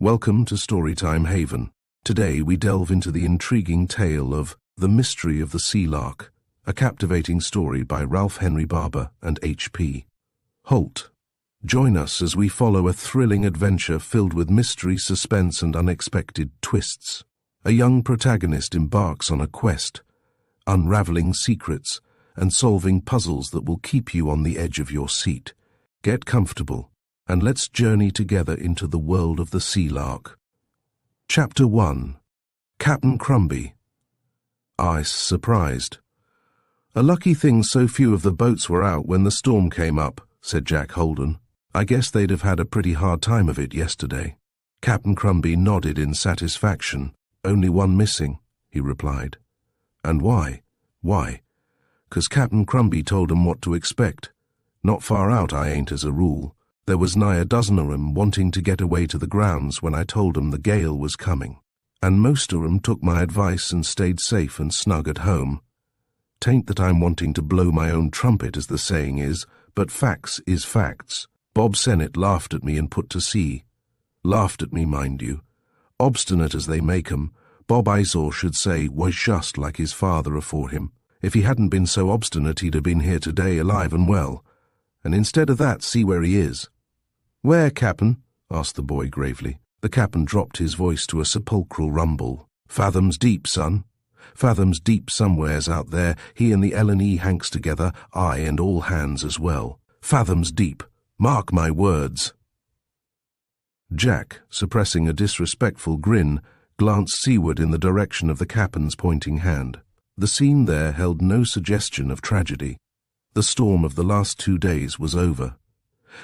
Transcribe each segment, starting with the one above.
Welcome to Storytime Haven. Today we delve into the intriguing tale of The Mystery of the Sea-Lark, a captivating story by Ralph Henry Barbour and H.P. Holt. Join us as we follow a thrilling adventure filled with mystery, suspense, and unexpected twists. A young protagonist embarks on a quest, unraveling secrets and solving puzzles that will keep you on the edge of your seat. Get comfortable, and let's journey together into the world of the Sea-Lark. Chapter 1. Captain Crumby. Ice surprised. "A lucky thing so few of the boats were out when the storm came up," said Jack Holden. "I guess they'd have had a pretty hard time of it yesterday." Captain Crumby nodded in satisfaction. "Only one missing," he replied. "And why?" "Why? 'Cause Captain Crumby told 'em what to expect. Not far out I ain't as a rule. There was nigh a dozen of 'em wanting to get away to the grounds when I told 'em the gale was coming. And most of 'em took my advice and stayed safe and snug at home. 'Tain't that I'm wanting to blow my own trumpet, as the saying is, but facts is facts. Bob Sennett laughed at me and put to sea. Laughed at me, mind you. Obstinate as they make 'em, Bob Isor should say was just like his father afore him. If he hadn't been so obstinate he'd have been here today alive and well. And instead of that, see where he is." "Where, Cap'n?" asked the boy gravely. The captain dropped his voice to a sepulchral rumble. "Fathoms deep, son. Fathoms deep somewheres out there. He and the L&E hanks together, I and all hands as well. Fathoms deep. Mark my words." Jack, suppressing a disrespectful grin, glanced seaward in the direction of the captain's pointing hand. The scene there held no suggestion of tragedy. The storm of the last 2 days was over.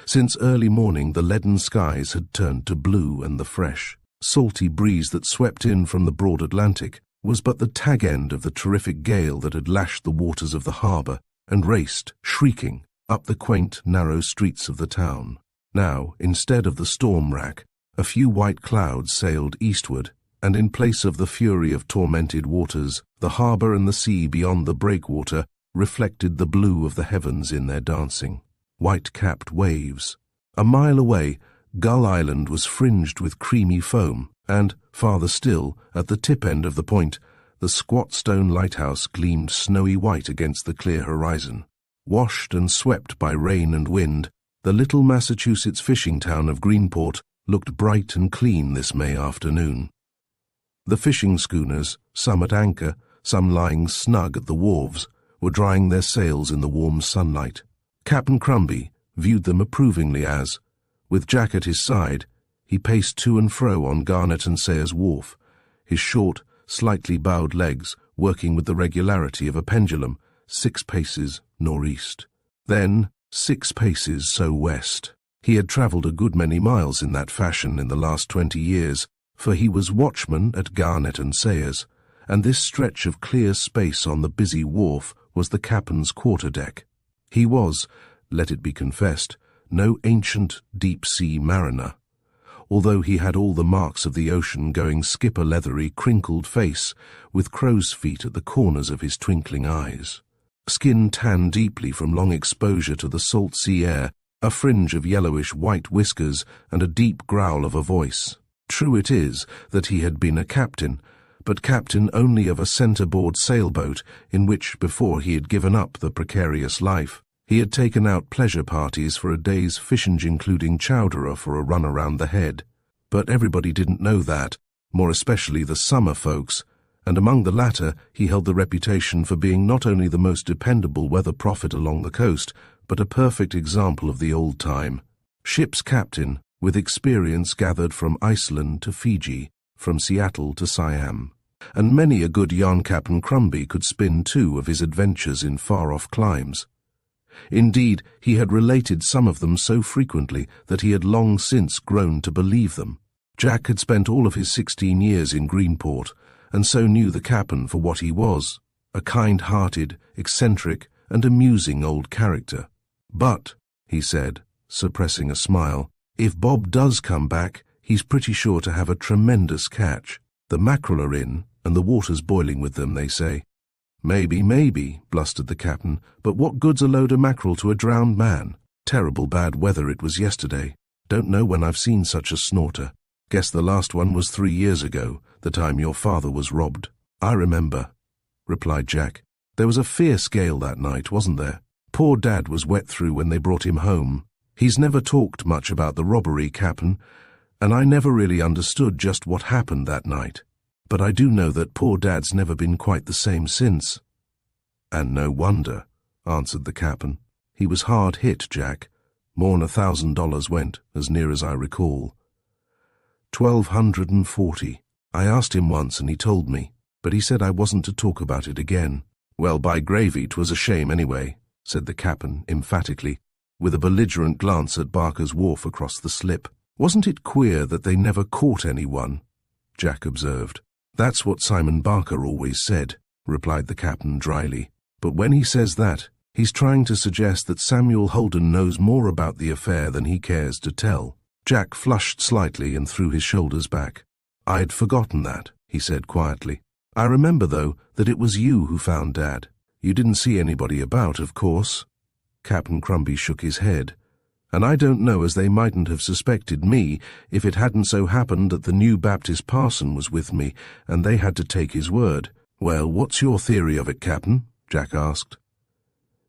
Since early morning the leaden skies had turned to blue, and the fresh, salty breeze that swept in from the broad Atlantic was but the tag-end of the terrific gale that had lashed the waters of the harbour and raced, shrieking, up the quaint, narrow streets of the town. Now, instead of the storm rack, a few white clouds sailed eastward, and in place of the fury of tormented waters, the harbour and the sea beyond the breakwater reflected the blue of the heavens in their dancing, white-capped waves. A mile away, Gull Island was fringed with creamy foam, and, farther still, at the tip end of the point, the squat stone lighthouse gleamed snowy white against the clear horizon. Washed and swept by rain and wind, the little Massachusetts fishing town of Greenport looked bright and clean this May afternoon. The fishing schooners, some at anchor, some lying snug at the wharves, were drying their sails in the warm sunlight. Captain Crumby viewed them approvingly as, with Jack at his side, he paced to and fro on Garnet and Sayers Wharf, his short, slightly bowed legs working with the regularity of a pendulum, 6 paces northeast. Then 6 paces so west. He had travelled a good many miles in that fashion in the last 20 years, for he was watchman at Garnet and Sayers, and this stretch of clear space on the busy wharf was the captain's quarter-deck. He was, let it be confessed, no ancient deep-sea mariner, although he had all the marks of the ocean-going skipper-leathery, crinkled face, with crow's feet at the corners of his twinkling eyes. Skin tanned deeply from long exposure to the salt sea air, a fringe of yellowish-white whiskers, and a deep growl of a voice. True it is that he had been a captain, but captain only of a centre-board sailboat in which, before he had given up the precarious life, he had taken out pleasure parties for a day's fishing, including chowderer for a run around the head. But everybody didn't know that, more especially the summer folks, and among the latter he held the reputation for being not only the most dependable weather prophet along the coast, but a perfect example of the old time. Ship's captain, with experience gathered from Iceland to Fiji, from Seattle to Siam. And many a good yarn Captain Crumby could spin too of his adventures in far-off climes. Indeed, he had related some of them so frequently that he had long since grown to believe them. Jack had spent all of his 16 years in Greenport, and so knew the captain for what he was, a kind-hearted, eccentric, and amusing old character. "But," he said, suppressing a smile, "if Bob does come back, he's pretty sure to have a tremendous catch. The mackerel are in, and the water's boiling with them, they say." Maybe, blustered the captain, "but what good's a load of mackerel to a drowned man? Terrible bad weather it was yesterday. Don't know when I've seen such a snorter. Guess the last one was 3 years ago, the time your father was robbed. I remember, replied Jack. There was a fierce gale that night, wasn't there? Poor Dad was wet through when they brought him home. He's never talked much about the robbery, Cap'n, and I never really understood just what happened that night. But I do know that poor Dad's never been quite the same since. And no wonder, answered the Cap'n. He was hard hit, Jack. More'n $1,000 went, as near as I recall. 1,240. I asked him once and he told me, but he said I wasn't to talk about it again. Well, by gravy, 'twas a shame anyway, said the Cap'n emphatically, with a belligerent glance at Barker's wharf across the slip. Wasn't it queer that they never caught anyone? Jack observed. That's what Simon Barker always said, replied the Cap'n dryly. But when he says that, he's trying to suggest that Samuel Holden knows more about the affair than he cares to tell. Jack flushed slightly and threw his shoulders back. I'd forgotten that, he said quietly. I remember, though, that it was you who found Dad. You didn't see anybody about, of course. Captain Crumby shook his head. And I don't know as they mightn't have suspected me if it hadn't so happened that the new Baptist parson was with me, and they had to take his word. Well, what's your theory of it, Captain? Jack asked.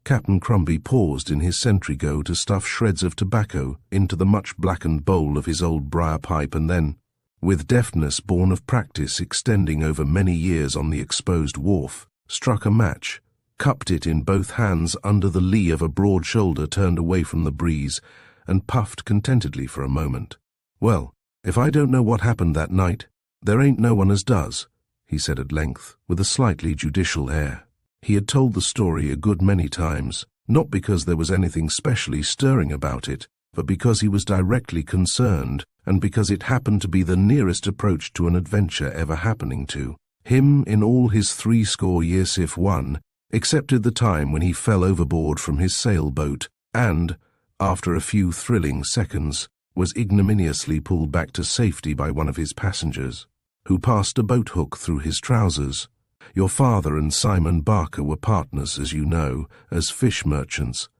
Captain Crumby paused in his sentry-go to stuff shreds of tobacco into the much-blackened bowl of his old briar pipe and then, with deftness born of practice extending over many years on the exposed wharf, struck a match, cupped it in both hands under the lee of a broad shoulder turned away from the breeze, and puffed contentedly for a moment. Well, if I don't know what happened that night, there ain't no one as does, he said at length, with a slightly judicial air. He had told the story a good many times, not because there was anything specially stirring about it, but because he was directly concerned, and because it happened to be the nearest approach to an adventure ever happening to him in all his 60 years if one, except at the time when he fell overboard from his sailboat and, after a few thrilling seconds, was ignominiously pulled back to safety by one of his passengers, who passed a boat hook through his trousers. Your father and Simon Barker were partners, as you know, as fish merchants.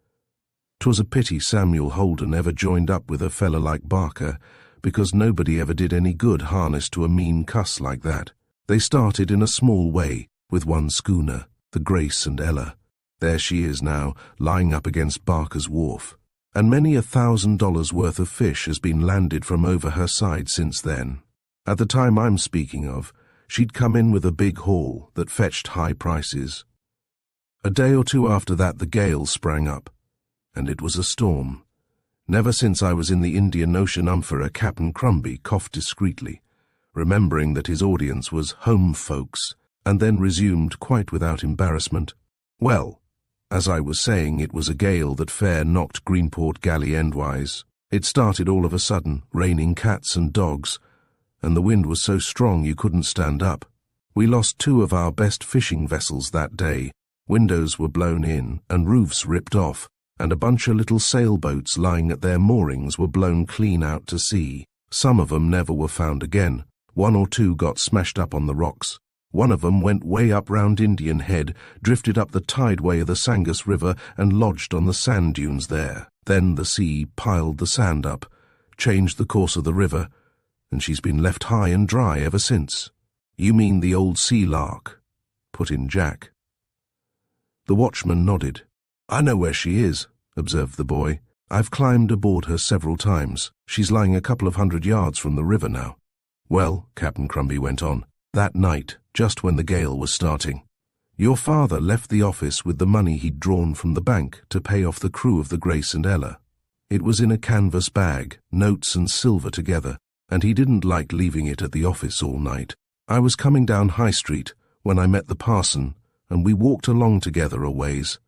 'Twas a pity Samuel Holden ever joined up with a fellow like Barker, because nobody ever did any good harnessed to a mean cuss like that. They started in a small way, with one schooner, the Grace and Ella. There she is now, lying up against Barker's wharf, and many $1,000 worth of fish has been landed from over her side since then. At the time I'm speaking of, she'd come in with a big haul that fetched high prices. A day or two after that the gale sprang up, and it was a storm. Never since I was in the Indian Ocean Umpher Captain Crumby coughed discreetly, remembering that his audience was home folks, and then resumed quite without embarrassment. Well, as I was saying, it was a gale that fair knocked Greenport galley endwise. It started all of a sudden, raining cats and dogs, and the wind was so strong you couldn't stand up. We lost 2 of our best fishing vessels that day. Windows were blown in and roofs ripped off, and a bunch of little sailboats lying at their moorings were blown clean out to sea. Some of them never were found again. 1 or 2 got smashed up on the rocks. One of them went way up round Indian Head, drifted up the tideway of the Sangus River and lodged on the sand dunes there. Then the sea piled the sand up, changed the course of the river, and she's been left high and dry ever since. You mean the old Sea-Lark, put in Jack. The watchman nodded. I know where she is, observed the boy. I've climbed aboard her several times. She's lying a couple of 100 yards from the river now. Well, Captain Crumby went on, that night, just when the gale was starting, your father left the office with the money he'd drawn from the bank to pay off the crew of the Grace and Ella. It was in a canvas bag, notes and silver together, and he didn't like leaving it at the office all night. I was coming down High Street when I met the parson, and we walked along together a ways.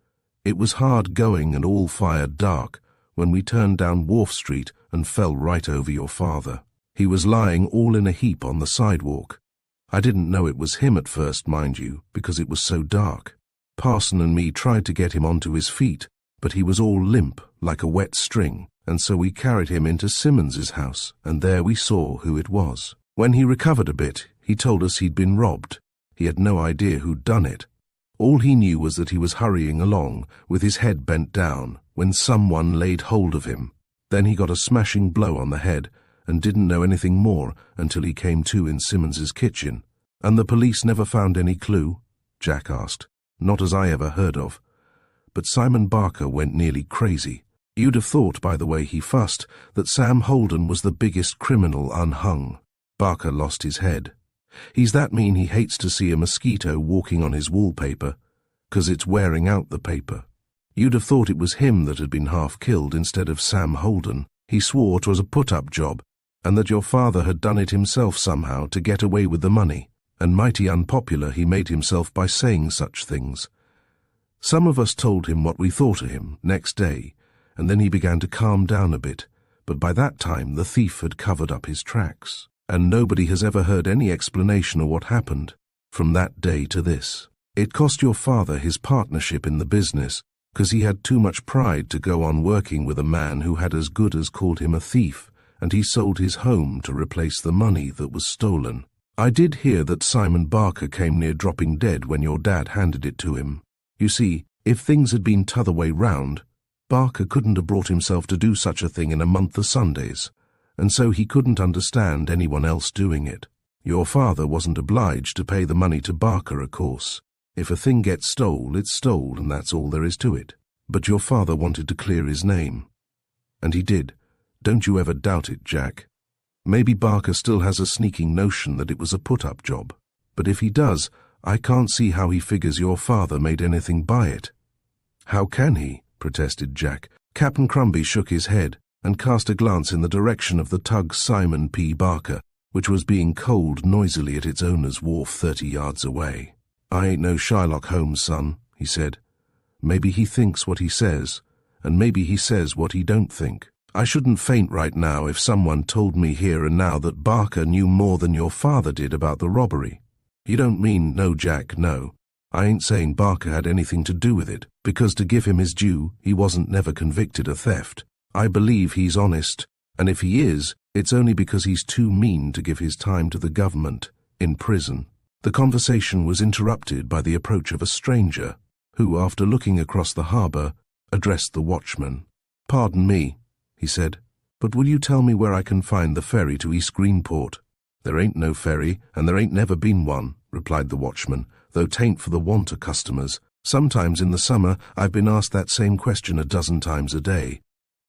It was hard going and all fired dark when we turned down Wharf Street and fell right over your father. He was lying all in a heap on the sidewalk. I didn't know it was him at first, mind you, because it was so dark. Parson and me tried to get him onto his feet, but he was all limp, like a wet string, and so we carried him into Simmons's house, and there we saw who it was. When he recovered a bit, he told us he'd been robbed. He had no idea who'd done it. All he knew was that he was hurrying along, with his head bent down, when someone laid hold of him. Then he got a smashing blow on the head, and didn't know anything more until he came to in Simmons's kitchen. And the police never found any clue? Jack asked. Not as I ever heard of. But Simon Barker went nearly crazy. You'd have thought, by the way he fussed, that Sam Holden was the biggest criminal unhung. Barker lost his head. He's that mean he hates to see a mosquito walking on his wallpaper, 'cause it's wearing out the paper. You'd have thought it was him that had been half killed instead of Sam Holden. He swore 'twas a put-up job, and that your father had done it himself somehow to get away with the money, and mighty unpopular he made himself by saying such things. Some of us told him what we thought of him next day, and then he began to calm down a bit, but by that time the thief had covered up his tracks, and nobody has ever heard any explanation of what happened from that day to this. It cost your father his partnership in the business, 'cause he had too much pride to go on working with a man who had as good as called him a thief, and he sold his home to replace the money that was stolen. I did hear that Simon Barker came near dropping dead when your dad handed it to him. You see, if things had been t'other way round, Barker couldn't have brought himself to do such a thing in a month of Sundays, and so he couldn't understand anyone else doing it. Your father wasn't obliged to pay the money to Barker, of course. If a thing gets stole, it's stole, and that's all there is to it. But your father wanted to clear his name. And he did. Don't you ever doubt it, Jack. Maybe Barker still has a sneaking notion that it was a put-up job. But if he does, I can't see how he figures your father made anything by it. How can he? Protested Jack. Captain Crumby shook his head and cast a glance in the direction of the tug Simon P. Barker, which was being coaled noisily at its owner's wharf 30 yards away. I ain't no Sherlock Holmes, son, he said. Maybe he thinks what he says, and maybe he says what he don't think. I shouldn't faint right now if someone told me here and now that Barker knew more than your father did about the robbery. You don't mean, no, Jack, no. I ain't saying Barker had anything to do with it, because to give him his due, he wasn't never convicted of theft. I believe he's honest, and if he is, it's only because he's too mean to give his time to the government, in prison. The conversation was interrupted by the approach of a stranger, who, after looking across the harbour, addressed the watchman. Pardon me, he said, but will you tell me where I can find the ferry to East Greenport? There ain't no ferry, and there ain't never been one, replied the watchman, though 'tain't for the want of customers. Sometimes in the summer I've been asked that same question a dozen times a day.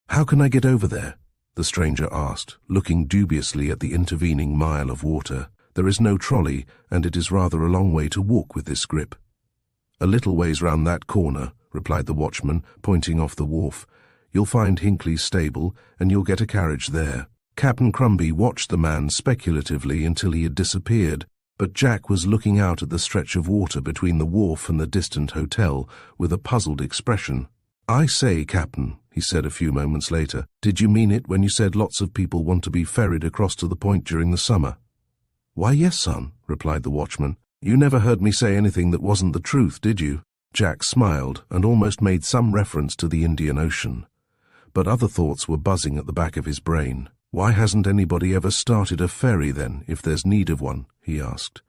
How can I get over there? The stranger asked, looking dubiously at the intervening mile of water. There is no trolley, and it is rather a long way to walk with this grip. A little ways round that corner, replied the watchman, pointing off the wharf. You'll find Hinckley's stable, and you'll get a carriage there. Captain Crumby watched the man speculatively until he had disappeared, but Jack was looking out at the stretch of water between the wharf and the distant hotel with a puzzled expression. I say, Captain, he said a few moments later, did you mean it when you said lots of people want to be ferried across to the point during the summer? Why, yes, son, replied the watchman. You never heard me say anything that wasn't the truth, did you? Jack smiled and almost made some reference to the Indian Ocean. But other thoughts were buzzing at the back of his brain. Why hasn't anybody ever started a ferry, then, if there's need of one? He asked.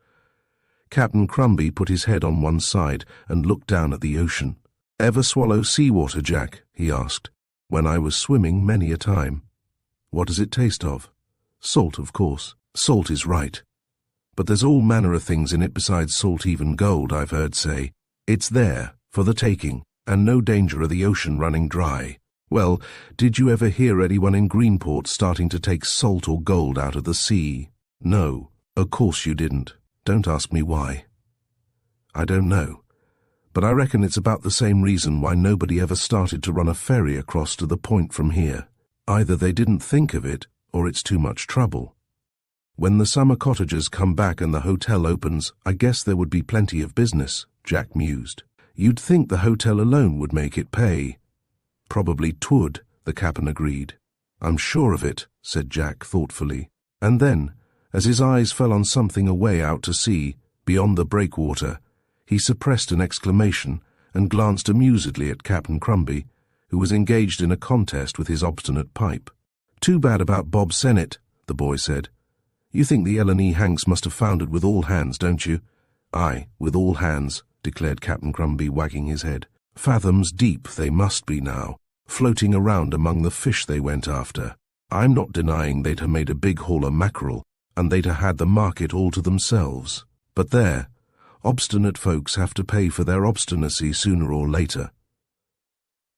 Captain Crumby put his head on one side and looked down at the ocean. Ever swallow seawater, Jack? He asked. When I was swimming, many a time. What does it taste of? Salt, of course. Salt is right. But there's all manner of things in it besides salt, even gold, I've heard say. It's there, for the taking, and no danger of the ocean running dry. Well, did you ever hear anyone in Greenport starting to take salt or gold out of the sea? No, of course you didn't. Don't ask me why. I don't know. But I reckon it's about the same reason why nobody ever started to run a ferry across to the point from here. Either they didn't think of it, or it's too much trouble. When the summer cottagers come back and the hotel opens, I guess there would be plenty of business, Jack mused. You'd think the hotel alone would make it pay. Probably 'twould, the captain agreed. I'm sure of it, said Jack thoughtfully. And then, as his eyes fell on something away out to sea, beyond the breakwater, he suppressed an exclamation and glanced amusedly at Captain Crumby, who was engaged in a contest with his obstinate pipe. Too bad about Bob Sennett, the boy said. You think the L&E Hanks must have foundered with all hands, don't you? Aye, with all hands, declared Captain Crumby, wagging his head. Fathoms deep they must be now, floating around among the fish they went after. I'm not denying they'd have made a big haul of mackerel, and they'd have had the market all to themselves. But there, obstinate folks have to pay for their obstinacy sooner or later.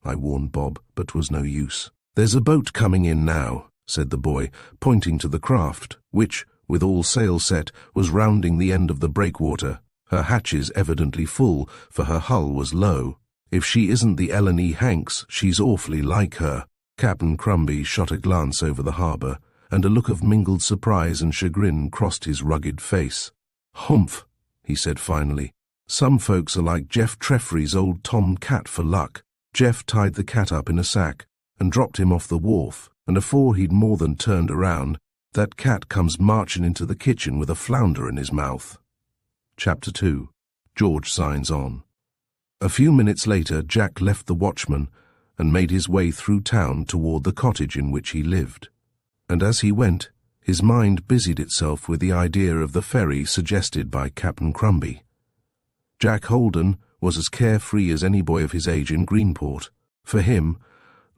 I warned Bob, but 'twas no use. There's a boat coming in now, said the boy, pointing to the craft, which, with all sail set, was rounding the end of the breakwater, her hatches evidently full, for her hull was low. If she isn't the Ellen E. Hanks, she's awfully like her. Captain Crumby shot a glance over the harbour, and a look of mingled surprise and chagrin crossed his rugged face. Humph, he said finally. Some folks are like Jeff Treffry's old tom cat for luck. Jeff tied the cat up in a sack and dropped him off the wharf, and afore he'd more than turned around, that cat comes marching into the kitchen with a flounder in his mouth. Chapter 2. George signs on. A few minutes later, Jack left the watchman and made his way through town toward the cottage in which he lived. And as he went, his mind busied itself with the idea of the ferry suggested by Captain Crumby. Jack Holden was as carefree as any boy of his age in Greenport. For him,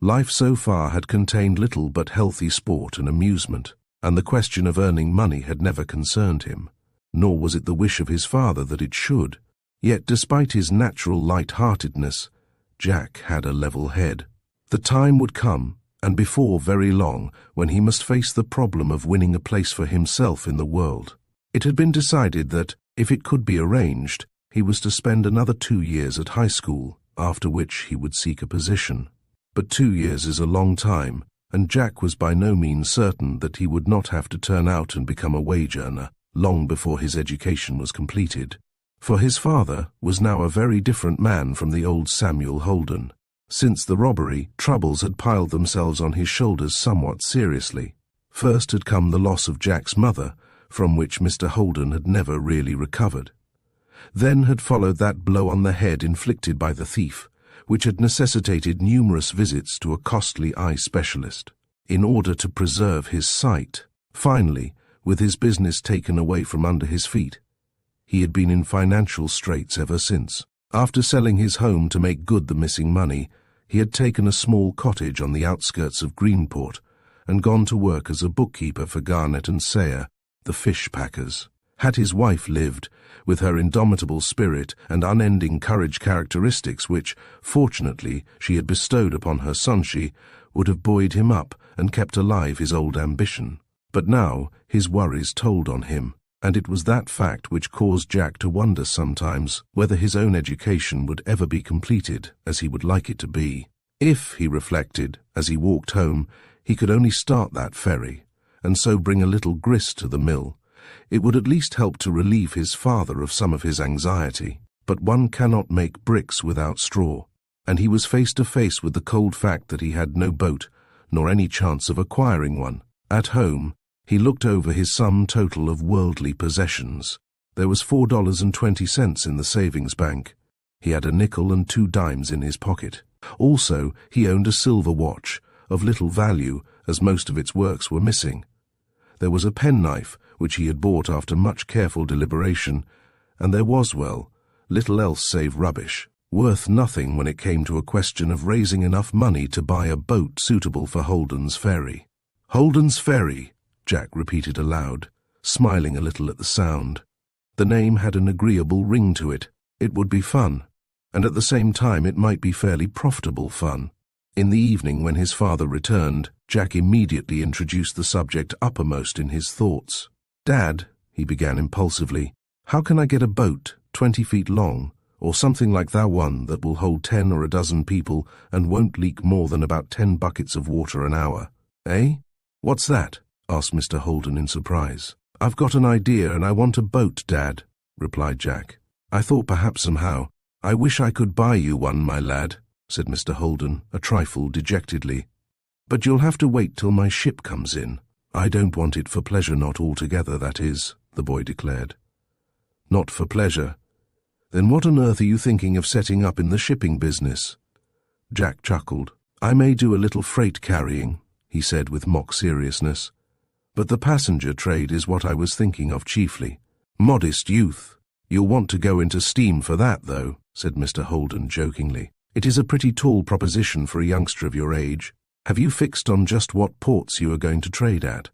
life so far had contained little but healthy sport and amusement, and the question of earning money had never concerned him, nor was it the wish of his father that it should. Yet despite his natural light-heartedness, Jack had a level head. The time would come, and before very long, when he must face the problem of winning a place for himself in the world. It had been decided that, if it could be arranged, he was to spend another 2 years at high school, after which he would seek a position. But 2 years is a long time, and Jack was by no means certain that he would not have to turn out and become a wage earner long before his education was completed. For his father was now a very different man from the old Samuel Holden. Since the robbery, troubles had piled themselves on his shoulders somewhat seriously. First had come the loss of Jack's mother, from which Mr. Holden had never really recovered. Then had followed that blow on the head inflicted by the thief, which had necessitated numerous visits to a costly eye specialist, in order to preserve his sight. Finally, with his business taken away from under his feet, he had been in financial straits ever since. After selling his home to make good the missing money, he had taken a small cottage on the outskirts of Greenport and gone to work as a bookkeeper for Garnett and Sayer, the fish packers. Had his wife lived, with her indomitable spirit and unending courage characteristics which, fortunately, she had bestowed upon her son, she would have buoyed him up and kept alive his old ambition. But now his worries told on him, and it was that fact which caused Jack to wonder sometimes whether his own education would ever be completed as he would like it to be. If, he reflected, as he walked home, he could only start that ferry, and so bring a little grist to the mill, it would at least help to relieve his father of some of his anxiety. But one cannot make bricks without straw, and he was face to face with the cold fact that he had no boat, nor any chance of acquiring one. At home, he looked over his sum total of worldly possessions. There was $4.20 in the savings bank. He had a nickel and 2 dimes in his pocket. Also, he owned a silver watch, of little value, as most of its works were missing. There was a penknife, which he had bought after much careful deliberation, and there was, well, little else save rubbish, worth nothing when it came to a question of raising enough money to buy a boat suitable for Holden's ferry. Holden's ferry, Jack repeated aloud, smiling a little at the sound. The name had an agreeable ring to it. It would be fun, and at the same time it might be fairly profitable fun. In the evening, when his father returned, Jack immediately introduced the subject uppermost in his thoughts. "Dad," he began impulsively, "how can I get a boat 20 feet long, or something like that one that will hold 10 or a dozen people and won't leak more than about 10 buckets of water an hour?" "Eh? What's that?" asked Mr. Holden in surprise. "I've got an idea and I want a boat, Dad," replied Jack. "I thought perhaps somehow—" "I wish I could buy you one, my lad," said Mr. Holden, a trifle dejectedly. "But you'll have to wait till my ship comes in." "I don't want it for pleasure, not altogether, that is," the boy declared. "Not for pleasure? Then what on earth are you thinking of setting up in the shipping business?" Jack chuckled. "I may do a little freight carrying," he said with mock seriousness, "but the passenger trade is what I was thinking of chiefly." "Modest youth! You'll want to go into steam for that, though," said Mr. Holden jokingly. "It is a pretty tall proposition for a youngster of your age." Have you fixed on just what ports you are going to trade at?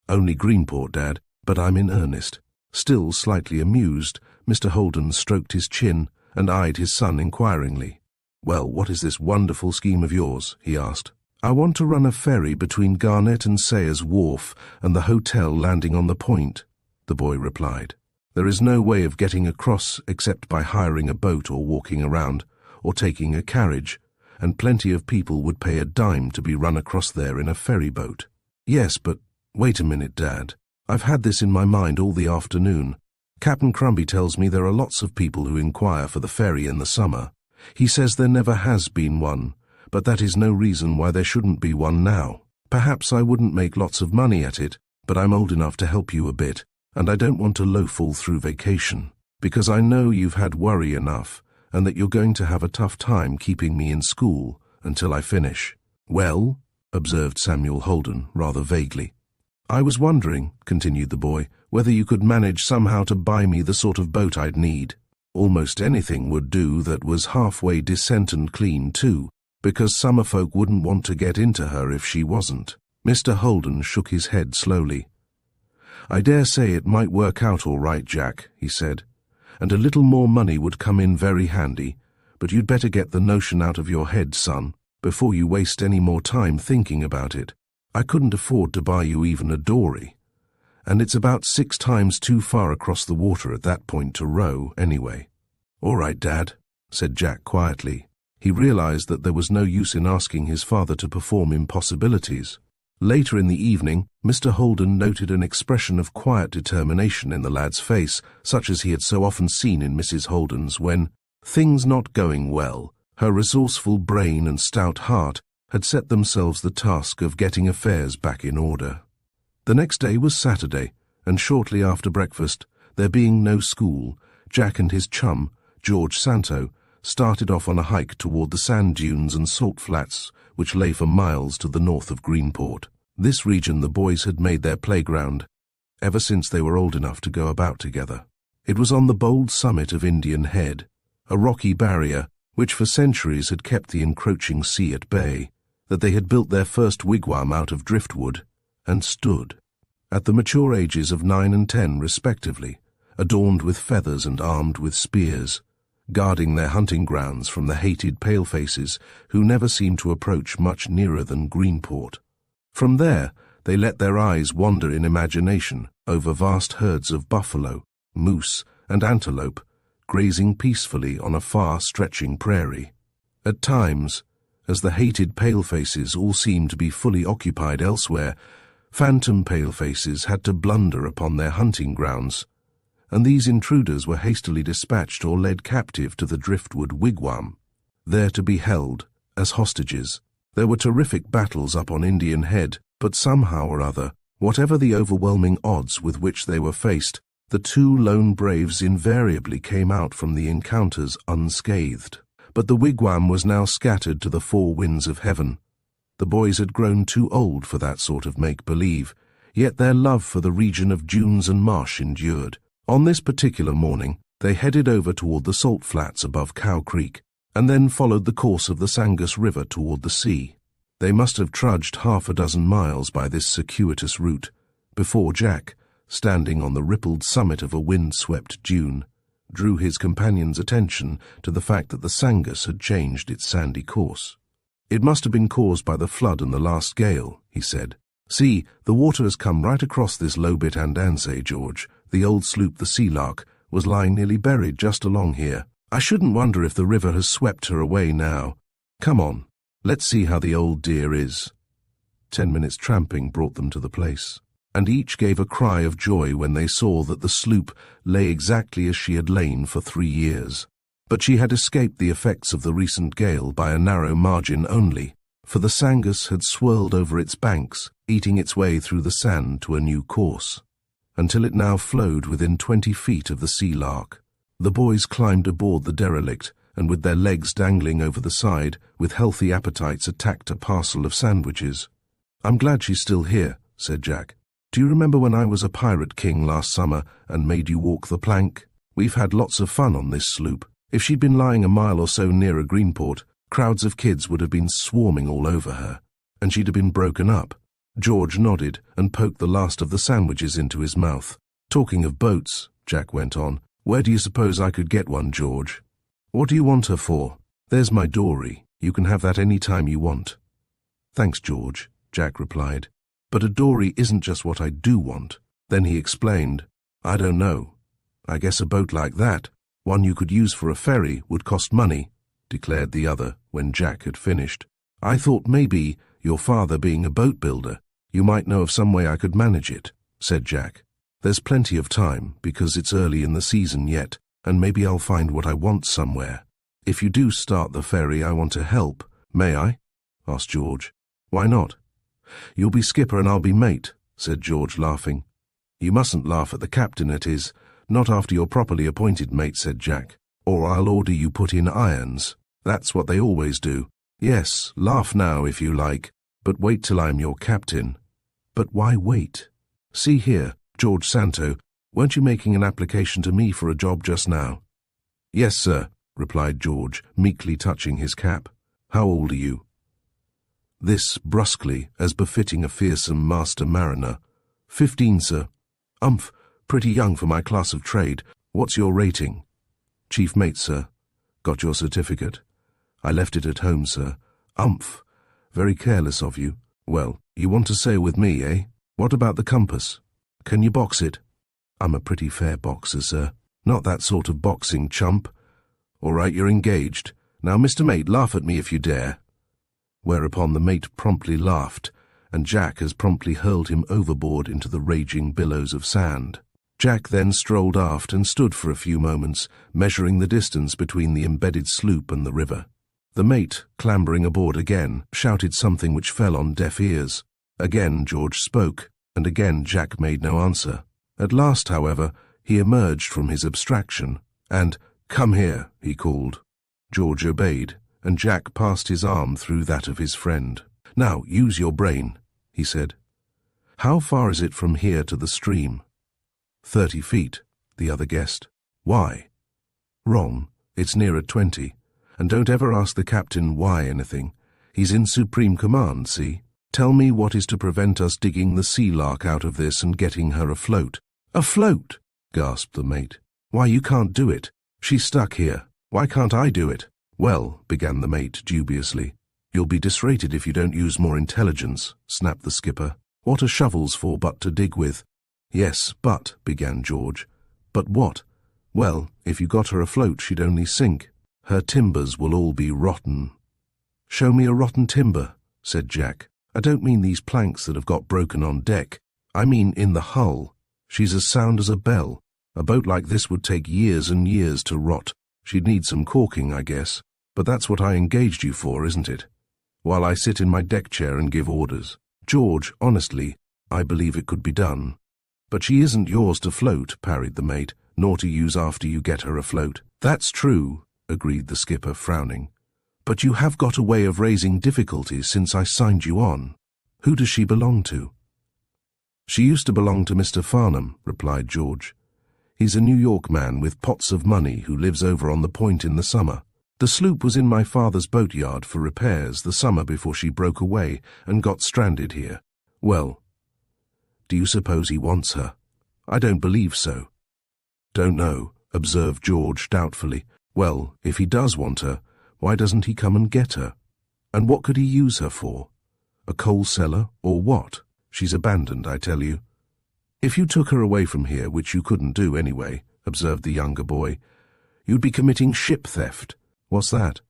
Only Greenport, Dad, but I'm in earnest. Still slightly amused, Mr. Holden stroked his chin and eyed his son inquiringly. Well, what is this wonderful scheme of yours? He asked. I want to run a ferry between Garnett and Sayers Wharf and the hotel landing on the point, the boy replied. There is no way of getting across except by hiring a boat or walking around, or taking a carriage, and plenty of people would pay a dime to be run across there in a ferry boat. Yes, but wait a minute, Dad. I've had this in my mind all the afternoon. Captain Crumby tells me there are lots of people who inquire for the ferry in the summer. He says there never has been one, but that is no reason why there shouldn't be one now. Perhaps I wouldn't make lots of money at it, but I'm old enough to help you a bit, and I don't want to loaf all through vacation, because I know you've had worry enough, and that you're going to have a tough time keeping me in school until I finish. Well, observed Samuel Holden rather vaguely. I was wondering, continued the boy, whether you could manage somehow to buy me the sort of boat I'd need. Almost anything would do that was halfway decent and clean too, because summer folk wouldn't want to get into her if she wasn't. Mr. Holden shook his head slowly. I dare say it might work out all right, Jack, he said, and a little more money would come in very handy, but you'd better get the notion out of your head, son, before you waste any more time thinking about it. I couldn't afford to buy you even a dory, and it's about 6 times too far across the water at that point to row, anyway. All right, Dad, said Jack quietly. He realized that there was no use in asking his father to perform impossibilities. Later in the evening, Mr. Holden noted an expression of quiet determination in the lad's face, such as he had so often seen in Mrs. Holden's when, things not going well, her resourceful brain and stout heart had set themselves the task of getting affairs back in order. The next day was Saturday, and shortly after breakfast, there being no school, Jack and his chum, George Santo, started off on a hike toward the sand dunes and salt flats which lay for miles to the north of Greenport. This region the boys had made their playground ever since they were old enough to go about together. It was on the bold summit of Indian Head, a rocky barrier which for centuries had kept the encroaching sea at bay, that they had built their first wigwam out of driftwood and stood, at the mature ages of 9 and 10 respectively, adorned with feathers and armed with spears, guarding their hunting grounds from the hated palefaces who never seemed to approach much nearer than Greenport. From there, they let their eyes wander in imagination over vast herds of buffalo, moose, and antelope, grazing peacefully on a far-stretching prairie. At times, as the hated palefaces all seemed to be fully occupied elsewhere, phantom palefaces had to blunder upon their hunting grounds, and these intruders were hastily dispatched or led captive to the driftwood wigwam, there to be held as hostages. There were terrific battles up on Indian Head, but somehow or other, whatever the overwhelming odds with which they were faced, the 2 lone braves invariably came out from the encounters unscathed. But the wigwam was now scattered to the 4 winds of heaven. The boys had grown too old for that sort of make-believe, yet their love for the region of dunes and marsh endured. On this particular morning, they headed over toward the salt flats above Cow Creek, and then followed the course of the Sangus River toward the sea. They must have trudged 6 miles by this circuitous route, before Jack, standing on the rippled summit of a wind-swept dune, drew his companion's attention to the fact that the Sangus had changed its sandy course. It must have been caused by the flood and the last gale, he said. See, the water has come right across this low bit Andanse, George. The old sloop, the Sea-Lark, was lying nearly buried just along here. I shouldn't wonder if the river has swept her away now. Come on, let's see how the old dear is. 10 minutes tramping brought them to the place, and each gave a cry of joy when they saw that the sloop lay exactly as she had lain for 3 years. But she had escaped the effects of the recent gale by a narrow margin only, for the Sangus had swirled over its banks, eating its way through the sand to a new course, until it now flowed within 20 feet of the Sea-Lark. The boys climbed aboard the derelict, and with their legs dangling over the side, with healthy appetites attacked a parcel of sandwiches. I'm glad she's still here, said Jack. Do you remember when I was a pirate king last summer and made you walk the plank? We've had lots of fun on this sloop. If she'd been lying a mile or so nearer Greenport, crowds of kids would have been swarming all over her. and she'd have been broken up. George nodded and poked the last of the sandwiches into his mouth. Talking of boats, Jack went on, where do you suppose I could get one, George? What do you want her for? There's my dory. You can have that any time you want. Thanks, George, Jack replied. But a dory isn't just what I do want. Then he explained, I don't know. I guess a boat like that, one you could use for a ferry, would cost money, declared the other when Jack had finished. I thought maybe, your father being a boat builder, you might know of some way I could manage it, said Jack. There's plenty of time, because it's early in the season yet, and maybe I'll find what I want somewhere. If you do start the ferry, I want to help. May I? Asked George. Why not? You'll be skipper and I'll be mate, said George, laughing. You mustn't laugh at the captain, it is. Not after you're properly appointed mate, said Jack. Or I'll order you put in irons. That's what they always do. Yes, laugh now if you like, but wait till I'm your captain. But why wait? See here, George Santo, weren't you making an application to me for a job just now? Yes, sir, replied George, meekly touching his cap. How old are you? This brusquely, as befitting a fearsome master mariner. 15, sir. Pretty young for my class of trade. What's your rating? Chief mate, sir. Got your certificate? I left it at home, sir. Very careless of you. Well, you want to sail with me, eh? What about the compass? Can you box it? I'm a pretty fair boxer, sir. Not that sort of boxing, chump. All right, you're engaged. Now, Mr. Mate, laugh at me if you dare. Whereupon the mate promptly laughed, and Jack as promptly hurled him overboard into the raging billows of sand. Jack then strolled aft and stood for a few moments, measuring the distance between the embedded sloop and the river. The mate, clambering aboard again, shouted something which fell on deaf ears. Again George spoke, and again Jack made no answer. At last, however, he emerged from his abstraction, and, "Come here," he called. George obeyed, and Jack passed his arm through that of his friend. "Now, use your brain," he said. "How far is it from here to the stream?" 30 feet, the other guessed. "Why?" "Wrong. It's nearer 20. And don't ever ask the captain why anything. He's in supreme command, see? Tell me what is to prevent us digging the Sea-Lark out of this and getting her afloat." "Afloat?" gasped the mate. "Why, you can't do it. She's stuck here. Why can't I do it?" "Well," began the mate dubiously. "You'll be disrated if you don't use more intelligence," snapped the skipper. "What are shovels for but to dig with?" "Yes, but," began George. "But what?" "Well, if you got her afloat, she'd only sink. Her timbers will all be rotten." "Show me a rotten timber," said Jack. "I don't mean these planks that have got broken on deck. I mean in the hull. She's as sound as a bell. A boat like this would take years and years to rot. She'd need some caulking, I guess. But that's what I engaged you for, isn't it? While I sit in my deck chair and give orders. George, honestly, I believe it could be done." "But she isn't yours to float," parried the mate, "nor to use after you get her afloat." "That's true," agreed the skipper, frowning. "But you have got a way of raising difficulties since I signed you on. Who does she belong to?" "She used to belong to Mr. Farnham," replied George. "He's a New York man with pots of money who lives over on the point in the summer. The sloop was in my father's boatyard for repairs the summer before she broke away and got stranded here. Well, do you suppose he wants her?" "I don't believe so." "Don't know," observed George doubtfully. "Well, if he does want her, why doesn't he come and get her? And what could he use her for? A coal cellar, or what? She's abandoned, I tell you." "If you took her away from here, which you couldn't do anyway," observed the younger boy, "you'd be committing ship theft." "What's that?"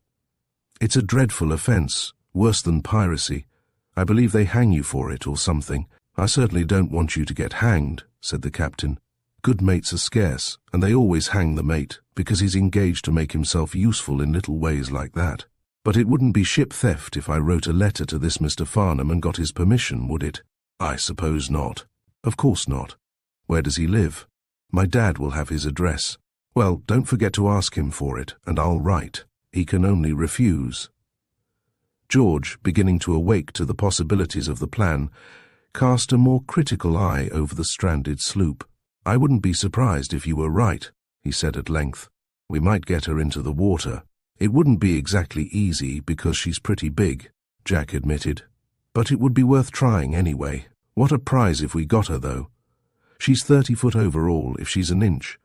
"It's a dreadful offence, worse than piracy. I believe they hang you for it or something." "I certainly don't want you to get hanged," said the captain. "Good mates are scarce, and they always hang the mate, because he's engaged to make himself useful in little ways like that. But it wouldn't be ship theft if I wrote a letter to this Mr. Farnham and got his permission, would it?" "I suppose not." "Of course not. Where does he live?" "My dad will have his address." "Well, don't forget to ask him for it, and I'll write. He can only refuse." George, beginning to awake to the possibilities of the plan, cast a more critical eye over the stranded sloop. "I wouldn't be surprised if you were right," he said at length. "We might get her into the water. It wouldn't be exactly easy because she's pretty big," Jack admitted. But it would be worth trying anyway. What a prize if we got her, though. She's 30 foot overall if she's an inch,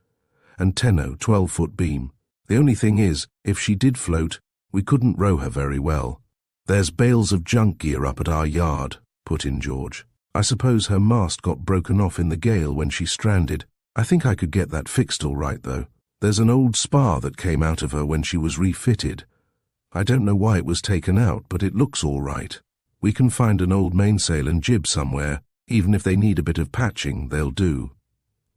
and 12-foot beam. The only thing is, if she did float, we couldn't row her very well. There's bales of junk gear up at our yard, put in George. I suppose her mast got broken off in the gale when she stranded. I think I could get that fixed all right, though. There's an old spar that came out of her when she was refitted. I don't know why it was taken out, but it looks all right. We can find an old mainsail and jib somewhere. Even if they need a bit of patching, they'll do.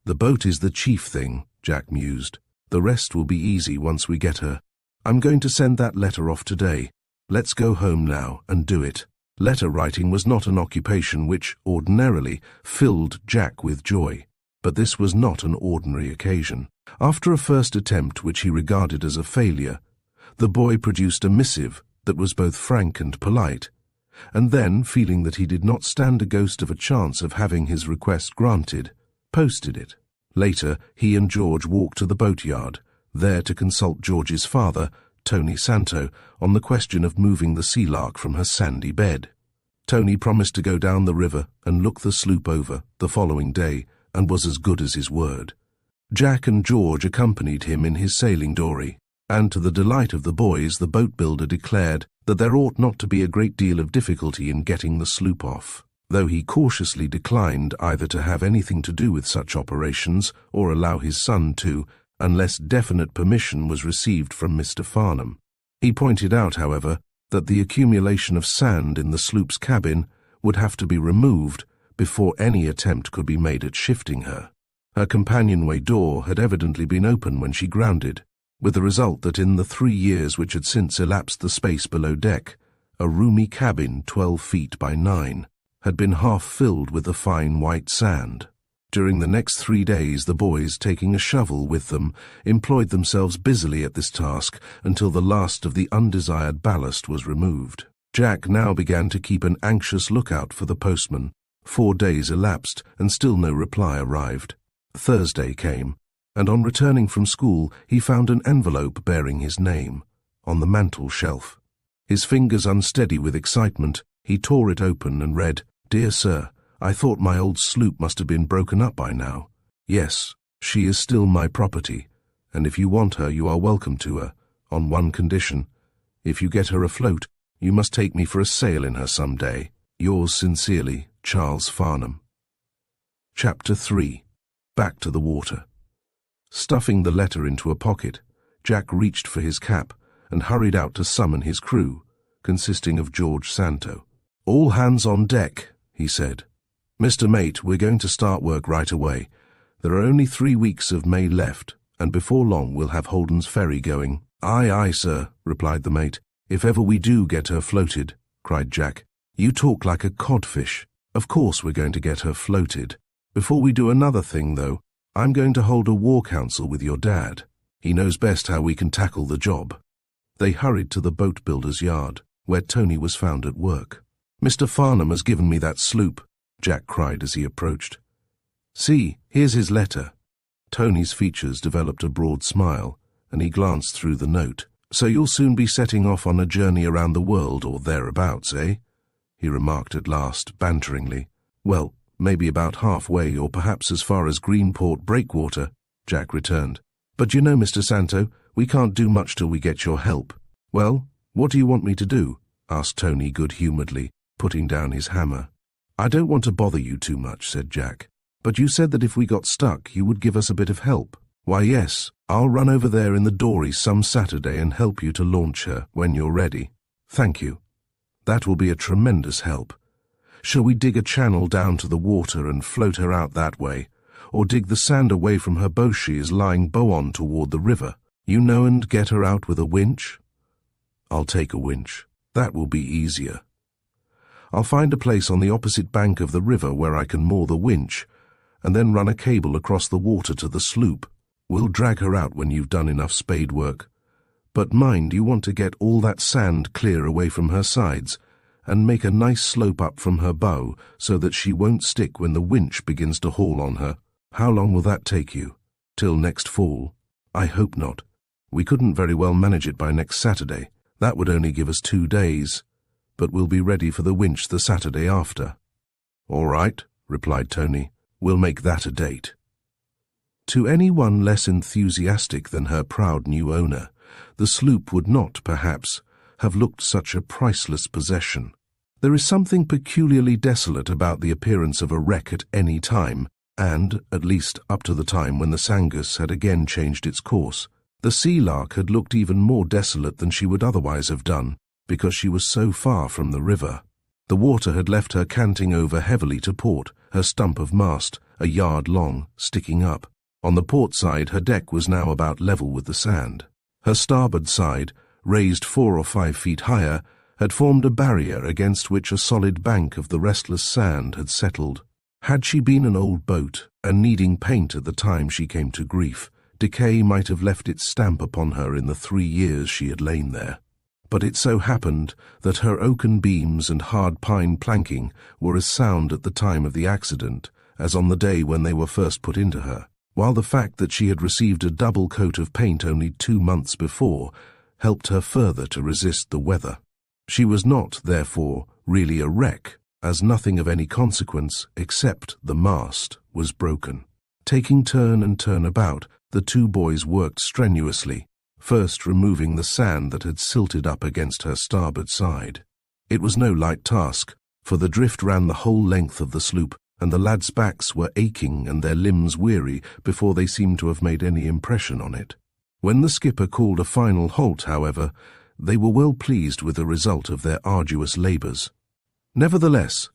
The boat is the chief thing, Jack mused. The rest will be easy once we get her. I'm going to send that letter off today. Let's go home now and do it. Letter writing was not an occupation which, ordinarily, filled Jack with joy. But this was not an ordinary occasion. After a first attempt which he regarded as a failure, the boy produced a missive that was both frank and polite, and then, feeling that he did not stand a ghost of a chance of having his request granted, posted it. Later, he and George walked to the boatyard, there to consult George's father, Tony Santo, on the question of moving the Sea-Lark from her sandy bed. Tony promised to go down the river and look the sloop over the following day, and was as good as his word. Jack and George accompanied him in his sailing dory, and to the delight of the boys, the boat builder declared that there ought not to be a great deal of difficulty in getting the sloop off, though he cautiously declined either to have anything to do with such operations or allow his son to, unless definite permission was received from Mr. Farnham. He pointed out, however, that the accumulation of sand in the sloop's cabin would have to be removed before any attempt could be made at shifting her. Her companionway door had evidently been open when she grounded, with the result that in the 3 years which had since elapsed the space below deck, a roomy cabin 12 feet by 9 had been half filled with the fine white sand. During the next 3 days, the boys, taking a shovel with them, employed themselves busily at this task until the last of the undesired ballast was removed. Jack now began to keep an anxious lookout for the postman. 4 days elapsed, and still no reply arrived. Thursday came, and on returning from school he found an envelope bearing his name on the mantel shelf. His fingers unsteady with excitement, he tore it open and read, "Dear Sir, I thought my old sloop must have been broken up by now. Yes, she is still my property, and if you want her you are welcome to her, on one condition. If you get her afloat, you must take me for a sail in her some day. Yours sincerely, Charles Farnham." Chapter 3. Back to the water. Stuffing the letter into a pocket, Jack reached for his cap and hurried out to summon his crew, consisting of George Santo. "All hands on deck," he said. "Mr. Mate, we're going to start work right away. There are only 3 weeks of May left, and before long we'll have Holden's ferry going." "Aye, aye, sir," replied the mate. "If ever we do get her floated," cried Jack. "You talk like a codfish. Of course we're going to get her floated. Before we do another thing, though, I'm going to hold a war council with your dad. He knows best how we can tackle the job." They hurried to the boat builder's yard, where Tony was found at work. "Mr. Farnham has given me that sloop," Jack cried as he approached. "See, here's his letter." Tony's features developed a broad smile, and he glanced through the note. "So you'll soon be setting off on a journey around the world or thereabouts, eh?" he remarked at last, banteringly. "Well, maybe about halfway, or perhaps as far as Greenport Breakwater," Jack returned. "But you know, Mr. Santo, we can't do much till we get your help." "Well, what do you want me to do?" asked Tony good-humouredly, putting down his hammer. "I don't want to bother you too much," said Jack. "But you said that if we got stuck, you would give us a bit of help." "Why, yes, I'll run over there in the dory some Saturday and help you to launch her when you're ready." "Thank you. That will be a tremendous help. Shall we dig a channel down to the water and float her out that way, or dig the sand away from her bow she is lying bow on toward the river? You know, and get her out with a winch?" "I'll take a winch. That will be easier. I'll find a place on the opposite bank of the river where I can moor the winch, and then run a cable across the water to the sloop. We'll drag her out when you've done enough spade work. But mind, you want to get all that sand clear away from her sides, and make a nice slope up from her bow so that she won't stick when the winch begins to haul on her. How long will that take you? Till next fall? I hope not. We couldn't very well manage it by next Saturday. That would only give us 2 days. but we'll be ready for the winch the Saturday after." "All right," replied Tony. "We'll make that a date." To anyone less enthusiastic than her proud new owner, the sloop would not, perhaps, have looked such a priceless possession. There is something peculiarly desolate about the appearance of a wreck at any time, and, at least up to the time when the Sangus had again changed its course, the Sea-Lark had looked even more desolate than she would otherwise have done, because she was so far from the river. The water had left her canting over heavily to port, her stump of mast, a yard long, sticking up. On the port side, her deck was now about level with the sand. Her starboard side, raised 4 or 5 feet higher, had formed a barrier against which a solid bank of the restless sand had settled. Had she been an old boat, and needing paint at the time she came to grief, decay might have left its stamp upon her in the 3 years she had lain there. But it so happened that her oaken beams and hard pine planking were as sound at the time of the accident as on the day when they were first put into her, while the fact that she had received a double coat of paint only 2 months before helped her further to resist the weather. She was not, therefore, really a wreck, as nothing of any consequence, except the mast, was broken. Taking turn and turn about, the 2 boys worked strenuously, first removing the sand that had silted up against her starboard side. It was no light task, for the drift ran the whole length of the sloop, and the lads' backs were aching and their limbs weary before they seemed to have made any impression on it. When the skipper called a final halt, however, they were well pleased with the result of their arduous labours. Nevertheless,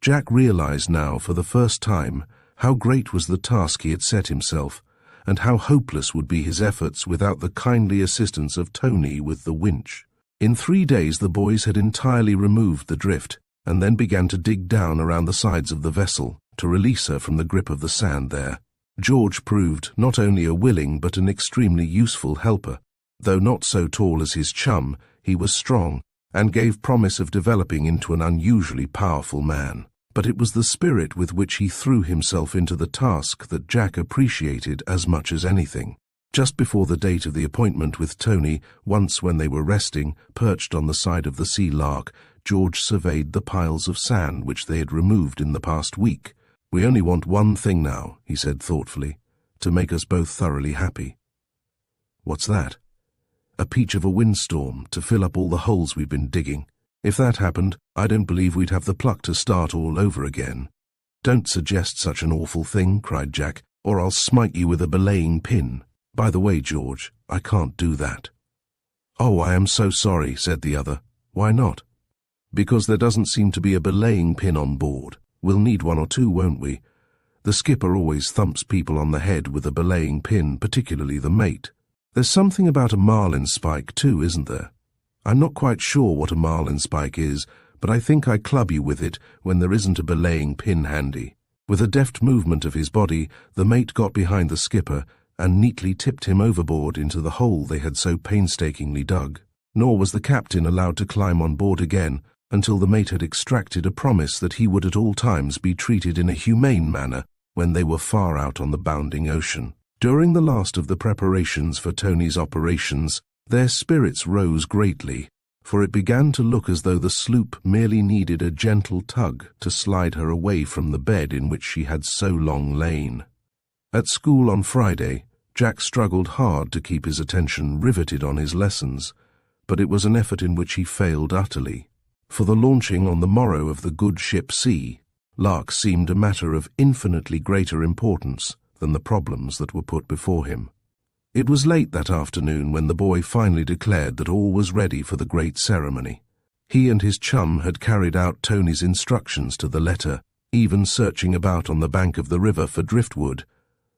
Jack realised now for the first time how great was the task he had set himself, and how hopeless would be his efforts without the kindly assistance of Tony with the winch. In 3 days the boys had entirely removed the drift, and then began to dig down around the sides of the vessel to release her from the grip of the sand there. George proved not only a willing but an extremely useful helper. Though not so tall as his chum, he was strong, and gave promise of developing into an unusually powerful man. But it was the spirit with which he threw himself into the task that Jack appreciated as much as anything. Just before the date of the appointment with Tony, once when they were resting, perched on the side of the Sea-Lark, George surveyed the piles of sand which they had removed in the past week. "We only want one thing now," he said thoughtfully, "to make us both thoroughly happy." "What's that?" "A peach of a windstorm to fill up all the holes we've been digging. If that happened, I don't believe we'd have the pluck to start all over again." "Don't suggest such an awful thing," cried Jack, "or I'll smite you with a belaying pin. By the way, George, I can't do that." "Oh, I am so sorry," said the other. "Why not?" "Because there doesn't seem to be a belaying pin on board. We'll need 1 or 2, won't we? The skipper always thumps people on the head with a belaying pin, particularly the mate. There's something about a marlinspike too, isn't there? I'm not quite sure what a marlinspike is, but I think I club you with it when there isn't a belaying pin handy." With a deft movement of his body, the mate got behind the skipper and neatly tipped him overboard into the hole they had so painstakingly dug. Nor was the captain allowed to climb on board again until the mate had extracted a promise that he would at all times be treated in a humane manner when they were far out on the bounding ocean. During the last of the preparations for Tony's operations, their spirits rose greatly, for it began to look as though the sloop merely needed a gentle tug to slide her away from the bed in which she had so long lain. At school on Friday, Jack struggled hard to keep his attention riveted on his lessons, but it was an effort in which he failed utterly. For the launching on the morrow of the good ship Sea-Lark seemed a matter of infinitely greater importance than the problems that were put before him. It was late that afternoon when the boy finally declared that all was ready for the great ceremony. He and his chum had carried out Tony's instructions to the letter, even searching about on the bank of the river for driftwood,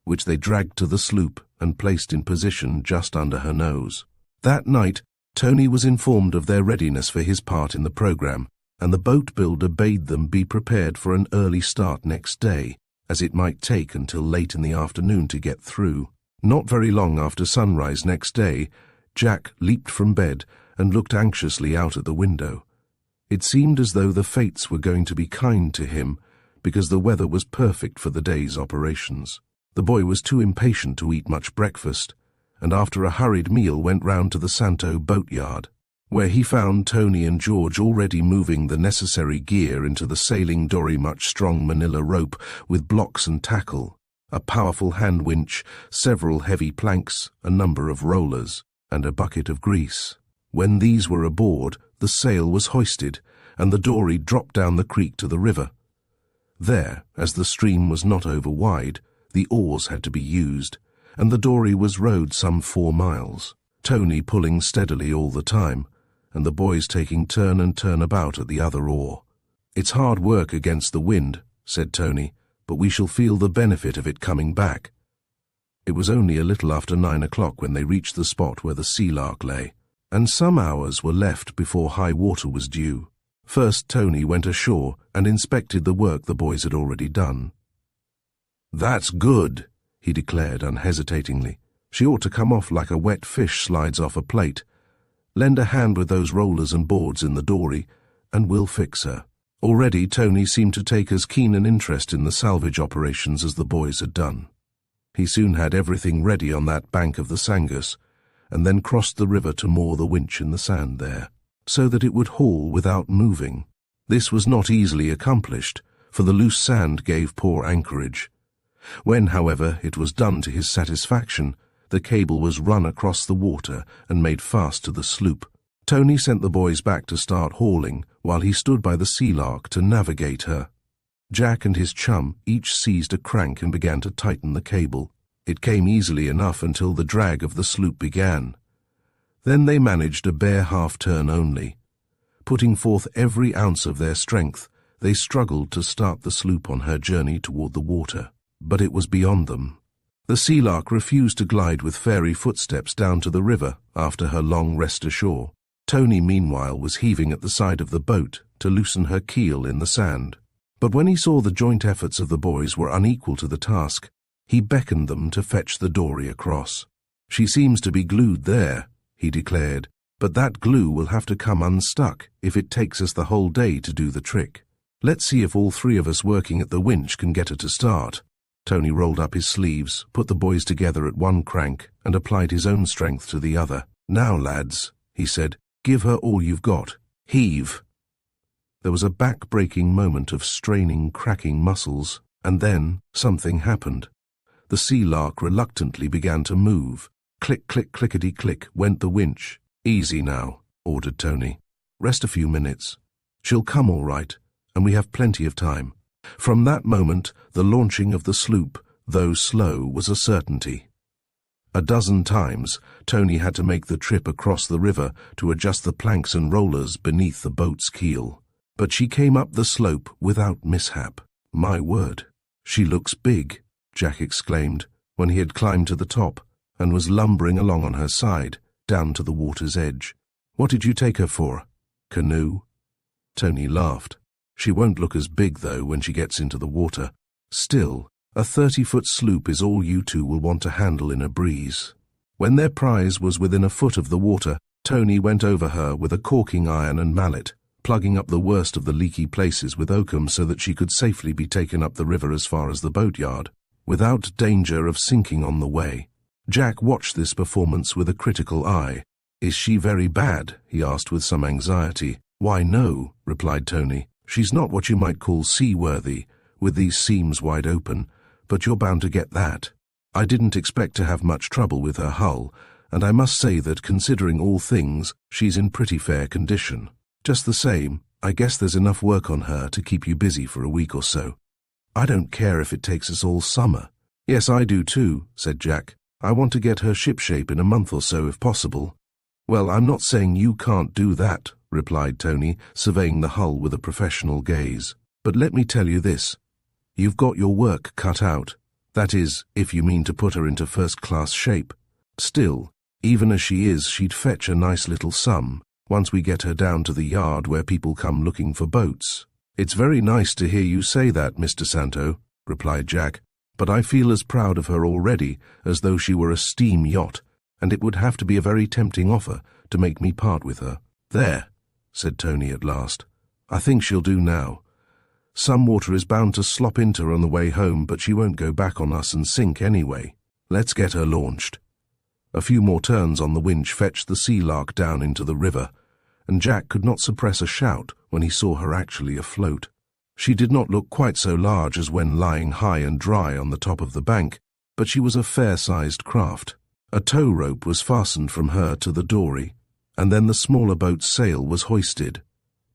which they dragged to the sloop and placed in position just under her nose. That night, Tony was informed of their readiness for his part in the program, and the boat builder bade them be prepared for an early start next day, as it might take until late in the afternoon to get through. Not very long after sunrise next day, Jack leaped from bed and looked anxiously out at the window. It seemed as though the fates were going to be kind to him, because the weather was perfect for the day's operations. The boy was too impatient to eat much breakfast, and after a hurried meal went round to the Santo boatyard. where he found Tony and George already moving the necessary gear into the sailing dory, much strong manila rope with blocks and tackle, a powerful hand winch, several heavy planks, a number of rollers, and a bucket of grease. When these were aboard, the sail was hoisted, and the dory dropped down the creek to the river. There, as the stream was not over wide, the oars had to be used, and the dory was rowed some 4 miles, Tony pulling steadily all the time, and the boys taking turn and turn about at the other oar. "It's hard work against the wind," said Tony, "but we shall feel the benefit of it coming back." It was only a little after 9 o'clock when they reached the spot where the Sea-Lark lay, and some hours were left before high water was due. First Tony went ashore and inspected the work the boys had already done. "That's good," he declared unhesitatingly. "She ought to come off like a wet fish slides off a plate. Lend a hand with those rollers and boards in the dory, and we'll fix her." Already Tony seemed to take as keen an interest in the salvage operations as the boys had done. He soon had everything ready on that bank of the Sangus, and then crossed the river to moor the winch in the sand there, so that it would haul without moving. This was not easily accomplished, for the loose sand gave poor anchorage. When, however, it was done to his satisfaction, the cable was run across the water and made fast to the sloop. Tony sent the boys back to start hauling, while he stood by the Sea-Lark to navigate her. Jack and his chum each seized a crank and began to tighten the cable. It came easily enough until the drag of the sloop began. Then they managed a bare half-turn only. Putting forth every ounce of their strength, they struggled to start the sloop on her journey toward the water, but it was beyond them. The Sea-Lark refused to glide with fairy footsteps down to the river after her long rest ashore. Tony, meanwhile, was heaving at the side of the boat to loosen her keel in the sand. But when he saw the joint efforts of the boys were unequal to the task, he beckoned them to fetch the dory across. "She seems to be glued there," he declared, "but that glue will have to come unstuck if it takes us the whole day to do the trick. Let's see if all 3 of us working at the winch can get her to start." Tony rolled up his sleeves, put the boys together at one crank, and applied his own strength to the other. "Now, lads," he said, "give her all you've got. Heave." There was a back-breaking moment of straining, cracking muscles, and then something happened. The Sea-Lark reluctantly began to move. Click, click, clickety-click went the winch. "Easy now," ordered Tony. "Rest a few minutes. She'll come all right, and we have plenty of time." From that moment, the launching of the sloop, though slow, was a certainty. A dozen times, Tony had to make the trip across the river to adjust the planks and rollers beneath the boat's keel. But she came up the slope without mishap. "My word, she looks big," Jack exclaimed, when he had climbed to the top and was lumbering along on her side, down to the water's edge. "What did you take her for? Canoe?" Tony laughed. "She won't look as big, though, when she gets into the water. Still, a 30-foot sloop is all you two will want to handle in a breeze." When their prize was within a foot of the water, Tony went over her with a caulking iron and mallet, plugging up the worst of the leaky places with oakum so that she could safely be taken up the river as far as the boatyard, without danger of sinking on the way. Jack watched this performance with a critical eye. "Is she very bad?" he asked with some anxiety. "Why, no," replied Tony. "She's not what you might call seaworthy, with these seams wide open, but you're bound to get that. I didn't expect to have much trouble with her hull, and I must say that, considering all things, she's in pretty fair condition. Just the same, I guess there's enough work on her to keep you busy for a week or so." "I don't care if it takes us all summer." "Yes, I do too," said Jack. "I want to get her shipshape in a month or so if possible." "Well, I'm not saying you can't do that," replied Tony, surveying the hull with a professional gaze. "But let me tell you this. You've got your work cut out. That is, if you mean to put her into first-class shape. Still, even as she is, she'd fetch a nice little sum, once we get her down to the yard where people come looking for boats." "It's very nice to hear you say that, Mr. Santo," replied Jack, "but I feel as proud of her already as though she were a steam yacht, and it would have to be a very tempting offer to make me part with her." "There," said Tony at last. "I think she'll do now. Some water is bound to slop into her on the way home, but she won't go back on us and sink anyway. Let's get her launched." A few more turns on the winch fetched the Sea-Lark down into the river, and Jack could not suppress a shout when he saw her actually afloat. She did not look quite so large as when lying high and dry on the top of the bank, but she was a fair-sized craft. A tow rope was fastened from her to the dory, and then the smaller boat's sail was hoisted,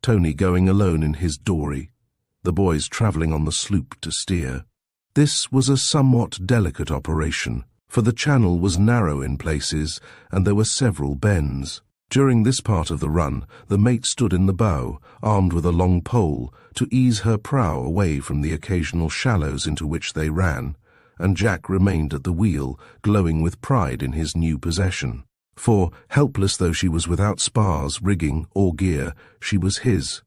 Tony going alone in his dory, the boys travelling on the sloop to steer. This was a somewhat delicate operation, for the channel was narrow in places and there were several bends. During this part of the run, the mate stood in the bow, armed with a long pole, to ease her prow away from the occasional shallows into which they ran, and Jack remained at the wheel, glowing with pride in his new possession. For, helpless though she was without spars, rigging, or gear, she was his,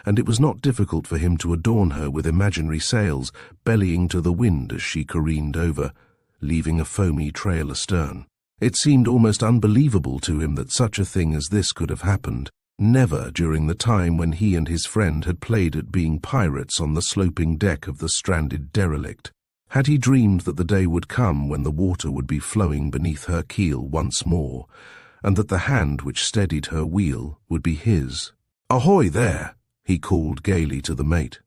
and it was not difficult for him to adorn her with imaginary sails, bellying to the wind as she careened over, leaving a foamy trail astern. It seemed almost unbelievable to him that such a thing as this could have happened, never during the time when he and his friend had played at being pirates on the sloping deck of the stranded derelict. Had he dreamed that the day would come when the water would be flowing beneath her keel once more, and that the hand which steadied her wheel would be his? "Ahoy there!" he called gaily to the mate.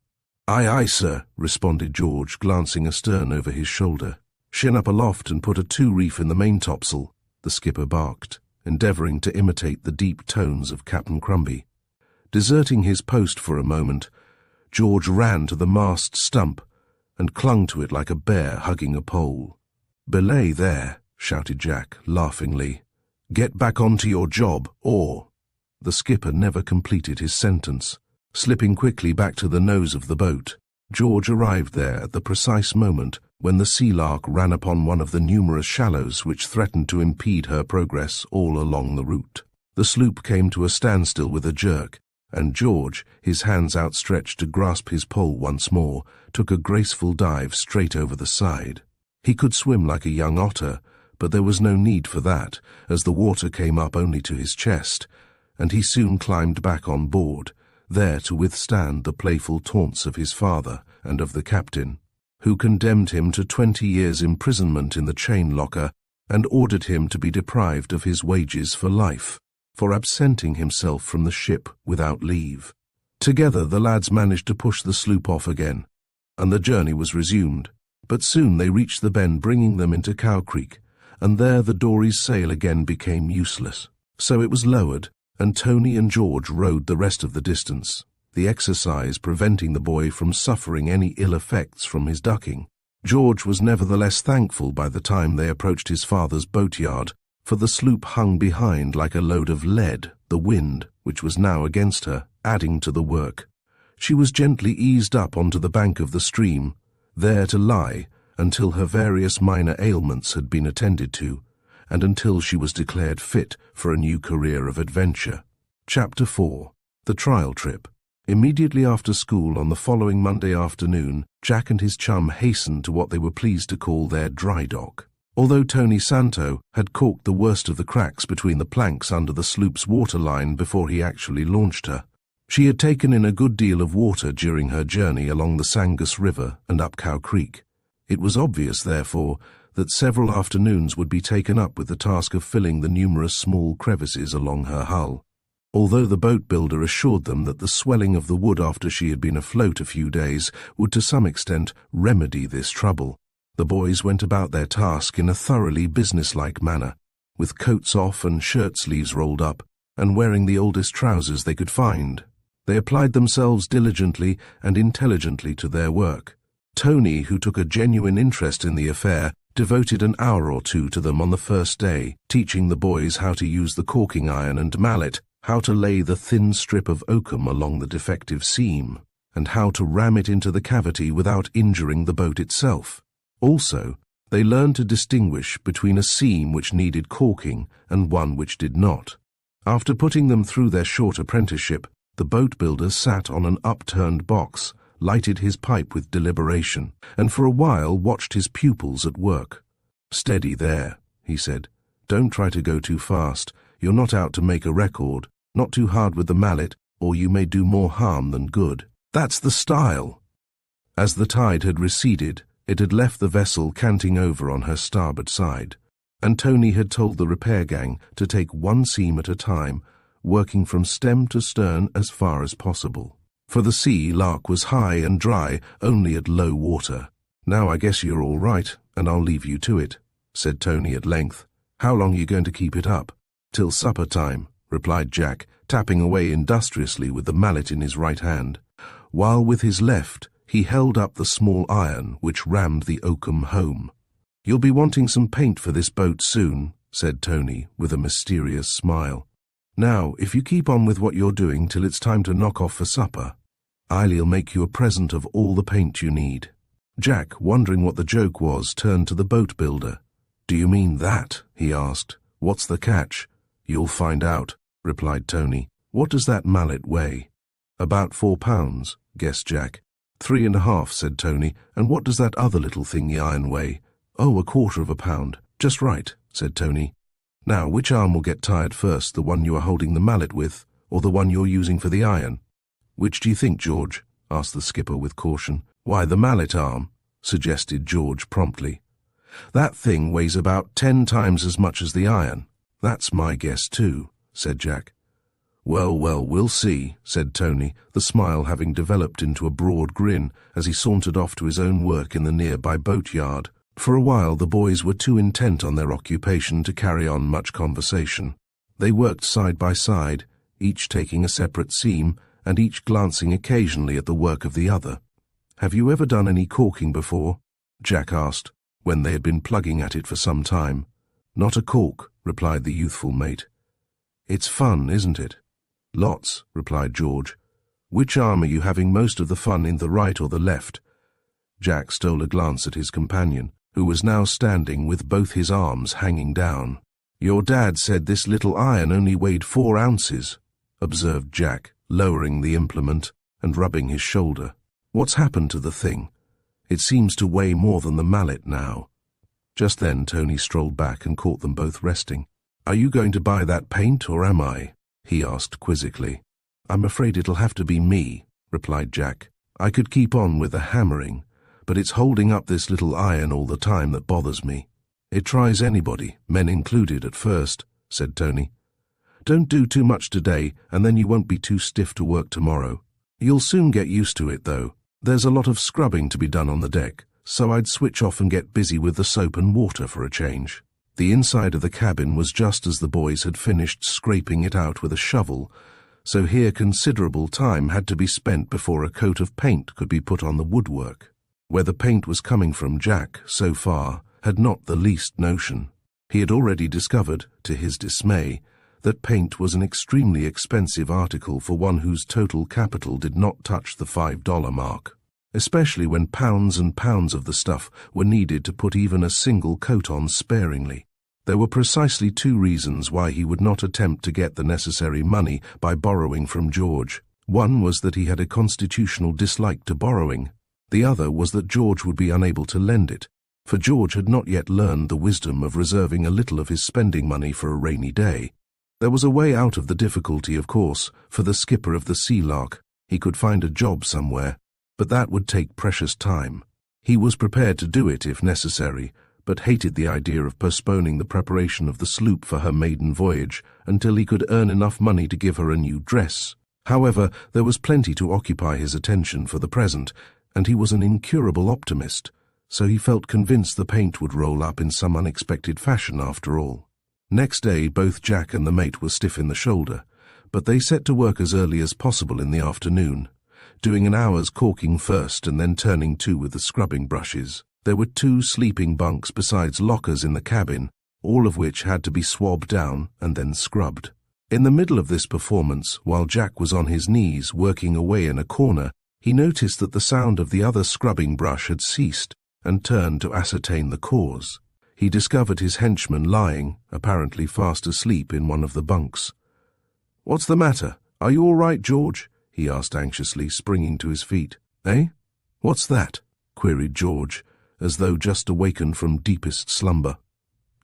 "Aye, aye, sir," responded George, glancing astern over his shoulder. "Shin up aloft and put a two-reef in the main-topsail," the skipper barked, endeavouring to imitate the deep tones of Captain Crumbie. Deserting his post for a moment, George ran to the mast stump and clung to it like a bear hugging a pole. "Belay there," shouted Jack, laughingly. "Get back onto your job, or—" The skipper never completed his sentence. Slipping quickly back to the nose of the boat, George arrived there at the precise moment when the Sea-Lark ran upon one of the numerous shallows which threatened to impede her progress all along the route. The sloop came to a standstill with a jerk, and George, his hands outstretched to grasp his pole once more, took a graceful dive straight over the side. He could swim like a young otter, but there was no need for that, as the water came up only to his chest, and he soon climbed back on board, there to withstand the playful taunts of his father and of the captain, who condemned him to 20 years' imprisonment in the chain locker and ordered him to be deprived of his wages for life, for absenting himself from the ship without leave. Together the lads managed to push the sloop off again, and the journey was resumed, but soon they reached the bend bringing them into Cow Creek, and there the dory's sail again became useless. So it was lowered, and Tony and George rowed the rest of the distance, the exercise preventing the boy from suffering any ill effects from his ducking. George was nevertheless thankful by the time they approached his father's boatyard, for the sloop hung behind like a load of lead, the wind, which was now against her, adding to the work. She was gently eased up onto the bank of the stream, there to lie until her various minor ailments had been attended to, and until she was declared fit for a new career of adventure. Chapter 4. The Trial Trip. Immediately after school on the following Monday afternoon, Jack and his chum hastened to what they were pleased to call their dry dock. Although Tony Santo had caulked the worst of the cracks between the planks under the sloop's waterline before he actually launched her, she had taken in a good deal of water during her journey along the Sangus River and up Cow Creek. It was obvious, therefore, that several afternoons would be taken up with the task of filling the numerous small crevices along her hull. Although the boat builder assured them that the swelling of the wood after she had been afloat a few days would to some extent remedy this trouble, the boys went about their task in a thoroughly businesslike manner, with coats off and shirt sleeves rolled up, and wearing the oldest trousers they could find. They applied themselves diligently and intelligently to their work. Tony, who took a genuine interest in the affair, devoted an hour or two to them on the first day, teaching the boys how to use the caulking iron and mallet, how to lay the thin strip of oakum along the defective seam, and how to ram it into the cavity without injuring the boat itself. Also, they learned to distinguish between a seam which needed caulking and one which did not. After putting them through their short apprenticeship, the boat builder sat on an upturned box, lighted his pipe with deliberation, and for a while watched his pupils at work. "Steady there," he said. "Don't try to go too fast. You're not out to make a record. Not too hard with the mallet, or you may do more harm than good. That's the style." As the tide had receded, it had left the vessel canting over on her starboard side, and Tony had told the repair gang to take one seam at a time, working from stem to stern as far as possible. For the Sea-Lark was high and dry, only at low water. "Now I guess you're all right, and I'll leave you to it," said Tony at length. "How long are you going to keep it up?" "Till supper time," replied Jack, tapping away industriously with the mallet in his right hand, while with his left he held up the small iron which rammed the oakum home. "You'll be wanting some paint for this boat soon," said Tony, with a mysterious smile. "Now, if you keep on with what you're doing till it's time to knock off for supper, I'll make you a present of all the paint you need." Jack, wondering what the joke was, turned to the boat builder. "Do you mean that?" he asked. "What's the catch?" "You'll find out," replied Tony. "What does that mallet weigh?" "About 4 pounds, guessed Jack. 3.5, said Tony. "And what does that other little thing the iron weigh?" "Oh, 1/4 of a pound. Just right," said Tony. "Now, which arm will get tired first, the one you are holding the mallet with, or the one you're using for the iron?" "Which do you think, George?" asked the skipper with caution. "Why, the mallet arm," suggested George promptly. "That thing weighs about 10 times as much as the iron." "That's my guess too," said Jack. "Well, we'll see," said Tony, the smile having developed into a broad grin as he sauntered off to his own work in the nearby boatyard. For a while the boys were too intent on their occupation to carry on much conversation. They worked side by side, each taking a separate seam, and each glancing occasionally at the work of the other. "Have you ever done any caulking before?" Jack asked, when they had been plugging at it for some time. "Not a cork," replied the youthful mate. "It's fun, isn't it?" "Lots," replied George. "Which arm are you having most of the fun in, the right or the left?" Jack stole a glance at his companion, who was now standing with both his arms hanging down. "Your dad said this little iron only weighed 4 ounces, observed Jack, lowering the implement and rubbing his shoulder. "What's happened to the thing? It seems to weigh more than the mallet now." Just then Tony strolled back and caught them both resting. "Are you going to buy that paint, or am I?" he asked quizzically. "I'm afraid it'll have to be me," replied Jack. "I could keep on with the hammering, but it's holding up this little iron all the time that bothers me." "It tries anybody, men included, at first," said Tony. "Don't do too much today, and then you won't be too stiff to work tomorrow. You'll soon get used to it, though. There's a lot of scrubbing to be done on the deck, so I'd switch off and get busy with the soap and water for a change." The inside of the cabin was just as the boys had finished scraping it out with a shovel, so here considerable time had to be spent before a coat of paint could be put on the woodwork. Where the paint was coming from, Jack, so far, had not the least notion. He had already discovered, to his dismay, that paint was an extremely expensive article for one whose total capital did not touch the $5 mark, especially when pounds and pounds of the stuff were needed to put even a single coat on sparingly. There were precisely 2 reasons why he would not attempt to get the necessary money by borrowing from George. One was that he had a constitutional dislike to borrowing. The other was that George would be unable to lend it, for George had not yet learned the wisdom of reserving a little of his spending money for a rainy day. There was a way out of the difficulty, of course, for the skipper of the Sea-Lark. He could find a job somewhere, but that would take precious time. He was prepared to do it if necessary, but hated the idea of postponing the preparation of the sloop for her maiden voyage until he could earn enough money to give her a new dress. However, there was plenty to occupy his attention for the present, and he was an incurable optimist, so he felt convinced the paint would roll up in some unexpected fashion after all. Next day both Jack and the mate were stiff in the shoulder, but they set to work as early as possible in the afternoon, doing an hour's caulking first and then turning to with the scrubbing brushes. There were 2 sleeping bunks besides lockers in the cabin, all of which had to be swabbed down and then scrubbed. In the middle of this performance, while Jack was on his knees working away in a corner, he noticed that the sound of the other scrubbing brush had ceased and turned to ascertain the cause. He discovered his henchman lying, apparently fast asleep, in one of the bunks. "What's the matter? Are you all right, George?" he asked anxiously, springing to his feet. "Eh? What's that?" queried George, as though just awakened from deepest slumber.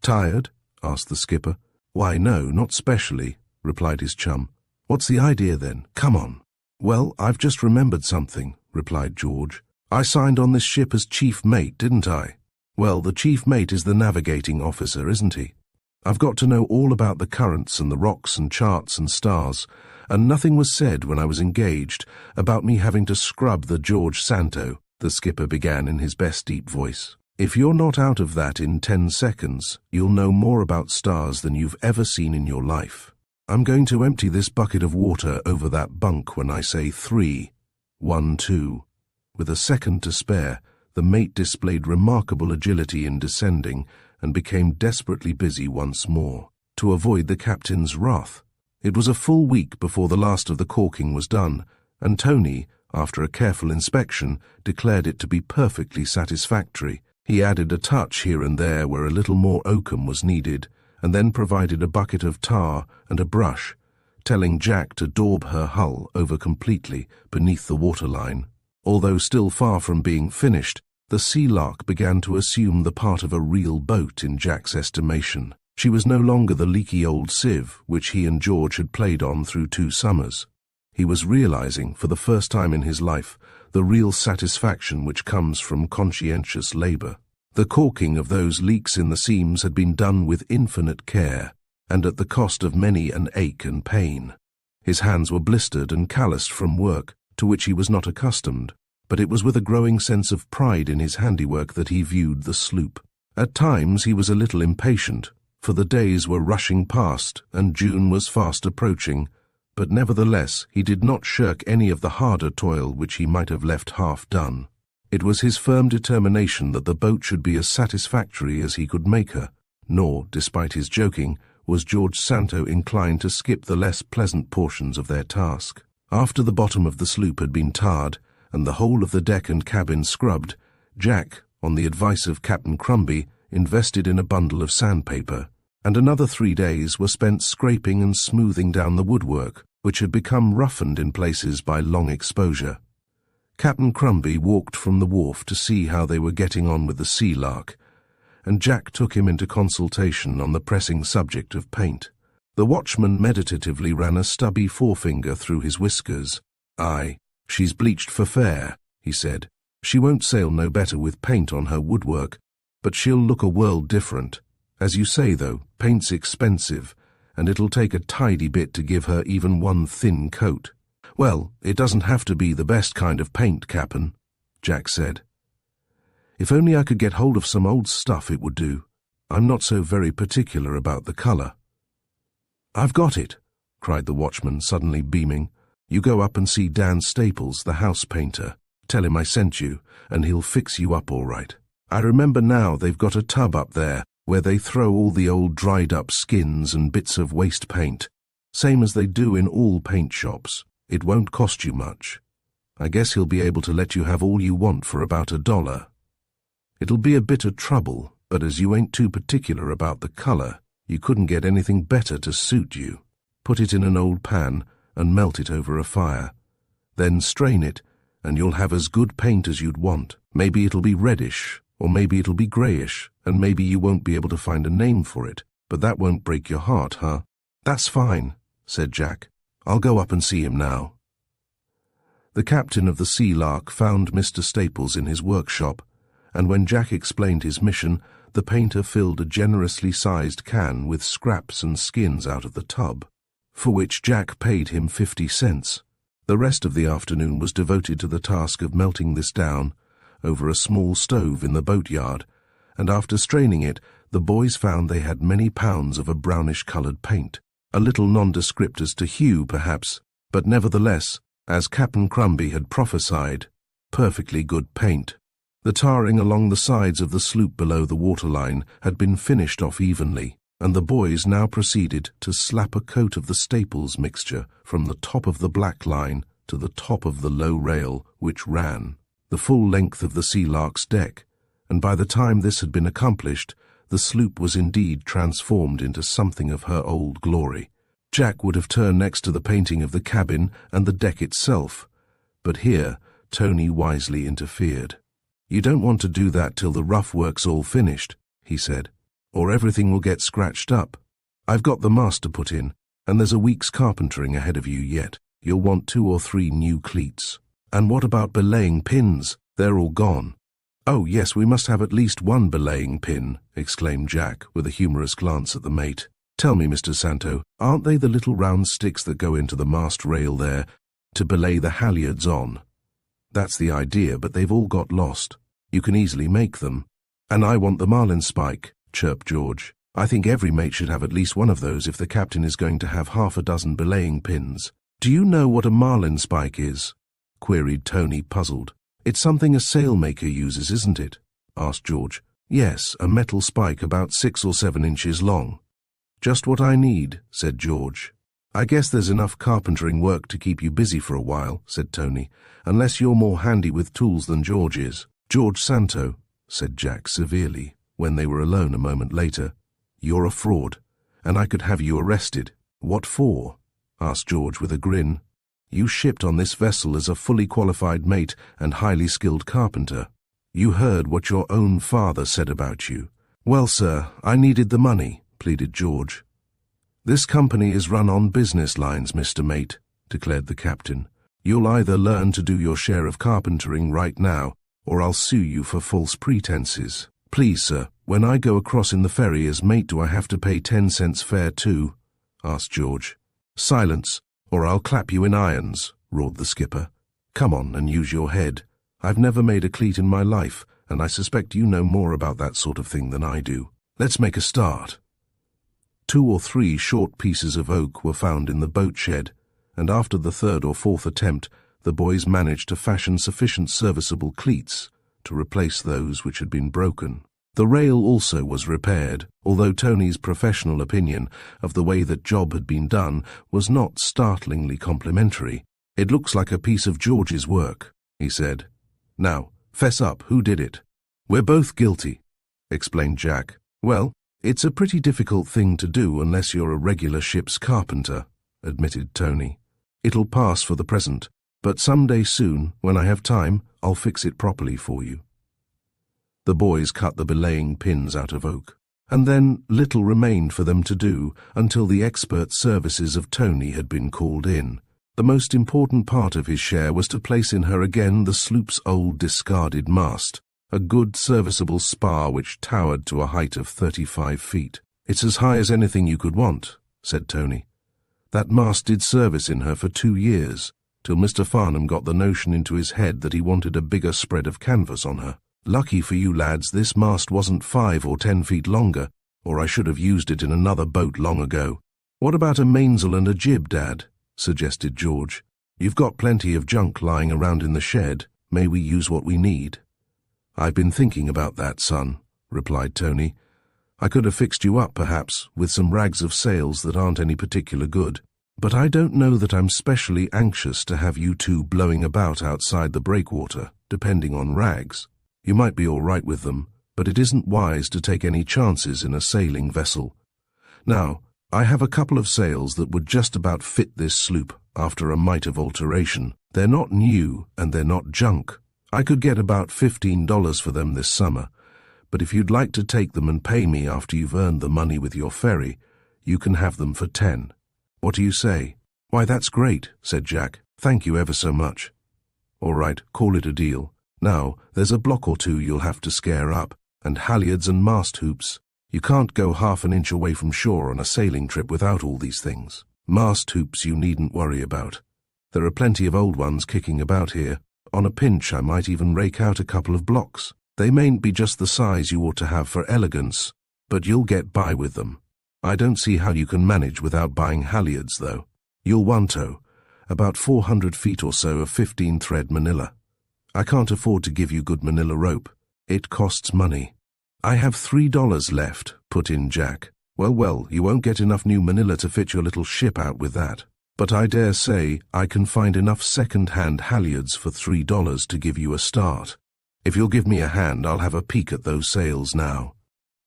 "Tired?" asked the skipper. "Why, no, not specially," replied his chum. "What's the idea then? Come on." "Well, I've just remembered something," replied George. "I signed on this ship as chief mate, didn't I? Well, the chief mate is the navigating officer, isn't he?" I've got to know all about the currents and the rocks and charts and stars, and nothing was said when I was engaged about me having to scrub the George Santo," the skipper began in his best deep voice. "If you're not out of that in 10 seconds, you'll know more about stars than you've ever seen in your life. I'm going to empty this bucket of water over that bunk when I say 3, 1, 2. With a second to spare, the mate displayed remarkable agility in descending and became desperately busy once more, to avoid the captain's wrath. It was a full week before the last of the caulking was done, and Tony, after a careful inspection, declared it to be perfectly satisfactory. He added a touch here and there where a little more oakum was needed, and then provided a bucket of tar and a brush, telling Jack to daub her hull over completely beneath the waterline. Although still far from being finished, the Sea-Lark began to assume the part of a real boat in Jack's estimation. She was no longer the leaky old sieve which he and George had played on through 2 summers. He was realizing, for the first time in his life, the real satisfaction which comes from conscientious labor. The caulking of those leaks in the seams had been done with infinite care, and at the cost of many an ache and pain. His hands were blistered and calloused from work to which he was not accustomed, but it was with a growing sense of pride in his handiwork that he viewed the sloop. At times he was a little impatient, for the days were rushing past and June was fast approaching, but nevertheless he did not shirk any of the harder toil which he might have left half done. It was his firm determination that the boat should be as satisfactory as he could make her, nor, despite his joking, was George Santo inclined to skip the less pleasant portions of their task. After the bottom of the sloop had been tarred, and the whole of the deck and cabin scrubbed, Jack, on the advice of Captain Crumbie, invested in a bundle of sandpaper, and another 3 days were spent scraping and smoothing down the woodwork, which had become roughened in places by long exposure. Captain Crumbie walked from the wharf to see how they were getting on with the Sea-Lark, and Jack took him into consultation on the pressing subject of paint. The watchman meditatively ran a stubby forefinger through his whiskers. "Aye, she's bleached for fair," he said. "She won't sail no better with paint on her woodwork, but she'll look a world different. As you say, though, paint's expensive, and it'll take a tidy bit to give her even one thin coat." "Well, it doesn't have to be the best kind of paint, Cap'n," Jack said. "If only I could get hold of some old stuff it would do. I'm not so very particular about the colour." "I've got it," cried the watchman, suddenly beaming. "You go up and see Dan Staples, the house painter. Tell him I sent you, and he'll fix you up all right. I remember now they've got a tub up there where they throw all the old dried-up skins and bits of waste paint, same as they do in all paint shops. It won't cost you much. I guess he'll be able to let you have all you want for about $1. It'll be a bit of trouble, but as you ain't too particular about the colour, you couldn't get anything better to suit you. Put it in an old pan and melt it over a fire. Then strain it, and you'll have as good paint as you'd want. Maybe it'll be reddish, or maybe it'll be greyish, and maybe you won't be able to find a name for it, but that won't break your heart, huh?" "That's fine," said Jack. "I'll go up and see him now." The captain of the Sea-Lark found Mr. Staples in his workshop, and when Jack explained his mission, the painter filled a generously sized can with scraps and skins out of the tub, for which Jack paid him 50 cents. The rest of the afternoon was devoted to the task of melting this down over a small stove in the boatyard, and after straining it, the boys found they had many pounds of a brownish-coloured paint, a little nondescript as to hue, perhaps, but nevertheless, as Captain Crumbie had prophesied, perfectly good paint. The tarring along the sides of the sloop below the waterline had been finished off evenly, and the boys now proceeded to slap a coat of the Staples mixture from the top of the black line to the top of the low rail which ran the full length of the Sea-Lark's deck, and by the time this had been accomplished, the sloop was indeed transformed into something of her old glory. Jack would have turned next to the painting of the cabin and the deck itself, but here Tony wisely interfered. "You don't want to do that till the rough work's all finished," he said, "or everything will get scratched up. I've got the mast to put in, and there's a week's carpentering ahead of you yet. You'll want 2 or 3 new cleats. And what about belaying pins? They're all gone. "Oh, yes, we must have at least one belaying pin," exclaimed Jack, with a humorous glance at the mate. "Tell me, Mr. Santo, aren't they the little round sticks that go into the mast rail there to belay the halyards on?" "That's the idea, but they've all got lost. You can easily make them." "And I want the marlinspike," chirped George. "I think every mate should have at least one of those if the captain is going to have half a dozen belaying pins." "Do you know what a marlinspike is?" queried Tony, puzzled. "It's something a sailmaker uses, isn't it?" asked George. "Yes, a metal spike about 6 or 7 inches long." "Just what I need," said George. "I guess there's enough carpentering work to keep you busy for a while," said Tony, "unless you're more handy with tools than George is." "George Santo," said Jack severely, when they were alone a moment later, "you're a fraud, and I could have you arrested." "What for?" asked George with a grin. "You shipped on this vessel as a fully qualified mate and highly skilled carpenter. You heard what your own father said about you." "Well, sir, I needed the money," pleaded George. "This company is run on business lines, Mr. Mate," declared the captain. "You'll either learn to do your share of carpentering right now, or I'll sue you for false pretenses." "Please, sir, when I go across in the ferry as mate, do I have to pay 10 cents fare too?" asked George. "Silence, or I'll clap you in irons," roared the skipper. "Come on and use your head. I've never made a cleat in my life, and I suspect you know more about that sort of thing than I do. Let's make a start." 2 or 3 short pieces of oak were found in the boat shed, and after the 3rd or 4th attempt, the boys managed to fashion sufficient serviceable cleats to replace those which had been broken. The rail also was repaired, although Tony's professional opinion of the way that job had been done was not startlingly complimentary. "It looks like a piece of George's work," he said. "Now, fess up, who did it?" "We're both guilty," explained Jack. "Well, it's a pretty difficult thing to do unless you're a regular ship's carpenter," admitted Tony. "It'll pass for the present, but some day soon, when I have time, I'll fix it properly for you." The boys cut the belaying pins out of oak, and then little remained for them to do until the expert services of Tony had been called in. The most important part of his share was to place in her again the sloop's old discarded mast, a good serviceable spar which towered to a height of 35 feet. "It's as high as anything you could want," said Tony. "That mast did service in her for 2 years, till Mr. Farnham got the notion into his head that he wanted a bigger spread of canvas on her. Lucky for you lads, this mast wasn't 5 or 10 feet longer, or I should have used it in another boat long ago." "What about a mainsail and a jib, Dad?" suggested George. "You've got plenty of junk lying around in the shed. May we use what we need?" "I've been thinking about that, son," replied Tony. "I could have fixed you up, perhaps, with some rags of sails that aren't any particular good. But I don't know that I'm specially anxious to have you two blowing about outside the breakwater, depending on rags. You might be all right with them, but it isn't wise to take any chances in a sailing vessel. Now, I have a couple of sails that would just about fit this sloop after a mite of alteration. They're not new, and they're not junk. I could get about $15 for them this summer, but if you'd like to take them and pay me after you've earned the money with your ferry, you can have them for 10. What do you say?" "Why, that's great," said Jack. "Thank you ever so much." "All right, call it a deal. Now, there's a block or 2 you'll have to scare up, and halyards and mast hoops. You can't go half an inch away from shore on a sailing trip without all these things. Mast hoops you needn't worry about. There are plenty of old ones kicking about here. On a pinch I might even rake out a couple of blocks. They mayn't be just the size you ought to have for elegance, but you'll get by with them. I don't see how you can manage without buying halyards, though. You'll want about 400 feet or so of 15-thread manila. I can't afford to give you good manila rope. It costs money." "I have $3 left," put in Jack. Well, you won't get enough new manila to fit your little ship out with that. But I dare say I can find enough second-hand halyards for $3 to give you a start. If you'll give me a hand, I'll have a peek at those sails now."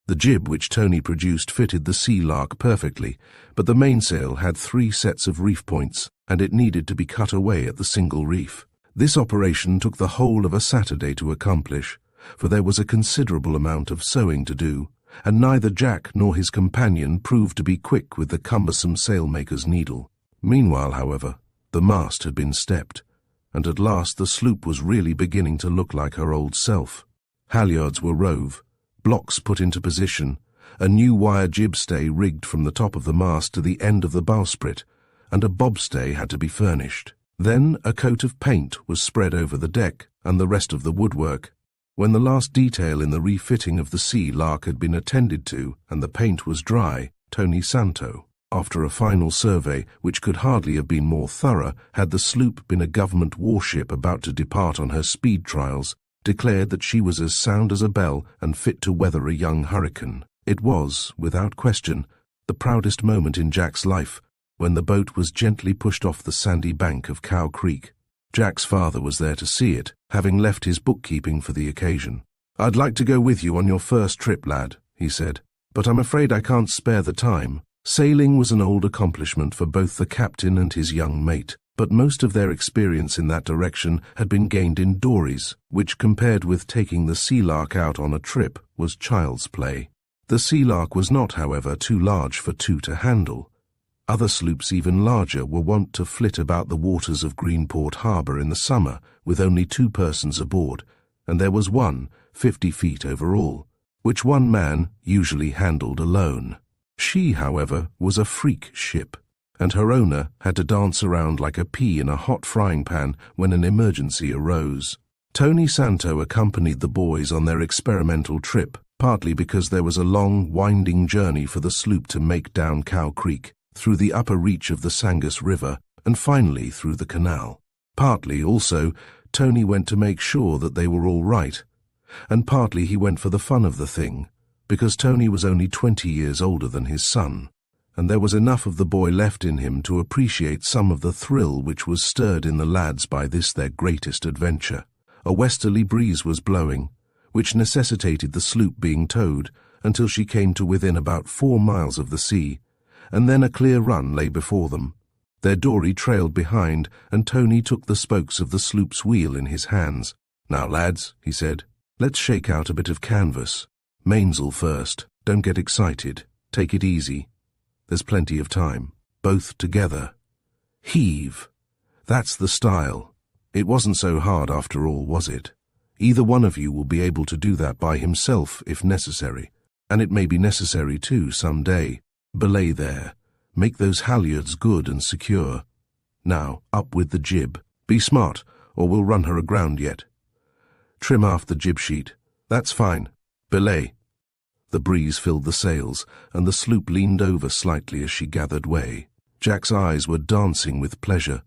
The jib which Tony produced fitted the Sea-Lark perfectly, but the mainsail had 3 sets of reef points, and it needed to be cut away at the single reef. This operation took the whole of a Saturday to accomplish, for there was a considerable amount of sewing to do, and neither Jack nor his companion proved to be quick with the cumbersome sailmaker's needle. Meanwhile, however, the mast had been stepped, and at last the sloop was really beginning to look like her old self. Halyards were rove, blocks put into position, a new wire jibstay rigged from the top of the mast to the end of the bowsprit, and a bobstay had to be furnished. Then a coat of paint was spread over the deck and the rest of the woodwork. When the last detail in the refitting of the Sea-Lark had been attended to and the paint was dry, Tony Santo, after a final survey which could hardly have been more thorough had the sloop been a government warship about to depart on her speed trials, declared that she was as sound as a bell and fit to weather a young hurricane. It was, without question, the proudest moment in Jack's life when the boat was gently pushed off the sandy bank of Cow Creek. Jack's father was there to see it, having left his bookkeeping for the occasion. "I'd like to go with you on your first trip, lad," he said, "but I'm afraid I can't spare the time." Sailing was an old accomplishment for both the captain and his young mate, but most of their experience in that direction had been gained in dories, which compared with taking the Sea-Lark out on a trip was child's play. The Sea-Lark was not, however, too large for two to handle. Other sloops even larger were wont to flit about the waters of Greenport Harbour in the summer with only 2 persons aboard, and there was one, 50 feet over all, which one man usually handled alone. She, however, was a freak ship, and her owner had to dance around like a pea in a hot frying pan when an emergency arose. Tony Santo accompanied the boys on their experimental trip, partly because there was a long, winding journey for the sloop to make down Cow Creek, through the upper reach of the Sangus River, and finally through the canal. Partly, also, Tony went to make sure that they were all right, and partly he went for the fun of the thing, because Tony was only 20 years older than his son, and there was enough of the boy left in him to appreciate some of the thrill which was stirred in the lads by this their greatest adventure. A westerly breeze was blowing, which necessitated the sloop being towed until she came to within about 4 miles of the sea, and then a clear run lay before them. Their dory trailed behind, and Tony took the spokes of the sloop's wheel in his hands. "Now, lads," he said, "let's shake out a bit of canvas. Mainsail first. Don't get excited. Take it easy. There's plenty of time. Both together. Heave. That's the style. It wasn't so hard after all, was it? Either one of you will be able to do that by himself if necessary, and it may be necessary too some day. Belay there. Make those halyards good and secure. Now, up with the jib. Be smart, or we'll run her aground yet. Trim aft the jib sheet. That's fine. Belay." The breeze filled the sails, and the sloop leaned over slightly as she gathered way. Jack's eyes were dancing with pleasure.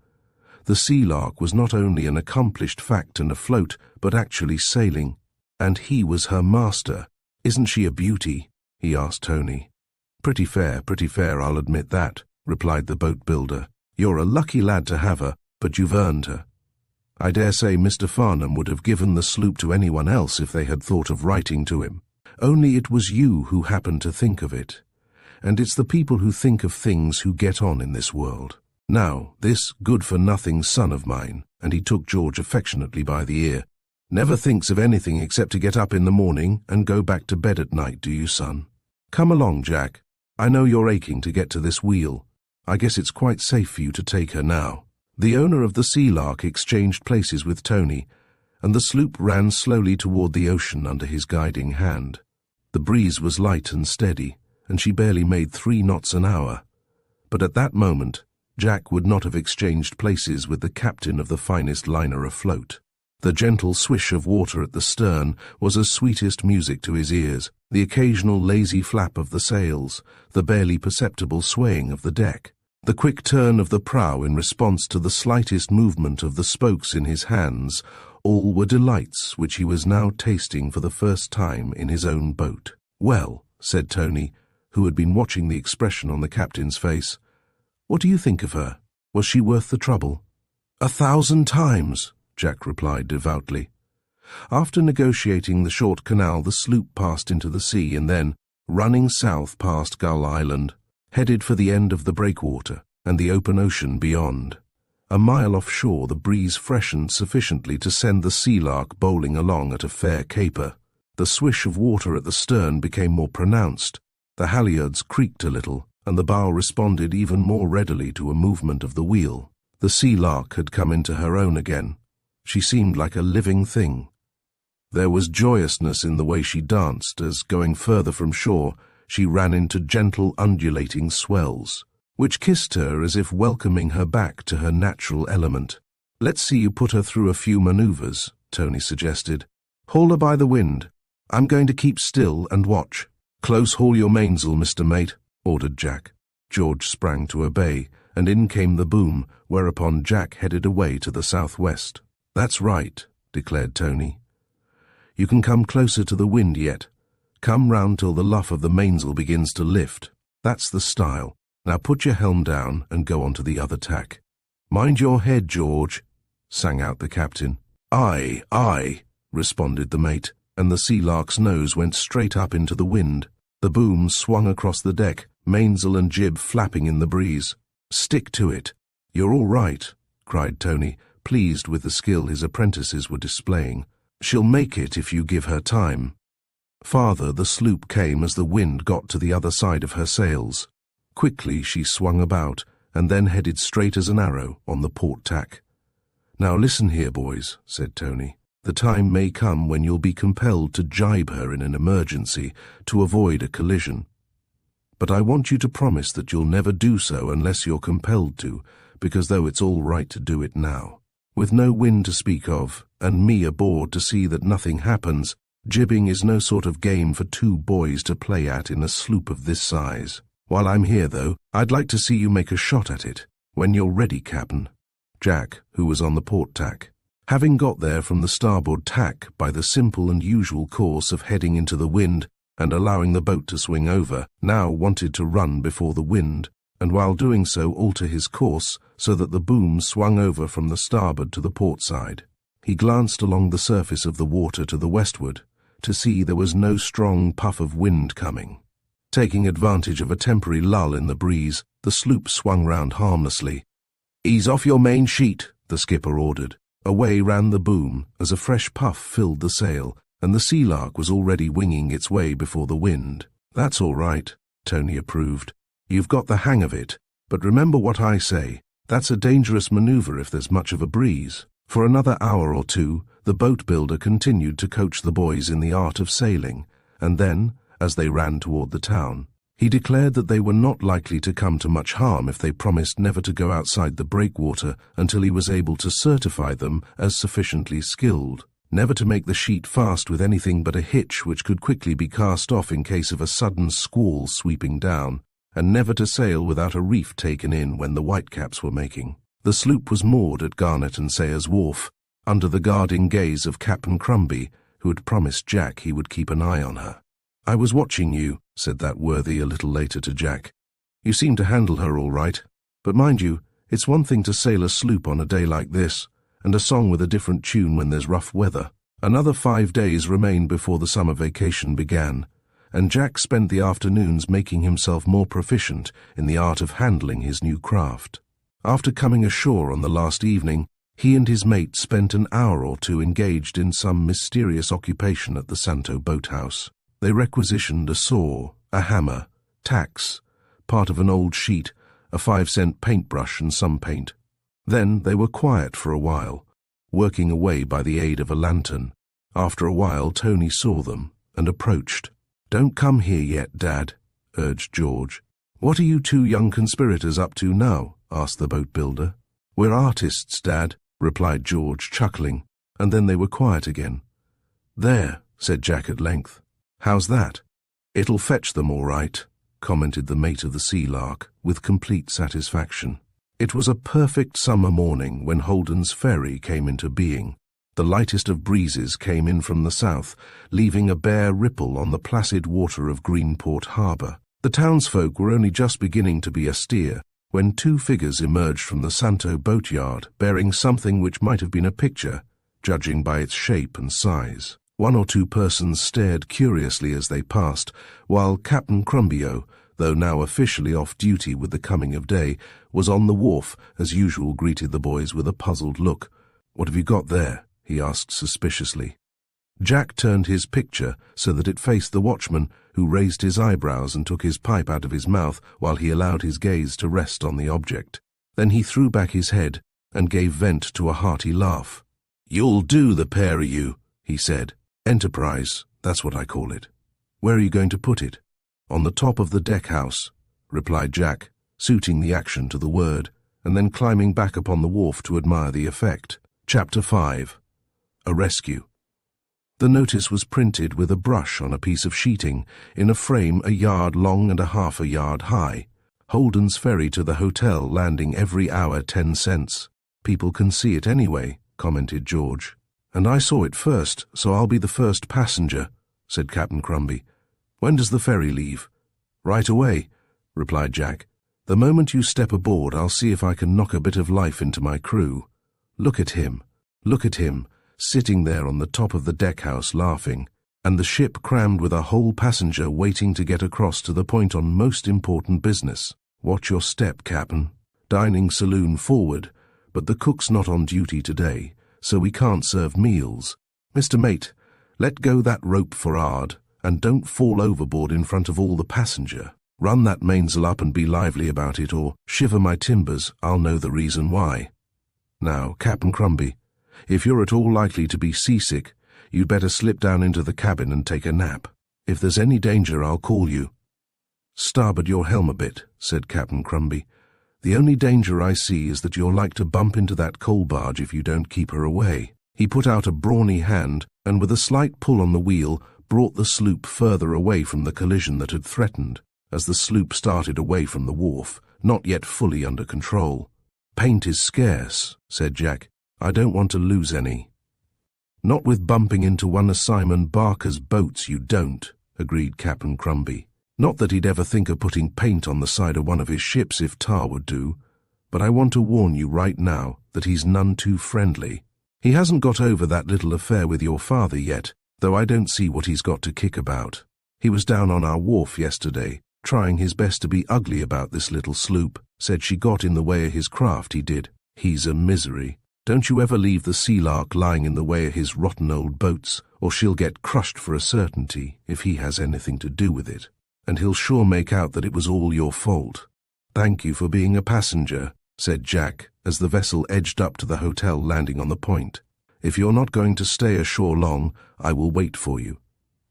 The Sea-Lark was not only an accomplished fact and afloat, but actually sailing. And he was her master. "Isn't she a beauty?" he asked Tony. Pretty fair, I'll admit that," replied the boat builder. "You're a lucky lad to have her, but you've earned her. I dare say Mr. Farnham would have given the sloop to anyone else if they had thought of writing to him. Only it was you who happened to think of it. And it's the people who think of things who get on in this world. Now, this good-for-nothing son of mine," and he took George affectionately by the ear, "never thinks of anything except to get up in the morning and go back to bed at night, do you, son? Come along, Jack. I know you're aching to get to this wheel. I guess it's quite safe for you to take her now." The owner of the Sea-Lark exchanged places with Tony, and the sloop ran slowly toward the ocean under his guiding hand. The breeze was light and steady, and she barely made 3 knots an hour. But at that moment, Jack would not have exchanged places with the captain of the finest liner afloat. The gentle swish of water at the stern was as sweetest music to his ears, the occasional lazy flap of the sails, the barely perceptible swaying of the deck, the quick turn of the prow in response to the slightest movement of the spokes in his hands, all were delights which he was now tasting for the first time in his own boat. "Well," said Tony, who had been watching the expression on the captain's face, "what do you think of her? Was she worth the trouble?" "1,000 times," Jack replied devoutly. After negotiating the short canal, the sloop passed into the sea and then, running south past Gull Island, headed for the end of the breakwater and the open ocean beyond. A mile offshore, the breeze freshened sufficiently to send the Sea-Lark bowling along at a fair caper. The swish of water at the stern became more pronounced, the halyards creaked a little, and the bow responded even more readily to a movement of the wheel. The Sea-Lark had come into her own again. She seemed like a living thing. There was joyousness in the way she danced as, going further from shore, she ran into gentle undulating swells, which kissed her as if welcoming her back to her natural element. "Let's see you put her through a few maneuvers," Tony suggested. "Haul her by the wind. I'm going to keep still and watch." "Close haul your mainsail, Mr. Mate," ordered Jack. George sprang to obey, and in came the boom, whereupon Jack headed away to the southwest. "That's right," declared Tony. "You can come closer to the wind yet. Come round till the luff of the mainsail begins to lift. That's the style. Now put your helm down and go on to the other tack." "Mind your head, George," sang out the captain. "Aye, aye," responded the mate, and the Sea-Lark's nose went straight up into the wind. The boom swung across the deck, mainsail and jib flapping in the breeze. "Stick to it. You're all right," cried Tony, pleased with the skill his apprentices were displaying. "She'll make it if you give her time." Farther the sloop came as the wind got to the other side of her sails. Quickly she swung about, and then headed straight as an arrow on the port tack. "Now listen here, boys," said Tony. "The time may come when you'll be compelled to jibe her in an emergency to avoid a collision. But I want you to promise that you'll never do so unless you're compelled to, because though it's all right to do it now. With no wind to speak of, and me aboard to see that nothing happens, jibbing is no sort of game for two boys to play at in a sloop of this size. While I'm here, though, I'd like to see you make a shot at it. When you're ready, Captain." Jack, who was on the port tack, having got there from the starboard tack by the simple and usual course of heading into the wind and allowing the boat to swing over, now wanted to run before the wind, and while doing so alter his course so that the boom swung over from the starboard to the port side. He glanced along the surface of the water to the westward to see there was no strong puff of wind coming. Taking advantage of a temporary lull in the breeze, the sloop swung round harmlessly. "Ease off your main sheet," the skipper ordered. Away ran the boom as a fresh puff filled the sail, and the Sea-Lark was already winging its way before the wind. "That's all right," Tony approved. "You've got the hang of it, but remember what I say. That's a dangerous maneuver if there's much of a breeze." For another hour or two, the boat builder continued to coach the boys in the art of sailing, and then, as they ran toward the town, he declared that they were not likely to come to much harm if they promised never to go outside the breakwater until he was able to certify them as sufficiently skilled, never to make the sheet fast with anything but a hitch which could quickly be cast off in case of a sudden squall sweeping down, and never to sail without a reef taken in when the whitecaps were making. The sloop was moored at Garnet and Sayers Wharf, under the guarding gaze of Captain Crumby, who had promised Jack he would keep an eye on her. "I was watching you," said that worthy a little later to Jack. "You seem to handle her all right. But mind you, it's one thing to sail a sloop on a day like this, and a song with a different tune when there's rough weather." Another 5 days remained before the summer vacation began, and Jack spent the afternoons making himself more proficient in the art of handling his new craft. After coming ashore on the last evening, he and his mate spent an hour or two engaged in some mysterious occupation at the Santo boathouse. They requisitioned a saw, a hammer, tacks, part of an old sheet, a 5-cent paintbrush and some paint. Then they were quiet for a while, working away by the aid of a lantern. After a while Tony saw them and approached. "Don't come here yet, Dad," urged George. "What are you two young conspirators up to now?" asked the boat builder. "We're artists, Dad," replied George, chuckling, and then they were quiet again. "There," said Jack at length. "How's that?" "It'll fetch them all right," commented the mate of the Sea-Lark, with complete satisfaction. It was a perfect summer morning when Holden's ferry came into being. The lightest of breezes came in from the south, leaving a bare ripple on the placid water of Greenport Harbour. The townsfolk were only just beginning to be astir when 2 figures emerged from the Santo boatyard bearing something which might have been a picture, judging by its shape and size. 1 or 2 persons stared curiously as they passed, while Captain Crumbio, though now officially off duty with the coming of day, was on the wharf, as usual greeted the boys with a puzzled look. "What have you got there?" he asked suspiciously. Jack turned his picture so that it faced the watchman, who raised his eyebrows and took his pipe out of his mouth while he allowed his gaze to rest on the object. Then he threw back his head and gave vent to a hearty laugh. "You'll do, the pair of you," he said. Enterprise, that's what I call it. Where are you going to put it? On the top of the deck house, replied Jack, suiting the action to the word, and then climbing back upon the wharf to admire the effect. Chapter 5. A Rescue. The notice was printed with a brush on a piece of sheeting, in a frame a yard long and a half a yard high. Holden's ferry to the hotel, landing every hour 10 cents. People can see it anyway, commented George. And I saw it first, so I'll be the first passenger, said Captain Crumby. When does the ferry leave? Right away, replied Jack. The moment you step aboard, I'll see if I can knock a bit of life into my crew. Look at him, sitting there on the top of the deck-house laughing, and the ship crammed with a whole passenger waiting to get across to the point on most important business. Watch your step, Cap'n. Dining saloon forward, but the cook's not on duty today, so we can't serve meals. Mr. Mate, let go that rope for'ard, and don't fall overboard in front of all the passenger. Run that mainsail up and be lively about it, or, shiver my timbers, I'll know the reason why. Now, Cap'n Crumby, if you're at all likely to be seasick, you'd better slip down into the cabin and take a nap. If there's any danger, I'll call you. Starboard your helm a bit, said Captain Crumby. The only danger I see is that you'll like to bump into that coal barge if you don't keep her away. He put out a brawny hand, and with a slight pull on the wheel, brought the sloop further away from the collision that had threatened, as the sloop started away from the wharf, not yet fully under control. Paint is scarce, said Jack. I don't want to lose any. Not with bumping into one of Simon Barker's boats, you don't, agreed Captain Crumby. Not that he'd ever think of putting paint on the side of one of his ships if tar would do, but I want to warn you right now that he's none too friendly. He hasn't got over that little affair with your father yet, though I don't see what he's got to kick about. He was down on our wharf yesterday, trying his best to be ugly about this little sloop, said she got in the way of his craft, he did. He's a misery. Don't you ever leave the Sea-Lark lying in the way of his rotten old boats, or she'll get crushed for a certainty if he has anything to do with it. And he'll sure make out that it was all your fault. Thank you for being a passenger, said Jack, as the vessel edged up to the hotel landing on the point. If you're not going to stay ashore long, I will wait for you.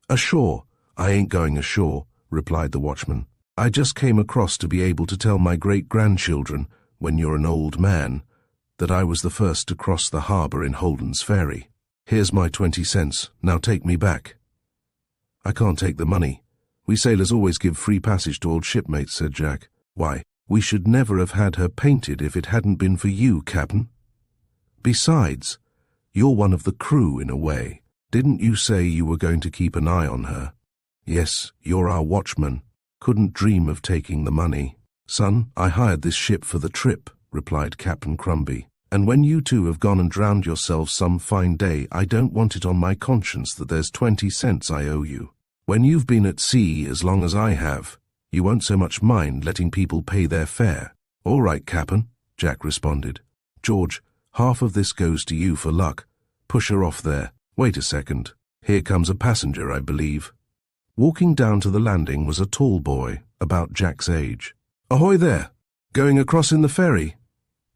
Ashore? I ain't going ashore, replied the watchman. I just came across to be able to tell my great-grandchildren, when you're an old man, that I was the first to cross the harbour in Holden's ferry. Here's my 20 cents, now take me back. I can't take the money. We sailors always give free passage to old shipmates, said Jack. Why, we should never have had her painted if it hadn't been for you, Cap'n. Besides, you're one of the crew in a way. Didn't you say you were going to keep an eye on her? Yes, you're our watchman. Couldn't dream of taking the money. Son, I hired this ship for the trip, replied Captain Crumby. And when you two have gone and drowned yourselves some fine day, I don't want it on my conscience that there's 20 cents I owe you. When you've been at sea as long as I have, you won't so much mind letting people pay their fare. All right, Cap'n, Jack responded. George, half of this goes to you for luck. Push her off there. Wait a second. Here comes a passenger, I believe. Walking down to the landing was a tall boy, about Jack's age. Ahoy there! Going across in the ferry?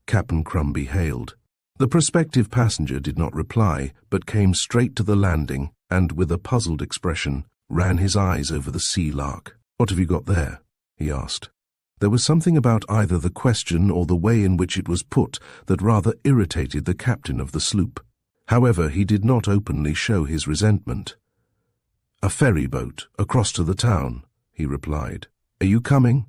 Captain Crumby hailed. The prospective passenger did not reply, but came straight to the landing and, with a puzzled expression, ran his eyes over the Sea-Lark. What have you got there? He asked. There was something about either the question or the way in which it was put that rather irritated the captain of the sloop. However, he did not openly show his resentment. A ferry boat, across to the town, he replied. Are you coming?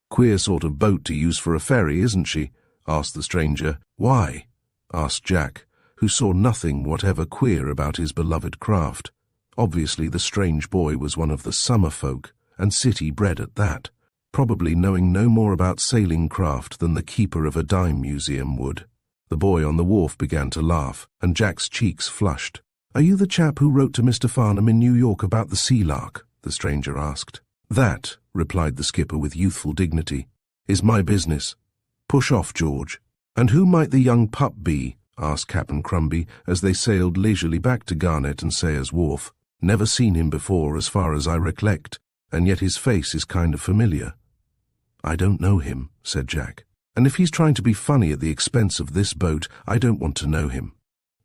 Queer sort of boat to use for a ferry, isn't she? Asked the stranger. Why? Asked Jack, who saw nothing whatever queer about his beloved craft. Obviously the strange boy was one of the summer folk, and city-bred at that, probably knowing no more about sailing craft than the keeper of a dime museum would. The boy on the wharf began to laugh, and Jack's cheeks flushed. Are you the chap who wrote to Mr. Farnham in New York about the Sea-Lark? The stranger asked. That, replied the skipper with youthful dignity, is my business. Push off, George. And who might the young pup be? Asked Captain Crumby as they sailed leisurely back to Garnet and Sayers Wharf. Never seen him before as far as I recollect, and yet his face is kind of familiar. I don't know him, said Jack. And if he's trying to be funny at the expense of this boat, I don't want to know him.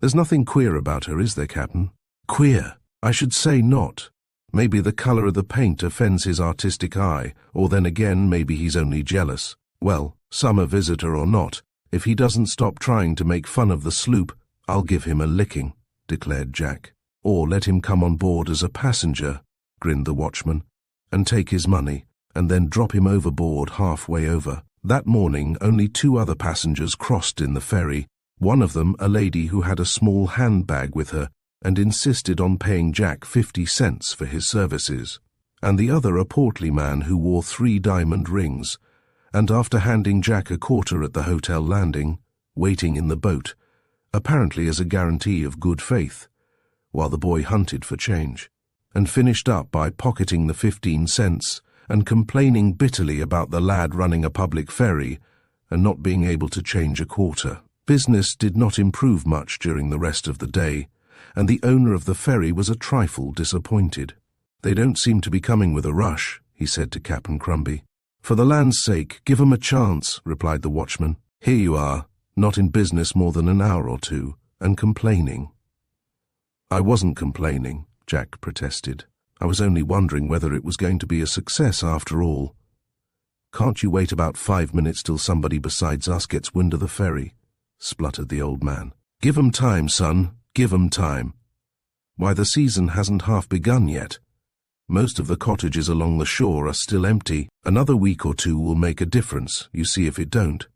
There's nothing queer about her, is there, Captain? Queer. I should say not. Maybe the color of the paint offends his artistic eye, or then again maybe he's only jealous. Well, summer visitor or not, if he doesn't stop trying to make fun of the sloop, I'll give him a licking, declared Jack. Or let him come on board as a passenger, grinned the watchman, and take his money, and then drop him overboard halfway over. That morning, only 2 other passengers crossed in the ferry, one of them a lady who had a small handbag with her and insisted on paying Jack 50 cents for his services, and the other a portly man who wore 3 diamond rings, and after handing Jack a quarter at the hotel landing, waiting in the boat, apparently as a guarantee of good faith, while the boy hunted for change, and finished up by pocketing the 15 cents and complaining bitterly about the lad running a public ferry and not being able to change a quarter. Business did not improve much during the rest of the day, and the owner of the ferry was a trifle disappointed. "They don't seem to be coming with a rush," he said to Captain Crumby. "For the land's sake, give 'em a chance," replied the watchman. "Here you are, not in business more than an hour or two, and complaining." "I wasn't complaining," Jack protested. "I was only wondering whether it was going to be a success after all." "Can't you wait about 5 minutes till somebody besides us gets wind of the ferry?" spluttered the old man. "Give 'em time, son, give 'em time. Why, the season hasn't half begun yet. Most of the cottages along the shore are still empty. Another week or 2 will make a difference, you see if it don't."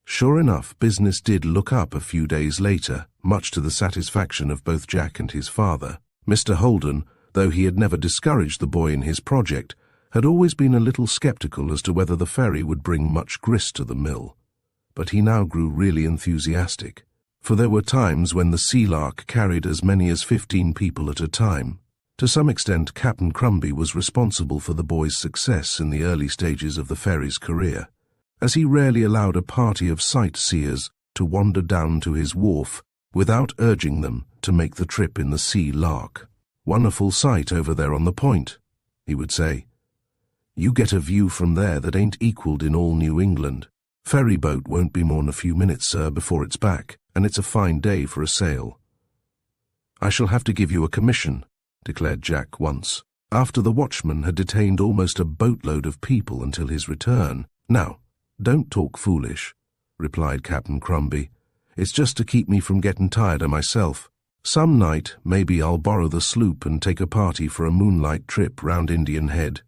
Sure enough, business did look up a few days later, much to the satisfaction of both Jack and his father. Mr. Holden, though he had never discouraged the boy in his project, had always been a little skeptical as to whether the ferry would bring much grist to the mill. But he now grew really enthusiastic, for there were times when the Sea-Lark carried as many as 15 people at a time. To some extent, Captain Crumby was responsible for the boy's success in the early stages of the ferry's career, as he rarely allowed a party of sightseers to wander down to his wharf without urging them to make the trip in the Sea-Lark. "Wonderful sight over there on the point," he would say. "You get a view from there that ain't equalled in all New England. Ferry boat won't be more'n a few minutes, sir, before it's back, and it's a fine day for a sail." "I shall have to give you a commission," declared Jack once, after the watchman had detained almost a boatload of people until his return. "Now, don't talk foolish," replied Captain Crumby. "It's just to keep me from getting tired of myself. Some night, maybe I'll borrow the sloop and take a party for a moonlight trip round Indian Head.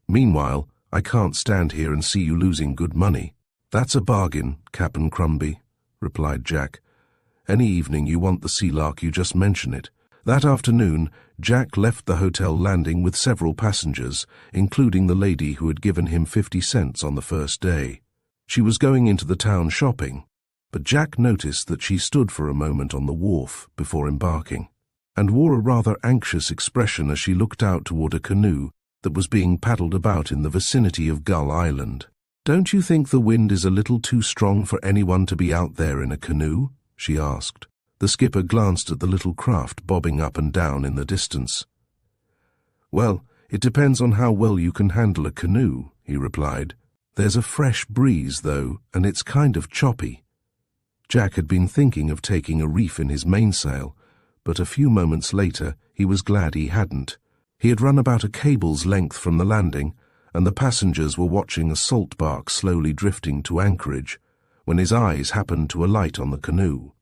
Meanwhile, I can't stand here and see you losing good money." "That's a bargain, Captain Crumby," replied Jack. "Any evening you want the Sea-Lark, you just mention it." That afternoon, Jack left the hotel landing with several passengers, including the lady who had given him 50 cents on the first day. She was going into the town shopping, but Jack noticed that she stood for a moment on the wharf before embarking, and wore a rather anxious expression as she looked out toward a canoe that was being paddled about in the vicinity of Gull Island. "Don't you think the wind is a little too strong for anyone to be out there in a canoe?" she asked. The skipper glanced at the little craft bobbing up and down in the distance. "Well, it depends on how well you can handle a canoe," he replied. "There's a fresh breeze, though, and it's kind of choppy." Jack had been thinking of taking a reef in his mainsail, but a few moments later he was glad he hadn't. He had run about a cable's length from the landing, and the passengers were watching a salt bark slowly drifting to anchorage, when his eyes happened to alight on the canoe.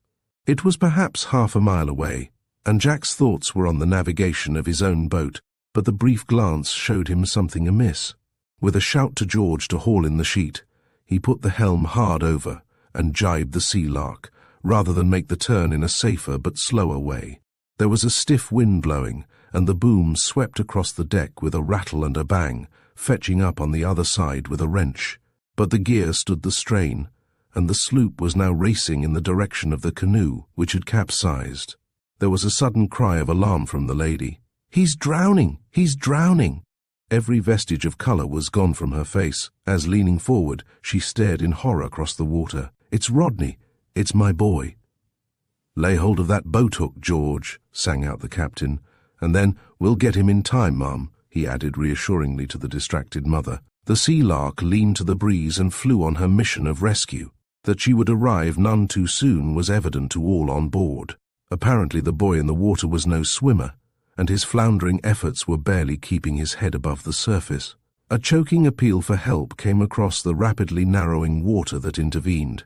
It was perhaps half a mile away, and Jack's thoughts were on the navigation of his own boat, but the brief glance showed him something amiss. With a shout to George to haul in the sheet, he put the helm hard over and jibed the Sea-Lark, rather than make the turn in a safer but slower way. There was a stiff wind blowing, and the boom swept across the deck with a rattle and a bang, fetching up on the other side with a wrench. But the gear stood the strain, and the sloop was now racing in the direction of the canoe, which had capsized. There was a sudden cry of alarm from the lady. "He's drowning! He's drowning!" Every vestige of color was gone from her face, as, leaning forward, she stared in horror across the water. "It's Rodney! It's my boy!" "Lay hold of that boat hook, George," sang out the captain, "and then we'll get him in time, ma'am," he added reassuringly to the distracted mother. The Sea-Lark leaned to the breeze and flew on her mission of rescue. That she would arrive none too soon was evident to all on board. Apparently the boy in the water was no swimmer, and his floundering efforts were barely keeping his head above the surface. A choking appeal for help came across the rapidly narrowing water that intervened.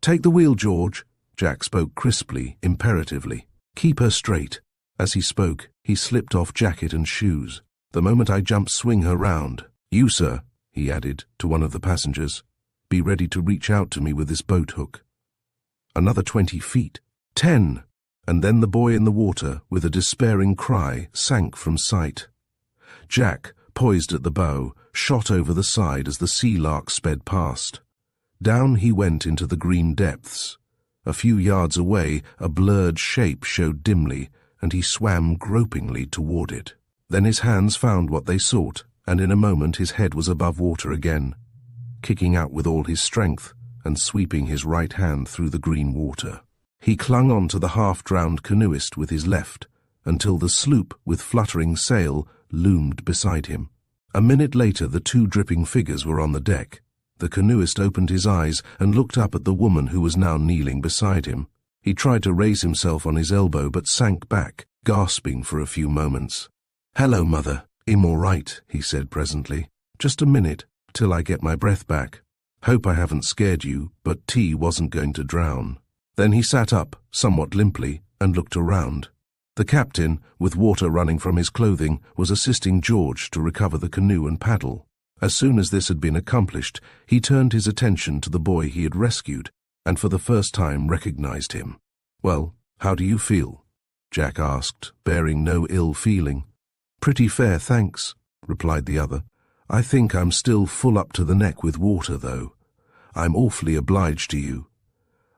"Take the wheel, George," Jack spoke crisply, imperatively. "Keep her straight." As he spoke, he slipped off jacket and shoes. "The moment I jump, swing her round. You, sir," he added to one of the passengers, "be ready to reach out to me with this boat hook." Another 20 feet. 10! And then the boy in the water, with a despairing cry, sank from sight. Jack, poised at the bow, shot over the side as the Sea-Lark sped past. Down he went into the green depths. A few yards away, a blurred shape showed dimly, and he swam gropingly toward it. Then his hands found what they sought, and in a moment his head was above water again, kicking out with all his strength and sweeping his right hand through the green water. He clung on to the half-drowned canoeist with his left, until the sloop with fluttering sail loomed beside him. A minute later the two dripping figures were on the deck. The canoeist opened his eyes and looked up at the woman who was now kneeling beside him. He tried to raise himself on his elbow but sank back, gasping for a few moments. "Hello, Mother. I'm all right," he said presently. "Just a minute, till I get my breath back. Hope I haven't scared you, but T wasn't going to drown." Then he sat up, somewhat limply, and looked around. The captain, with water running from his clothing, was assisting George to recover the canoe and paddle. As soon as this had been accomplished, he turned his attention to the boy he had rescued, and for the first time recognized him. "Well, how do you feel?" Jack asked, bearing no ill feeling. "Pretty fair, thanks," replied the other. "I think I'm still full up to the neck with water, though. I'm awfully obliged to you.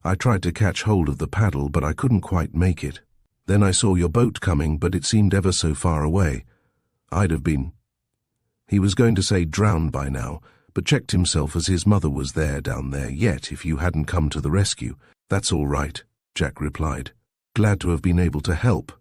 I tried to catch hold of the paddle, but I couldn't quite make it. Then I saw your boat coming, but it seemed ever so far away. I'd have been—" He was going to say drowned by now, but checked himself as his mother was there down there yet if you hadn't come to the rescue. "That's all right," Jack replied. "Glad to have been able to help."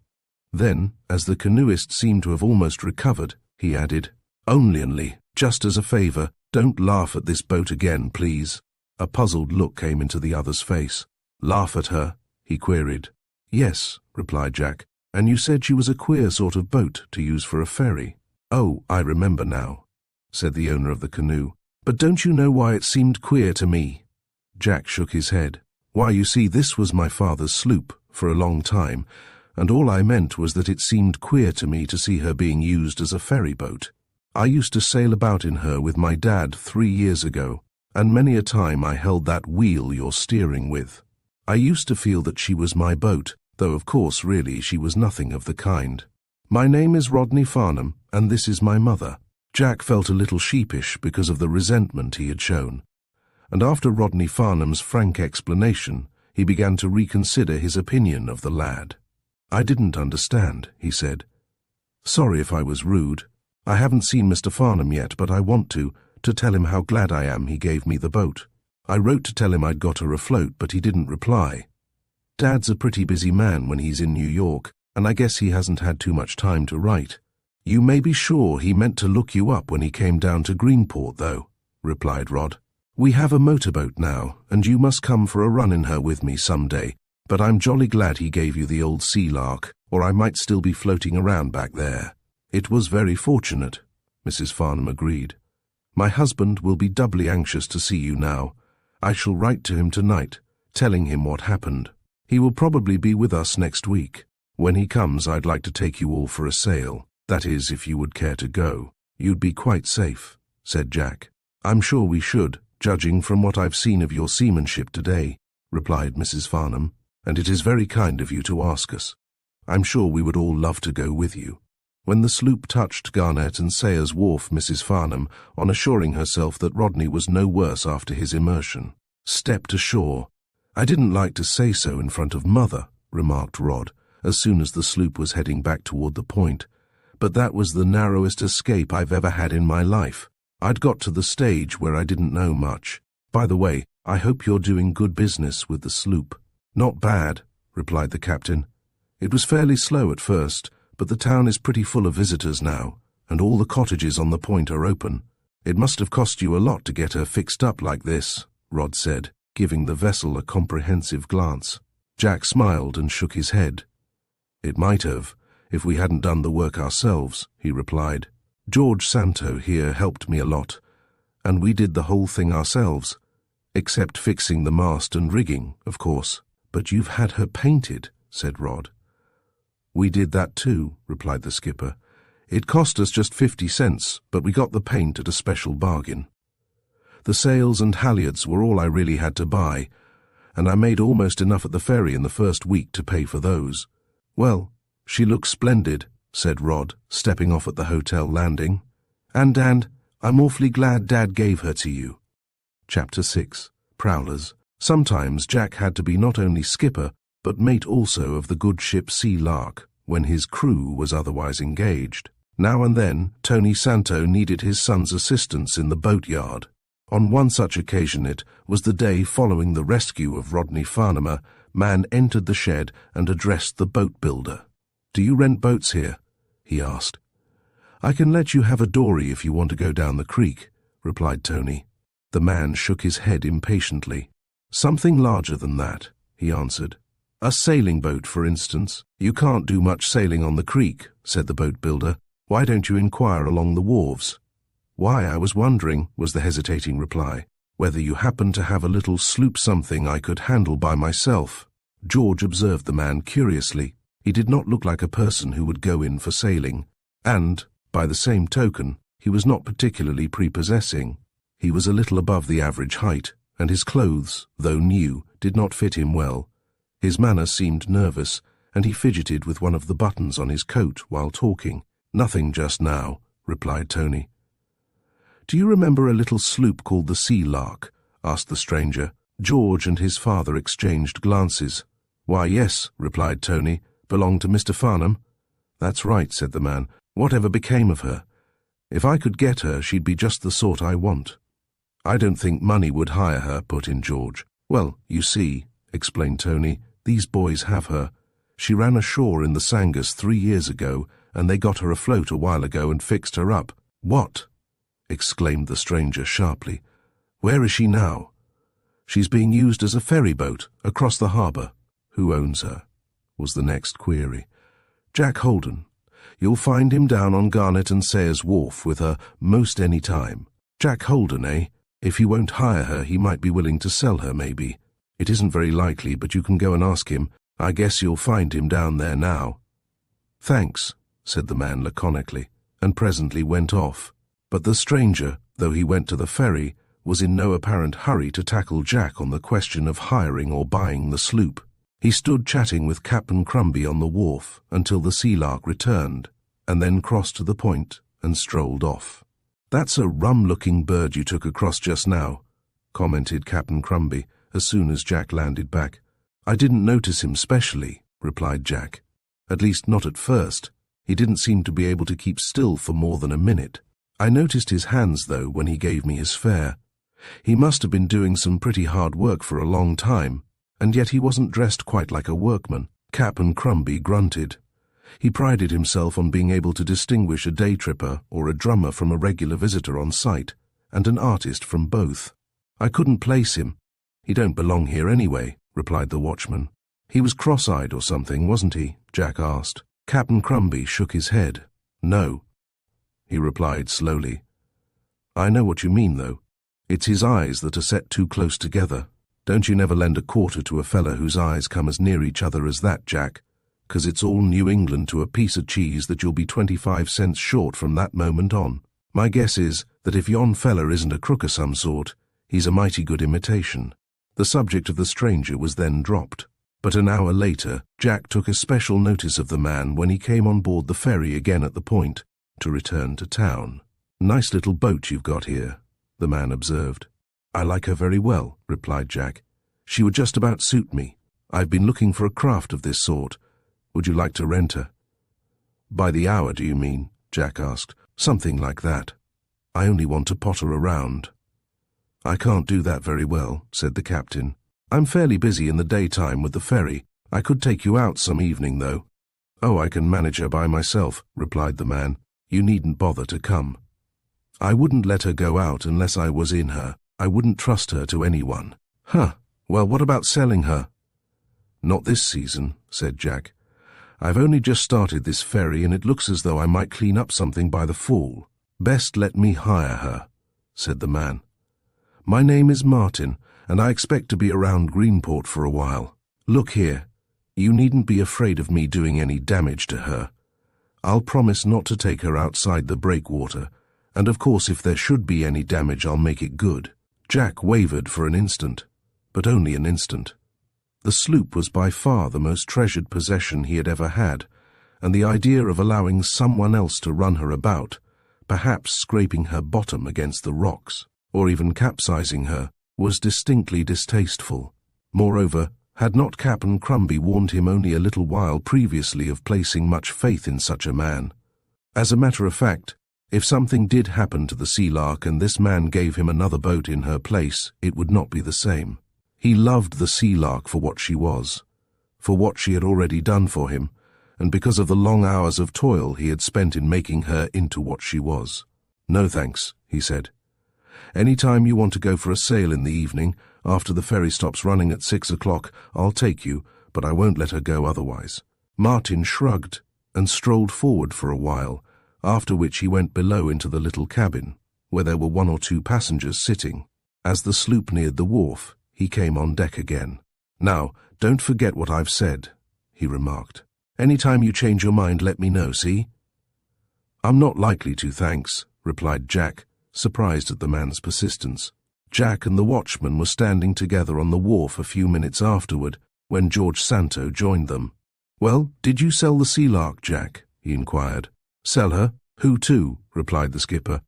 Then, as the canoeist seemed to have almost recovered, he added, "Only, just as a favor, don't laugh at this boat again, please." A puzzled look came into the other's face. "Laugh at her?" he queried. "Yes," replied Jack, "and you said she was a queer sort of boat to use for a ferry." "Oh, I remember now," said the owner of the canoe. "But don't you know why it seemed queer to me?" Jack shook his head. "Why, you see, this was my father's sloop for a long time, and all I meant was that it seemed queer to me to see her being used as a ferry boat. I used to sail about in her with my dad 3 years ago, and many a time I held that wheel you're steering with. I used to feel that she was my boat, though of course really she was nothing of the kind. My name is Rodney Farnham, and this is my mother." Jack felt a little sheepish because of the resentment he had shown, and after Rodney Farnham's frank explanation, he began to reconsider his opinion of the lad. "I didn't understand," he said. "Sorry if I was rude. I haven't seen Mr. Farnham yet, but I want to tell him how glad I am he gave me the boat. I wrote to tell him I'd got her afloat, but he didn't reply. Dad's a pretty busy man when he's in New York, and I guess he hasn't had too much time to write." "You may be sure he meant to look you up when he came down to Greenport, though," replied Rod. "We have a motorboat now, and you must come for a run in her with me some day, but I'm jolly glad he gave you the old Sea-Lark, or I might still be floating around back there." "It was very fortunate," Mrs. Farnham agreed. "My husband will be doubly anxious to see you now. I shall write to him tonight, telling him what happened. He will probably be with us next week. When he comes, I'd like to take you all for a sail. That is, if you would care to go. You'd be quite safe," said Jack. "I'm sure we should, judging from what I've seen of your seamanship today," replied Mrs. Farnham, "and it is very kind of you to ask us. I'm sure we would all love to go with you." When the sloop touched Garnett and Sayers Wharf, Mrs. Farnham, on assuring herself that Rodney was no worse after his immersion, stepped ashore. "I didn't like to say so in front of Mother," remarked Rod, as soon as the sloop was heading back toward the point, "but that was the narrowest escape I've ever had in my life. I'd got to the stage where I didn't know much. By the way, I hope you're doing good business with the sloop." "Not bad," replied the captain. "It was fairly slow at first, but the town is pretty full of visitors now, and all the cottages on the point are open. It must have cost you a lot to get her fixed up like this," Rod said, giving the vessel a comprehensive glance. Jack smiled and shook his head. "It might have, if we hadn't done the work ourselves," he replied. "George Santo here helped me a lot, and we did the whole thing ourselves, except fixing the mast and rigging, of course." "But you've had her painted," said Rod. "We did that too," replied the skipper. "It cost us just 50 cents, but we got the paint at a special bargain. The sails and halyards were all I really had to buy, and I made almost enough at the ferry in the first week to pay for those." "Well, she looks splendid," said Rod, stepping off at the hotel landing. And I'm awfully glad Dad gave her to you." Chapter 6. Prowlers. Sometimes Jack had to be not only skipper, but mate also of the good ship Sea-Lark, when his crew was otherwise engaged. Now and then, Tony Santo needed his son's assistance in the boatyard. On one such occasion, it was the day following the rescue of Rodney Farnamer, man entered the shed and addressed the boat builder. "Do you rent boats here?" he asked. "I can let you have a dory if you want to go down the creek," replied Tony. The man shook his head impatiently. "Something larger than that," he answered. "A sailing boat, for instance." "You can't do much sailing on the creek," said the boat builder. "Why don't you inquire along the wharves?" "Why, I was wondering," was the hesitating reply, "whether you happen to have a little sloop something I could handle by myself." George observed the man curiously. He did not look like a person who would go in for sailing, and, by the same token, he was not particularly prepossessing. He was a little above the average height, and his clothes, though new, did not fit him well. His manner seemed nervous, and he fidgeted with one of the buttons on his coat while talking. "Nothing just now," replied Tony. "Do you remember a little sloop called the Sea-Lark?" asked the stranger. George and his father exchanged glances. "Why, yes," replied Tony. "Belonged to Mr. Farnham?" "That's right," said the man. "Whatever became of her? If I could get her, she'd be just the sort I want." "I don't think money would hire her," put in George. "Well, you see," explained Tony, "these boys have her. She ran ashore in the Sangus 3 years ago, and they got her afloat a while ago and fixed her up." "What?" exclaimed the stranger sharply. "Where is she now?" "She's being used as a ferry boat across the harbour." "Who owns her?" was the next query. "Jack Holden. You'll find him down on Garnet and Sayers Wharf with her most any time." "Jack Holden, eh? If he won't hire her, he might be willing to sell her, maybe. It isn't very likely, but you can go and ask him. I guess you'll find him down there now." "Thanks," said the man laconically, and presently went off. But the stranger, though he went to the ferry, was in no apparent hurry to tackle Jack on the question of hiring or buying the sloop. He stood chatting with Captain Crumby on the wharf until the Sea-Lark returned, and then crossed to the point and strolled off. "That's a rum-looking bird you took across just now," commented Captain Crumby as soon as Jack landed back. "I didn't notice him specially," replied Jack. "At least not at first. He didn't seem to be able to keep still for more than a minute. I noticed his hands, though, when he gave me his fare. He must have been doing some pretty hard work for a long time, and yet he wasn't dressed quite like a workman." Captain Crumby grunted. He prided himself on being able to distinguish a day-tripper or a drummer from a regular visitor on sight, and an artist from both. "I couldn't place him. He don't belong here anyway," replied the watchman. "He was cross-eyed or something, wasn't he?" Jack asked. Captain Crumby shook his head. "No," he replied slowly. "I know what you mean, though. It's his eyes that are set too close together. Don't you never lend a quarter to a fella whose eyes come as near each other as that, Jack, 'cause it's all New England to a piece of cheese that you'll be 25 cents short from that moment on. My guess is that if yon fella isn't a crook of some sort, he's a mighty good imitation." The subject of the stranger was then dropped. But an hour later, Jack took especial notice of the man when he came on board the ferry again at the point, to return to town. "Nice little boat you've got here," the man observed. "I like her very well," replied Jack. "She would just about suit me. I've been looking for a craft of this sort. Would you like to rent her?" "By the hour, do you mean?" Jack asked. "Something like that. I only want to potter around." "I can't do that very well," said the captain. "I'm fairly busy in the daytime with the ferry. I could take you out some evening, though." "Oh, I can manage her by myself," replied the man. "You needn't bother to come." "I wouldn't let her go out unless I was in her. I wouldn't trust her to anyone." "Huh. Well, what about selling her?" Not this season, said Jack. I've only just started this ferry and it looks as though I might clean up something by the fall. Best let me hire her, said the man. My name is Martin, and I expect to be around Greenport for a while. Look here, you needn't be afraid of me doing any damage to her. I'll promise not to take her outside the breakwater, and of course if there should be any damage I'll make it good. Jack wavered for an instant, but only an instant. The sloop was by far the most treasured possession he had ever had, and the idea of allowing someone else to run her about, perhaps scraping her bottom against the rocks, or even capsizing her, was distinctly distasteful. Moreover, had not Captain Crumby warned him only a little while previously of placing much faith in such a man? As a matter of fact, if something did happen to the Sea-Lark and this man gave him another boat in her place, it would not be the same. He loved the Sea-Lark for what she was, for what she had already done for him, and because of the long hours of toil he had spent in making her into what she was. No thanks, he said. Any time you want to go for a sail in the evening, after the ferry stops running at 6 o'clock, I'll take you, but I won't let her go otherwise. Martin shrugged and strolled forward for a while, after which he went below into the little cabin, where there were 1 or 2 passengers sitting. As the sloop neared the wharf, he came on deck again. Now, don't forget what I've said, he remarked. Any time you change your mind, let me know, see? I'm not likely to, thanks, replied Jack, surprised at the man's persistence. Jack and the watchman were standing together on the wharf a few minutes afterward, when George Santo joined them. Well, did you sell the Sea-Lark, Jack? He inquired. Sell her? Who to? Replied the skipper.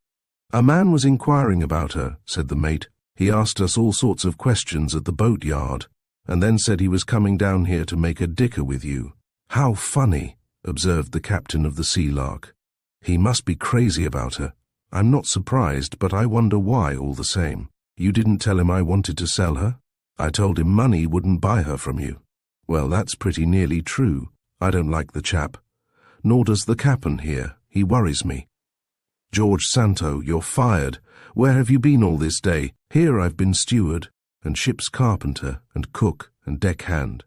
A man was inquiring about her, said the mate. He asked us all sorts of questions at the boat-yard, and then said he was coming down here to make a dicker with you. How funny, observed the captain of the Sea-Lark. He must be crazy about her. I'm not surprised, but I wonder why all the same. You didn't tell him I wanted to sell her? I told him money wouldn't buy her from you. Well, that's pretty nearly true. I don't like the chap. Nor does the captain here. He worries me. George Santo, you're fired. Where have you been all this day? Here I've been steward, and ship's carpenter, and cook, and deckhand,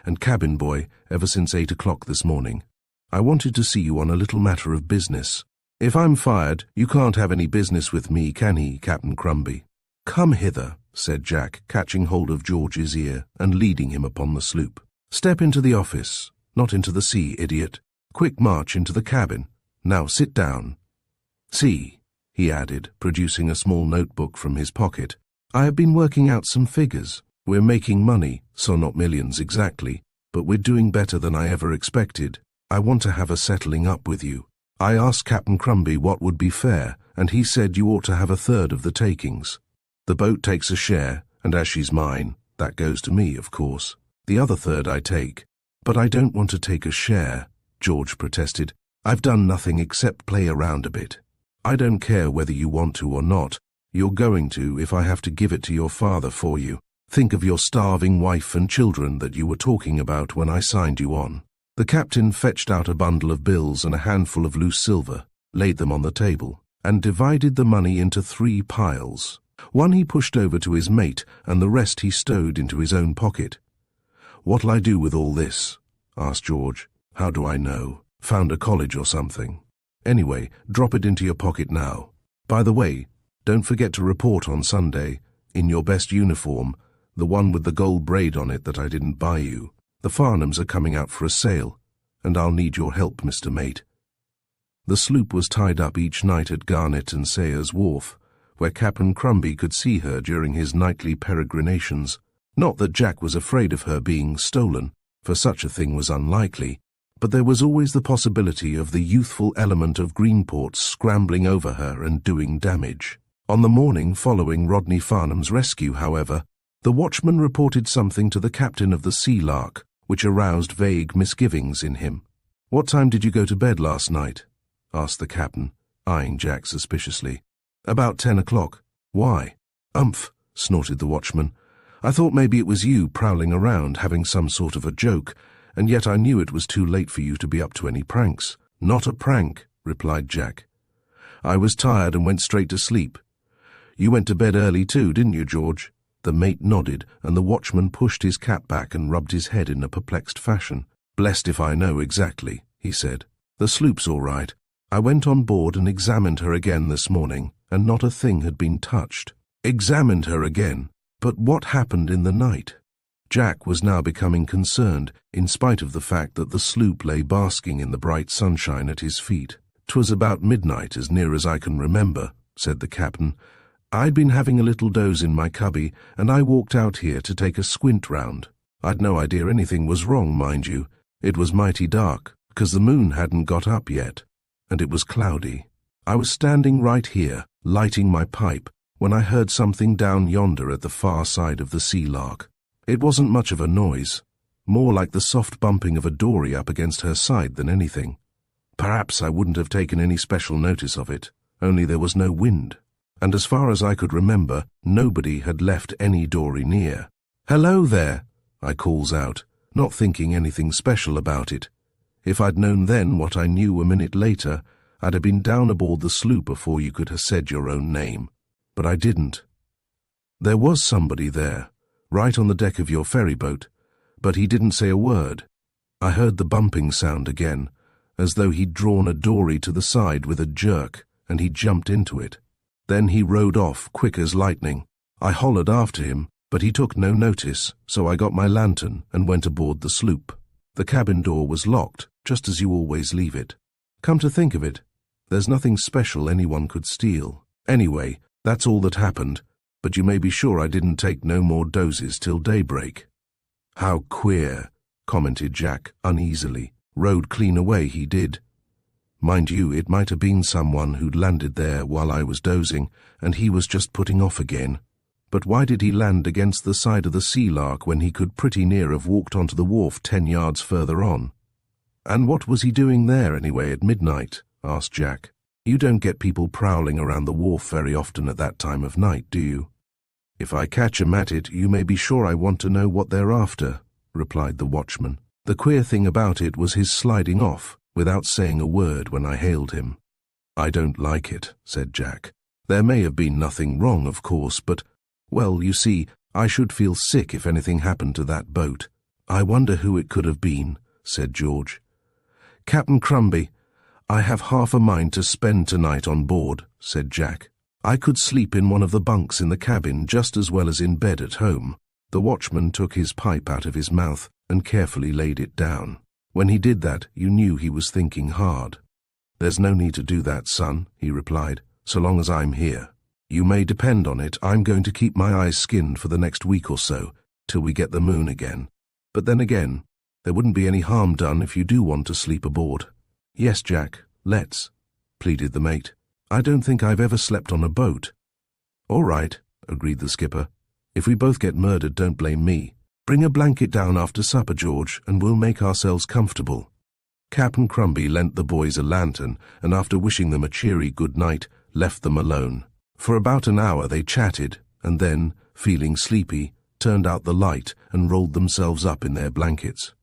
and cabin boy ever since 8 o'clock this morning. I wanted to see you on a little matter of business. If I'm fired, you can't have any business with me, can he, Captain Crumby? Come hither, said Jack, catching hold of George's ear and leading him upon the sloop. Step into the office, not into the sea, idiot. Quick march into the cabin. Now sit down. See, he added, producing a small notebook from his pocket. I have been working out some figures. We're making money, so not millions exactly, but we're doing better than I ever expected. I want to have a settling up with you. I asked Captain Crumby what would be fair, and he said you ought to have 1/3 of the takings. The boat takes a share, and as she's mine, that goes to me, of course. The other 1/3 I take. But I don't want to take a share, George protested. I've done nothing except play around a bit. I don't care whether you want to or not. You're going to if I have to give it to your father for you. Think of your starving wife and children that you were talking about when I signed you on. The captain fetched out a bundle of bills and a handful of loose silver, laid them on the table, and divided the money into 3 piles. One he pushed over to his mate, and the rest he stowed into his own pocket. What'll I do with all this? Asked George. How do I know? Found a college or something. Anyway, drop it into your pocket now. By the way, don't forget to report on Sunday, in your best uniform, the one with the gold braid on it that I didn't buy you. The Farnhams are coming out for a sail, and I'll need your help, Mr. Mate. The sloop was tied up each night at Garnet and Sayers Wharf, where Captain Crumby could see her during his nightly peregrinations. Not that Jack was afraid of her being stolen, for such a thing was unlikely, but there was always the possibility of the youthful element of Greenport scrambling over her and doing damage. On the morning following Rodney Farnham's rescue, however, the watchman reported something to the captain of the Sea-Lark, which aroused vague misgivings in him. What time did you go to bed last night? Asked the captain, eyeing Jack suspiciously. About 10 o'clock. Why? Umph, snorted the watchman. I thought maybe it was you prowling around having some sort of a joke, and yet I knew it was too late for you to be up to any pranks. Not a prank, replied Jack. I was tired and went straight to sleep. You went to bed early too, didn't you, George? The mate nodded, and the watchman pushed his cap back and rubbed his head in a perplexed fashion. "Blessed if I know exactly," he said. "The sloop's all right. I went on board and examined her again this morning, and not a thing had been touched." "Examined her again? But what happened in the night?" Jack was now becoming concerned, in spite of the fact that the sloop lay basking in the bright sunshine at his feet. "'Twas about midnight, as near as I can remember," said the captain. "I'd been having a little doze in my cubby, and I walked out here to take a squint round. I'd no idea anything was wrong, mind you. It was mighty dark, 'cause the moon hadn't got up yet, and it was cloudy. I was standing right here, lighting my pipe, when I heard something down yonder at the far side of the Sea-Lark. It wasn't much of a noise, more like the soft bumping of a dory up against her side than anything. Perhaps I wouldn't have taken any special notice of it, only there was no wind, and as far as I could remember, nobody had left any dory near. 'Hello there,' I calls out, not thinking anything special about it. If I'd known then what I knew a minute later, I'd have been down aboard the sloop before you could have said your own name. But I didn't. There was somebody there, right on the deck of your ferry boat, but he didn't say a word. I heard the bumping sound again, as though he'd drawn a dory to the side with a jerk, and he jumped into it. Then he rowed off quick as lightning. I hollered after him, but he took no notice, so I got my lantern and went aboard the sloop. The cabin door was locked, just as you always leave it. Come to think of it, there's nothing special anyone could steal. Anyway, that's all that happened, but you may be sure I didn't take no more dozes till daybreak." "How queer," commented Jack uneasily. "Rode clean away, he did. Mind you, it might have been someone who'd landed there while I was dozing, and he was just putting off again. But why did he land against the side of the Sea-Lark when he could pretty near have walked onto the wharf 10 yards further on?" "And what was he doing there anyway at midnight?" asked Jack. "You don't get people prowling around the wharf very often at that time of night, do you?" "If I catch 'em at it, you may be sure I want to know what they're after," replied the watchman. "The queer thing about it was his sliding off, without saying a word when I hailed him." "I don't like it," said Jack. "There may have been nothing wrong, of course, but, well, you see, I should feel sick if anything happened to that boat." "I wonder who it could have been," said George. "Captain Crumby, I have half a mind to spend tonight on board," said Jack. "I could sleep in one of the bunks in the cabin just as well as in bed at home." The watchman took his pipe out of his mouth and carefully laid it down. When he did that, you knew he was thinking hard. "There's no need to do that, son," he replied, "so long as I'm here. You may depend on it, I'm going to keep my eyes skinned for the next week or so, till we get the moon again. But then again, there wouldn't be any harm done if you do want to sleep aboard." "Yes, Jack, let's," pleaded the mate. "I don't think I've ever slept on a boat." "All right," agreed the skipper. "If we both get murdered, don't blame me. Bring a blanket down after supper, George, and we'll make ourselves comfortable." Captain Crumby lent the boys a lantern, and after wishing them a cheery good night, left them alone. For about an hour they chatted, and then, feeling sleepy, turned out the light and rolled themselves up in their blankets.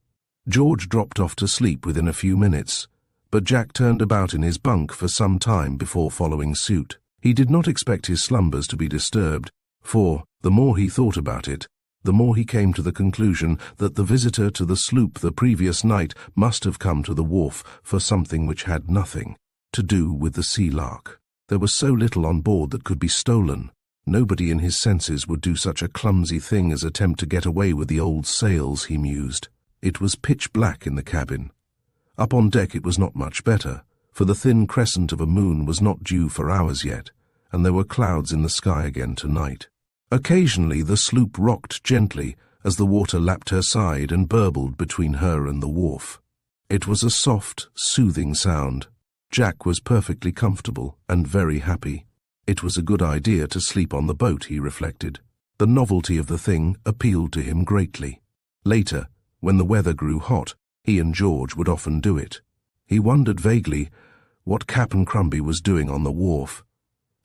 George dropped off to sleep within a few minutes, but Jack turned about in his bunk for some time before following suit. He did not expect his slumbers to be disturbed, for, the more he thought about it, the more he came to the conclusion that the visitor to the sloop the previous night must have come to the wharf for something which had nothing to do with the Sea-Lark. There was so little on board that could be stolen. Nobody in his senses would do such a clumsy thing as attempt to get away with the old sails, he mused. It was pitch black in the cabin. Up on deck it was not much better, for the thin crescent of a moon was not due for hours yet, and there were clouds in the sky again tonight. Occasionally the sloop rocked gently as the water lapped her side and burbled between her and the wharf. It was a soft, soothing sound. Jack was perfectly comfortable and very happy. It was a good idea to sleep on the boat, he reflected. The novelty of the thing appealed to him greatly. Later, when the weather grew hot, he and George would often do it. He wondered vaguely what Captain Crumby was doing on the wharf,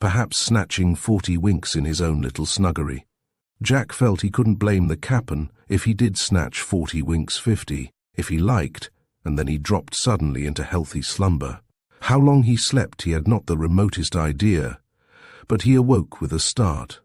perhaps snatching 40 winks in his own little snuggery. Jack felt he couldn't blame the cap'n if he did snatch 40 winks 50, if he liked, and then he dropped suddenly into healthy slumber. How long he slept he had not the remotest idea, but he awoke with a start.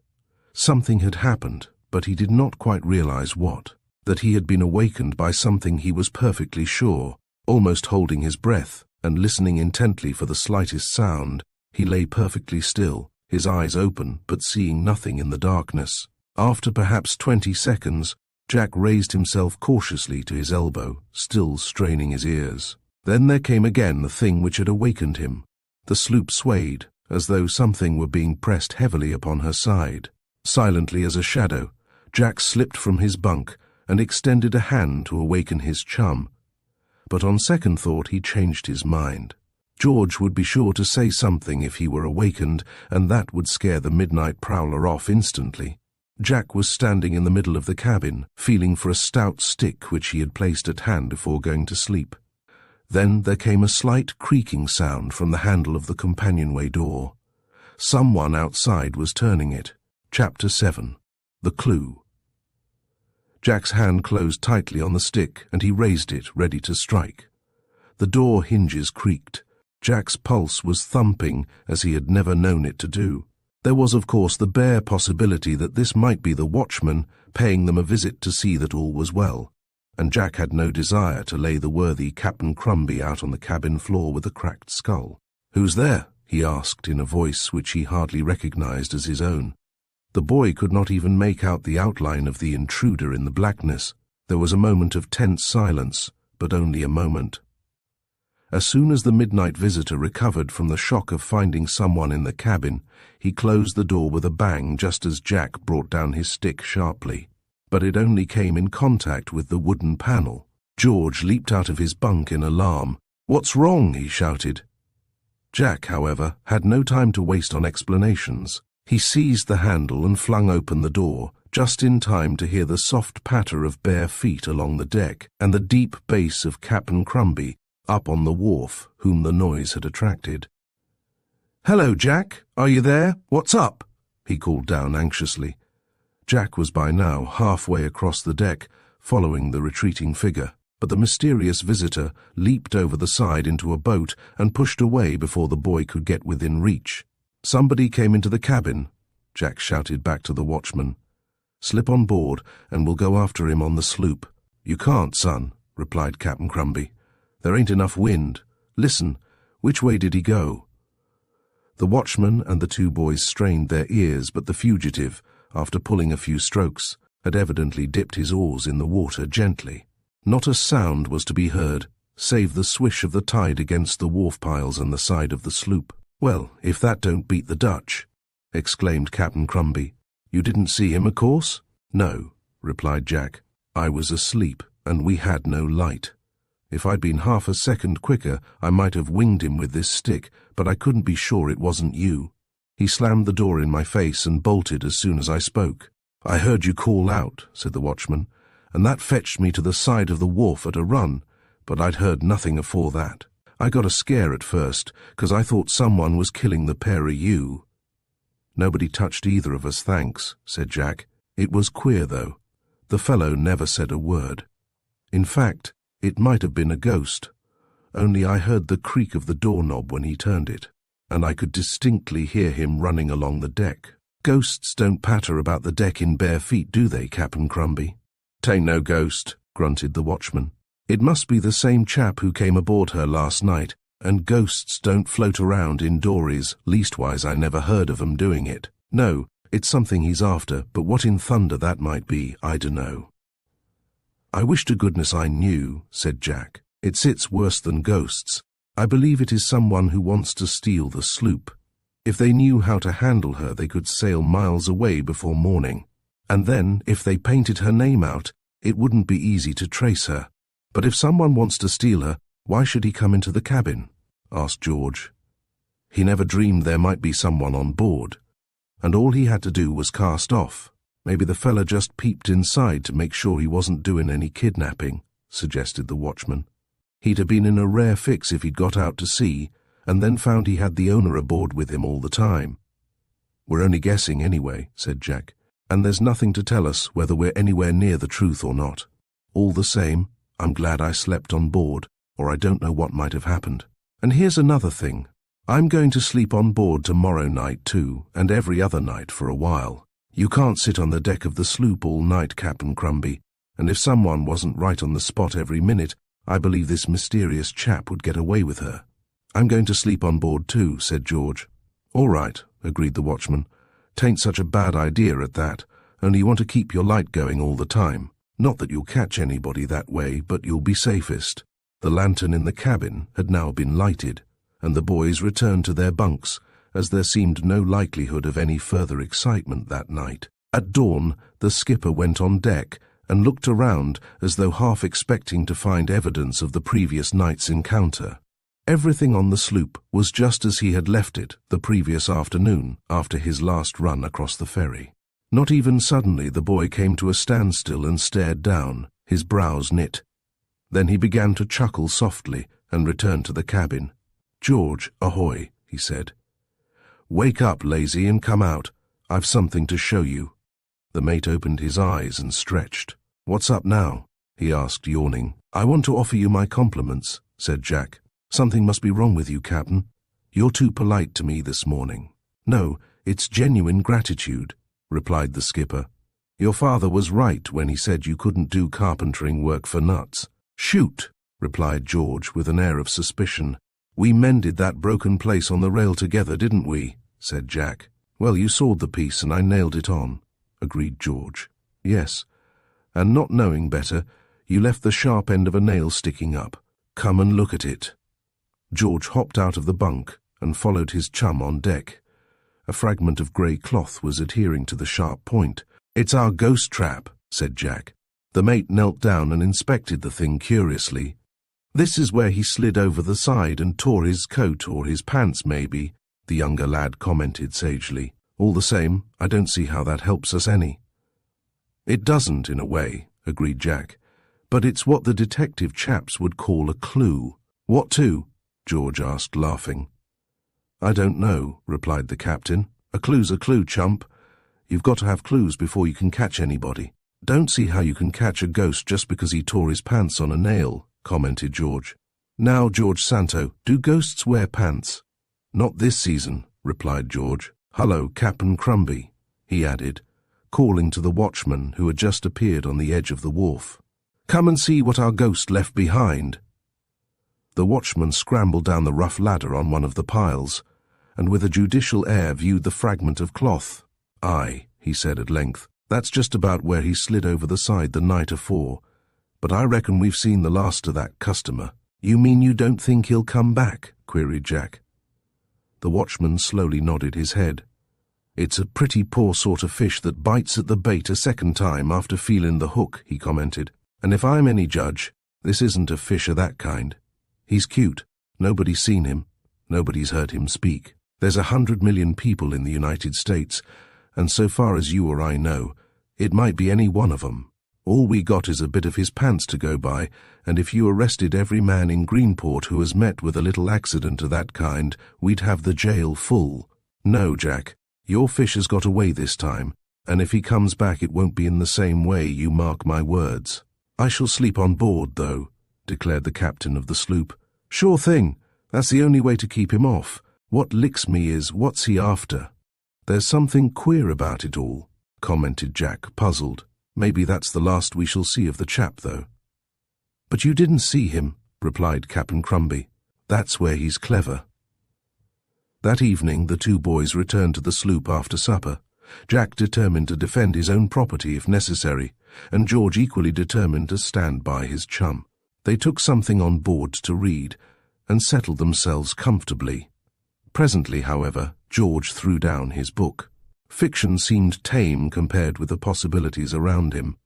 Something had happened, but he did not quite realize what. That he had been awakened by something he was perfectly sure. Almost holding his breath and listening intently for the slightest sound, he lay perfectly still, his eyes open but seeing nothing in the darkness. After perhaps 20 seconds, Jack raised himself cautiously to his elbow, still straining his ears. Then there came again the thing which had awakened him. The sloop swayed, as though something were being pressed heavily upon her side. Silently as a shadow, Jack slipped from his bunk and extended a hand to awaken his chum. But on second thought he changed his mind. George would be sure to say something if he were awakened, and that would scare the midnight prowler off instantly. Jack was standing in the middle of the cabin, feeling for a stout stick which he had placed at hand before going to sleep. Then there came a slight creaking sound from the handle of the companionway door. Someone outside was turning it. Chapter 7. The Clue. Jack's hand closed tightly on the stick, and he raised it, ready to strike. The door hinges creaked. Jack's pulse was thumping as he had never known it to do. There was, of course, the bare possibility that this might be the watchman paying them a visit to see that all was well, and Jack had no desire to lay the worthy Captain Crumby out on the cabin floor with a cracked skull. "Who's there?" he asked in a voice which he hardly recognized as his own. The boy could not even make out the outline of the intruder in the blackness. There was a moment of tense silence, but only a moment. As soon as the midnight visitor recovered from the shock of finding someone in the cabin, he closed the door with a bang just as Jack brought down his stick sharply. But it only came in contact with the wooden panel. George leaped out of his bunk in alarm. "What's wrong?" he shouted. Jack, however, had no time to waste on explanations. He seized the handle and flung open the door, just in time to hear the soft patter of bare feet along the deck and the deep bass of Captain Crumby up on the wharf, whom the noise had attracted. "Hello, Jack. Are you there? What's up?" he called down anxiously. Jack was by now halfway across the deck, following the retreating figure, but the mysterious visitor leaped over the side into a boat and pushed away before the boy could get within reach. "Somebody came into the cabin," Jack shouted back to the watchman. "Slip on board, and we'll go after him on the sloop." "You can't, son," replied Captain Crumby. "There ain't enough wind. Listen, which way did he go?" The watchman and the two boys strained their ears, but the fugitive, after pulling a few strokes, had evidently dipped his oars in the water gently. Not a sound was to be heard, save the swish of the tide against the wharf piles and the side of the sloop. "Well, if that don't beat the Dutch," exclaimed Captain Crumby. "You didn't see him, of course?" "No," replied Jack. "I was asleep, and we had no light. If I'd been half a second quicker, I might have winged him with this stick, but I couldn't be sure it wasn't you. He slammed the door in my face and bolted as soon as I spoke." "I heard you call out," said the watchman, "and that fetched me to the side of the wharf at a run, but I'd heard nothing afore that. I got a scare at first, 'cause I thought someone was killing the pair of you." "Nobody touched either of us, thanks," said Jack. "It was queer, though. The fellow never said a word. In fact, it might have been a ghost, only I heard the creak of the doorknob when he turned it, and I could distinctly hear him running along the deck. Ghosts don't patter about the deck in bare feet, do they, Captain Crumby?" "'Tain't no ghost," grunted the watchman. "It must be the same chap who came aboard her last night, and ghosts don't float around in dories, leastwise I never heard of 'em doing it. No, it's something he's after, but what in thunder that might be, I dunno." "I wish to goodness I knew," said Jack. "It sits worse than ghosts. I believe it is someone who wants to steal the sloop. If they knew how to handle her, they could sail miles away before morning. And then, if they painted her name out, it wouldn't be easy to trace her. But if someone wants to steal her, why should he come into the cabin?" asked George. "He never dreamed there might be someone on board, and all he had to do was cast off. Maybe the fella just peeped inside to make sure he wasn't doing any kidnapping," suggested the watchman. "He'd have been in a rare fix if he'd got out to sea, and then found he had the owner aboard with him all the time." "We're only guessing anyway," said Jack, "and there's nothing to tell us whether we're anywhere near the truth or not. All the same, I'm glad I slept on board, or I don't know what might have happened. And here's another thing. I'm going to sleep on board tomorrow night too, and every other night for a while. You can't sit on the deck of the sloop all night, Captain Crumby, and if someone wasn't right on the spot every minute, I believe this mysterious chap would get away with her. I'm going to sleep on board too, said George. All right, agreed the watchman. Tain't such a bad idea at that, only you want to keep your light going all the time. Not that you'll catch anybody that way, but you'll be safest. The lantern in the cabin had now been lighted, and the boys returned to their bunks, as there seemed no likelihood of any further excitement that night. At dawn, the skipper went on deck and looked around as though half expecting to find evidence of the previous night's encounter. Everything on the sloop was just as he had left it the previous afternoon after his last run across the ferry. Not even suddenly the boy came to a standstill and stared down, his brows knit. Then he began to chuckle softly and returned to the cabin. "George, ahoy," he said. "Wake up, lazy, and come out. I've something to show you." The mate opened his eyes and stretched. "What's up now?" he asked, yawning. "I want to offer you my compliments," said Jack. "Something must be wrong with you, Captain. You're too polite to me this morning." "No, it's genuine gratitude," replied the skipper. "Your father was right when he said you couldn't do carpentering work for nuts." "Shoot," replied George with an air of suspicion. "We mended that broken place on the rail together, didn't we?" said Jack. "Well, you sawed the piece and I nailed it on," agreed George. "Yes, and not knowing better, you left the sharp end of a nail sticking up. Come and look at it." George hopped out of the bunk and followed his chum on deck. A fragment of grey cloth was adhering to the sharp point. "It's our ghost trap," said Jack. The mate knelt down and inspected the thing curiously. "This is where he slid over the side and tore his coat or his pants, maybe," the younger lad commented sagely. "All the same, I don't see how that helps us any." "It doesn't, in a way," agreed Jack. "But it's what the detective chaps would call a clue." "What to?" George asked, laughing. "I don't know," replied the captain. "A clue's a clue, chump. You've got to have clues before you can catch anybody." "Don't see how you can catch a ghost just because he tore his pants on a nail," commented George. "Now, George Santo, do ghosts wear pants?" "Not this season," replied George. "Hullo, Captain Crumby," he added, calling to the watchman who had just appeared on the edge of the wharf. "Come and see what our ghost left behind." The watchman scrambled down the rough ladder on one of the piles, and with a judicial air viewed the fragment of cloth. "Aye," he said at length, "that's just about where he slid over the side the night afore, but I reckon we've seen the last of that customer." "You mean you don't think he'll come back?" queried Jack. The watchman slowly nodded his head. "It's a pretty poor sort of fish that bites at the bait a second time after feeling the hook," he commented. "And if I'm any judge, this isn't a fish of that kind. He's cute. Nobody's seen him. Nobody's heard him speak. There's 100 million people in the United States, and so far as you or I know, it might be any one of 'em. All we got is a bit of his pants to go by, and if you arrested every man in Greenport who has met with a little accident of that kind, we'd have the jail full. No, Jack, your fish has got away this time, and if he comes back it won't be in the same way, you mark my words." "I shall sleep on board, though," declared the captain of the sloop. "Sure thing. That's the only way to keep him off. What licks me is, what's he after?" "There's something queer about it all," commented Jack, puzzled. "Maybe that's the last we shall see of the chap, though." "But you didn't see him," replied Captain Crumby. "That's where he's clever." That evening the two boys returned to the sloop after supper, Jack determined to defend his own property if necessary, and George equally determined to stand by his chum. They took something on board to read, and settled themselves comfortably. Presently, however, George threw down his book. Fiction seemed tame compared with the possibilities around him.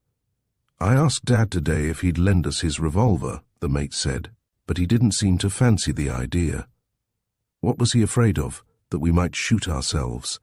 "I asked Dad today if he'd lend us his revolver," the mate said, "but he didn't seem to fancy the idea." "What was he afraid of? That we might shoot ourselves?"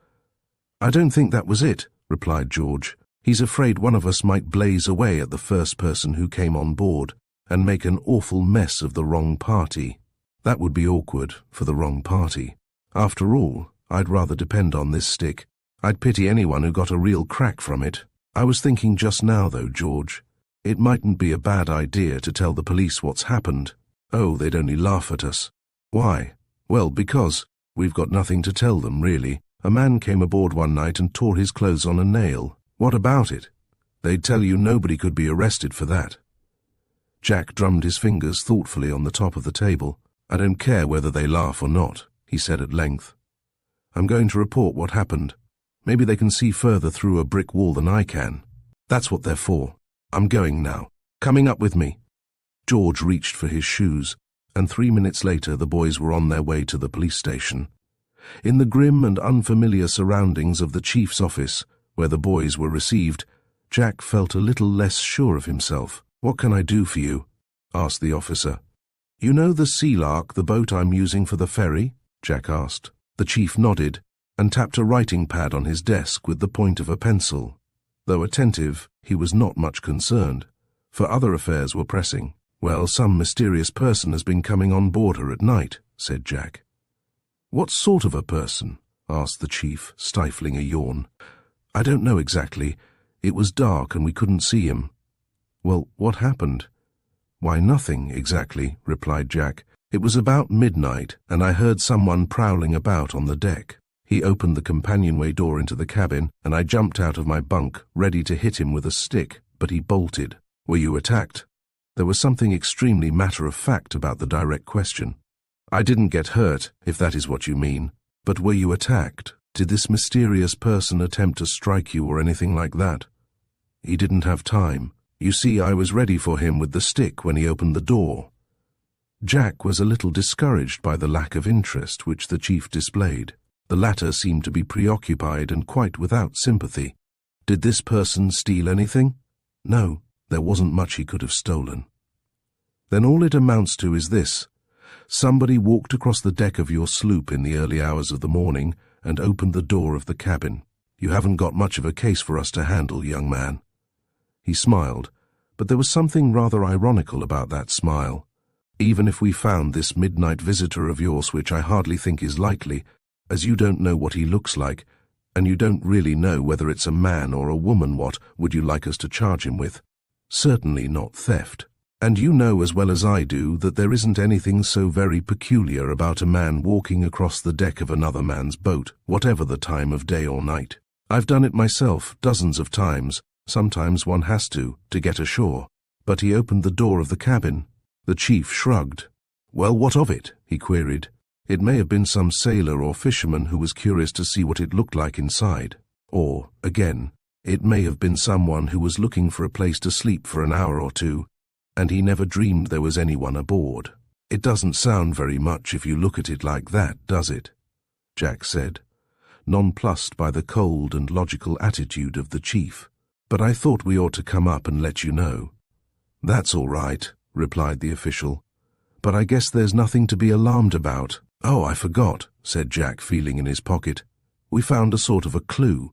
"I don't think that was it," replied George. "He's afraid one of us might blaze away at the first person who came on board and make an awful mess of the wrong party. That would be awkward for the wrong party. After all, I'd rather depend on this stick. I'd pity anyone who got a real crack from it. I was thinking just now, though, George, it mightn't be a bad idea to tell the police what's happened." "Oh, they'd only laugh at us." "Why?" "Well, because we've got nothing to tell them, really. A man came aboard one night and tore his clothes on a nail. What about it? They'd tell you nobody could be arrested for that. Jack drummed his fingers thoughtfully on the top of the table. I don't care whether they laugh or not, he said at length. I'm going to report what happened. Maybe they can see further through a brick wall than I can. That's what they're for. I'm going now. Coming up with me. George reached for his shoes, and 3 minutes later the boys were on their way to the police station. In the grim and unfamiliar surroundings of the chief's office, where the boys were received, Jack felt a little less sure of himself. What can I do for you? Asked the officer. You know the Sea-Lark, the boat I'm using for the ferry? Jack asked. The chief nodded and tapped a writing pad on his desk with the point of a pencil. Though attentive, he was not much concerned, for other affairs were pressing. Well, some mysterious person has been coming on board her at night, said Jack. What sort of a person? Asked the chief, stifling a yawn. I don't know exactly. It was dark and we couldn't see him. Well, what happened? Why, nothing, exactly, replied Jack. It was about midnight, and I heard someone prowling about on the deck. He opened the companionway door into the cabin, and I jumped out of my bunk, ready to hit him with a stick, but he bolted. Were you attacked? There was something extremely matter-of-fact about the direct question. I didn't get hurt, if that is what you mean. But were you attacked? Did this mysterious person attempt to strike you or anything like that? He didn't have time. You see, I was ready for him with the stick when he opened the door. Jack was a little discouraged by the lack of interest which the chief displayed. The latter seemed to be preoccupied and quite without sympathy. Did this person steal anything? No, there wasn't much he could have stolen. Then all it amounts to is this. Somebody walked across the deck of your sloop in the early hours of the morning and opened the door of the cabin. You haven't got much of a case for us to handle, young man. He smiled, but there was something rather ironical about that smile. Even if we found this midnight visitor of yours, which I hardly think is likely, as you don't know what he looks like, and you don't really know whether it's a man or a woman, what would you like us to charge him with? Certainly not theft. And you know as well as I do that there isn't anything so very peculiar about a man walking across the deck of another man's boat, whatever the time of day or night. I've done it myself dozens of times. Sometimes one has to get ashore. But he opened the door of the cabin. The chief shrugged. Well, what of it? He queried. It may have been some sailor or fisherman who was curious to see what it looked like inside. Or, again, it may have been someone who was looking for a place to sleep for an hour or two, and he never dreamed there was anyone aboard. It doesn't sound very much if you look at it like that, does it? Jack said, nonplussed by the cold and logical attitude of the chief. But I thought we ought to come up and let you know. That's all right, replied the official. But I guess there's nothing to be alarmed about. Oh, I forgot, said Jack, feeling in his pocket. We found a sort of a clue.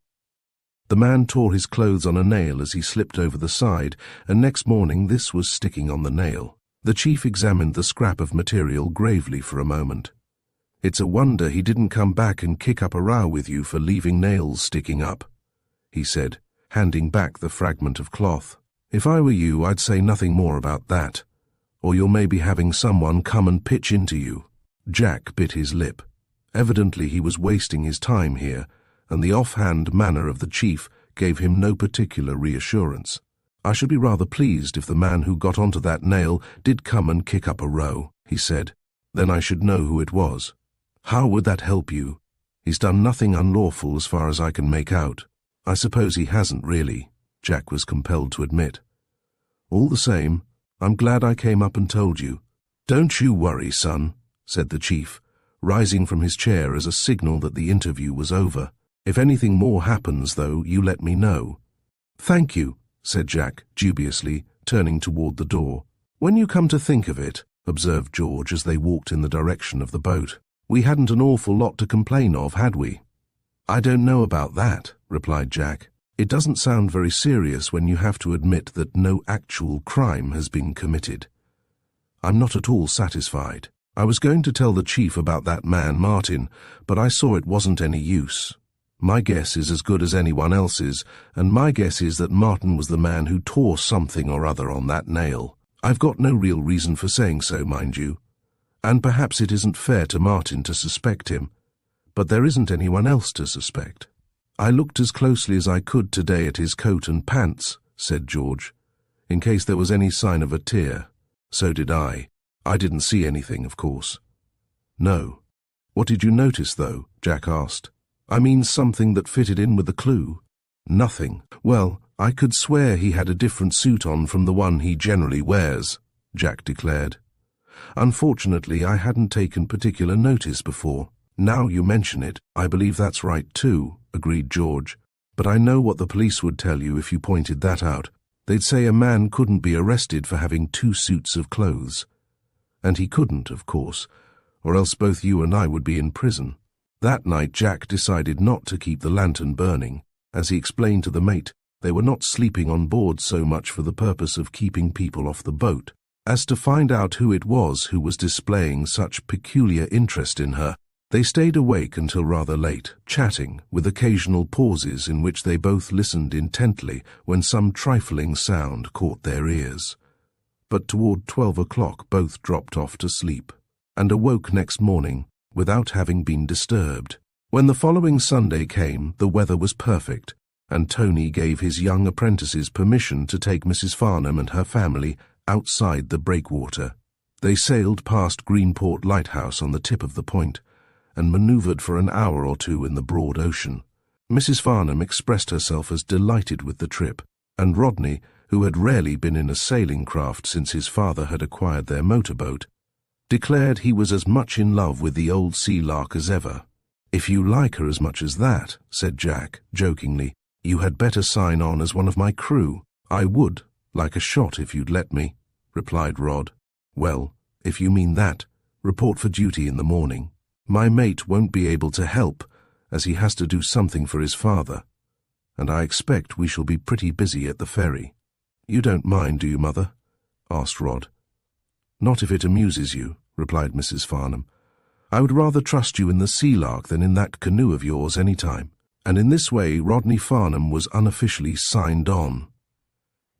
The man tore his clothes on a nail as he slipped over the side, and next morning this was sticking on the nail. The chief examined the scrap of material gravely for a moment. It's a wonder he didn't come back and kick up a row with you for leaving nails sticking up, he said, handing back the fragment of cloth. If I were you, I'd say nothing more about that, or you'll maybe having someone come and pitch into you. Jack bit his lip. Evidently he was wasting his time here, and the offhand manner of the chief gave him no particular reassurance. I should be rather pleased if the man who got onto that nail did come and kick up a row, he said. Then I should know who it was. How would that help you? He's done nothing unlawful as far as I can make out. I suppose he hasn't really, Jack was compelled to admit. All the same, I'm glad I came up and told you. Don't you worry, son, said the chief, rising from his chair as a signal that the interview was over. If anything more happens, though, you let me know. Thank you, said Jack, dubiously, turning toward the door. When you come to think of it, observed George as they walked in the direction of the boat, we hadn't an awful lot to complain of, had we? I don't know about that, replied Jack. It doesn't sound very serious when you have to admit that no actual crime has been committed. I'm not at all satisfied. I was going to tell the chief about that man, Martin, but I saw it wasn't any use. My guess is as good as anyone else's, and my guess is that Martin was the man who tore something or other on that nail. I've got no real reason for saying so, mind you. And perhaps it isn't fair to Martin to suspect him. but there isn't anyone else to suspect." "I looked as closely as I could today at his coat and pants," said George, "in case there was any sign of a tear." "So did I. I didn't see anything, of course." "No. What did you notice, though?" Jack asked. "I mean something that fitted in with the clue." "Nothing. Well, I could swear he had a different suit on from the one he generally wears," Jack declared. "Unfortunately, I hadn't taken particular notice before. Now you mention it, I believe that's right too," agreed George. "But I know what the police would tell you if you pointed that out. They'd say a man couldn't be arrested for having 2 suits of clothes. And he couldn't, of course, or else both you and I would be in prison." That night Jack decided not to keep the lantern burning. As he explained to the mate, they were not sleeping on board so much for the purpose of keeping people off the boat, as to find out who it was who was displaying such peculiar interest in her. They stayed awake until rather late, chatting, with occasional pauses in which they both listened intently when some trifling sound caught their ears. But toward 12 o'clock both dropped off to sleep, and awoke next morning without having been disturbed. When the following Sunday came, the weather was perfect, and Tony gave his young apprentices permission to take Mrs. Farnham and her family outside the breakwater. They sailed past Greenport Lighthouse on the tip of the point, and manoeuvred for an hour or two in the broad ocean. Mrs. Farnham expressed herself as delighted with the trip, and Rodney, who had rarely been in a sailing craft since his father had acquired their motorboat, declared he was as much in love with the old Sea-Lark as ever. "If you like her as much as that," said Jack, jokingly, "you had better sign on as one of my crew." "I would, like a shot if you'd let me," replied Rod. "Well, if you mean that, report for duty in the morning. My mate won't be able to help, as he has to do something for his father, and I expect we shall be pretty busy at the ferry." "You don't mind, do you, Mother?" asked Rod. "Not if it amuses you," replied Mrs. Farnham. "I would rather trust you in the Sea-Lark than in that canoe of yours any time." And in this way Rodney Farnham was unofficially signed on.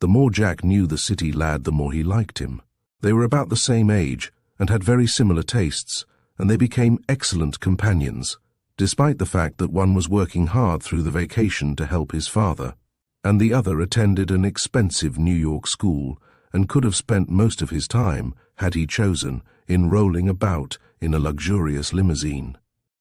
The more Jack knew the city lad, the more he liked him. They were about the same age, and had very similar tastes, and they became excellent companions, despite the fact that one was working hard through the vacation to help his father, and the other attended an expensive New York school, and could have spent most of his time, had he chosen, in rolling about in a luxurious limousine.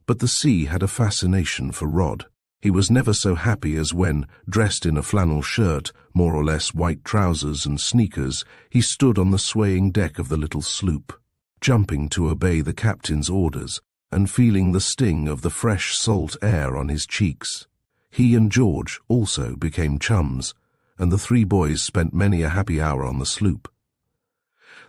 But the sea had a fascination for Rod. He was never so happy as when, dressed in a flannel shirt, more or less white trousers and sneakers, he stood on the swaying deck of the little sloop, jumping to obey the captain's orders, and feeling the sting of the fresh salt air on his cheeks. He and George also became chums, and the 3 boys spent many a happy hour on the sloop.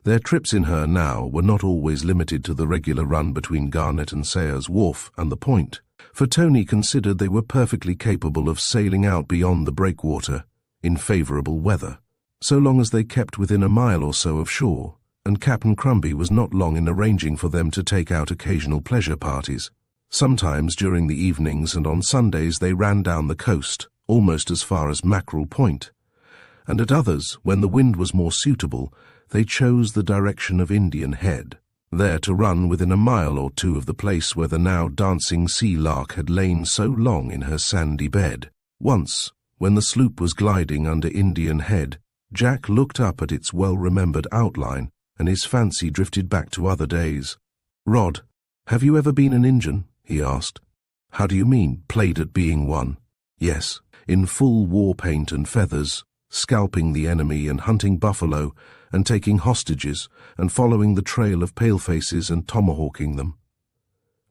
Their trips in her now were not always limited to the regular run between Garnet and Sayers Wharf and the Point, for Tony considered they were perfectly capable of sailing out beyond the breakwater in favourable weather, so long as they kept within a mile or so of shore, and Captain Crumbie was not long in arranging for them to take out occasional pleasure parties. Sometimes during the evenings and on Sundays they ran down the coast, almost as far as Mackerel Point, and at others, when the wind was more suitable, they chose the direction of Indian Head, there to run within a mile or two of the place where the now dancing Sea-Lark had lain so long in her sandy bed. Once, when the sloop was gliding under Indian Head, Jack looked up at its well-remembered outline, and his fancy drifted back to other days. "Rod, have you ever been an Injun?" he asked. "How do you mean, played at being one?" "Yes, in full war paint and feathers, scalping the enemy and hunting buffalo, and taking hostages, and following the trail of palefaces and tomahawking them."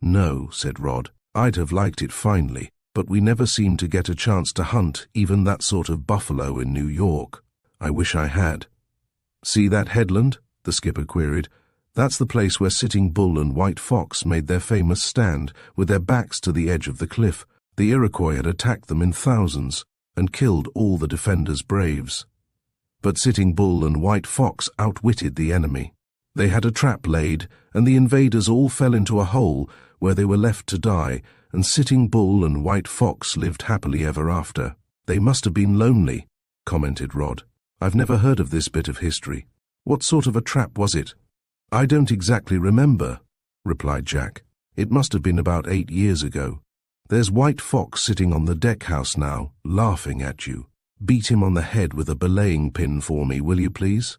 "No," said Rod. "I'd have liked it finely, but we never seemed to get a chance to hunt even that sort of buffalo in New York. I wish I had." "See that headland?" the skipper queried. "That's the place where Sitting Bull and White Fox made their famous stand, with their backs to the edge of the cliff. The Iroquois had attacked them in thousands, and killed all the defenders' braves. But Sitting Bull and White Fox outwitted the enemy. They had a trap laid, and the invaders all fell into a hole where they were left to die, and Sitting Bull and White Fox lived happily ever after." "They must have been lonely," commented Rod. "I've never heard of this bit of history. What sort of a trap was it?" "I don't exactly remember," replied Jack. It must have been about 8 years ago. There's White Fox sitting on the deck house now, laughing at you. Beat him on the head with a belaying pin for me, will you please?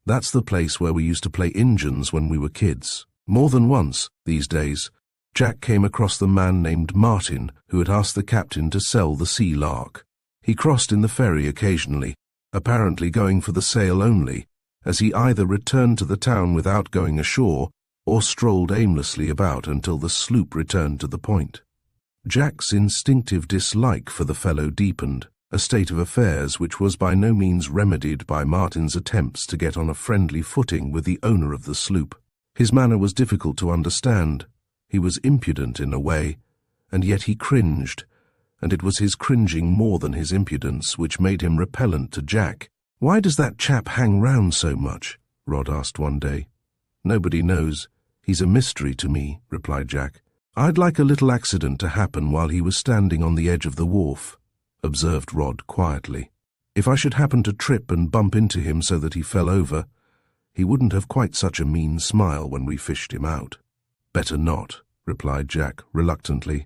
That's the place where we used to play Injuns when we were kids. More than once, these days, Jack came across the man named Martin who had asked the captain to sell the Sea-Lark. He crossed in the ferry occasionally, apparently going for the sail only, as he either returned to the town without going ashore or strolled aimlessly about until the sloop returned to the point. Jack's instinctive dislike for the fellow deepened, a state of affairs which was by no means remedied by Martin's attempts to get on a friendly footing with the owner of the sloop. His manner was difficult to understand. He was impudent in a way, and yet he cringed, and it was his cringing more than his impudence which made him repellent to Jack. "Why does that chap hang round so much?" Rod asked one day. "Nobody knows. He's a mystery to me," replied Jack. "I'd like a little accident to happen while he was standing on the edge of the wharf," observed Rod quietly. "If I should happen to trip and bump into him so that he fell over, he wouldn't have quite such a mean smile when we fished him out." "Better not," replied Jack reluctantly.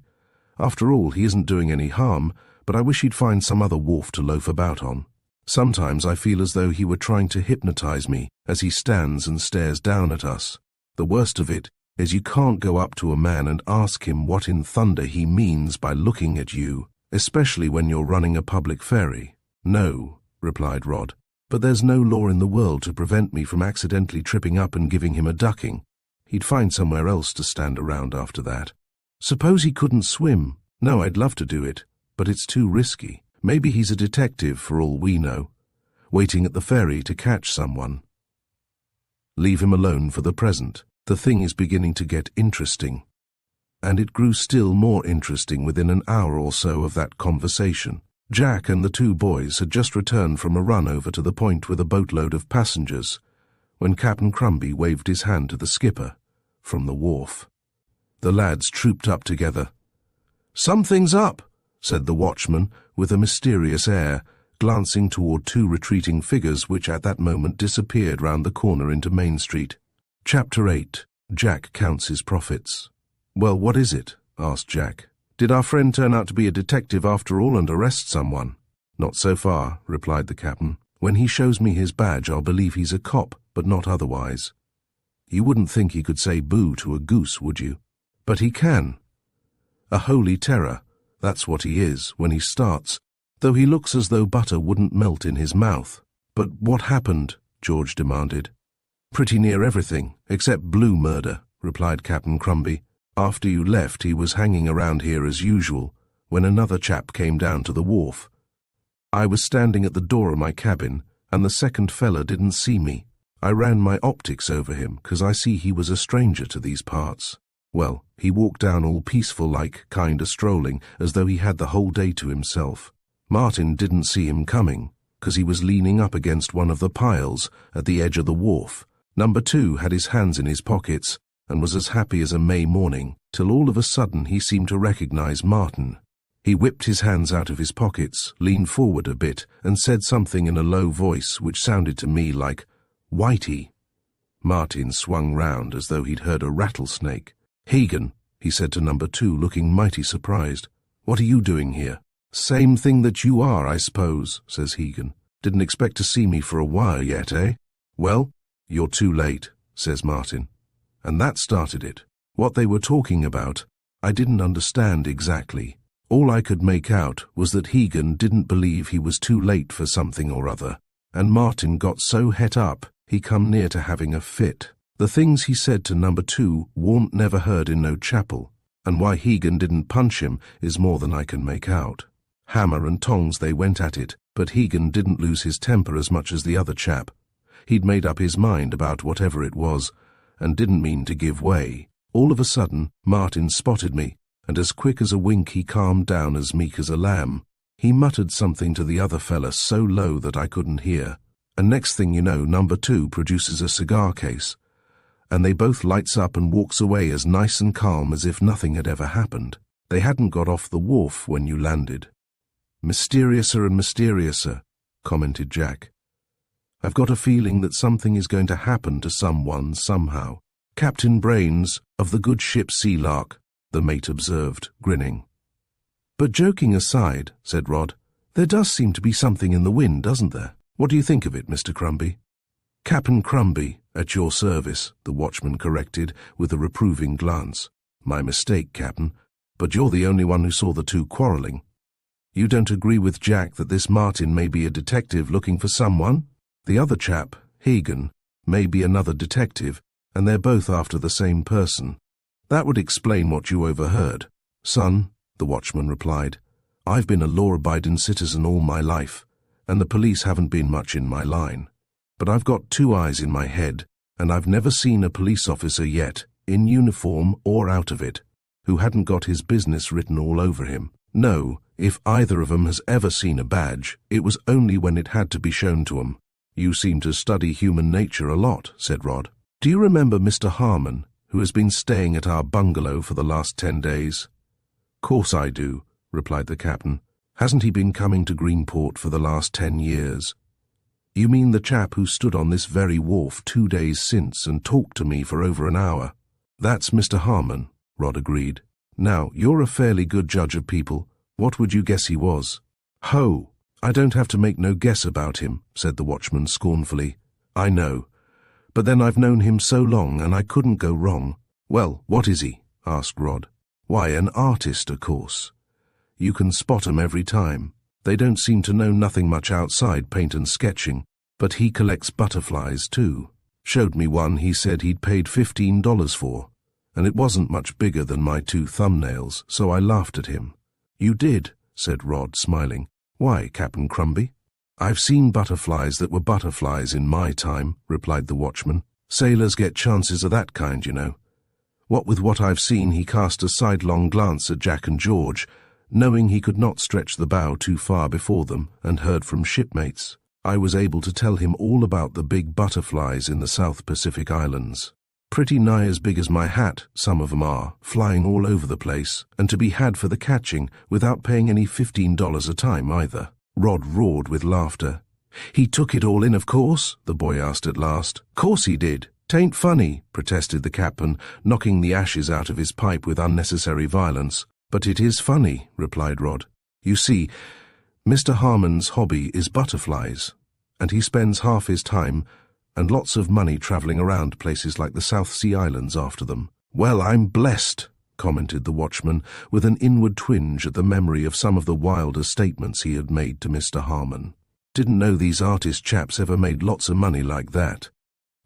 "After all, he isn't doing any harm, but I wish he'd find some other wharf to loaf about on. Sometimes I feel as though he were trying to hypnotize me as he stands and stares down at us. The worst of it is you can't go up to a man and ask him what in thunder he means by looking at you, especially when you're running a public ferry." "No," replied Rod, "but there's no law in the world to prevent me from accidentally tripping up and giving him a ducking. He'd find somewhere else to stand around after that." "Suppose he couldn't swim?" "No, I'd love to do it, but it's too risky. Maybe he's a detective for all we know, waiting at the ferry to catch someone." "Leave him alone for the present. The thing is beginning to get interesting." And it grew still more interesting within an hour or so of that conversation. Jack and the two boys had just returned from a run over to the point with a boatload of passengers, when Captain Crumby waved his hand to the skipper from the wharf. The lads trooped up together. "Something's up," said the watchman with a mysterious air, glancing toward two retreating figures which at that moment disappeared round the corner into Main Street. Chapter 8. Jack counts his profits. "Well, what is it?" asked Jack. "Did our friend turn out to be a detective after all and arrest someone?" "Not so far," replied the captain. "When he shows me his badge, I'll believe he's a cop, but not otherwise. You wouldn't think he could say boo to a goose, would you? But he can. A holy terror, that's what he is, when he starts, though he looks as though butter wouldn't melt in his mouth." "But what happened?" George demanded. "Pretty near everything, except blue murder," replied Captain Crumby. "After you left, he was hanging around here as usual, when another chap came down to the wharf. I was standing at the door of my cabin, and the second fella didn't see me. I ran my optics over him, 'cause I see he was a stranger to these parts. Well, he walked down all peaceful-like, kinda strolling, as though he had the whole day to himself. Martin didn't see him coming, 'cause he was leaning up against one of the piles at the edge of the wharf. Number 2 had his hands in his pockets and was as happy as a May morning, till all of a sudden he seemed to recognize Martin. He whipped his hands out of his pockets, leaned forward a bit, and said something in a low voice which sounded to me like, 'Whitey.' Martin swung round as though he'd heard a rattlesnake. 'Hagen,' he said to number 2, looking mighty surprised. 'What are you doing here?' 'Same thing that you are, I suppose,' says Hagen. 'Didn't expect to see me for a while yet, eh?' 'Well, you're too late,' says Martin. And that started it. What they were talking about, I didn't understand exactly. All I could make out was that Hagen didn't believe he was too late for something or other, and Martin got so het up he come near to having a fit. The things he said to number 2 warn't never heard in no chapel, and why Hagen didn't punch him is more than I can make out. Hammer and tongs they went at it, but Hagen didn't lose his temper as much as the other chap. He'd made up his mind about whatever it was, and didn't mean to give way. All of a sudden, Martin spotted me, and as quick as a wink he calmed down as meek as a lamb. He muttered something to the other fella so low that I couldn't hear, and next thing you know, number 2 produces a cigar case, and they both lights up and walks away as nice and calm as if nothing had ever happened. They hadn't got off the wharf when you landed." "Mysteriouser and mysteriouser," commented Jack. "I've got a feeling that something is going to happen to someone somehow. "Captain Brains, of the good ship Sea-Lark," the mate observed, grinning. "But joking aside," said Rod, "there does seem to be something in the wind, doesn't there? What do you think of it, Mr. Crumby?" "Captain Crumby, at your service," the watchman corrected with a reproving glance. "My mistake, Captain, but you're the only one who saw the two quarrelling. You don't agree with Jack that this Martin may be a detective looking for someone? The other chap, Hagen, may be another detective, and they're both after the same person. That would explain what you overheard." "Son," the watchman replied, "I've been a law-abiding citizen all my life, and the police haven't been much in my line. But I've got two eyes in my head, and I've never seen a police officer yet, in uniform or out of it, who hadn't got his business written all over him. No, if either of 'em has ever seen a badge, it was only when it had to be shown to 'em." "You seem to study human nature a lot," said Rod. "Do you remember Mr. Harmon, who has been staying at our bungalow for the last 10 days? "Course I do," replied the captain. "Hasn't he been coming to Greenport for the last 10 years? "You mean the chap who stood on this very wharf 2 days since and talked to me for over an hour?" "That's Mr. Harmon," Rod agreed. "Now, you're a fairly good judge of people. What would you guess he was?" "Ho! I don't have to make no guess about him," said the watchman scornfully. "I know. But then I've known him so long and I couldn't go wrong." "Well, what is he?" asked Rod. "Why, an artist, of course. You can spot 'em every time. They don't seem to know nothing much outside paint and sketching, but he collects butterflies too. Showed me one he said he'd paid $15 for, and it wasn't much bigger than my 2 thumbnails, so I laughed at him." "You did?" said Rod, smiling. "Why, Captain Crumby?" "I've seen butterflies that were butterflies in my time," replied the watchman. "Sailors get chances of that kind, you know. What with what I've seen, he cast a sidelong glance at Jack and George, knowing he could not stretch the bow too far before them, and heard from shipmates. I was able to tell him all about the big butterflies in the South Pacific Islands. Pretty nigh as big as my hat, some of 'em are, flying all over the place, and to be had for the catching without paying any $15 a time either." Rod roared with laughter. "He took it all in, of course?" the boy asked at last. "Course he did. 'Tain't funny," protested the captain, knocking the ashes out of his pipe with unnecessary violence. "But it is funny," replied Rod. "You see, Mr. Harmon's hobby is butterflies, and he spends half his time and lots of money traveling around places like the South Sea Islands after them." "Well, I'm blessed," commented the watchman, with an inward twinge at the memory of some of the wilder statements he had made to Mr. Harmon. "Didn't know these artist chaps ever made lots of money like that."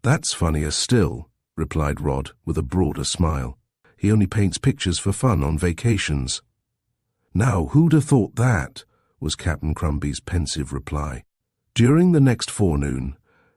"That's funnier still," replied Rod, with a broader smile. "He only paints pictures for fun on vacations." "Now, who'd have thought that?" was Captain Crumby's pensive reply. During the next forenoon,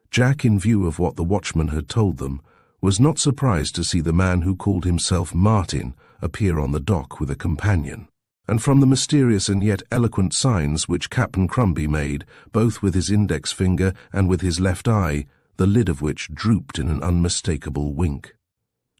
Jack, in view of what the watchman had told them, was not surprised to see the man who called himself Martin appear on the dock with a companion, and from the mysterious and yet eloquent signs which Captain Crumby made, both with his index finger and with his left eye, the lid of which drooped in an unmistakable wink,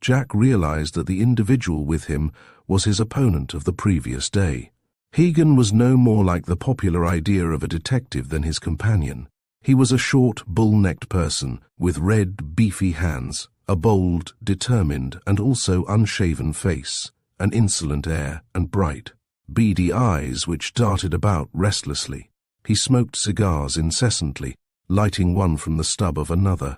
Jack realized that the individual with him was his opponent of the previous day. Hagen was no more like the popular idea of a detective than his companion. He was a short, bull-necked person with red, beefy hands, a bold, determined, and also unshaven face, an insolent air, and bright, beady eyes which darted about restlessly. He smoked cigars incessantly, lighting one from the stub of another.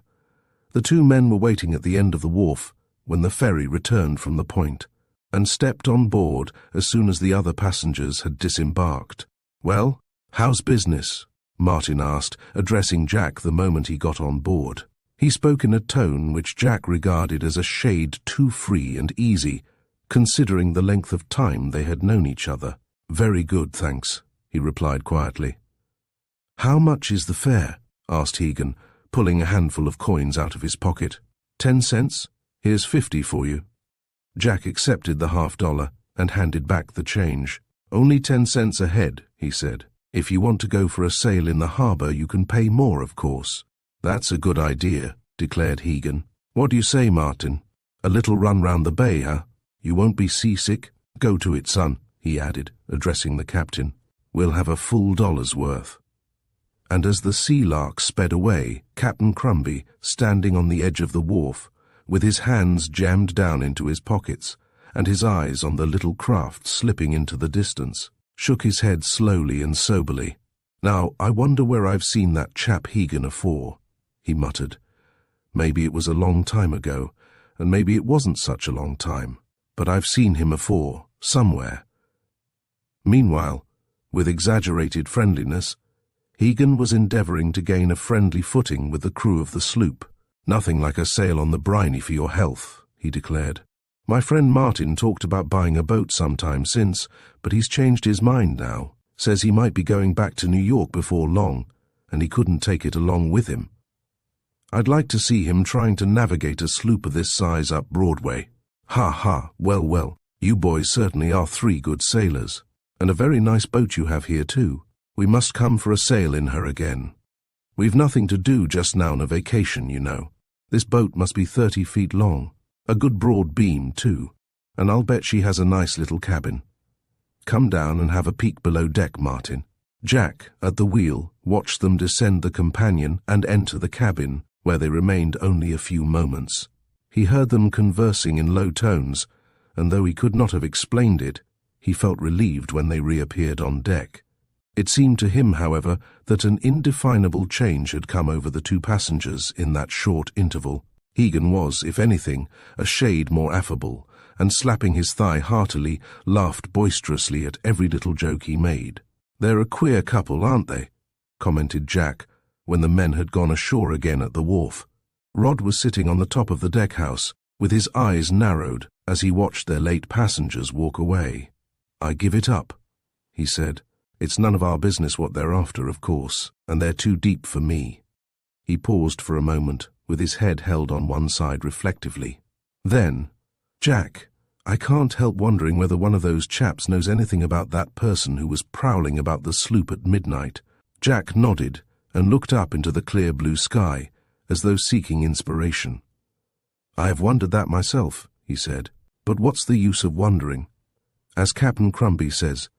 The 2 men were waiting at the end of the wharf when the ferry returned from the point, and stepped on board as soon as the other passengers had disembarked. "Well, how's business?" Martin asked, addressing Jack the moment he got on board. He spoke in a tone which Jack regarded as a shade too free and easy, considering the length of time they had known each other. "Very good, thanks," he replied quietly. "How much is the fare?" asked Hagen, pulling a handful of coins out of his pocket. 10 cents? Here's 50 for you." Jack accepted the $half and handed back the change. "Only 10 cents a head," he said. "If you want to go for a sail in the harbor, you can pay more, of course." "That's a good idea," declared Hagen. "What do you say, Martin? A little run round the bay, huh? You won't be seasick? Go to it, son," he added, addressing the captain. "We'll have a full dollar's worth." And as the Sea-Lark sped away, Captain Crumby, standing on the edge of the wharf, with his hands jammed down into his pockets, and his eyes on the little craft slipping into the distance, shook his head slowly and soberly. "Now, I wonder where I've seen that chap Hegan afore," he muttered. "Maybe it was a long time ago, and maybe it wasn't such a long time, but I've seen him afore, somewhere." Meanwhile, with exaggerated friendliness, Hegan was endeavouring to gain a friendly footing with the crew of the sloop. "Nothing like a sail on the briny for your health," he declared. "My friend Martin talked about buying a boat sometime since, but he's changed his mind now. Says he might be going back to New York before long, and he couldn't take it along with him. I'd like to see him trying to navigate a sloop of this size up Broadway." "Ha ha, well, well, you boys certainly are 3 good sailors. And a very nice boat you have here too. We must come for a sail in her again. We've nothing to do just now on a vacation, you know. This boat must be 30 feet long, a good broad beam too, and I'll bet she has a nice little cabin. Come down and have a peek below deck, Martin." Jack, at the wheel, watched them descend the companion and enter the cabin, where they remained only a few moments. He heard them conversing in low tones, and though he could not have explained it, he felt relieved when they reappeared on deck. It seemed to him, however, that an indefinable change had come over the 2 passengers in that short interval. Hegan was, if anything, a shade more affable, and slapping his thigh heartily, laughed boisterously at every little joke he made. "They're a queer couple, aren't they?" commented Jack, when the men had gone ashore again at the wharf. Rod was sitting on the top of the deck-house, with his eyes narrowed as he watched their late passengers walk away. "I give it up," he said. "It's none of our business what they're after, of course, and they're too deep for me." He paused for a moment, with his head held on one side reflectively. Then, "Jack, I can't help wondering whether one of those chaps knows anything about that person who was prowling about the sloop at midnight." Jack nodded and looked up into the clear blue sky, as though seeking inspiration. "I have wondered that myself," he said, "but what's the use of wondering? As Captain Crumbie says,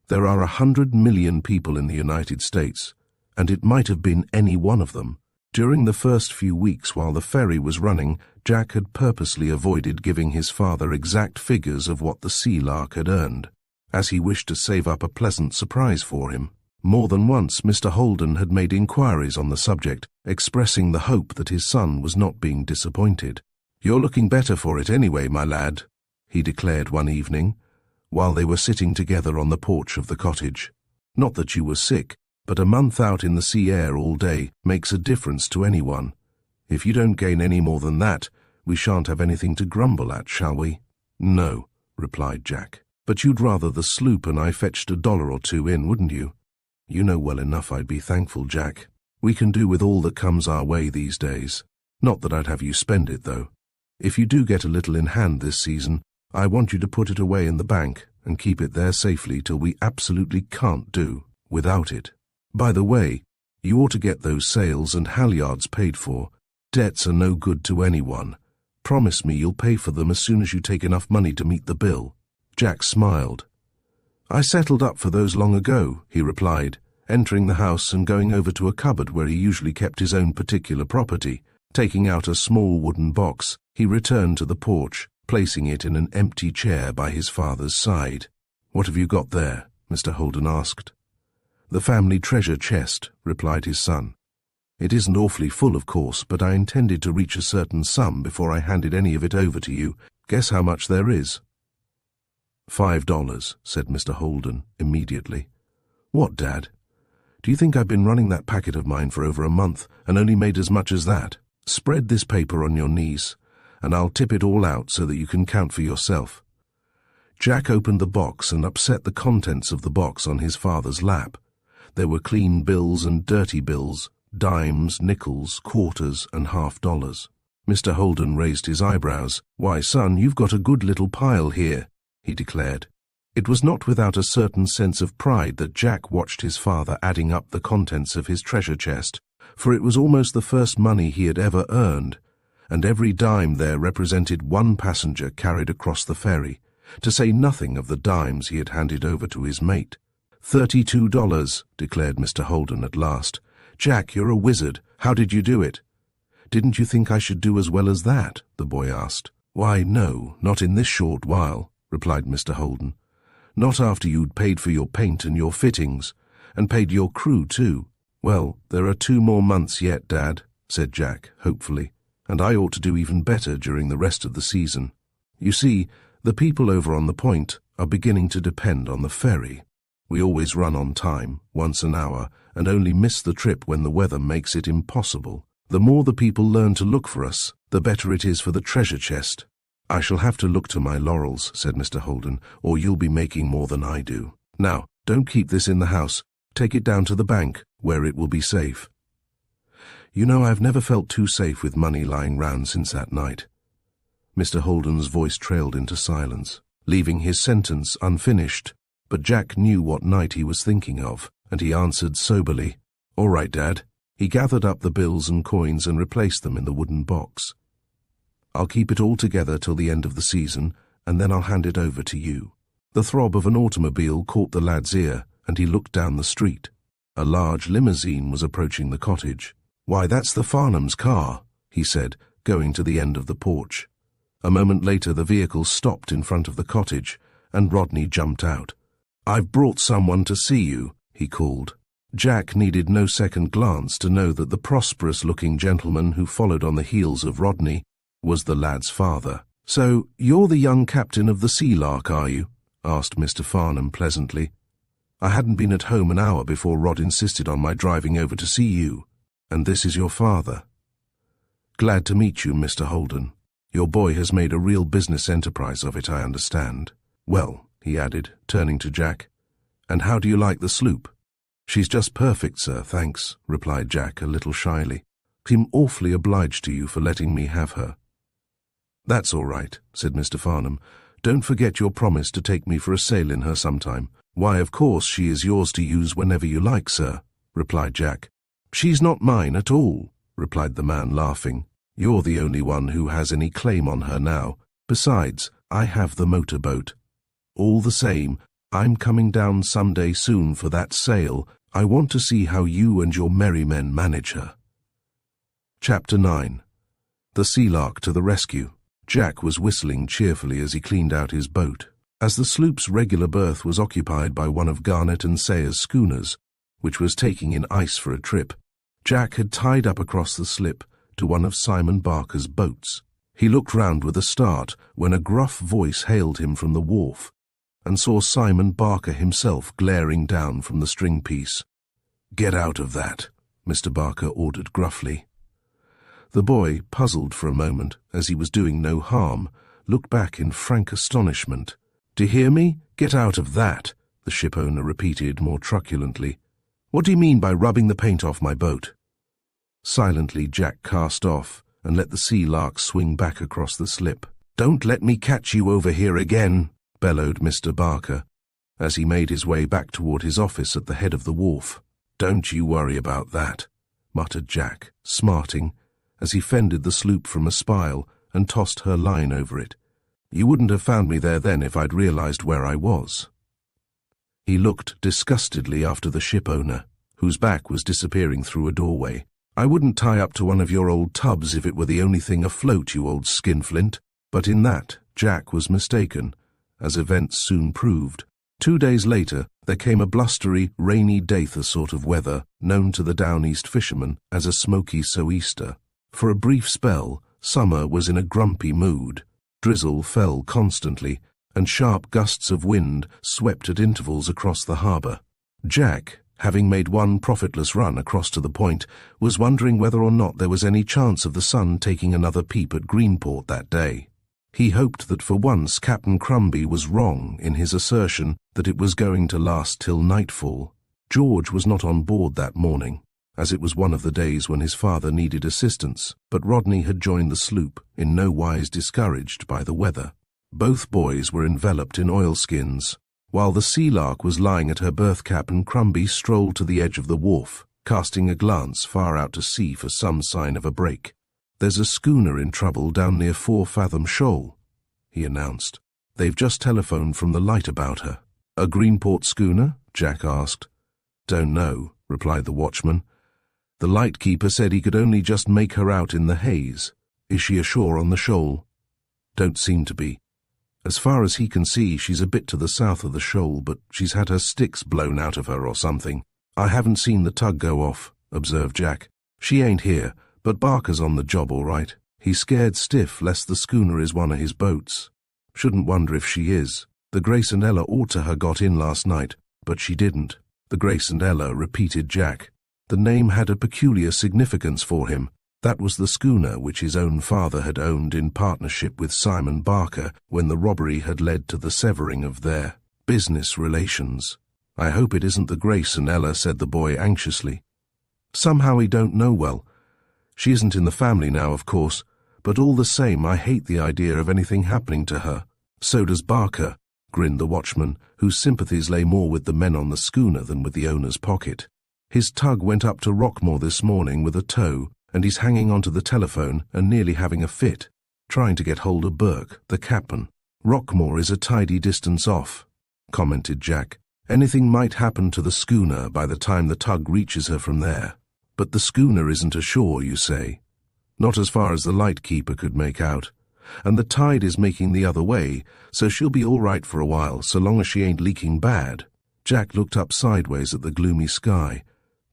there are 100 million people in the United States, and it might have been any one of them." During the first few weeks while the ferry was running, Jack had purposely avoided giving his father exact figures of what the Sea-Lark had earned, as he wished to save up a pleasant surprise for him. More than once Mr. Holden had made inquiries on the subject, expressing the hope that his son was not being disappointed. "You're looking better for it anyway, my lad," he declared one evening, while they were sitting together on the porch of the cottage. "Not that you were sick, but a month out in the sea air all day makes a difference to anyone. If you don't gain any more than that, we shan't have anything to grumble at, shall we?" "No," replied Jack. "But you'd rather the sloop and I fetched $1 or 2 in, wouldn't you?" "You know well enough I'd be thankful, Jack. We can do with all that comes our way these days. Not that I'd have you spend it, though. If you do get a little in hand this season, I want you to put it away in the bank and keep it there safely till we absolutely can't do without it. By the way, you ought to get those sails and halyards paid for. Debts are no good to anyone. Promise me you'll pay for them as soon as you take enough money to meet the bill." Jack smiled. "I settled up for those long ago," he replied, entering the house and going over to a cupboard where he usually kept his own particular property. Taking out a small wooden box, he returned to the porch, placing it in an empty chair by his father's side. "What have you got there?" Mr. Holden asked. "The family treasure chest," replied his son. "It isn't awfully full, of course, but I intended to reach a certain sum before I handed any of it over to you. Guess how much there is?" $5, said Mr. Holden immediately. "What, Dad? Do you think I've been running that packet of mine for over a month and only made as much as that? Spread this paper on your knees, and I'll tip it all out so that you can count for yourself." Jack opened the box and upset the contents of the box on his father's lap. There were clean bills and dirty bills, dimes, nickels, quarters, and $half. Mr. Holden raised his eyebrows. "Why, son, you've got a good little pile here," he declared. It was not without a certain sense of pride that Jack watched his father adding up the contents of his treasure chest, for it was almost the first money he had ever earned, and every dime there represented one passenger carried across the ferry, to say nothing of the dimes he had handed over to his mate. $32, declared Mr. Holden at last. "Jack, you're a wizard. How did you do it?" Didn't you think I should do as well as that? The boy asked. Why, no, not in this short while, replied Mr. Holden. Not after you'd paid for your paint and your fittings, and paid your crew too. Well, there are 2 more months yet, Dad, said Jack, hopefully, and I ought to do even better during the rest of the season. You see, the people over on the point are beginning to depend on the ferry. We always run on time, once an hour, and only miss the trip when the weather makes it impossible. The more the people learn to look for us, the better it is for the treasure chest. I shall have to look to my laurels, said Mr. Holden, or you'll be making more than I do. Now, don't keep this in the house. Take it down to the bank, where it will be safe. You know, I've never felt too safe with money lying round since that night. Mr. Holden's voice trailed into silence, leaving his sentence unfinished, but Jack knew what night he was thinking of, and he answered soberly, All right, Dad. He gathered up the bills and coins and replaced them in the wooden box. I'll keep it all together till the end of the season, and then I'll hand it over to you. The throb of an automobile caught the lad's ear, and he looked down the street. A large limousine was approaching the cottage. Why, that's the Farnham's car, he said, going to the end of the porch. A moment later the vehicle stopped in front of the cottage, and Rodney jumped out. I've brought someone to see you, he called. Jack needed no second glance to know that the prosperous-looking gentleman who followed on the heels of Rodney was the lad's father. So, you're the young captain of the Sea-Lark, are you? Asked Mr. Farnham pleasantly. I hadn't been at home an hour before Rod insisted on my driving over to see you. And this is your father. Glad to meet you, Mr. Holden. Your boy has made a real business enterprise of it, I understand. Well, he added, turning to Jack, and how do you like the sloop? She's just perfect, sir, thanks, replied Jack a little shyly. I'm awfully obliged to you for letting me have her. That's all right, said Mr. Farnham. Don't forget your promise to take me for a sail in her sometime. Why, of course, she is yours to use whenever you like, sir, replied Jack. She's not mine at all, replied the man, laughing. You're the only one who has any claim on her now. Besides, I have the motorboat. All the same, I'm coming down some day soon for that sail. I want to see how you and your merry men manage her. Chapter 9. The Sea-Lark to the rescue. Jack was whistling cheerfully as he cleaned out his boat. As the sloop's regular berth was occupied by one of Garnett and Sayers' schooners, which was taking in ice for a trip, Jack had tied up across the slip to one of Simon Barker's boats. He looked round with a start when a gruff voice hailed him from the wharf, and saw Simon Barker himself glaring down from the string-piece. "Get out of that," Mr. Barker ordered gruffly. The boy, puzzled for a moment, as he was doing no harm, looked back in frank astonishment. "Do you hear me? Get out of that," the ship-owner repeated more truculently. "What do you mean by rubbing the paint off my boat?" Silently Jack cast off and let the Sea-Lark swing back across the slip. "Don't let me catch you over here again," bellowed Mr. Barker, as he made his way back toward his office at the head of the wharf. "Don't you worry about that," muttered Jack, smarting, as he fended the sloop from a spile and tossed her line over it. "You wouldn't have found me there then if I'd realized where I was." He looked disgustedly after the ship-owner, whose back was disappearing through a doorway. "I wouldn't tie up to one of your old tubs if it were the only thing afloat, you old skinflint." But in that, Jack was mistaken, as events soon proved. 2 days later, there came a blustery, rainy Datha sort of weather known to the Down East fishermen as a smoky sou'easter. For a brief spell, summer was in a grumpy mood. Drizzle fell constantly, and sharp gusts of wind swept at intervals across the harbour. Jack, having made one profitless run across to the point, was wondering whether or not there was any chance of the sun taking another peep at Greenport that day. He hoped that for once Captain Crumby was wrong in his assertion that it was going to last till nightfall. George was not on board that morning, as it was one of the days when his father needed assistance, but Rodney had joined the sloop, in no wise discouraged by the weather. Both boys were enveloped in oilskins, while the Sea-Lark was lying at her berth cap, and Crumby strolled to the edge of the wharf, casting a glance far out to sea for some sign of a break. "There's a schooner in trouble down near 4 Fathom Shoal," he announced. "They've just telephoned from the light about her." "A Greenport schooner?" Jack asked. "Don't know," replied the watchman. The lightkeeper said he could only just make her out in the haze. Is she ashore on the shoal? Don't seem to be. As far as he can see, she's a bit to the south of the shoal, but she's had her sticks blown out of her or something. I haven't seen the tug go off, observed Jack. She ain't here, but Barker's on the job all right. He's scared stiff lest the schooner is one of his boats. Shouldn't wonder if she is. The Grace and Ella ought to have got in last night, but she didn't. The Grace and Ella, repeated Jack. The name had a peculiar significance for him. That was the schooner which his own father had owned in partnership with Simon Barker when the robbery had led to the severing of their business relations. I hope it isn't the Grace and Ella, said the boy anxiously. Somehow he don't know well. She isn't in the family now, of course, but all the same I hate the idea of anything happening to her. So does Barker, grinned the watchman, whose sympathies lay more with the men on the schooner than with the owner's pocket. His tug went up to Rockmore this morning with a tow, and he's hanging onto the telephone and nearly having a fit, trying to get hold of Burke, the captain. Rockmore is a tidy distance off, commented Jack. Anything might happen to the schooner by the time the tug reaches her from there. But the schooner isn't ashore, you say? Not as far as the lightkeeper could make out. And the tide is making the other way, so she'll be all right for a while, so long as she ain't leaking bad. Jack looked up sideways at the gloomy sky.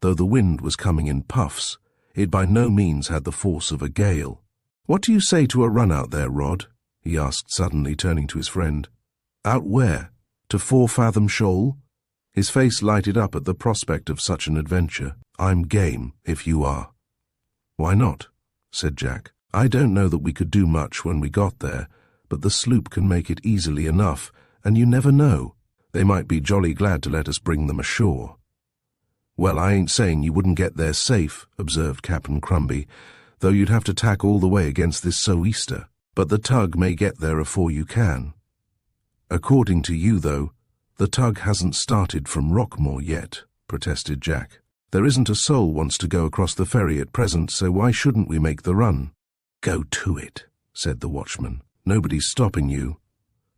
Though the wind was coming in puffs, it by no means had the force of a gale. What do you say to a run out there, Rod? He asked suddenly, turning to his friend. Out where? To 4 Fathom Shoal? His face lighted up at the prospect of such an adventure. I'm game, if you are. Why not? Said Jack. I don't know that we could do much when we got there, but the sloop can make it easily enough, and you never know. They might be jolly glad to let us bring them ashore. Well, I ain't saying you wouldn't get there safe, observed Captain Crumby, though you'd have to tack all the way against this sou'easter. But the tug may get there afore you can. According to you, though, the tug hasn't started from Rockmore yet, protested Jack. There isn't a soul wants to go across the ferry at present, so why shouldn't we make the run? Go to it, said the watchman. Nobody's stopping you.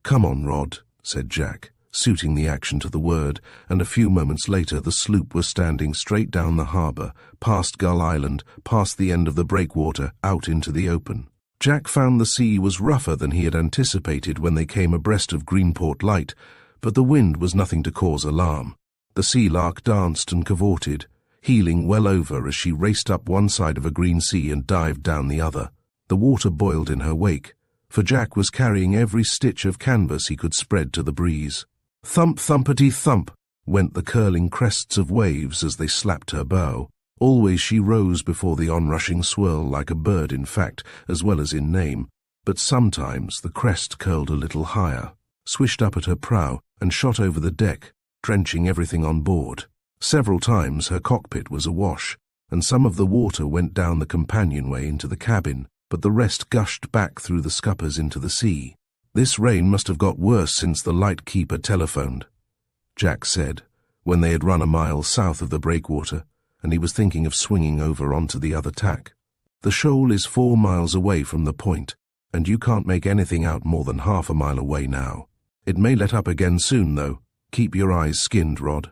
Come on, Rod, said Jack, suiting the action to the word, and a few moments later the sloop was standing straight down the harbour, past Gull Island, past the end of the breakwater, out into the open. Jack found the sea was rougher than he had anticipated when they came abreast of Greenport Light, but the wind was nothing to cause alarm. The Sea-Lark danced and cavorted, heeling well over as she raced up one side of a green sea and dived down the other. The water boiled in her wake, for Jack was carrying every stitch of canvas he could spread to the breeze. Thump, thumpety, thump, went the curling crests of waves as they slapped her bow. Always she rose before the onrushing swirl like a bird in fact, as well as in name, but sometimes the crest curled a little higher, swished up at her prow, and shot over the deck, drenching everything on board. Several times her cockpit was awash, and some of the water went down the companionway into the cabin, but the rest gushed back through the scuppers into the sea. This rain must have got worse since the lightkeeper telephoned, Jack said, when they had run a mile south of the breakwater, and he was thinking of swinging over onto the other tack. The shoal is 4 miles away from the point, and you can't make anything out more than half a mile away now. It may let up again soon, though. Keep your eyes skinned, Rod.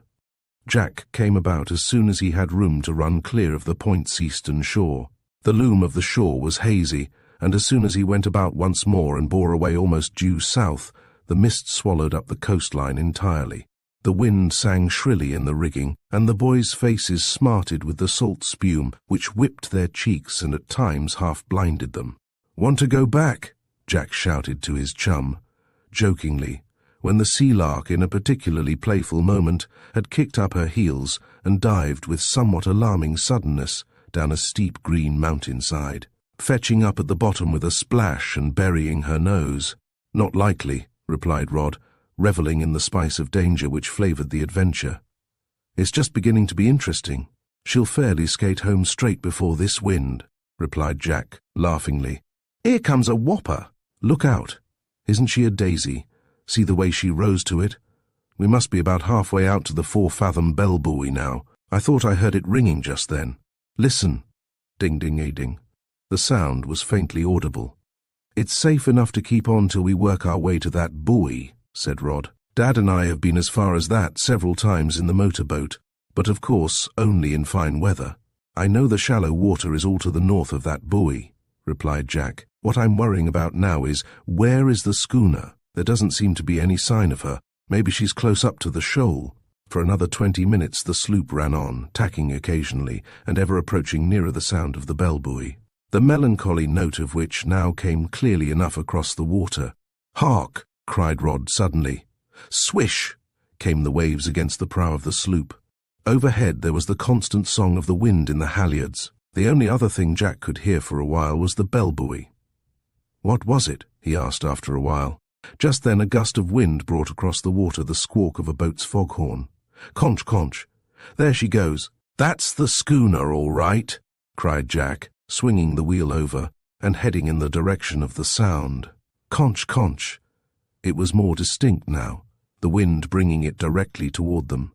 Jack came about as soon as he had room to run clear of the point's eastern shore. The loom of the shore was hazy, and as soon as he went about once more and bore away almost due south, the mist swallowed up the coastline entirely. The wind sang shrilly in the rigging, and the boys' faces smarted with the salt spume which whipped their cheeks and at times half blinded them. "Want to go back?" Jack shouted to his chum, jokingly, when the Sea-Lark, in a particularly playful moment, had kicked up her heels and dived with somewhat alarming suddenness down a steep green mountainside, fetching up at the bottom with a splash and burying her nose. "Not likely," replied Rod, revelling in the spice of danger which flavoured the adventure. "It's just beginning to be interesting. She'll fairly skate home straight before this wind," replied Jack, laughingly. "Here comes a whopper. Look out. Isn't she a daisy? See the way she rose to it? We must be about halfway out to the 4-fathom bell buoy now. I thought I heard it ringing just then. Listen." Ding-ding-a-ding. The sound was faintly audible. "It's safe enough to keep on till we work our way to that buoy," said Rod. "Dad and I have been as far as that several times in the motorboat, but of course only in fine weather. "I know the shallow water is all to the north of that buoy," replied Jack. "What I'm worrying about now is, where is the schooner? There doesn't seem to be any sign of her. Maybe she's close up to the shoal." For another 20 minutes the sloop ran on, tacking occasionally, and ever approaching nearer the sound of the bell buoy, the melancholy note of which now came clearly enough across the water. "Hark!" cried Rod suddenly. Swish! Came the waves against the prow of the sloop. Overhead there was the constant song of the wind in the halyards. The only other thing Jack could hear for a while was the bell buoy. "What was it?" he asked after a while. Just then a gust of wind brought across the water the squawk of a boat's foghorn. "Conch, conch! There she goes! That's the schooner, all right!" cried Jack, swinging the wheel over and heading in the direction of the sound. Conch, conch! It was more distinct now, the wind bringing it directly toward them.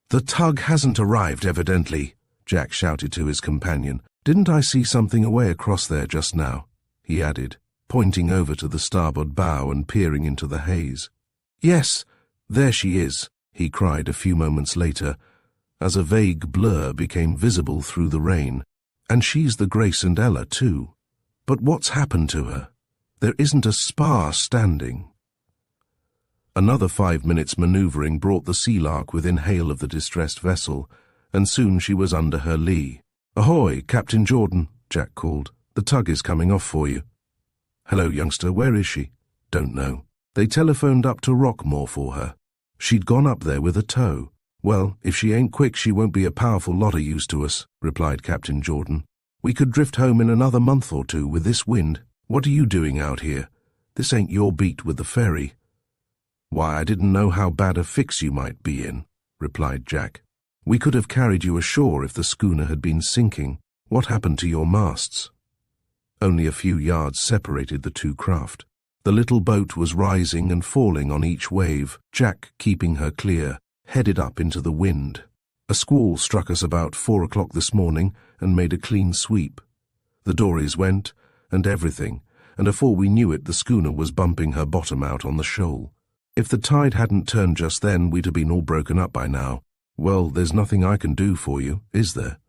"The tug hasn't arrived, evidently," Jack shouted to his companion. "Didn't I see something away across there just now?" he added, pointing over to the starboard bow and peering into the haze. "Yes, there she is," he cried a few moments later, as a vague blur became visible through the rain. "And she's the Grace and Ella, too. But what's happened to her? There isn't a spar standing." Another 5 minutes' manoeuvring brought the Sea-Lark within hail of the distressed vessel, and soon she was under her lee. "Ahoy, Captain Jordan," Jack called. "The tug is coming off for you." "Hello, youngster, where is she?" "Don't know. They telephoned up to Rockmore for her. She'd gone up there with a tow." "Well, if she ain't quick she won't be a powerful lot of use to us," replied Captain Jordan. "We could drift home in another month or two with this wind. What are you doing out here? This ain't your beat with the ferry." "Why, I didn't know how bad a fix you might be in," replied Jack. "We could have carried you ashore if the schooner had been sinking. What happened to your masts?" Only a few yards separated the two craft. The little boat was rising and falling on each wave. Jack, keeping her clear, headed up into the wind. A squall struck us about 4 o'clock this morning and made a clean sweep. The dories went, and everything, and before we knew it the schooner was bumping her bottom out on the shoal. If the tide hadn't turned just then, we'd have been all broken up by now. "Well, there's nothing I can do for you, is there?"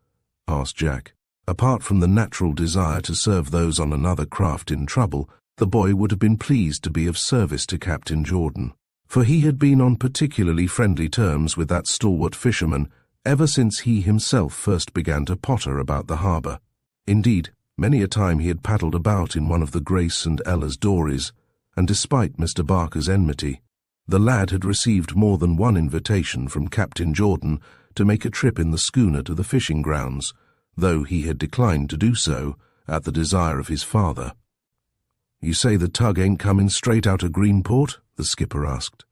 asked Jack. Apart from the natural desire to serve those on another craft in trouble, the boy would have been pleased to be of service to Captain Jordan, for he had been on particularly friendly terms with that stalwart fisherman ever since he himself first began to potter about the harbour. Indeed, many a time he had paddled about in one of the Grace and Ella's dories, and despite Mr. Barker's enmity, the lad had received more than one invitation from Captain Jordan to make a trip in the schooner to the fishing grounds, though he had declined to do so at the desire of his father. "You say the tug ain't coming straight out of Greenport?" the skipper asked.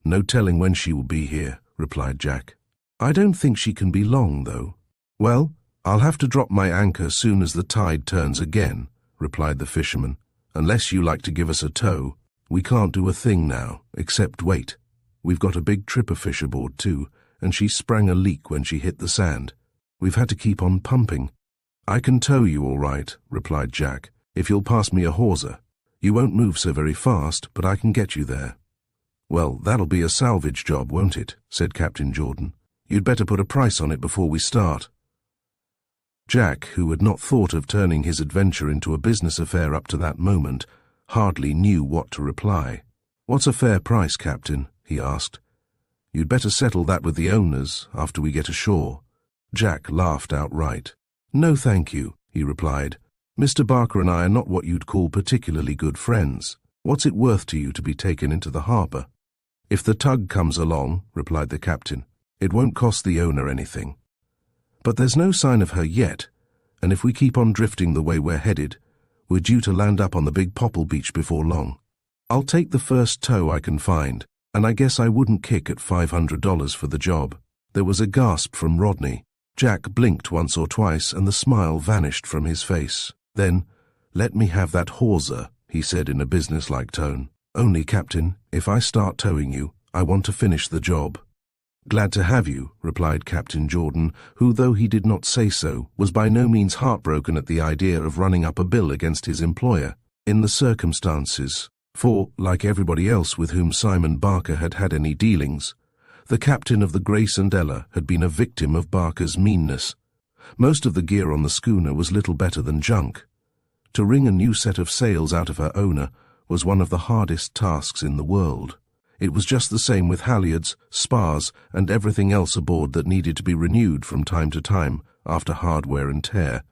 "No telling when she will be here," replied Jack. "I don't think she can be long, though." "Well, I'll have to drop my anchor soon as the tide turns again," replied the fisherman. "Unless you like to give us a tow, we can't do a thing now, except wait. We've got a big tripper fish aboard, too, and she sprang a leak when she hit the sand. We've had to keep on pumping." "I can tow you all right," replied Jack, "if you'll pass me a hawser. You won't move so very fast, but I can get you there." "Well, that'll be a salvage job, won't it?" said Captain Jordan. "You'd better put a price on it before we start." Jack, who had not thought of turning his adventure into a business affair up to that moment, hardly knew what to reply. "What's a fair price, Captain?" he asked. "You'd better settle that with the owners after we get ashore." Jack laughed outright. "No, thank you," he replied. "Mr. Barker and I are not what you'd call particularly good friends. What's it worth to you to be taken into the harbour?" "If the tug comes along," replied the captain, "it won't cost the owner anything. But there's no sign of her yet, and if we keep on drifting the way we're headed, we're due to land up on the big Popple Beach before long. I'll take the first tow I can find, and I guess I wouldn't kick at $500 for the job." There was a gasp from Rodney. Jack blinked once or twice, and the smile vanished from his face. Then, "Let me have that hawser," he said in a businesslike tone. "Only, Captain, if I start towing you, I want to finish the job." "Glad to have you," replied Captain Jordan, who, though he did not say so, was by no means heartbroken at the idea of running up a bill against his employer. In the circumstances, for, like everybody else with whom Simon Barker had had any dealings, the captain of the Grace and Ella had been a victim of Barker's meanness. Most of the gear on the schooner was little better than junk. To wring a new set of sails out of her owner was one of the hardest tasks in the world. It was just the same with halyards, spars, and everything else aboard that needed to be renewed from time to time after hard wear and tear.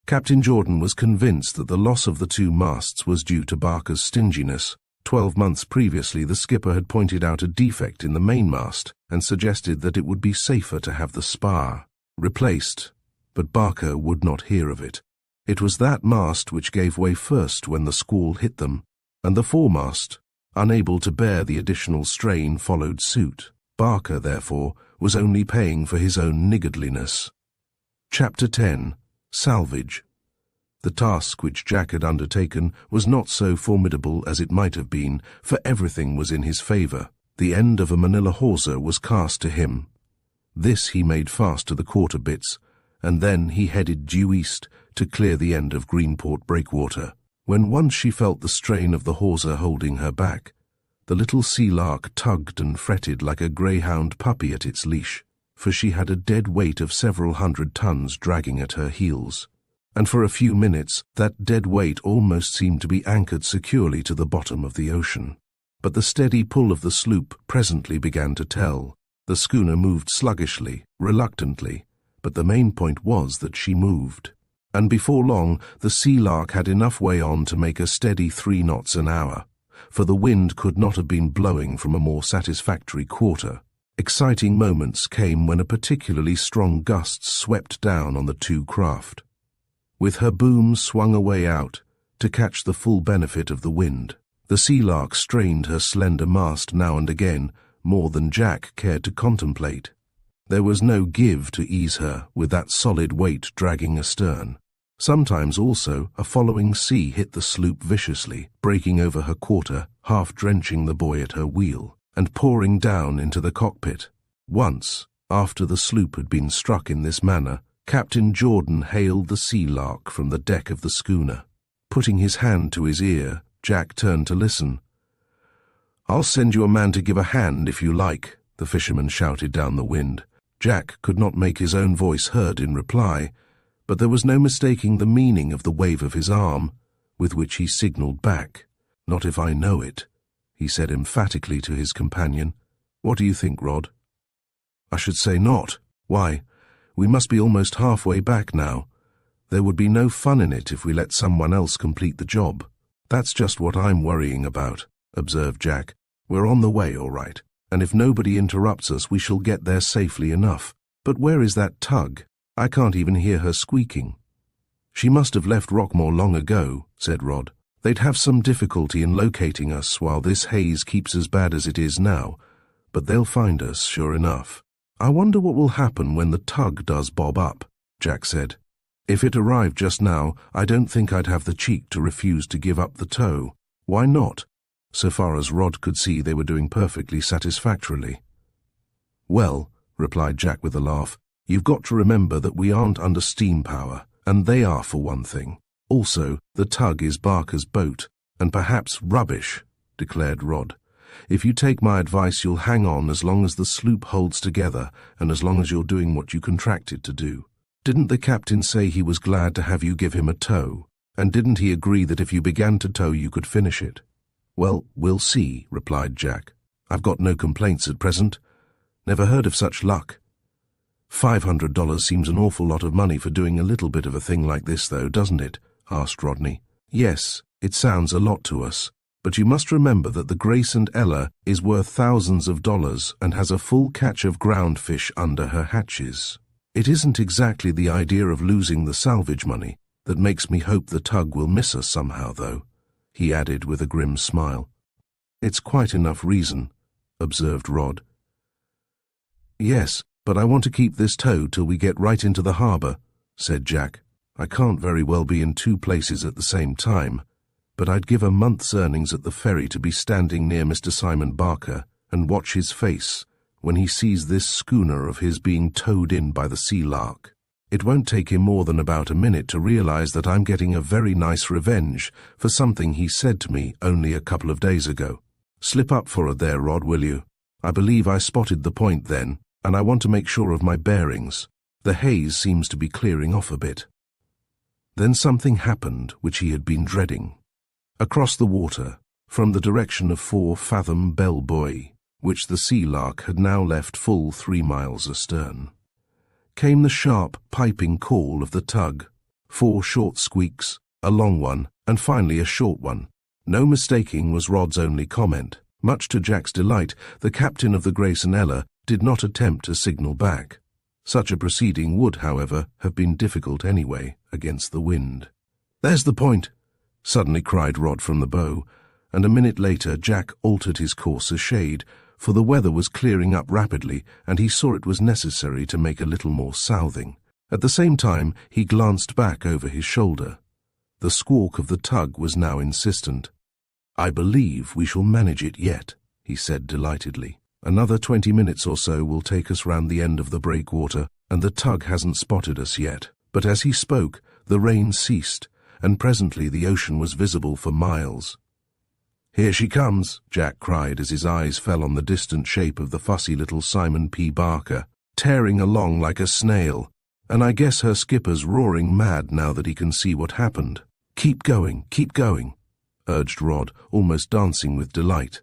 Captain Jordan was convinced that the loss of the 2 masts was due to Barker's stinginess. 12 months previously, the skipper had pointed out a defect in the mainmast and suggested that it would be safer to have the spar replaced, but Barker would not hear of it. It was that mast which gave way first when the squall hit them, and the foremast, unable to bear the additional strain, followed suit. Barker, therefore, was only paying for his own niggardliness. Chapter 10. Salvage. The task which Jack had undertaken was not so formidable as it might have been, for everything was in his favour. The end of a manila hawser was cast to him. This he made fast to the quarter bitts, and then he headed due east to clear the end of Greenport breakwater. When once she felt the strain of the hawser holding her back, the little Sea-Lark tugged and fretted like a greyhound puppy at its leash, for she had a dead weight of several 100 tons dragging at her heels. And for a few minutes that dead weight almost seemed to be anchored securely to the bottom of the ocean. But the steady pull of the sloop presently began to tell. The schooner moved sluggishly, reluctantly, but the main point was that she moved. And before long the Sea-Lark had enough way on to make a steady 3 knots an hour, for the wind could not have been blowing from a more satisfactory quarter. Exciting moments came when a particularly strong gust swept down on the 2 craft. With her boom swung away out to catch the full benefit of the wind, the Sea-Lark strained her slender mast now and again, more than Jack cared to contemplate. There was no give to ease her with that solid weight dragging astern. Sometimes also a following sea hit the sloop viciously, breaking over her quarter, half drenching the boy at her wheel, and pouring down into the cockpit. Once, after the sloop had been struck in this manner, Captain Jordan hailed the Sea-Lark from the deck of the schooner. Putting his hand to his ear, Jack turned to listen. "I'll send you a man to give a hand if you like," the fisherman shouted down the wind. Jack could not make his own voice heard in reply, but there was no mistaking the meaning of the wave of his arm, with which he signalled back. "Not if I know it," he said emphatically to his companion. "What do you think, Rod?" "I should say not. Why, we must be almost halfway back now. There would be no fun in it if we let someone else complete the job." "That's just what I'm worrying about," observed Jack. "We're on the way, all right, and if nobody interrupts us we shall get there safely enough. But where is that tug? I can't even hear her squeaking." "She must have left Rockmore long ago," said Rod. "They'd have some difficulty in locating us while this haze keeps as bad as it is now, but they'll find us sure enough." "I wonder what will happen when the tug does bob up," Jack said. "If it arrived just now, I don't think I'd have the cheek to refuse to give up the tow." "Why not?" So far as Rod could see, they were doing perfectly satisfactorily. "Well," replied Jack with a laugh, "you've got to remember that we aren't under steam power, and they are for one thing. Also, the tug is Barker's boat, and perhaps rubbish," declared Rod. "If you take my advice, you'll hang on as long as the sloop holds together and as long as you're doing what you contracted to do. Didn't the captain say he was glad to have you give him a tow? And didn't he agree that if you began to tow you could finish it?" "Well, we'll see," replied Jack. "I've got no complaints at present. Never heard of such luck." $500 seems an awful lot of money for doing a little bit of a thing like this, though, doesn't it?" asked Rodney. "Yes, it sounds a lot to us. But you must remember that the Grace and Ella is worth thousands of dollars and has a full catch of ground fish under her hatches. It isn't exactly the idea of losing the salvage money that makes me hope the tug will miss us somehow, though," he added with a grim smile. "It's quite enough reason," observed Rod. "Yes, but I want to keep this tow till we get right into the harbour," said Jack. "I can't very well be in 2 places at the same time, but I'd give a month's earnings at the ferry to be standing near Mr. Simon Barker and watch his face when he sees this schooner of his being towed in by the Sea-Lark. It won't take him more than about a minute to realize that I'm getting a very nice revenge for something he said to me only a couple of days ago. Slip up for it there, Rod, will you? I believe I spotted the point then, and I want to make sure of my bearings. The haze seems to be clearing off a bit. Then something happened which he had been dreading. Across the water, from the direction of 4-fathom bell buoy, which the Sea-Lark had now left full 3 miles astern, came the sharp, piping call of the tug. 4 short squeaks, a long one, and finally a short one. No mistaking was Rod's only comment. Much to Jack's delight, the captain of the Grace and Ella did not attempt to signal back. Such a proceeding would, however, have been difficult anyway, against the wind. "There's the point!" suddenly cried Rod from the bow, and a minute later Jack altered his course a shade, for the weather was clearing up rapidly, and he saw it was necessary to make a little more southing. At the same time, he glanced back over his shoulder. The squawk of the tug was now insistent. "I believe we shall manage it yet," he said delightedly. "Another 20 minutes or so will take us round the end of the breakwater, and the tug hasn't spotted us yet." But as he spoke, the rain ceased, and presently the ocean was visible for miles. "Here she comes," Jack cried as his eyes fell on the distant shape of the fussy little Simon P. Barker, tearing along like a snail, and I guess her skipper's roaring mad now that he can see what happened. Keep going," urged Rod, almost dancing with delight.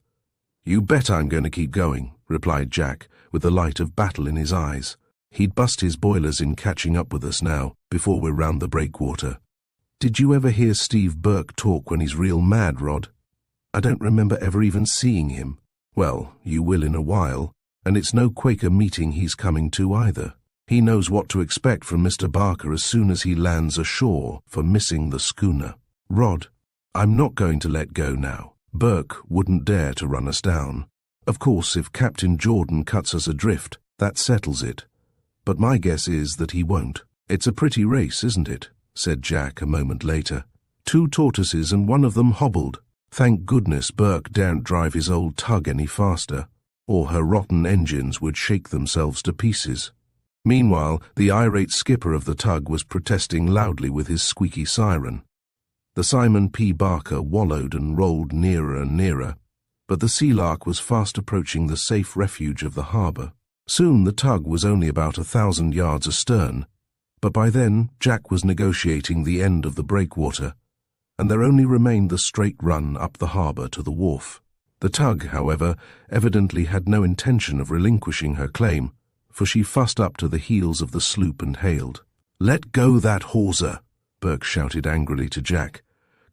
"You bet I'm going to keep going," replied Jack, with the light of battle in his eyes. He'd bust his boilers in catching up with us now, before we're round the breakwater. "Did you ever hear Steve Burke talk when he's real mad, Rod?" "I don't remember ever even seeing him." "Well, you will in a while, and it's no Quaker meeting he's coming to either. He knows what to expect from Mr. Barker as soon as he lands ashore for missing the schooner. Rod, I'm not going to let go now. Burke wouldn't dare to run us down. Of course, if Captain Jordan cuts us adrift, that settles it. But my guess is that he won't." "It's a pretty race, isn't it?" said Jack a moment later. 2 tortoises and one of them hobbled. Thank goodness Burke daren't drive his old tug any faster, or her rotten engines would shake themselves to pieces. Meanwhile, the irate skipper of the tug was protesting loudly with his squeaky siren. The Simon P. Barker wallowed and rolled nearer and nearer, but the Sea-Lark was fast approaching the safe refuge of the harbour. Soon the tug was only about 1,000 yards astern, but by then Jack was negotiating the end of the breakwater, and there only remained the straight run up the harbour to the wharf. The tug, however, evidently had no intention of relinquishing her claim, for she fussed up to the heels of the sloop and hailed. "Let go that hawser," Burke shouted angrily to Jack.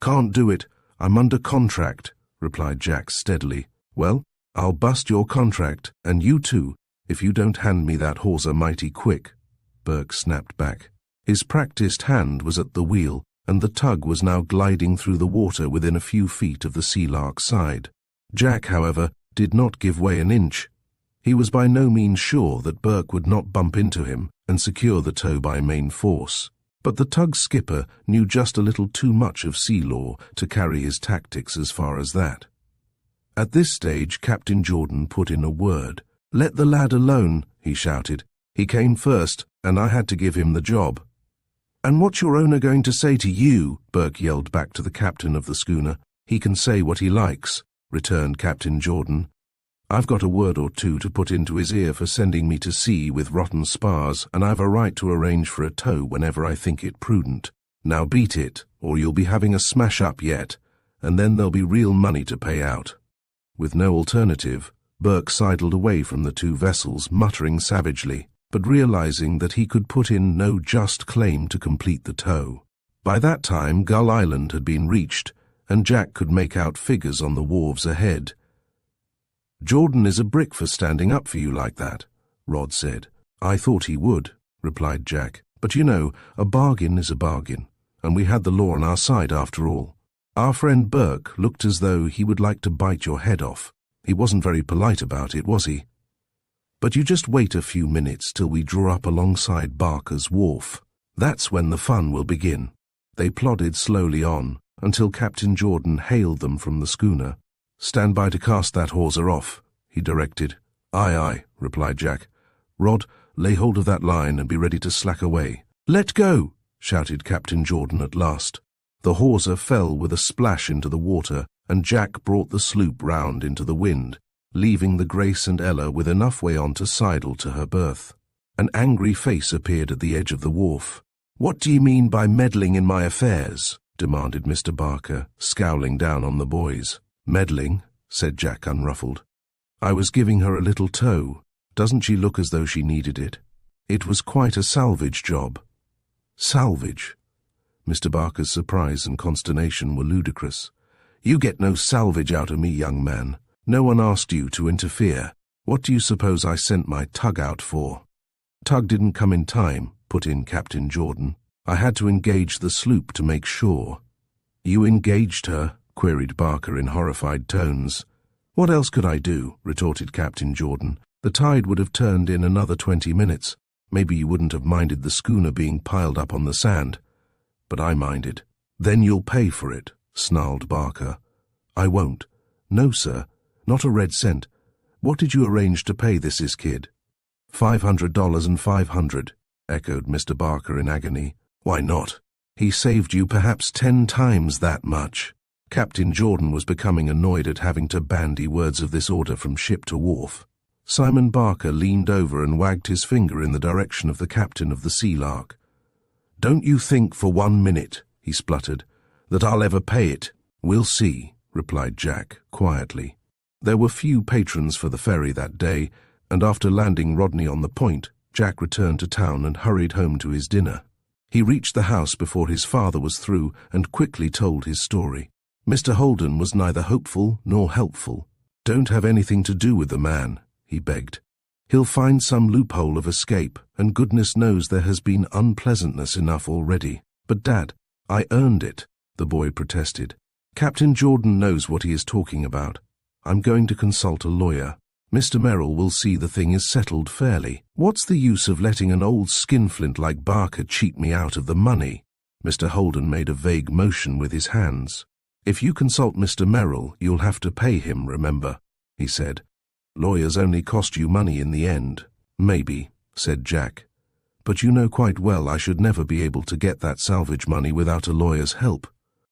"Can't do it. I'm under contract," replied Jack steadily. "Well, I'll bust your contract, and you too, if you don't hand me that hawser mighty quick," Burke snapped back. His practiced hand was at the wheel, and the tug was now gliding through the water within a few feet of the Sea-Lark's side. Jack, however, did not give way an inch. He was by no means sure that Burke would not bump into him and secure the tow by main force. But the tug's skipper knew just a little too much of sea law to carry his tactics as far as that. At this stage Captain Jordan put in a word. "Let the lad alone," he shouted. "He came first, and I had to give him the job." "And what's your owner going to say to you?" Burke yelled back to the captain of the schooner. "He can say what he likes," returned Captain Jordan. "I've got a word or two to put into his ear for sending me to sea with rotten spars, and I've a right to arrange for a tow whenever I think it prudent. Now beat it, or you'll be having a smash-up yet, and then there'll be real money to pay out." With no alternative, Burke sidled away from the 2 vessels, muttering savagely, but realizing that he could put in no just claim to complete the tow. By that time Gull Island had been reached, and Jack could make out figures on the wharves ahead. "Jordan is a brick for standing up for you like that," Rod said. "I thought he would," replied Jack. "But you know, a bargain is a bargain, and we had the law on our side after all. Our friend Burke looked as though he would like to bite your head off. He wasn't very polite about it, was he? But you just wait a few minutes till we draw up alongside Barker's wharf. That's when the fun will begin." They plodded slowly on, until Captain Jordan hailed them from the schooner. "Stand by to cast that hawser off," he directed. "Aye, aye," replied Jack. "Rod, lay hold of that line and be ready to slack away." "Let go!" shouted Captain Jordan at last. The hawser fell with a splash into the water, and Jack brought the sloop round into the wind, leaving the Grace and Ella with enough way on to sidle to her berth. An angry face appeared at the edge of the wharf. "What do you mean by meddling in my affairs?" demanded Mr. Barker, scowling down on the boys. "Meddling," said Jack, unruffled. "I was giving her a little tow. Doesn't she look as though she needed it? It was quite a salvage job." "Salvage?" Mr. Barker's surprise and consternation were ludicrous. "You get no salvage out of me, young man. No one asked you to interfere. What do you suppose I sent my tug out for?" "Tug didn't come in time," put in Captain Jordan. "I had to engage the sloop to make sure." "You engaged her?" queried Barker in horrified tones. "What else could I do?" retorted Captain Jordan. "The tide would have turned in another 20 minutes. Maybe you wouldn't have minded the schooner being piled up on the sand. But I minded." "Then you'll pay for it," snarled Barker. "I won't. No, sir. Not a red cent. What did you arrange to pay this kid?" $500 and $500, echoed Mr. Barker in agony. "Why not? He saved you perhaps 10 times that much." Captain Jordan was becoming annoyed at having to bandy words of this order from ship to wharf. Simon Barker leaned over and wagged his finger in the direction of the captain of the Sea-Lark. "Don't you think for 1 minute," he spluttered, "that I'll ever pay it?" "We'll see," replied Jack, quietly. There were few patrons for the ferry that day, and after landing Rodney on the point, Jack returned to town and hurried home to his dinner. He reached the house before his father was through and quickly told his story. Mr. Holden was neither hopeful nor helpful. "Don't have anything to do with the man," he begged. "He'll find some loophole of escape, and goodness knows there has been unpleasantness enough already." "But, Dad, I earned it," the boy protested. "Captain Jordan knows what he is talking about. I'm going to consult a lawyer. Mr. Merrill will see the thing is settled fairly. What's the use of letting an old skinflint like Barker cheat me out of the money?" Mr. Holden made a vague motion with his hands. "If you consult Mr. Merrill, you'll have to pay him, remember," he said. "Lawyers only cost you money in the end." "Maybe," said Jack. "But you know quite well I should never be able to get that salvage money without a lawyer's help.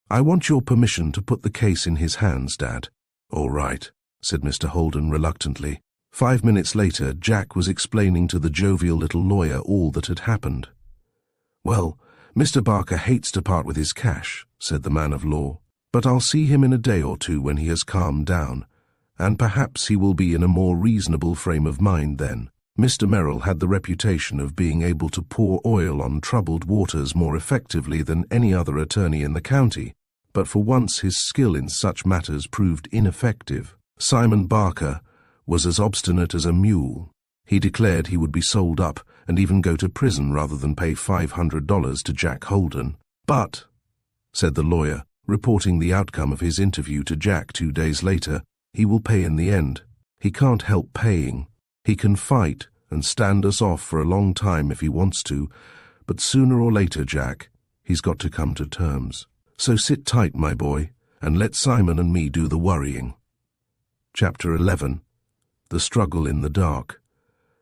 I want your permission to put the case in his hands, Dad." "All right," said Mr. Holden reluctantly. 5 minutes later, Jack was explaining to the jovial little lawyer all that had happened. "Well, Mr. Barker hates to part with his cash," said the man of law, "but I'll see him in a day or two when he has calmed down, and perhaps he will be in a more reasonable frame of mind then." Mr. Merrill had the reputation of being able to pour oil on troubled waters more effectively than any other attorney in the county, but for once his skill in such matters proved ineffective. Simon Barker was as obstinate as a mule. He declared he would be sold up and even go to prison rather than pay $500 to Jack Holden. "But," said the lawyer, reporting the outcome of his interview to Jack 2 days later, "he will pay in the end. He can't help paying. He can fight and stand us off for a long time if he wants to, but sooner or later, Jack, he's got to come to terms. So sit tight, my boy, and let Simon and me do the worrying." Chapter 11. The Struggle in the Dark.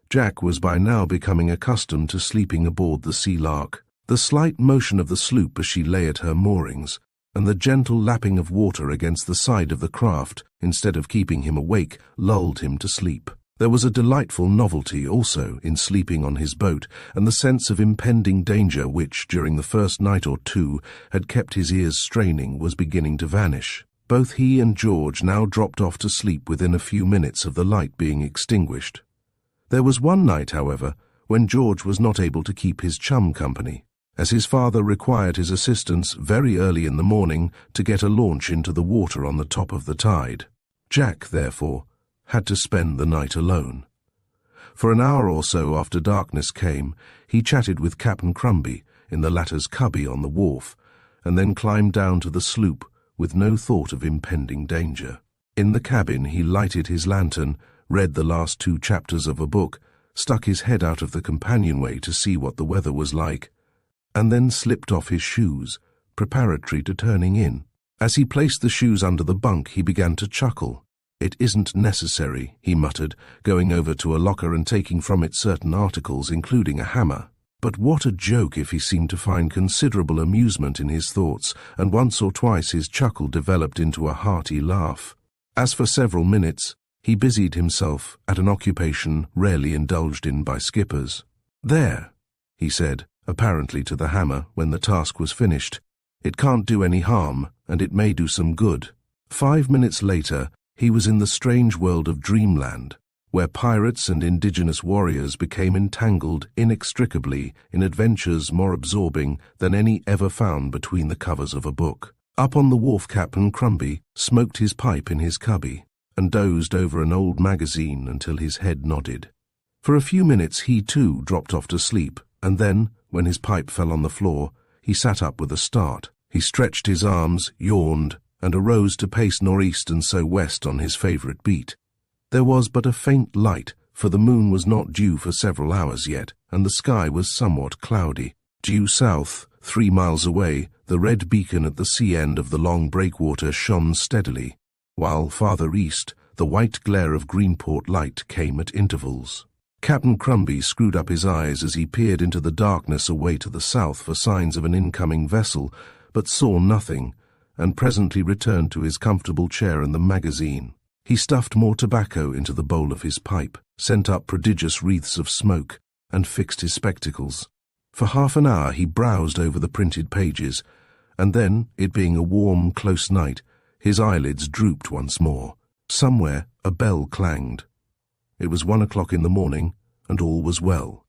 Jack was by now becoming accustomed to sleeping aboard the Sea-Lark. The slight motion of the sloop as she lay at her moorings, and the gentle lapping of water against the side of the craft, instead of keeping him awake, lulled him to sleep. There was a delightful novelty also in sleeping on his boat, and the sense of impending danger which, during the first night or two, had kept his ears straining was beginning to vanish. Both he and George now dropped off to sleep within a few minutes of the light being extinguished. There was one night, however, when George was not able to keep his chum company, as his father required his assistance very early in the morning to get a launch into the water on the top of the tide. Jack, therefore, had to spend the night alone. For an hour or so after darkness came, he chatted with Captain Crumby in the latter's cubby on the wharf, and then climbed down to the sloop with no thought of impending danger. In the cabin he lighted his lantern, read the last 2 chapters of a book, stuck his head out of the companionway to see what the weather was like, and then slipped off his shoes, preparatory to turning in. As he placed the shoes under the bunk, he began to chuckle. "It isn't necessary," he muttered, going over to a locker and taking from it certain articles, including a hammer. But what a joke if he seemed to find considerable amusement in his thoughts, and once or twice his chuckle developed into a hearty laugh. As for several minutes, he busied himself at an occupation rarely indulged in by skippers. "There," he said, apparently to the hammer when the task was finished. "It can't do any harm, and it may do some good." 5 minutes later, he was in the strange world of dreamland, where pirates and indigenous warriors became entangled inextricably in adventures more absorbing than any ever found between the covers of a book. Up on the wharf, Captain Crumby smoked his pipe in his cubby and dozed over an old magazine until his head nodded. For a few minutes he too dropped off to sleep, and then, when his pipe fell on the floor, he sat up with a start. He stretched his arms, yawned, and arose to pace northeast and so west on his favourite beat. There was but a faint light, for the moon was not due for several hours yet, and the sky was somewhat cloudy. Due south, 3 miles away, the red beacon at the sea end of the long breakwater shone steadily, while farther east, the white glare of Greenport light came at intervals. Captain Crumby screwed up his eyes as he peered into the darkness away to the south for signs of an incoming vessel, but saw nothing, and presently returned to his comfortable chair and the magazine. He stuffed more tobacco into the bowl of his pipe, sent up prodigious wreaths of smoke, and fixed his spectacles. For half an hour he browsed over the printed pages, and then, it being a warm, close night, his eyelids drooped once more. Somewhere a bell clanged. It was 1 o'clock in the morning, and all was well.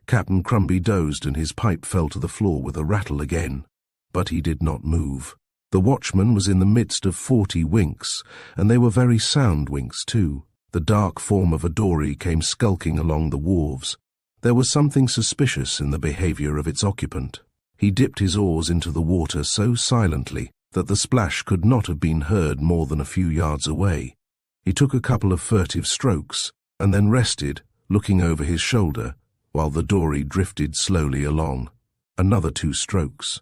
Captain Crumby dozed, and his pipe fell to the floor with a rattle again, but he did not move. The watchman was in the midst of 40 winks, and they were very sound winks too. The dark form of a dory came skulking along the wharves. There was something suspicious in the behaviour of its occupant. He dipped his oars into the water so silently that the splash could not have been heard more than a few yards away. He took a couple of furtive strokes, and then rested, looking over his shoulder, while the dory drifted slowly along. Another 2 strokes.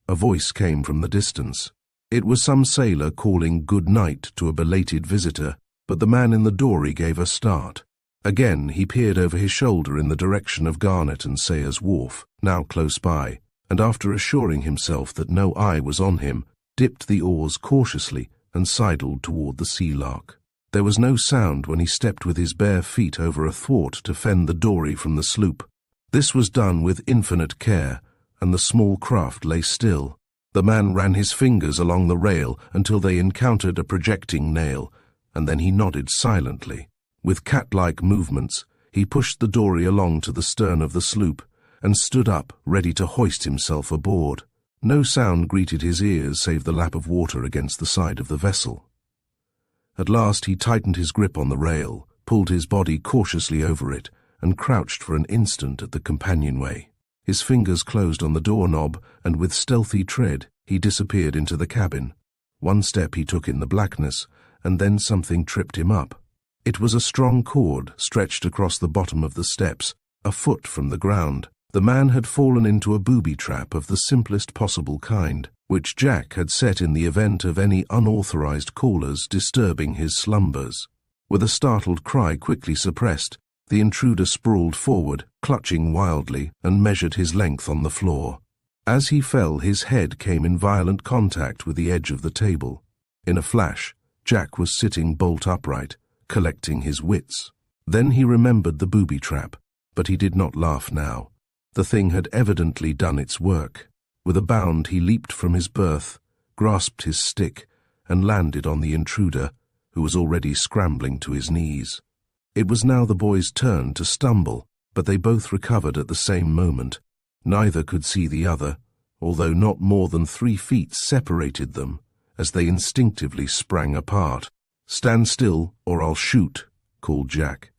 A voice came from the distance. It was some sailor calling good night to a belated visitor, but the man in the dory gave a start. Again he peered over his shoulder in the direction of Garnet and Sayer's Wharf, now close by, and after assuring himself that no eye was on him, dipped the oars cautiously and sidled toward the Sea-Lark. There was no sound when he stepped with his bare feet over a thwart to fend the dory from the sloop. This was done with infinite care, and the small craft lay still. The man ran his fingers along the rail until they encountered a projecting nail, and then he nodded silently. With cat-like movements, he pushed the dory along to the stern of the sloop, and stood up, ready to hoist himself aboard. No sound greeted his ears save the lap of water against the side of the vessel. At last he tightened his grip on the rail, pulled his body cautiously over it, and crouched for an instant at the companionway. His fingers closed on the doorknob, and with stealthy tread he disappeared into the cabin. 1 step he took in the blackness, and then something tripped him up. It was a strong cord stretched across the bottom of the steps, a foot from the ground. The man had fallen into a booby trap of the simplest possible kind, which Jack had set in the event of any unauthorized callers disturbing his slumbers. With a startled cry quickly suppressed, the intruder sprawled forward, clutching wildly, and measured his length on the floor. As he fell, his head came in violent contact with the edge of the table. In a flash, Jack was sitting bolt upright, collecting his wits. Then he remembered the booby trap, but he did not laugh now. The thing had evidently done its work. With a bound he leaped from his berth, grasped his stick, and landed on the intruder, who was already scrambling to his knees. It was now the boy's turn to stumble, but they both recovered at the same moment. Neither could see the other, although not more than 3 feet separated them, as they instinctively sprang apart. "Stand still, or I'll shoot," called Jack.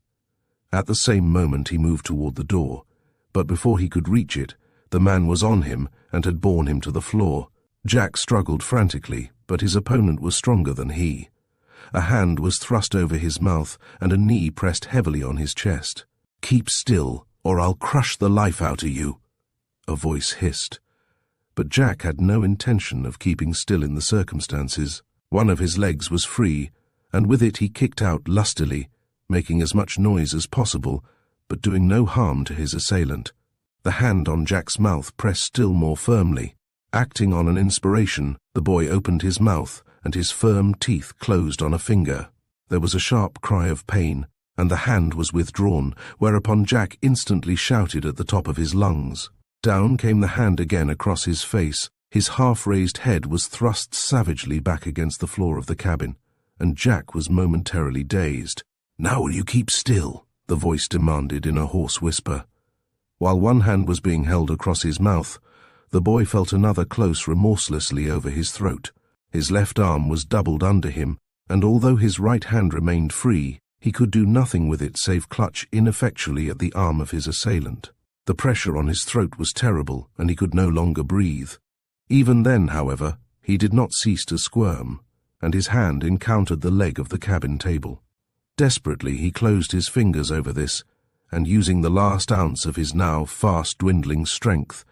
At the same moment he moved toward the door, but before he could reach it, the man was on him and had borne him to the floor. Jack struggled frantically, but his opponent was stronger than he. A hand was thrust over his mouth, and a knee pressed heavily on his chest. "Keep still, or I'll crush the life out of you," a voice hissed. But Jack had no intention of keeping still in the circumstances. One of his legs was free, and with it he kicked out lustily, making as much noise as possible, but doing no harm to his assailant. The hand on Jack's mouth pressed still more firmly. Acting on an inspiration, the boy opened his mouth, and his firm teeth closed on a finger. There was a sharp cry of pain, and the hand was withdrawn, whereupon Jack instantly shouted at the top of his lungs. Down came the hand again across his face. His half-raised head was thrust savagely back against the floor of the cabin, and Jack was momentarily dazed. "Now will you keep still?" the voice demanded in a hoarse whisper. While one hand was being held across his mouth, the boy felt another close remorselessly over his throat. His left arm was doubled under him, and although his right hand remained free, he could do nothing with it save clutch ineffectually at the arm of his assailant. The pressure on his throat was terrible, and he could no longer breathe. Even then, however, he did not cease to squirm, and his hand encountered the leg of the cabin table. Desperately he closed his fingers over this, and using the last ounce of his now fast-dwindling strength,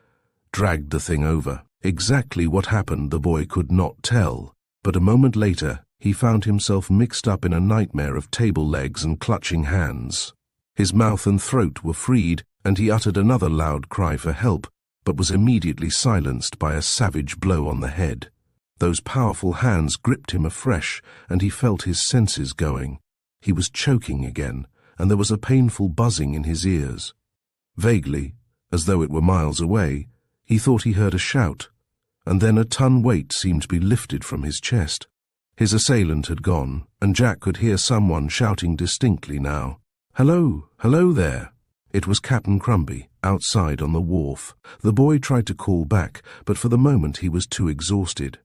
dragged the thing over. Exactly what happened the boy could not tell, but a moment later he found himself mixed up in a nightmare of table legs and clutching hands. His mouth and throat were freed, and he uttered another loud cry for help, but was immediately silenced by a savage blow on the head. Those powerful hands gripped him afresh, and he felt his senses going. He was choking again, and there was a painful buzzing in his ears. Vaguely, as though it were miles away, he thought he heard a shout, and then a ton weight seemed to be lifted from his chest. His assailant had gone, and Jack could hear someone shouting distinctly now. "Hello, hello there." It was Captain Crumby, outside on the wharf. The boy tried to call back, but for the moment he was too exhausted.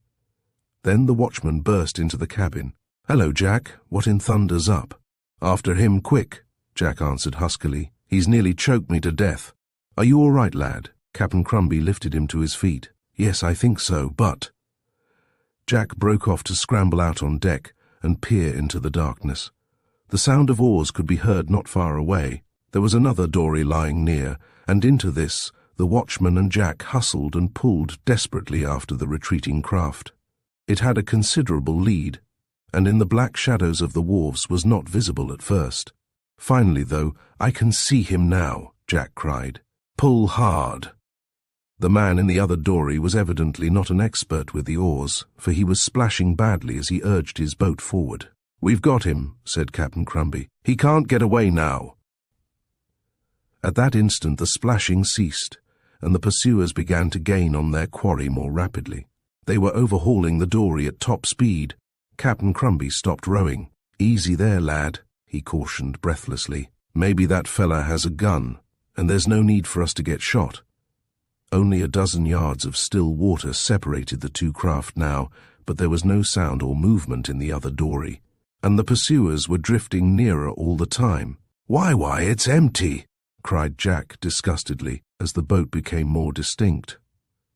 Then the watchman burst into the cabin. "Hello, Jack. What in thunder's up?" "After him, quick," Jack answered huskily. "He's nearly choked me to death." "Are you all right, lad?" Captain Crumby lifted him to his feet. "Yes, I think so, but—" Jack broke off to scramble out on deck and peer into the darkness. The sound of oars could be heard not far away. There was another dory lying near, and into this the watchman and Jack hustled and pulled desperately after the retreating craft. It had a considerable lead, and in the black shadows of the wharves was not visible at first. Finally, though, "I can see him now," Jack cried. "Pull hard." The man in the other dory was evidently not an expert with the oars, for he was splashing badly as he urged his boat forward. "We've got him," said Captain Crumby. "He can't get away now." At that instant the splashing ceased, and the pursuers began to gain on their quarry more rapidly. They were overhauling the dory at top speed. Captain Crumby stopped rowing. "Easy there, lad," he cautioned breathlessly. "Maybe that fella has a gun, and there's no need for us to get shot." Only a dozen yards of still water separated the two craft now, but there was no sound or movement in the other dory, and the pursuers were drifting nearer all the time. Why, it's empty!" cried Jack disgustedly as the boat became more distinct.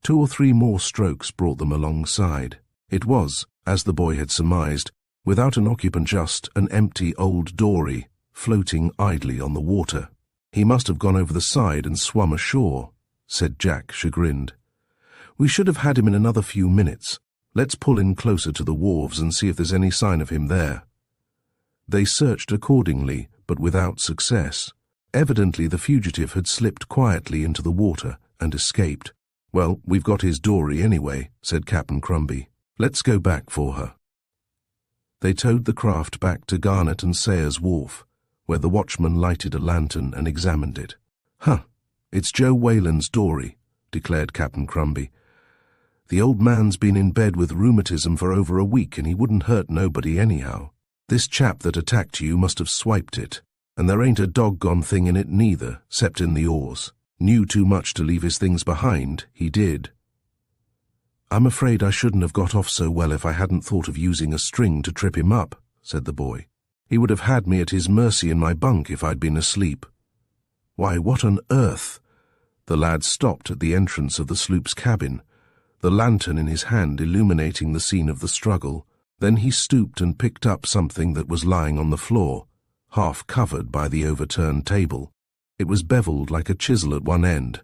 2 or 3 more strokes brought them alongside. It was, as the boy had surmised, without an occupant, just an empty old dory, floating idly on the water. "He must have gone over the side and swum ashore," said Jack, chagrined. "We should have had him in another few minutes. Let's pull in closer to the wharves and see if there's any sign of him there." They searched accordingly, but without success. Evidently the fugitive had slipped quietly into the water and escaped. "Well, we've got his dory anyway," said Captain Crumby. "Let's go back for her." They towed the craft back to Garnet and Sayers Wharf, where the watchman lighted a lantern and examined it. "Huh, it's Joe Whalen's dory," declared Captain Crumby. "The old man's been in bed with rheumatism for over a week, and he wouldn't hurt nobody anyhow. This chap that attacked you must have swiped it, and there ain't a doggone thing in it neither, 'cept in the oars. Knew too much to leave his things behind, he did." "I'm afraid I shouldn't have got off so well if I hadn't thought of using a string to trip him up," said the boy. "He would have had me at his mercy in my bunk if I'd been asleep." "Why, what on earth—" The lad stopped at the entrance of the sloop's cabin, the lantern in his hand illuminating the scene of the struggle. Then he stooped and picked up something that was lying on the floor, half covered by the overturned table. It was beveled like a chisel at one end.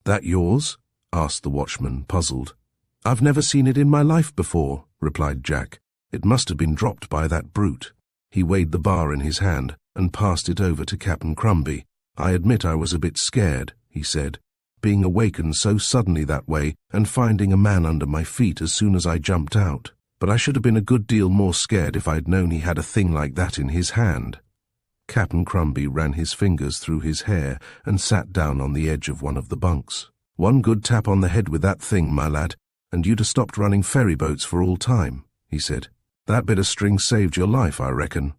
"That yours?" asked the watchman, puzzled. "I've never seen it in my life before," replied Jack. "It must have been dropped by that brute." He weighed the bar in his hand and passed it over to Captain Crumby. "I admit I was a bit scared," he said, "being awakened so suddenly that way and finding a man under my feet as soon as I jumped out. But I should have been a good deal more scared if I'd known he had a thing like that in his hand." Captain Crumby ran his fingers through his hair and sat down on the edge of one of the bunks. "One good tap on the head with that thing, my lad, and you'd have stopped running ferry boats for all time," he said. "That bit of string saved your life, I reckon."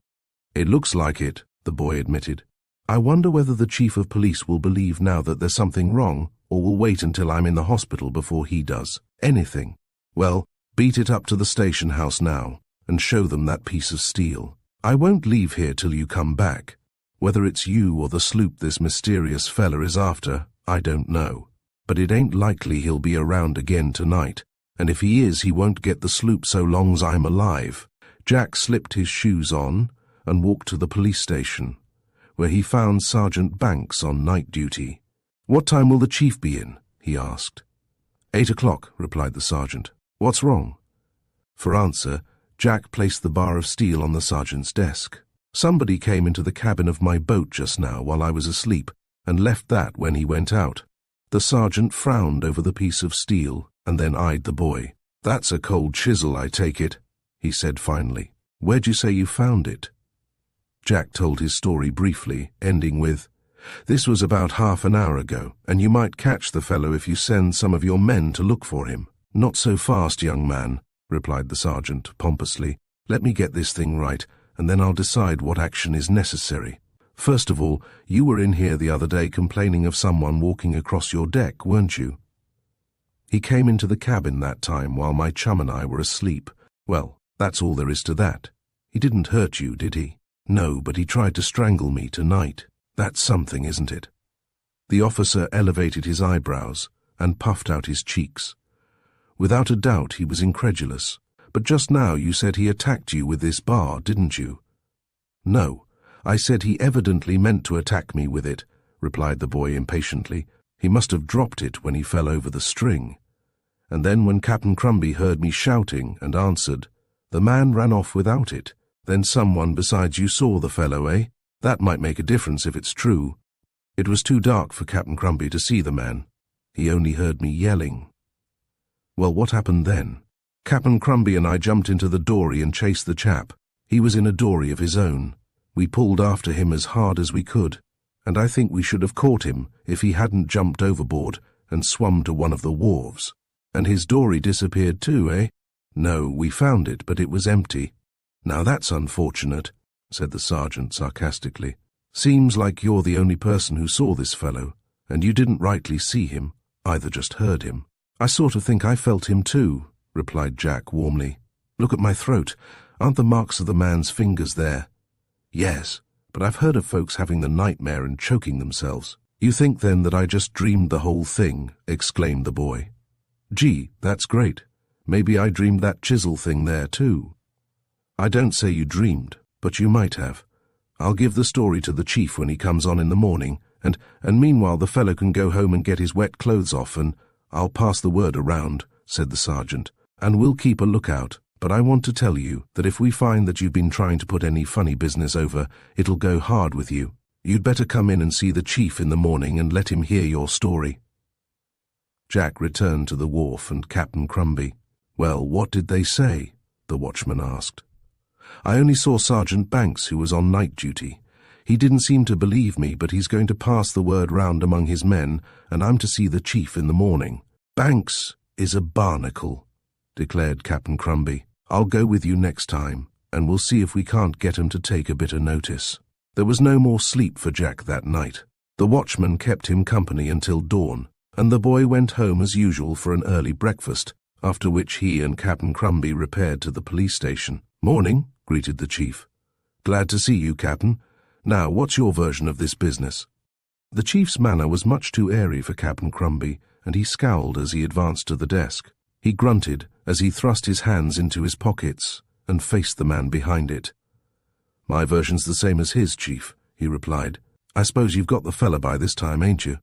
"It looks like it," the boy admitted. "I wonder whether the chief of police will believe now that there's something wrong, or will wait until I'm in the hospital before he does. Anything. Well, beat it up to the station house now, and show them that piece of steel. I won't leave here till you come back. Whether it's you or the sloop this mysterious fella is after, I don't know. But it ain't likely he'll be around again tonight, and if he is, he won't get the sloop so long's I'm alive." Jack slipped his shoes on and walked to the police station, where he found Sergeant Banks on night duty. "What time will the chief be in?" he asked. 8 o'clock, replied the sergeant. "What's wrong?" For answer, Jack placed the bar of steel on the sergeant's desk. "Somebody came into the cabin of my boat just now while I was asleep, and left that when he went out." The sergeant frowned over the piece of steel and then eyed the boy. "That's a cold chisel, I take it," he said finally. "Where'd you say you found it?" Jack told his story briefly, ending with, "This was about half an hour ago, and you might catch the fellow if you send some of your men to look for him." "Not so fast, young man," replied the sergeant pompously. "Let me get this thing right, and then I'll decide what action is necessary. First of all, you were in here the other day complaining of someone walking across your deck, weren't you?" "He came into the cabin that time while my chum and I were asleep. Well, that's all there is to that. He didn't hurt you, did he?" "No, but he tried to strangle me tonight. That's something, isn't it?" The officer elevated his eyebrows and puffed out his cheeks. Without a doubt he was incredulous. "But just now you said he attacked you with this bar, didn't you?" "No, I said he evidently meant to attack me with it," replied the boy impatiently. "He must have dropped it when he fell over the string. And then when Captain Crumby heard me shouting and answered, the man ran off without it. Then someone besides you saw the fellow, eh? That might make a difference if it's true. It was too dark for Captain Crumby to see the man. He only heard me yelling." "Well, what happened then?" "Captain Crumby and I jumped into the dory and chased the chap. He was in a dory of his own. We pulled after him as hard as we could, and I think we should have caught him if he hadn't jumped overboard and swum to one of the wharves." "And his dory disappeared too, eh?" "No, we found it, but it was empty." "Now that's unfortunate," said the sergeant sarcastically. "Seems like you're the only person who saw this fellow, and you didn't rightly see him, either just heard him." "I sort of think I felt him too," replied Jack warmly. "Look at my throat. Aren't the marks of the man's fingers there?" "Yes, but I've heard of folks having the nightmare and choking themselves." "You think then that I just dreamed the whole thing?" exclaimed the boy. "Gee, that's great. Maybe I dreamed that chisel thing there too." "I don't say you dreamed, but you might have. I'll give the story to the chief when he comes on in the morning, and meanwhile the fellow can go home and get his wet clothes off, and I'll pass the word around," said the sergeant. "And we'll keep a lookout, but I want to tell you that if we find that you've been trying to put any funny business over, it'll go hard with you. You'd better come in and see the chief in the morning and let him hear your story." Jack returned to the wharf and Captain Crumby. "Well, what did they say?" the watchman asked. "I only saw Sergeant Banks, who was on night duty. He didn't seem to believe me, but he's going to pass the word round among his men, and I'm to see the chief in the morning." "Banks is a barnacle," declared Captain Crumby. "I'll go with you next time, and we'll see if we can't get him to take a bit of notice." There was no more sleep for Jack that night. The watchman kept him company until dawn, and the boy went home as usual for an early breakfast, after which he and Captain Crumby repaired to the police station. "Morning," greeted the chief. "Glad to see you, Captain. Now, what's your version of this business?" The chief's manner was much too airy for Captain Crumby, and he scowled as he advanced to the desk. He grunted as he thrust his hands into his pockets and faced the man behind it. "My version's the same as his, Chief," he replied. "I suppose you've got the fella by this time, ain't you?"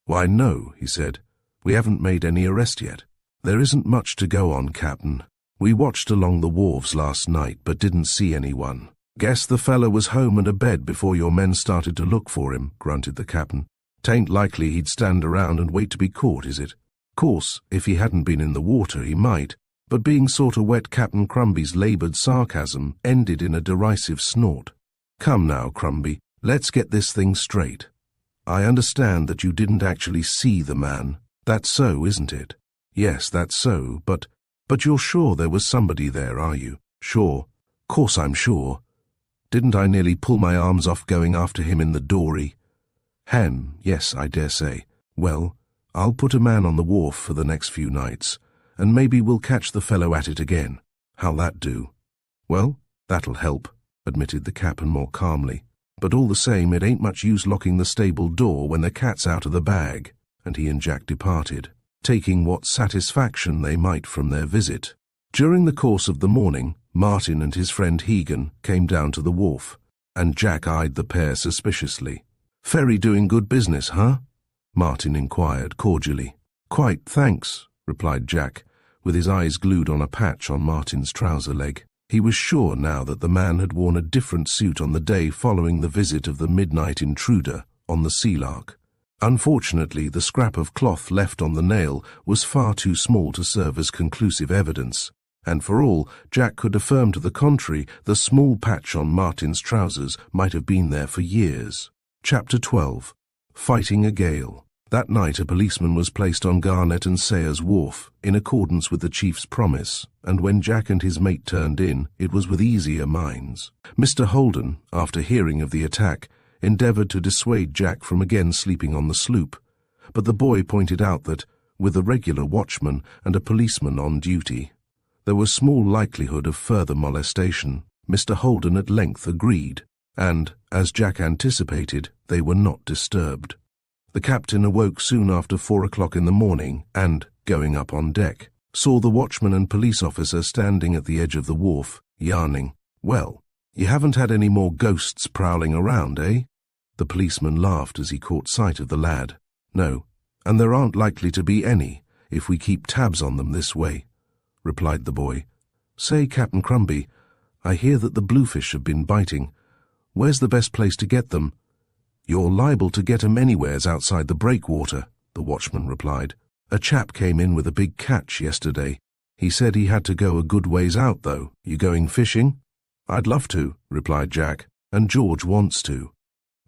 "Why, no," he said. "We haven't made any arrest yet." "There isn't much to go on, Captain. We watched along the wharves last night, but didn't see anyone." "Guess the fella was home and abed before your men started to look for him," grunted the captain. "'Tain't likely he'd stand around and wait to be caught, is it? Course, if he hadn't been in the water, he might." But being sort of wet, Captain Crumby's laboured sarcasm ended in a derisive snort. Come now, Crumby, let's get this thing straight. I understand that you didn't actually see the man. That's so, isn't it? Yes, that's so, but you're sure there was somebody there, are you? Sure. Course I'm sure. Didn't I nearly pull my arms off going after him in the dory? Yes, I dare say. Well, I'll put a man on the wharf for the next few nights, and maybe we'll catch the fellow at it again. How'll that do? Well, that'll help, admitted the captain more calmly. But all the same, it ain't much use locking the stable door when the cat's out of the bag. And he and Jack departed, taking what satisfaction they might from their visit. During the course of the morning, Martin and his friend Hegan came down to the wharf, and Jack eyed the pair suspiciously. "Ferry doing good business, huh?" Martin inquired cordially. "Quite, thanks," replied Jack, with his eyes glued on a patch on Martin's trouser leg. He was sure now that the man had worn a different suit on the day following the visit of the midnight intruder on the Sea-Lark. Unfortunately, the scrap of cloth left on the nail was far too small to serve as conclusive evidence, and for all Jack could affirm to the contrary, the small patch on Martin's trousers might have been there for years. Chapter 12. Fighting a Gale. That night a policeman was placed on Garnett and Sayers Wharf, in accordance with the chief's promise, and when Jack and his mate turned in, it was with easier minds. Mr. Holden, after hearing of the attack, endeavoured to dissuade Jack from again sleeping on the sloop, but the boy pointed out that, with a regular watchman and a policeman on duty, there was small likelihood of further molestation. Mr. Holden at length agreed, and, as Jack anticipated, they were not disturbed. The captain awoke soon after 4 o'clock in the morning and, going up on deck, saw the watchman and police officer standing at the edge of the wharf, yarning. "Well, you haven't had any more ghosts prowling around, eh?" The policeman laughed as he caught sight of the lad. "No, and there aren't likely to be any, if we keep tabs on them this way," replied the boy. "Say, Captain Crumby, I hear that the bluefish have been biting. Where's the best place to get them?" "You're liable to get 'em anywheres outside the breakwater," the watchman replied. "A chap came in with a big catch yesterday. He said he had to go a good ways out, though. You going fishing?" "I'd love to," replied Jack, "and George wants to.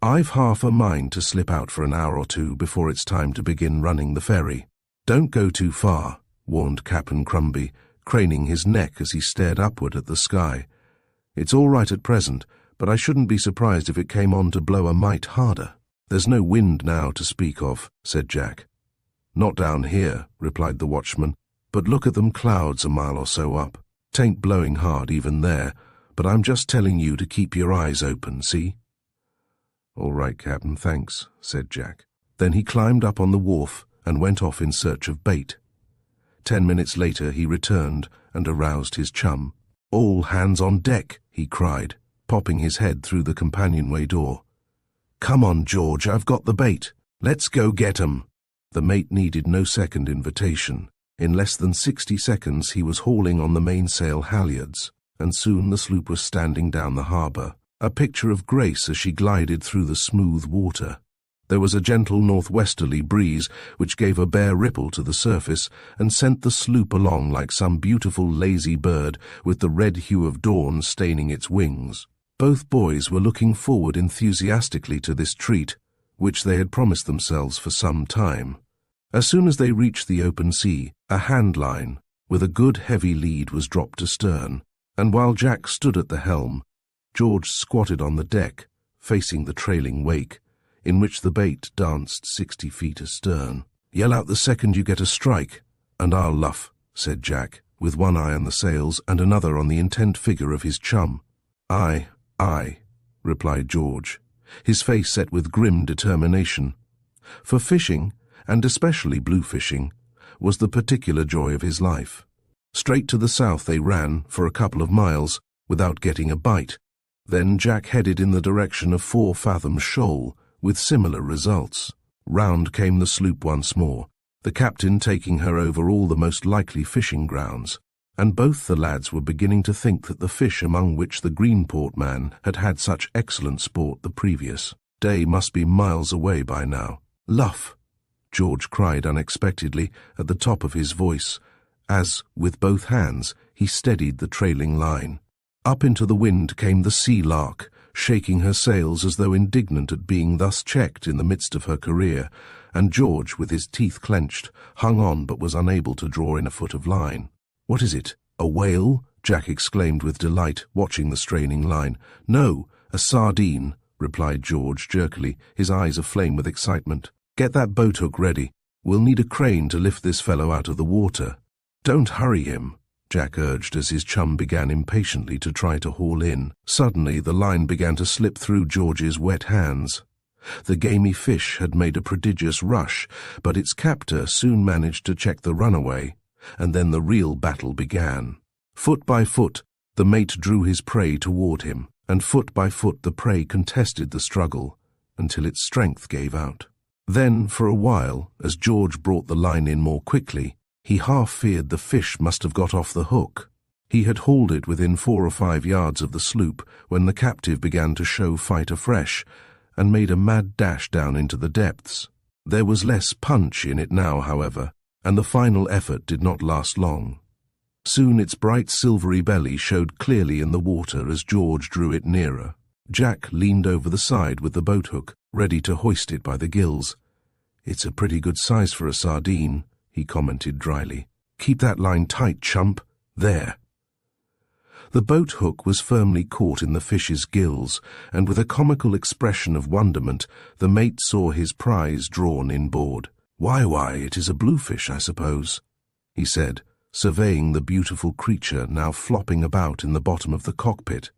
I've half a mind to slip out for an hour or two before it's time to begin running the ferry." "Don't go too far," warned Captain Crumby, craning his neck as he stared upward at the sky. "It's all right at present, but I shouldn't be surprised if it came on to blow a mite harder." "There's no wind now to speak of," said Jack. "Not down here," replied the watchman, "but look at them clouds a mile or so up. 'Tain't blowing hard even there, but I'm just telling you to keep your eyes open, see?" "All right, Captain, thanks," said Jack. Then he climbed up on the wharf and went off in search of bait. 10 minutes later he returned and aroused his chum. "All hands on deck," he cried, popping his head through the companionway door. "Come on, George, I've got the bait. Let's go get 'em." The mate needed no second invitation. In less than 60 seconds he was hauling on the mainsail halyards, and soon the sloop was standing down the harbour, a picture of grace as she glided through the smooth water. There was a gentle northwesterly breeze which gave a bare ripple to the surface and sent the sloop along like some beautiful lazy bird with the red hue of dawn staining its wings. Both boys were looking forward enthusiastically to this treat, which they had promised themselves for some time. As soon as they reached the open sea, a hand line with a good heavy lead was dropped astern, and while Jack stood at the helm, George squatted on the deck, facing the trailing wake, in which the bait danced 60 feet astern. "Yell out the second you get a strike, and I'll luff," said Jack, with one eye on the sails and another on the intent figure of his chum. "Aye, aye," replied George, his face set with grim determination. For fishing, and especially bluefishing, was the particular joy of his life. Straight to the south they ran for a couple of miles, without getting a bite. Then Jack headed in the direction of 4 Fathoms Shoal, with similar results. Round came the sloop once more, the captain taking her over all the most likely fishing grounds, and both the lads were beginning to think that the fish among which the Greenport man had had such excellent sport the previous day must be miles away by now. "Luff!" George cried unexpectedly at the top of his voice, as, with both hands, he steadied the trailing line. Up into the wind came the Sea-Lark, shaking her sails as though indignant at being thus checked in the midst of her career, and George, with his teeth clenched, hung on but was unable to draw in a foot of line. "What is it? A whale?" Jack exclaimed with delight, watching the straining line. "No, a sardine," replied George jerkily, his eyes aflame with excitement. "Get that boat-hook ready. We'll need a crane to lift this fellow out of the water." "Don't hurry him," Jack urged as his chum began impatiently to try to haul in. Suddenly the line began to slip through George's wet hands. The gamey fish had made a prodigious rush, but its captor soon managed to check the runaway, and then the real battle began. Foot by foot, the mate drew his prey toward him, and foot by foot the prey contested the struggle, until its strength gave out. Then, for a while, as George brought the line in more quickly, he half feared the fish must have got off the hook. He had hauled it within 4 or 5 yards of the sloop when the captive began to show fight afresh, and made a mad dash down into the depths. There was less punch in it now, however, and the final effort did not last long. Soon its bright silvery belly showed clearly in the water as George drew it nearer. Jack leaned over the side with the boat-hook, ready to hoist it by the gills. "It's a pretty good size for a sardine," he commented dryly. "Keep that line tight, chump. There." The boat-hook was firmly caught in the fish's gills, and with a comical expression of wonderment, the mate saw his prize drawn inboard. Why, it is a bluefish, I suppose," he said, surveying the beautiful creature now flopping about in the bottom of the cockpit.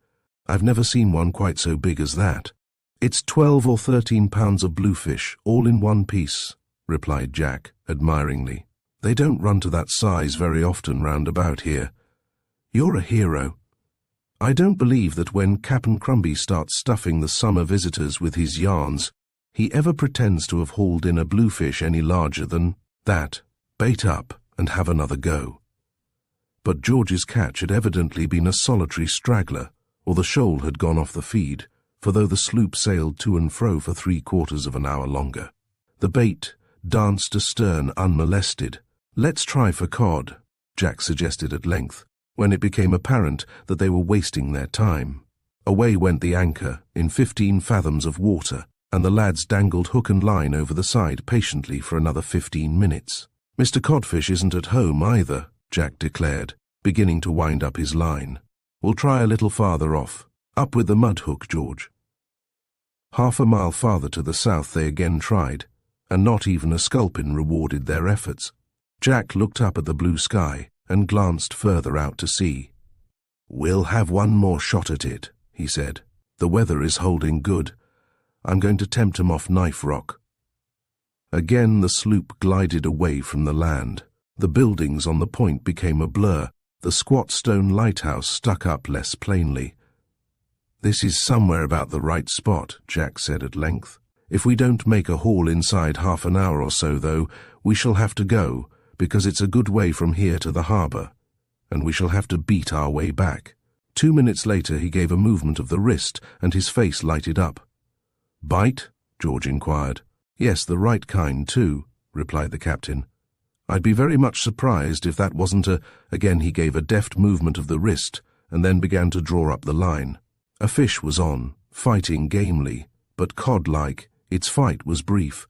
"I've never seen one quite so big as that." "It's 12 or 13 pounds of bluefish, all in one piece," replied Jack, admiringly. "They don't run to that size very often round about here. You're a hero. I don't believe that when Cap'n Crumby starts stuffing the summer visitors with his yarns, he ever pretends to have hauled in a bluefish any larger than that. Bait up and have another go." But George's catch had evidently been a solitary straggler, or the shoal had gone off the feed, for though the sloop sailed to and fro for 3/4 of an hour longer, the bait danced astern unmolested. "Let's try for cod," Jack suggested at length, when it became apparent that they were wasting their time. Away went the anchor, in 15 fathoms of water, and the lads dangled hook and line over the side patiently for another 15 minutes. "Mr. Codfish isn't at home either," Jack declared, beginning to wind up his line. "We'll try a little farther off. Up with the mud hook, George." Half a mile farther to the south they again tried, and not even a sculpin rewarded their efforts. Jack looked up at the blue sky and glanced further out to sea. "We'll have one more shot at it," he said. "The weather is holding good. I'm going to tempt 'em off Knife Rock." Again the sloop glided away from the land. The buildings on the point became a blur. The squat stone lighthouse stuck up less plainly. "This is somewhere about the right spot," Jack said at length. "If we don't make a haul inside half an hour or so, though, we shall have to go, because it's a good way from here to the harbour, and we shall have to beat our way back." 2 minutes later he gave a movement of the wrist, and his face lighted up. "Bite?" George inquired. "Yes, the right kind, too," replied the captain. "I'd be very much surprised if that wasn't a—" Again he gave a deft movement of the wrist, and then began to draw up the line. A fish was on, fighting gamely, but cod-like. Its fight was brief.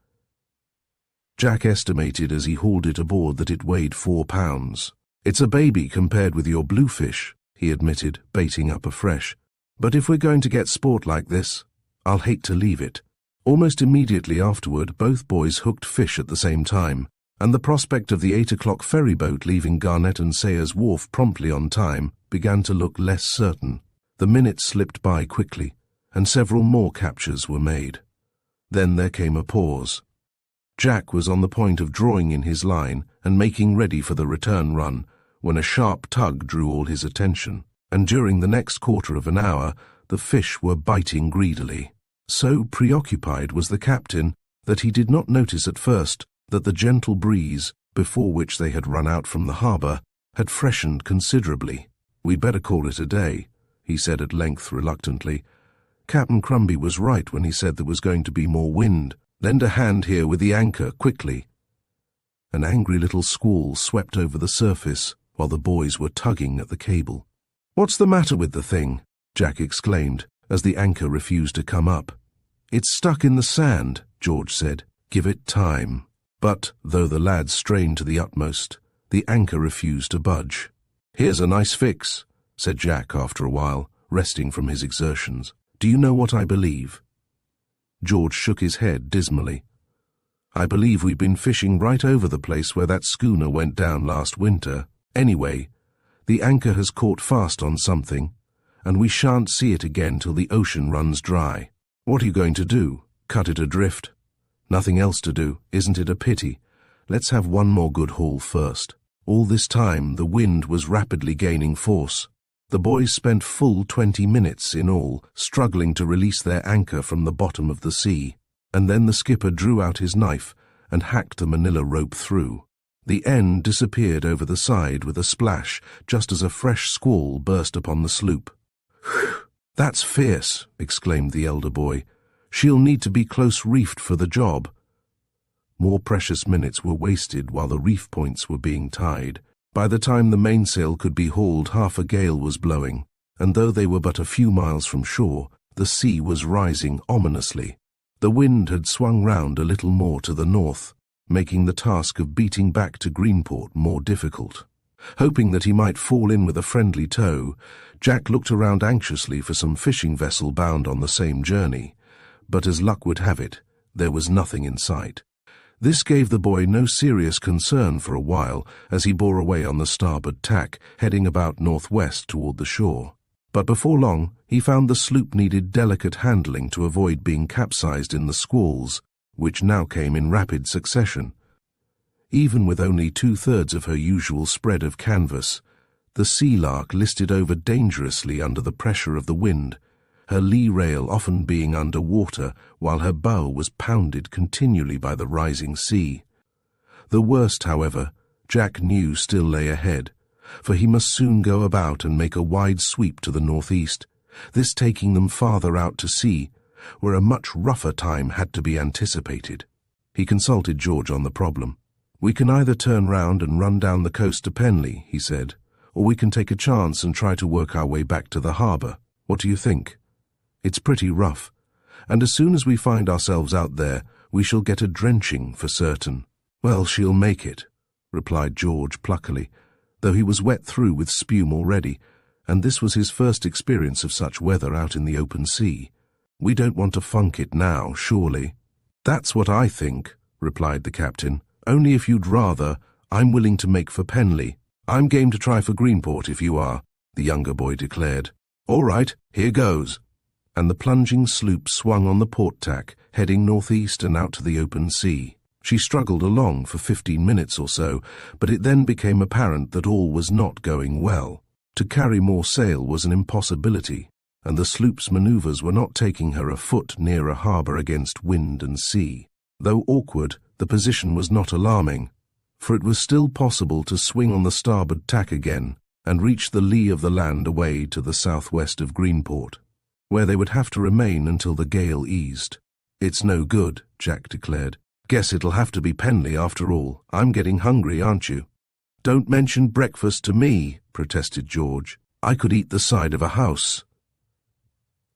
Jack estimated as he hauled it aboard that it weighed 4 pounds. "It's a baby compared with your bluefish," he admitted, baiting up afresh. "But if we're going to get sport like this, I'll hate to leave it." Almost immediately afterward, both boys hooked fish at the same time, and the prospect of the 8 o'clock ferry boat leaving Garnett and Sayers Wharf promptly on time began to look less certain. The minutes slipped by quickly, and several more captures were made. Then there came a pause. Jack was on the point of drawing in his line and making ready for the return run, when a sharp tug drew all his attention, and during the next 1/4 of an hour the fish were biting greedily. So preoccupied was the captain that he did not notice at first that the gentle breeze, before which they had run out from the harbour, had freshened considerably. "We'd better call it a day," he said at length reluctantly. "Cap'n Crumby was right when he said there was going to be more wind. Lend a hand here with the anchor, quickly." An angry little squall swept over the surface while the boys were tugging at the cable. "What's the matter with the thing?" Jack exclaimed, as the anchor refused to come up. "It's stuck in the sand," George said. "Give it time." But, though the lads strained to the utmost, the anchor refused to budge. "Here's a nice fix," said Jack after a while, resting from his exertions. "Do you know what I believe?" George shook his head dismally. "I believe we've been fishing right over the place where that schooner went down last winter. Anyway, the anchor has caught fast on something, and we shan't see it again till the ocean runs dry. What are you going to do? Cut it adrift? Nothing else to do, isn't it a pity? Let's have one more good haul first." All this time the wind was rapidly gaining force. The boys spent full 20 minutes in all, struggling to release their anchor from the bottom of the sea, and then the skipper drew out his knife and hacked the manila rope through. The end disappeared over the side with a splash, just as a fresh squall burst upon the sloop. "Whew, that's fierce," exclaimed the elder boy. "She'll need to be close reefed for the job." More precious minutes were wasted while the reef points were being tied. By the time the mainsail could be hauled, half a gale was blowing, and though they were but a few miles from shore, the sea was rising ominously. The wind had swung round a little more to the north, making the task of beating back to Greenport more difficult. Hoping that he might fall in with a friendly tow, Jack looked around anxiously for some fishing vessel bound on the same journey, but as luck would have it, there was nothing in sight. This gave the boy no serious concern for a while as he bore away on the starboard tack, heading about northwest toward the shore. But before long, he found the sloop needed delicate handling to avoid being capsized in the squalls, which now came in rapid succession. Even with only 2/3 of her usual spread of canvas, the Sea-Lark listed over dangerously under the pressure of the wind, her lee rail often being under water while her bow was pounded continually by the rising sea. The worst, however, Jack knew still lay ahead, for he must soon go about and make a wide sweep to the northeast, this taking them farther out to sea, where a much rougher time had to be anticipated. He consulted George on the problem. "We can either turn round and run down the coast to Penly," he said, "or we can take a chance and try to work our way back to the harbour. What do you think? It's pretty rough, and as soon as we find ourselves out there, we shall get a drenching for certain." "Well, she'll make it," replied George pluckily, though he was wet through with spume already, and this was his first experience of such weather out in the open sea. "We don't want to funk it now, surely." "That's what I think," replied the captain. "Only if you'd rather, I'm willing to make for Penly." "I'm game to try for Greenport if you are," the younger boy declared. "All right, here goes." And the plunging sloop swung on the port tack, heading northeast and out to the open sea. She struggled along for 15 minutes or so, but it then became apparent that all was not going well. To carry more sail was an impossibility, and the sloop's manoeuvres were not taking her a foot nearer harbour against wind and sea. Though awkward, the position was not alarming, for it was still possible to swing on the starboard tack again and reach the lee of the land away to the southwest of Greenport, where they would have to remain until the gale eased. "It's no good," Jack declared. "Guess it'll have to be Penly after all. I'm getting hungry, aren't you?" "Don't mention breakfast to me," protested George. "I could eat the side of a house."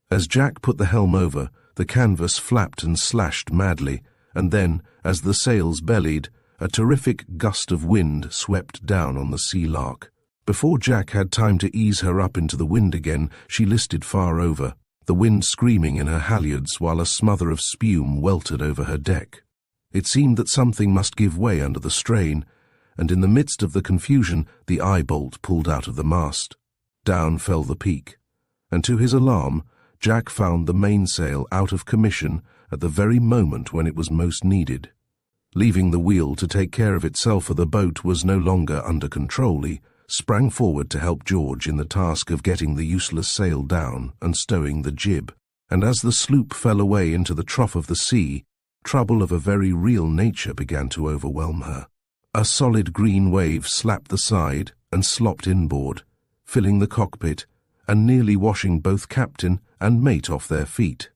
As Jack put the helm over, the canvas flapped and slashed madly, and then, as the sails bellied, a terrific gust of wind swept down on the Sea-Lark. Before Jack had time to ease her up into the wind again, she listed far over, the wind screaming in her halyards while a smother of spume weltered over her deck. It seemed that something must give way under the strain, and in the midst of the confusion the eye-bolt pulled out of the mast. Down fell the peak, and to his alarm, Jack found the mainsail out of commission at the very moment when it was most needed. Leaving the wheel to take care of itself, for the boat was no longer under control, he sprang forward to help George in the task of getting the useless sail down and stowing the jib. And as the sloop fell away into the trough of the sea, trouble of a very real nature began to overwhelm her. A solid green wave slapped the side and slopped inboard, filling the cockpit and nearly washing both captain and mate off their feet.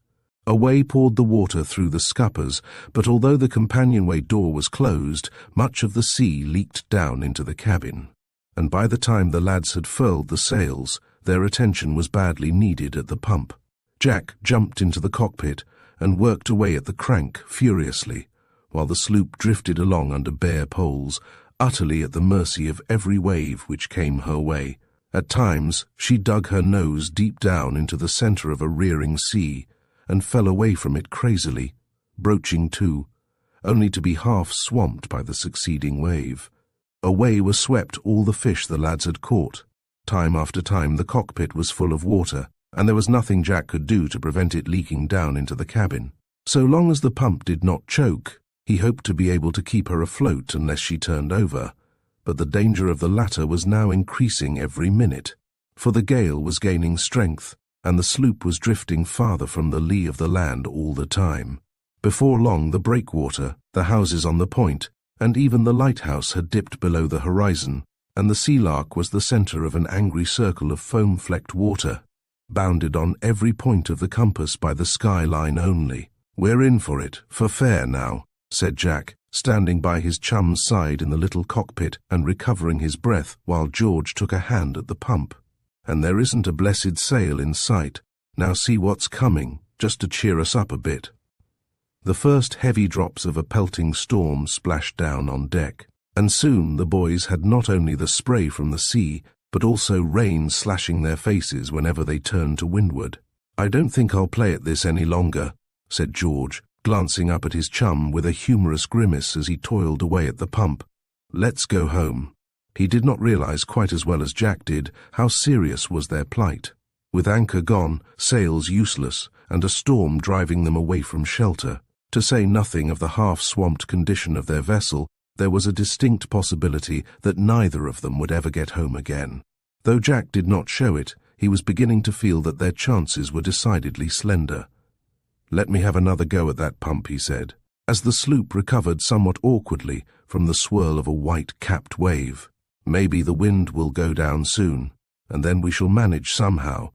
Away poured the water through the scuppers, but although the companionway door was closed, much of the sea leaked down into the cabin. And by the time the lads had furled the sails, their attention was badly needed at the pump. Jack jumped into the cockpit and worked away at the crank furiously, while the sloop drifted along under bare poles, utterly at the mercy of every wave which came her way. At times, she dug her nose deep down into the center of a rearing sea and fell away from it crazily, broaching to, only to be half swamped by the succeeding wave. Away were swept all the fish the lads had caught. Time after time the cockpit was full of water, and there was nothing Jack could do to prevent it leaking down into the cabin. So long as the pump did not choke, he hoped to be able to keep her afloat unless she turned over, but the danger of the latter was now increasing every minute, for the gale was gaining strength, and the sloop was drifting farther from the lee of the land all the time. Before long the breakwater, the houses on the point, and even the lighthouse had dipped below the horizon, and the Sea-Lark was the center of an angry circle of foam-flecked water, bounded on every point of the compass by the skyline only. "We're in for it, for fair now," said Jack, standing by his chum's side in the little cockpit and recovering his breath while George took a hand at the pump. "And there isn't a blessed sail in sight. Now see what's coming, just to cheer us up a bit." The first heavy drops of a pelting storm splashed down on deck, and soon the boys had not only the spray from the sea, but also rain slashing their faces whenever they turned to windward. "I don't think I'll play at this any longer," said George, glancing up at his chum with a humorous grimace as he toiled away at the pump. "Let's go home." He did not realize quite as well as Jack did how serious was their plight. With anchor gone, sails useless, and a storm driving them away from shelter, to say nothing of the half-swamped condition of their vessel, there was a distinct possibility that neither of them would ever get home again. Though Jack did not show it, he was beginning to feel that their chances were decidedly slender. "Let me have another go at that pump," he said, as the sloop recovered somewhat awkwardly from the swirl of a white-capped wave. "Maybe the wind will go down soon, and then we shall manage somehow,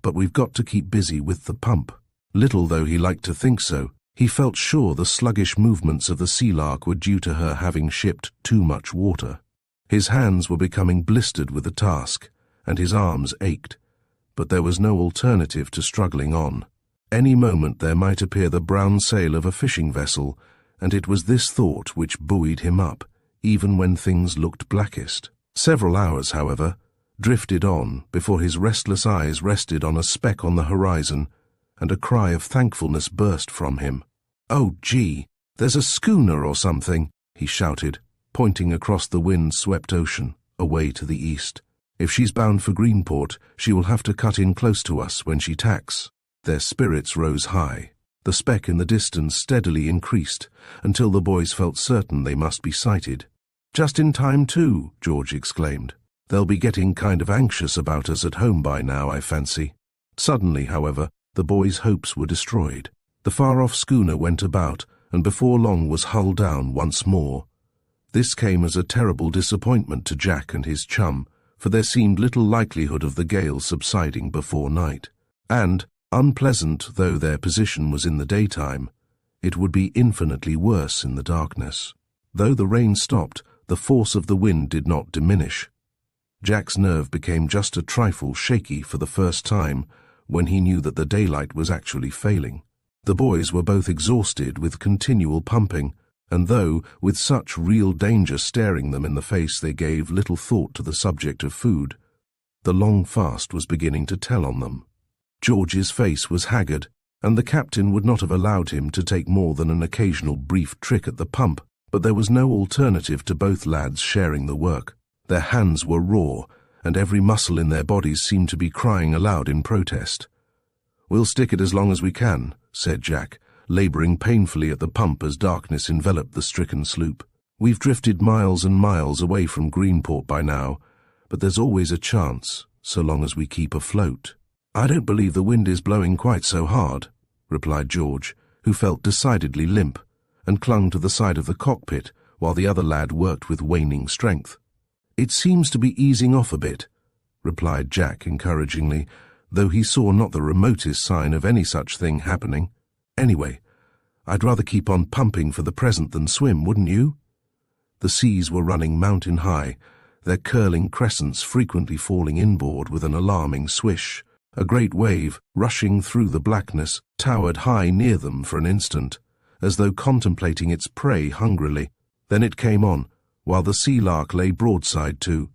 but we've got to keep busy with the pump." Little though he liked to think so, he felt sure the sluggish movements of the Sea-Lark were due to her having shipped too much water. His hands were becoming blistered with the task, and his arms ached, but there was no alternative to struggling on. Any moment there might appear the brown sail of a fishing vessel, and it was this thought which buoyed him up, even when things looked blackest. Several hours, however, drifted on before his restless eyes rested on a speck on the horizon, and a cry of thankfulness burst from him. "Oh, gee, there's a schooner or something," he shouted, pointing across the wind-swept ocean, away to the east. "If she's bound for Greenport, she will have to cut in close to us when she tacks." Their spirits rose high. The speck in the distance steadily increased, until the boys felt certain they must be sighted. "Just in time too," George exclaimed. "They'll be getting kind of anxious about us at home by now, I fancy." Suddenly, however, the boys' hopes were destroyed. The far-off schooner went about, and before long was hull down once more. This came as a terrible disappointment to Jack and his chum, for there seemed little likelihood of the gale subsiding before night. And, unpleasant though their position was in the daytime, it would be infinitely worse in the darkness. Though the rain stopped, the force of the wind did not diminish. Jack's nerve became just a trifle shaky for the first time when he knew that the daylight was actually failing. The boys were both exhausted with continual pumping, and though, with such real danger staring them in the face, they gave little thought to the subject of food, the long fast was beginning to tell on them. George's face was haggard, and the captain would not have allowed him to take more than an occasional brief trick at the pump, but there was no alternative to both lads sharing the work. Their hands were raw, and every muscle in their bodies seemed to be crying aloud in protest. "We'll stick it as long as we can," said Jack, labouring painfully at the pump as darkness enveloped the stricken sloop. "We've drifted miles and miles away from Greenport by now, but there's always a chance, so long as we keep afloat." "I don't believe the wind is blowing quite so hard," replied George, who felt decidedly limp, and clung to the side of the cockpit while the other lad worked with waning strength. "It seems to be easing off a bit," replied Jack encouragingly, though he saw not the remotest sign of any such thing happening. "Anyway, I'd rather keep on pumping for the present than swim, wouldn't you?" The seas were running mountain high, their curling crescents frequently falling inboard with an alarming swish, A great wave, rushing through the blackness, towered high near them for an instant, as though contemplating its prey hungrily. Then it came on, while the Sea-Lark lay broadside to.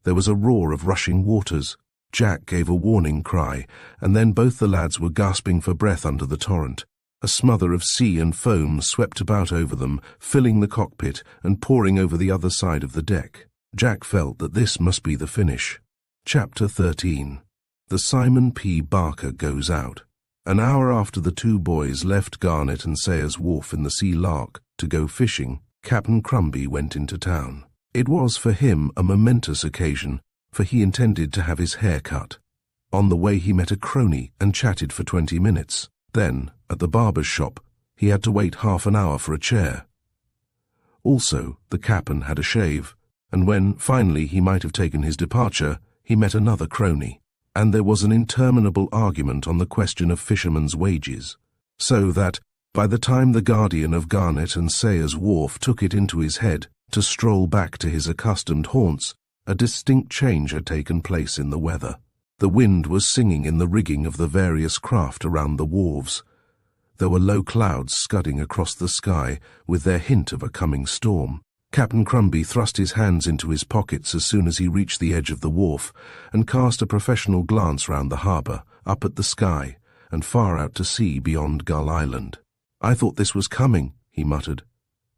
There was a roar of rushing waters. Jack gave a warning cry, and then both the lads were gasping for breath under the torrent. A smother of sea and foam swept about over them, filling the cockpit and pouring over the other side of the deck. Jack felt that this must be the finish. Chapter 13. The Simon P. Barker Goes Out. An hour after the two boys left Garnet and Sayers Wharf in the Sea-Lark to go fishing, Captain Crumby went into town. It was for him a momentous occasion, for he intended to have his hair cut. On the way he met a crony and chatted for 20 minutes. Then, at the barber's shop, he had to wait half an hour for a chair. Also, the cap'n had a shave, and when, finally, he might have taken his departure, he met another crony, and there was an interminable argument on the question of fishermen's wages, so that, by the time the guardian of Garnet and Sayers Wharf took it into his head to stroll back to his accustomed haunts, a distinct change had taken place in the weather. The wind was singing in the rigging of the various craft around the wharves. There were low clouds scudding across the sky with their hint of a coming storm. Captain Crumby thrust his hands into his pockets as soon as he reached the edge of the wharf and cast a professional glance round the harbour, up at the sky, and far out to sea beyond Gull Island. "I thought this was coming," he muttered.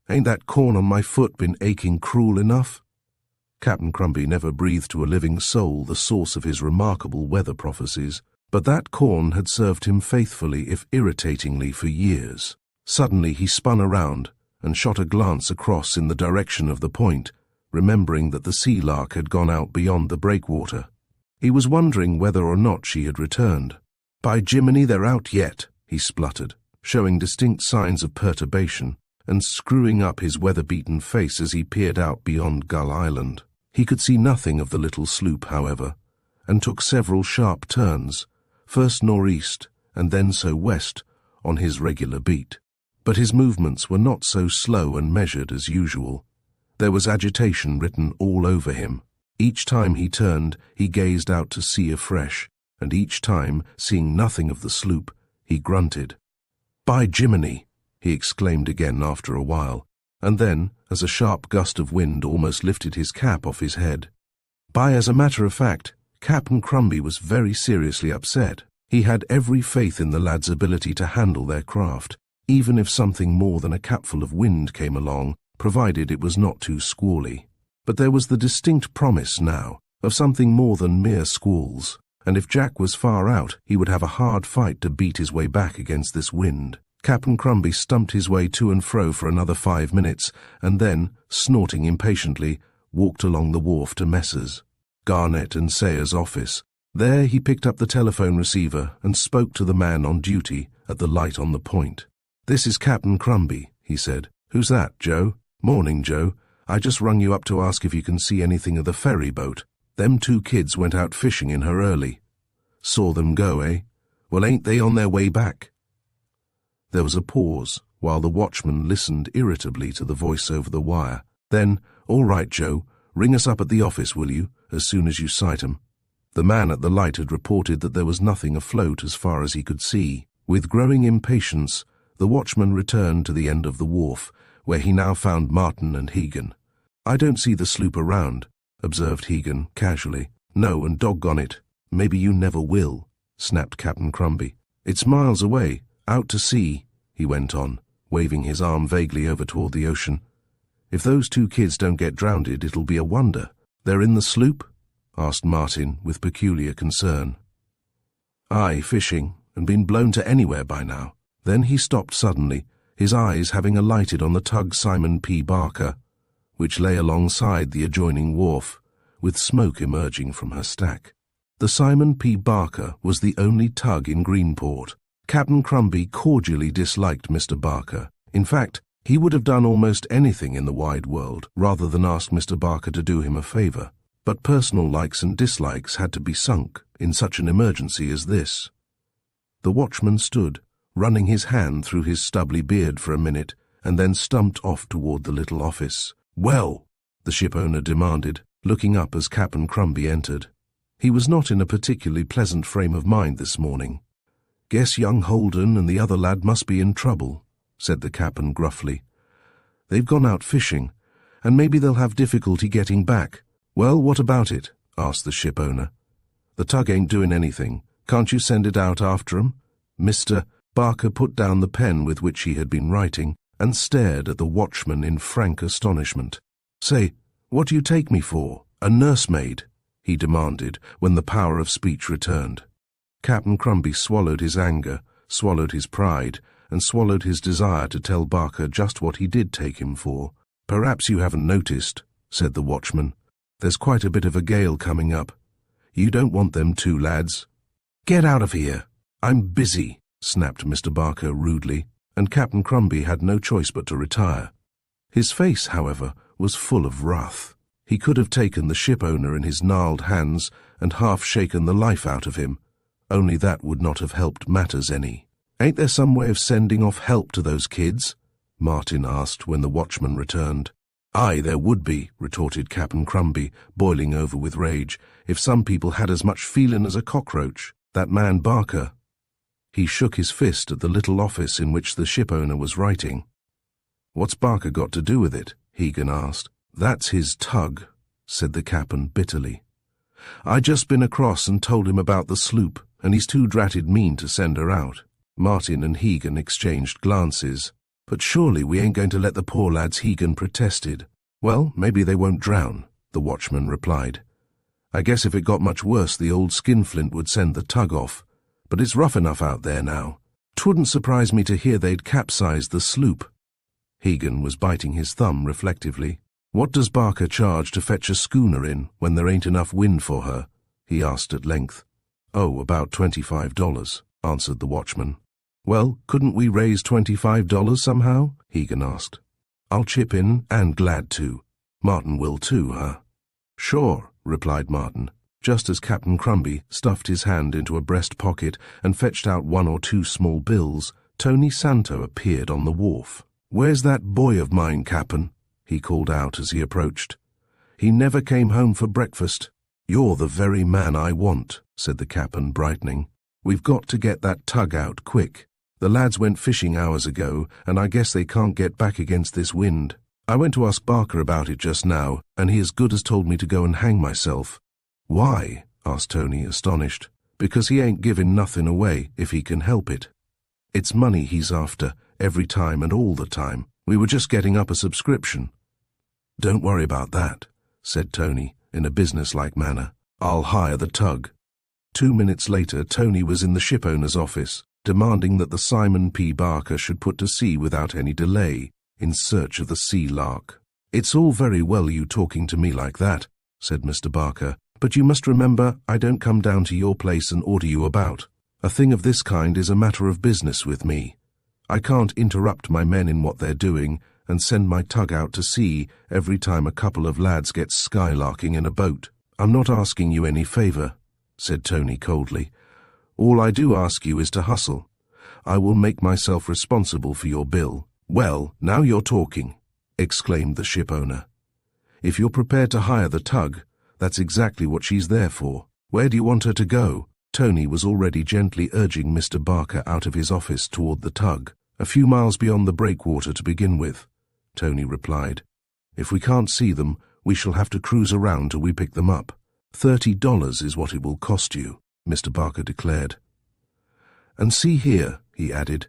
"Ain't that corn on my foot been aching cruel enough?" Captain Crumby never breathed to a living soul the source of his remarkable weather prophecies, but that corn had served him faithfully if irritatingly for years. Suddenly he spun around and shot a glance across in the direction of the point, remembering that the Sea-Lark had gone out beyond the breakwater. He was wondering whether or not she had returned. "By Jiminy, they're out yet," he spluttered, showing distinct signs of perturbation and screwing up his weather-beaten face as he peered out beyond Gull Island. He could see nothing of the little sloop, however, and took several sharp turns, first northeast and then so west, on his regular beat. But his movements were not so slow and measured as usual. There was agitation written all over him. Each time he turned, he gazed out to sea afresh, and each time, seeing nothing of the sloop, he grunted. "By Jiminy!" he exclaimed again after a while, and then, as a sharp gust of wind almost lifted his cap off his head. As a matter of fact, Captain Crumby was very seriously upset. He had every faith in the lads' ability to handle their craft, even if something more than a capful of wind came along, provided it was not too squally. But there was the distinct promise now of something more than mere squalls, and if Jack was far out, he would have a hard fight to beat his way back against this wind. Captain Crumby stumped his way to and fro for another 5 minutes, and then, snorting impatiently, walked along the wharf to Messrs. Garnet and Sayers' office. There he picked up the telephone receiver and spoke to the man on duty at the light on the point. "This is Captain Crumby," he said. "Who's that, Joe?" "Morning, Joe. I just rung you up to ask if you can see anything of the ferry boat. Them two kids went out fishing in her early." "Saw them go, eh? Well, ain't they on their way back?" There was a pause, while the watchman listened irritably to the voice over the wire. Then, "All right, Joe, ring us up at the office, will you, as soon as you sight 'em." The man at the light had reported that there was nothing afloat as far as he could see. With growing impatience, the watchman returned to the end of the wharf, where he now found Martin and Hegan. "I don't see the sloop around," observed Hegan casually. "No, and doggone it, maybe you never will," snapped Captain Crumby. "It's miles away, out to sea," he went on, waving his arm vaguely over toward the ocean. "If those two kids don't get drowned, it'll be a wonder." "They're in the sloop?" asked Martin with peculiar concern. "Aye, fishing, and been blown to anywhere by now." Then he stopped suddenly, his eyes having alighted on the tug Simon P. Barker, which lay alongside the adjoining wharf, with smoke emerging from her stack. The Simon P. Barker was the only tug in Greenport. Captain Crumby cordially disliked Mr. Barker. In fact, he would have done almost anything in the wide world rather than ask Mr. Barker to do him a favor. But personal likes and dislikes had to be sunk in such an emergency as this. The watchman stood, running his hand through his stubbly beard for a minute, and then stumped off toward the little office. "Well," the ship owner demanded, looking up as Captain Crumby entered. He was not in a particularly pleasant frame of mind this morning. "Guess young Holden and the other lad must be in trouble," said the captain gruffly. "They've gone out fishing, and maybe they'll have difficulty getting back." "Well, what about it?" asked the ship owner. "The tug ain't doing anything. Can't you send it out after 'em?" Mr. Barker put down the pen with which he had been writing and stared at the watchman in frank astonishment. "Say, what do you take me for? A nursemaid?" he demanded when the power of speech returned. Captain Crumbie swallowed his anger, swallowed his pride, and swallowed his desire to tell Barker just what he did take him for. "Perhaps you haven't noticed," said the watchman. "There's quite a bit of a gale coming up. You don't want them two lads." "Get out of here! I'm busy," snapped Mr. Barker rudely, and Captain Crumbie had no choice but to retire. His face, however, was full of wrath. He could have taken the ship owner in his gnarled hands and half shaken the life out of him, only that would not have helped matters any. "Ain't there some way of sending off help to those kids?" Martin asked when the watchman returned. "Aye, there would be," retorted Captain Crumbie, boiling over with rage, "if some people had as much feeling as a cockroach. That man Barker." He shook his fist at the little office in which the ship owner was writing. "What's Barker got to do with it?" Hegan asked. "That's his tug," said the captain bitterly. "I just been across and told him about the sloop, and he's too dratted mean to send her out." Martin and Hegan exchanged glances. "But surely we ain't going to let the poor lads," Hegan protested. "Well, maybe they won't drown," the watchman replied. "I guess if it got much worse the old skinflint would send the tug off, but it's rough enough out there now. 'Twouldn't surprise me to hear they'd capsized the sloop." Hegan was biting his thumb reflectively. "What does Barker charge to fetch a schooner in when there ain't enough wind for her?" he asked at length. "Oh, about $25, answered the watchman. "Well, couldn't we raise $25 somehow?" Hegan asked. "I'll chip in, and glad to. Martin will too, huh?" "Sure," replied Martin, just as Captain Crumbie stuffed his hand into a breast pocket and fetched out 1 or 2 small bills. Tony Santo appeared on the wharf. "Where's that boy of mine, Cap'n?" he called out as he approached. "He never came home for breakfast." "You're the very man I want," said the captain, brightening. "We've got to get that tug out quick. The lads went fishing hours ago, and I guess they can't get back against this wind. I went to ask Barker about it just now, and he as good as told me to go and hang myself." "Why?" asked Tony, astonished. "Because he ain't giving nothing away if he can help it. It's money he's after, every time and all the time. We were just getting up a subscription." "Don't worry about that," said Tony in a businesslike manner. "I'll hire the tug." 2 minutes later, Tony was in the shipowner's office, demanding that the Simon P. Barker should put to sea without any delay, in search of the Sea-Lark. "It's all very well you talking to me like that," said Mr. Barker, "but you must remember I don't come down to your place and order you about. A thing of this kind is a matter of business with me. I can't interrupt my men in what they're doing and send my tug out to sea every time a couple of lads get skylarking in a boat." "I'm not asking you any favor," said Tony coldly. "All I do ask you is to hustle. I will make myself responsible for your bill." "Well, now you're talking," exclaimed the ship owner. "If you're prepared to hire the tug, that's exactly what she's there for. Where do you want her to go?" Tony was already gently urging Mr. Barker out of his office toward the tug. "A few miles beyond the breakwater to begin with," Tony replied. "If we can't see them, we shall have to cruise around till we pick them up. $30 is what it will cost you," Mr. Barker declared. "And see here," he added,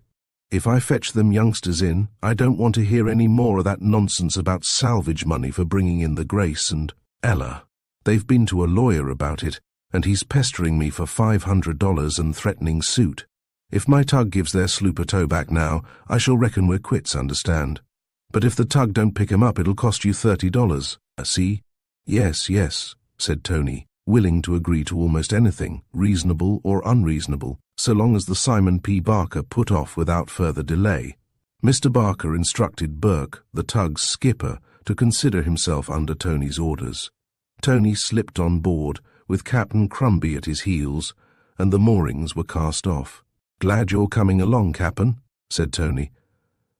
"if I fetch them youngsters in, I don't want to hear any more of that nonsense about salvage money for bringing in the Grace and Ella. They've been to a lawyer about it, and he's pestering me for $500 and threatening suit. If my tug gives their sloop a tow back now, I shall reckon we're quits, understand? But if the tug don't pick 'em up, it'll cost you $30. See?" Yes, said Tony, willing to agree to almost anything, reasonable or unreasonable, so long as the Simon P. Barker put off without further delay. Mr. Barker instructed Burke, the tug's skipper, to consider himself under Tony's orders. Tony slipped on board, with Captain Crumbie at his heels, and the moorings were cast off. "Glad you're coming along, Cap'n," said Tony.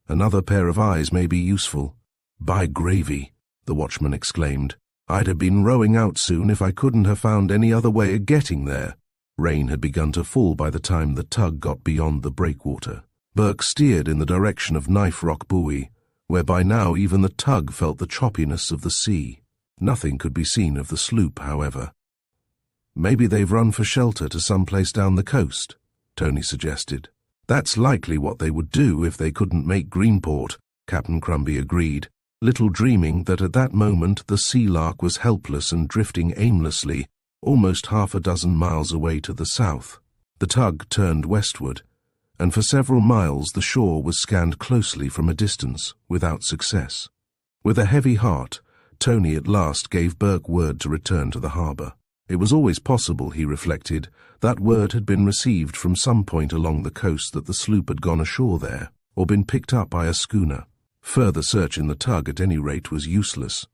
"Another pair of eyes may be useful." "By gravy," the watchman exclaimed. I'd have been rowing out soon if I couldn't have found any other way of getting there. Rain had begun to fall by the time the tug got beyond the breakwater. Burke steered in the direction of Knife Rock Buoy, where by now even the tug felt the choppiness of the sea. Nothing could be seen of the sloop, however. "Maybe they've run for shelter to some place down the coast," Tony suggested. "That's likely what they would do if they couldn't make Greenport," Captain Crumby agreed, little dreaming that at that moment the Sea-Lark was helpless and drifting aimlessly, almost half a dozen miles away to the south. The tug turned westward, and for several miles the shore was scanned closely from a distance, without success. With a heavy heart, Tony at last gave Burke word to return to the harbour. It was always possible, he reflected, that word had been received from some point along the coast that the sloop had gone ashore there, or been picked up by a schooner. Further search in the tug, at any rate, was useless.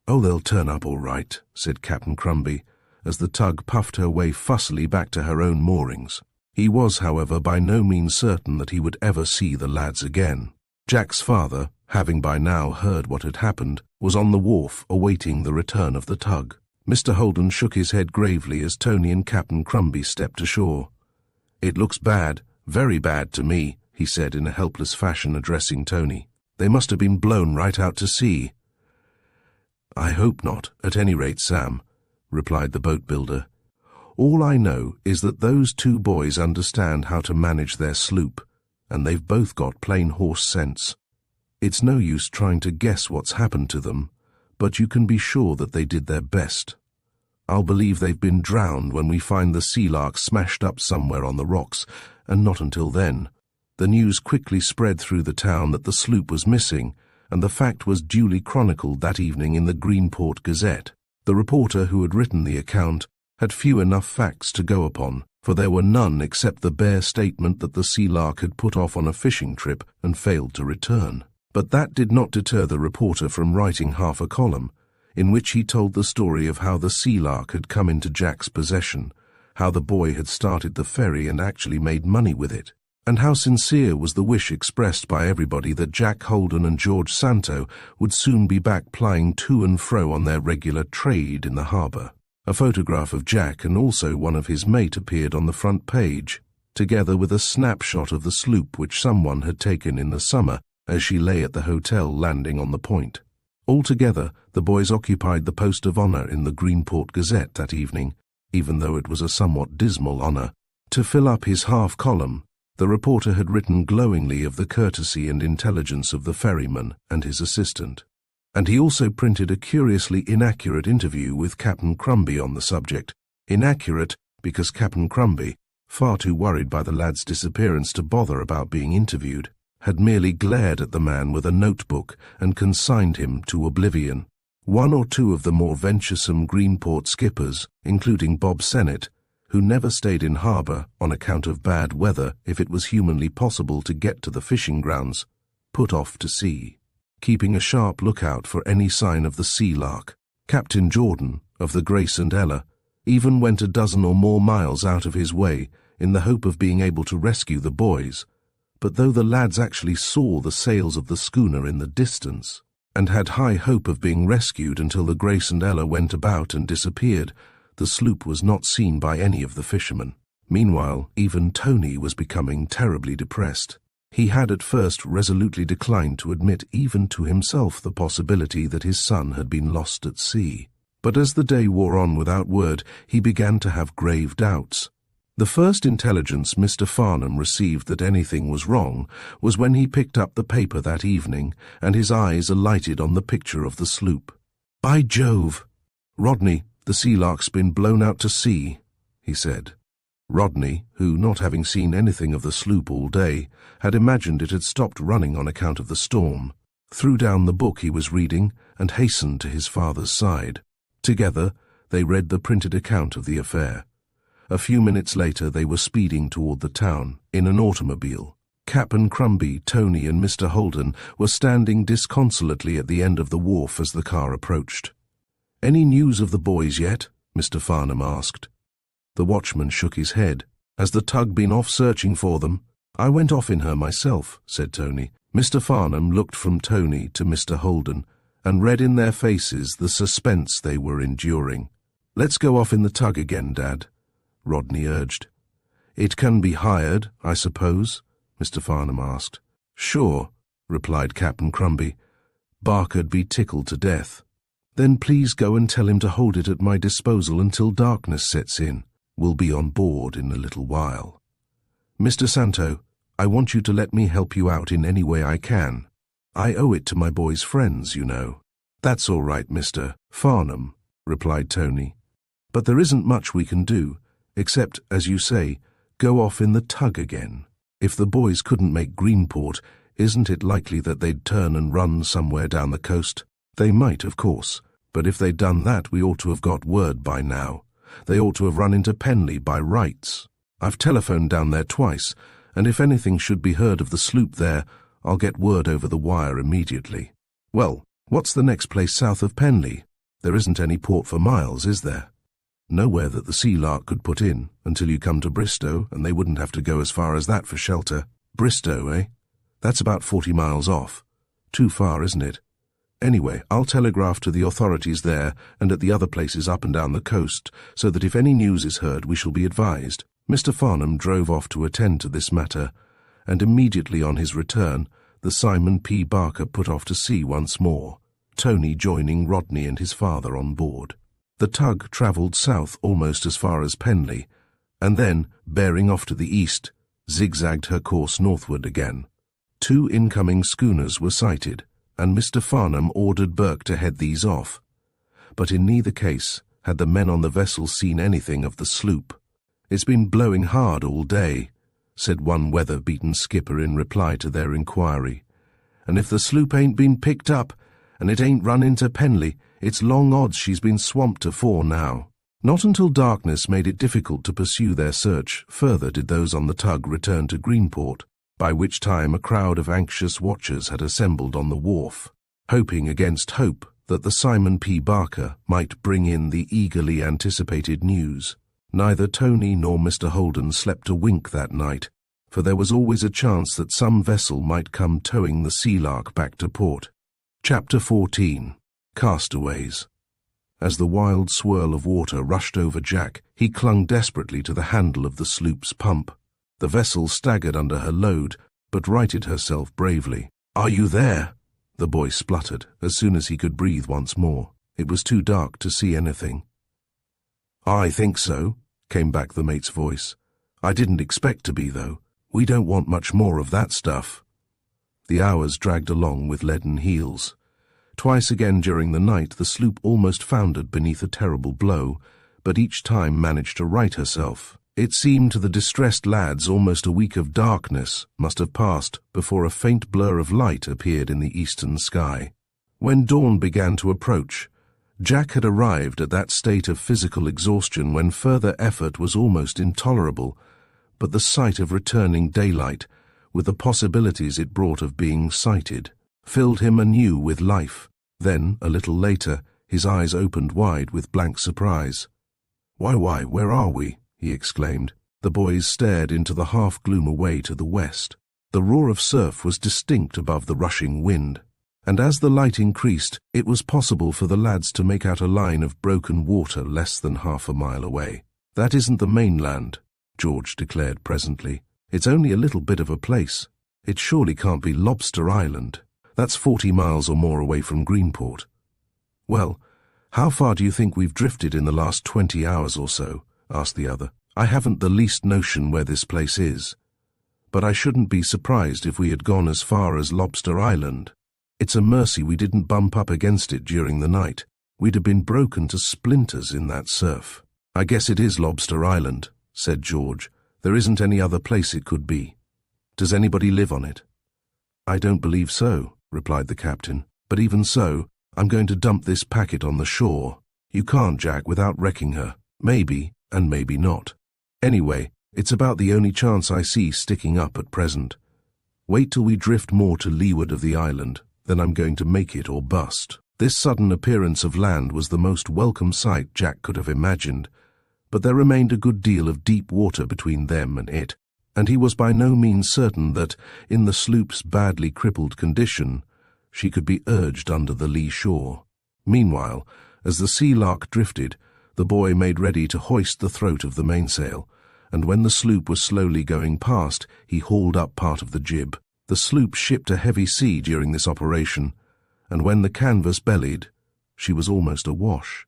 "Oh, they'll turn up all right," said Captain Crumby, as the tug puffed her way fussily back to her own moorings. He was, however, by no means certain that he would ever see the lads again. Jack's father, having by now heard what had happened, was on the wharf awaiting the return of the tug. Mr. Holden shook his head gravely as Tony and Captain Crumby stepped ashore. "It looks bad, very bad to me," he said in a helpless fashion, addressing Tony. "They must have been blown right out to sea." "I hope not, at any rate, Sam," replied the boat builder. "All I know is that those two boys understand how to manage their sloop, and they've both got plain horse sense. It's no use trying to guess what's happened to them, but you can be sure that they did their best. I'll believe they've been drowned when we find the Sea-Lark smashed up somewhere on the rocks, and not until then." The news quickly spread through the town that the sloop was missing, and the fact was duly chronicled that evening in the Greenport Gazette. The reporter who had written the account had few enough facts to go upon, for there were none except the bare statement that the Sea-Lark had put off on a fishing trip and failed to return. But that did not deter the reporter from writing half a column, in which he told the story of how the Sea-Lark had come into Jack's possession, how the boy had started the ferry and actually made money with it, and how sincere was the wish expressed by everybody that Jack Holden and George Santo would soon be back plying to and fro on their regular trade in the harbour. A photograph of Jack and also one of his mate appeared on the front page, together with a snapshot of the sloop which someone had taken in the summer as she lay at the hotel landing on the point. Altogether, the boys occupied the post of honour in the Greenport Gazette that evening, even though it was a somewhat dismal honour. To fill up his half-column, the reporter had written glowingly of the courtesy and intelligence of the ferryman and his assistant, and he also printed a curiously inaccurate interview with Captain Crumby on the subject. Inaccurate because Captain Crumby, far too worried by the lad's disappearance to bother about being interviewed, had merely glared at the man with a notebook and consigned him to oblivion. One or two of the more venturesome Greenport skippers, including Bob Sennett, who never stayed in harbour on account of bad weather if it was humanly possible to get to the fishing grounds, put off to sea, keeping a sharp lookout for any sign of the Sea-Lark. Captain Jordan, of the Grace and Ella, even went a dozen or more miles out of his way in the hope of being able to rescue the boys, but though the lads actually saw the sails of the schooner in the distance, and had high hope of being rescued until the Grace and Ella went about and disappeared, the sloop was not seen by any of the fishermen. Meanwhile, even Tony was becoming terribly depressed. He had at first resolutely declined to admit even to himself the possibility that his son had been lost at sea. But as the day wore on without word, he began to have grave doubts. The first intelligence Mr. Farnham received that anything was wrong was when he picked up the paper that evening and his eyes alighted on the picture of the sloop. "By Jove! Rodney, the Sea-Lark's been blown out to sea," he said. Rodney, who, not having seen anything of the sloop all day, had imagined it had stopped running on account of the storm, threw down the book he was reading and hastened to his father's side. Together, they read the printed account of the affair. A few minutes later they were speeding toward the town, in an automobile. Captain Crumby, Tony and Mr. Holden were standing disconsolately at the end of the wharf as the car approached. "Any news of the boys yet?" Mr. Farnham asked. The watchman shook his head. "Has the tug been off searching for them?" "I went off in her myself," said Tony. Mr. Farnham looked from Tony to Mr. Holden, and read in their faces the suspense they were enduring. "Let's go off in the tug again, Dad," Rodney urged. "It can be hired, I suppose?" Mr. Farnham asked. "Sure," replied Captain Crumby. "Barker'd be tickled to death." "Then please go and tell him to hold it at my disposal until darkness sets in. We'll be on board in a little while. Mr. Santo, I want you to let me help you out in any way I can. I owe it to my boy's friends, you know." "That's all right, Mr. Farnham," replied Tony. "But there isn't much we can do, except, as you say, go off in the tug again. If the boys couldn't make Greenport, isn't it likely that they'd turn and run somewhere down the coast? They might, of course, but if they'd done that, we ought to have got word by now. They ought to have run into Penly by rights. I've telephoned down there twice, and if anything should be heard of the sloop there, I'll get word over the wire immediately." "Well, what's the next place south of Penly? There isn't any port for miles, is there?" "Nowhere that the Sea-Lark could put in, until you come to Bristow, and they wouldn't have to go as far as that for shelter." "Bristow, eh? That's about 40 miles off. Too far, isn't it? Anyway, I'll telegraph to the authorities there and at the other places up and down the coast, so that if any news is heard we shall be advised." Mr. Farnham drove off to attend to this matter, and immediately on his return, the Simon P. Barker put off to sea once more, Tony joining Rodney and his father on board. The tug travelled south almost as far as Penly, and then, bearing off to the east, zigzagged her course northward again. 2 incoming schooners were sighted, and Mr. Farnham ordered Burke to head these off. But in neither case had the men on the vessel seen anything of the sloop. "It's been blowing hard all day," said one weather-beaten skipper in reply to their inquiry. "And if the sloop ain't been picked up, and it ain't run into Penly, it's long odds she's been swamped afore now." Not until darkness made it difficult to pursue their search further did those on the tug return to Greenport, by which time a crowd of anxious watchers had assembled on the wharf, hoping against hope that the Simon P. Barker might bring in the eagerly anticipated news. Neither Tony nor Mr. Holden slept a wink that night, for there was always a chance that some vessel might come towing the Sea-Lark back to port. Chapter 14. Castaways. As the wild swirl of water rushed over Jack, he clung desperately to the handle of the sloop's pump. The vessel staggered under her load, but righted herself bravely. "Are you there?" the boy spluttered, as soon as he could breathe once more. It was too dark to see anything. "I think so," came back the mate's voice. "I didn't expect to be, though. We don't want much more of that stuff." The hours dragged along with leaden heels. Twice again during the night the sloop almost foundered beneath a terrible blow, but each time managed to right herself. It seemed to the distressed lads almost a week of darkness must have passed before a faint blur of light appeared in the eastern sky. When dawn began to approach, Jack had arrived at that state of physical exhaustion when further effort was almost intolerable, but the sight of returning daylight, with the possibilities it brought of being sighted, filled him anew with life. Then, a little later, his eyes opened wide with blank surprise. Why, where are we?" he exclaimed. The boys stared into the half-gloom away to the west. The roar of surf was distinct above the rushing wind, and as the light increased, it was possible for the lads to make out a line of broken water less than half a mile away. "That isn't the mainland," George declared presently. "It's only a little bit of a place. It surely can't be Lobster Island. That's 40 miles or more away from Greenport." "Well, how far do you think we've drifted in the last 20 hours or so?" asked the other. "I haven't the least notion where this place is, but I shouldn't be surprised if we had gone as far as Lobster Island. It's a mercy we didn't bump up against it during the night. We'd have been broken to splinters in that surf." "I guess it is Lobster Island," said George. "There isn't any other place it could be. Does anybody live on it?" "I don't believe so," replied the captain. "But even so, I'm going to dump this packet on the shore." "You can't, Jack, without wrecking her." "Maybe, and maybe not. Anyway, it's about the only chance I see sticking up at present. Wait till we drift more to leeward of the island, then I'm going to make it or bust." This sudden appearance of land was the most welcome sight Jack could have imagined, but there remained a good deal of deep water between them and it, and he was by no means certain that, in the sloop's badly crippled condition, she could be urged under the lee shore. Meanwhile, as the Sea-Lark drifted, the boy made ready to hoist the throat of the mainsail, and when the sloop was slowly going past, he hauled up part of the jib. The sloop shipped a heavy sea during this operation, and when the canvas bellied, she was almost awash.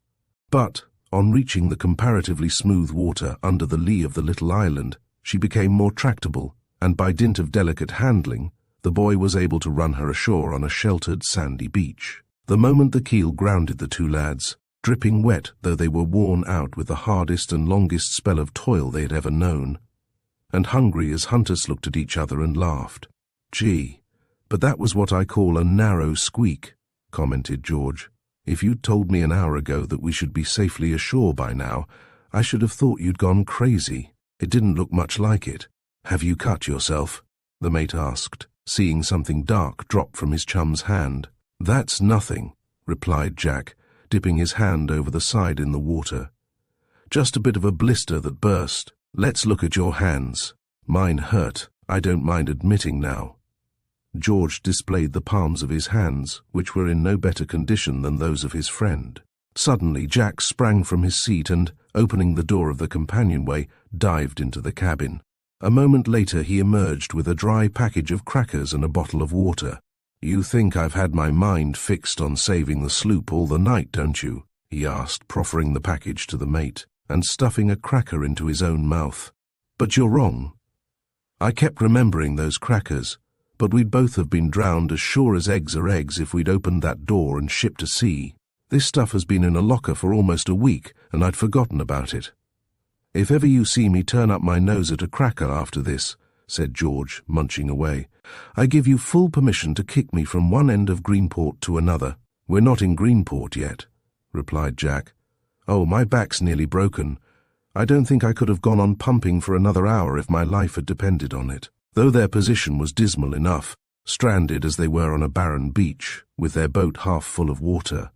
But, on reaching the comparatively smooth water under the lee of the little island, she became more tractable, and by dint of delicate handling, the boy was able to run her ashore on a sheltered sandy beach. The moment the keel grounded the two lads, dripping wet though they were worn out with the hardest and longest spell of toil they had ever known, and hungry as hunters looked at each other and laughed. "Gee, but that was what I call a narrow squeak," commented George. "If you'd told me an hour ago that we should be safely ashore by now, I should have thought you'd gone crazy. It didn't look much like it." "Have you cut yourself?" the mate asked, seeing something dark drop from his chum's hand. "That's nothing," replied Jack, dipping his hand over the side in the water. "Just a bit of a blister that burst. Let's look at your hands. Mine hurt, I don't mind admitting now." George displayed the palms of his hands, which were in no better condition than those of his friend. Suddenly Jack sprang from his seat and, opening the door of the companionway, dived into the cabin. A moment later he emerged with a dry package of crackers and a bottle of water. "You think I've had my mind fixed on saving the sloop all the night, don't you?" he asked, proffering the package to the mate, and stuffing a cracker into his own mouth. "But you're wrong. I kept remembering those crackers, but we'd both have been drowned as sure as eggs are eggs if we'd opened that door and shipped to sea. This stuff has been in a locker for almost a week, and I'd forgotten about it. If ever you see me turn up my nose at a cracker after this," said George, munching away, "I give you full permission to kick me from one end of Greenport to another." "We're not in Greenport yet," replied Jack. "Oh, my back's nearly broken. I don't think I could have gone on pumping for another hour if my life had depended on it." Though their position was dismal enough, stranded as they were on a barren beach, with their boat half full of water,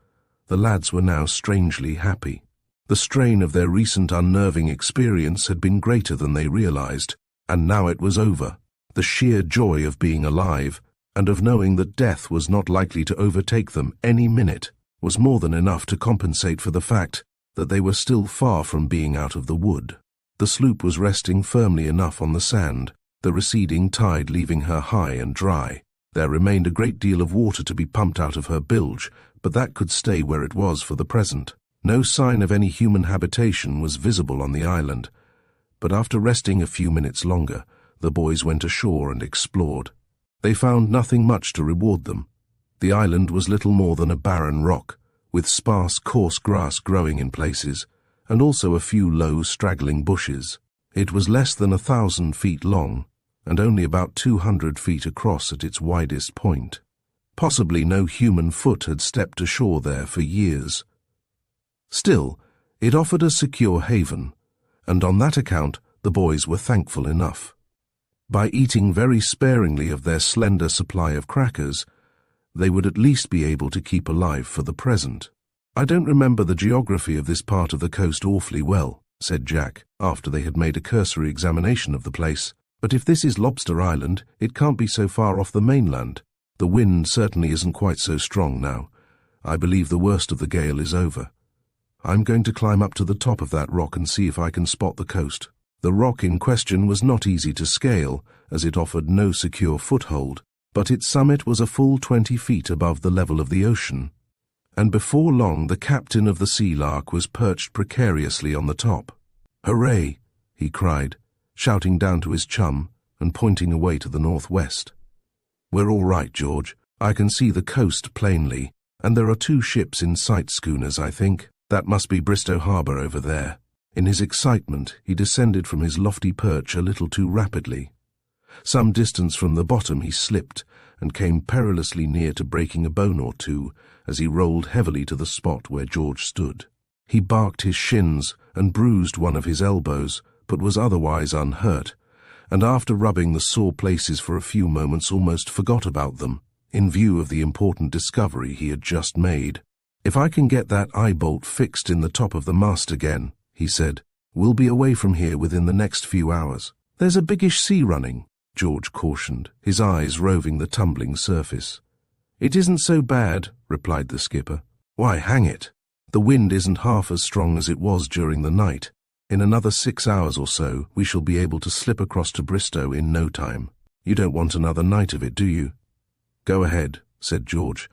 the lads were now strangely happy. The strain of their recent unnerving experience had been greater than they realized, and now it was over. The sheer joy of being alive, and of knowing that death was not likely to overtake them any minute, was more than enough to compensate for the fact that they were still far from being out of the wood. The sloop was resting firmly enough on the sand, the receding tide leaving her high and dry. There remained a great deal of water to be pumped out of her bilge, but that could stay where it was for the present. No sign of any human habitation was visible on the island, but after resting a few minutes longer, the boys went ashore and explored. They found nothing much to reward them. The island was little more than a barren rock, with sparse, coarse grass growing in places, and also a few low, straggling bushes. It was less than 1,000 feet long, and only about 200 feet across at its widest point. Possibly no human foot had stepped ashore there for years. Still, it offered a secure haven, and on that account the boys were thankful enough. By eating very sparingly of their slender supply of crackers, they would at least be able to keep alive for the present. "I don't remember the geography of this part of the coast awfully well," said Jack, after they had made a cursory examination of the place. "But if this is Lobster Island, it can't be so far off the mainland. The wind certainly isn't quite so strong now. I believe the worst of the gale is over. I'm going to climb up to the top of that rock and see if I can spot the coast." The rock in question was not easy to scale, as it offered no secure foothold, but its summit was a full 20 feet above the level of the ocean, and before long the captain of the Sea-Lark was perched precariously on the top. "Hooray!" he cried, shouting down to his chum and pointing away to the northwest. "We're all right, George. I can see the coast plainly, and there are 2 ships in sight, schooners, I think. That must be Bristow Harbour over there." In his excitement, he descended from his lofty perch a little too rapidly. Some distance from the bottom he slipped, and came perilously near to breaking a bone or two as he rolled heavily to the spot where George stood. He barked his shins and bruised one of his elbows, but was otherwise unhurt, and after rubbing the sore places for a few moments almost forgot about them, in view of the important discovery he had just made. "If I can get that eye-bolt fixed in the top of the mast again," he said, "we'll be away from here within the next few hours." "There's a biggish sea running," George cautioned, his eyes roving the tumbling surface. "It isn't so bad," replied the skipper. "Why, hang it, the wind isn't half as strong as it was during the night. In another 6 hours or so, we shall be able to slip across to Bristow in no time. You don't want another night of it, do you?" "Go ahead," said George.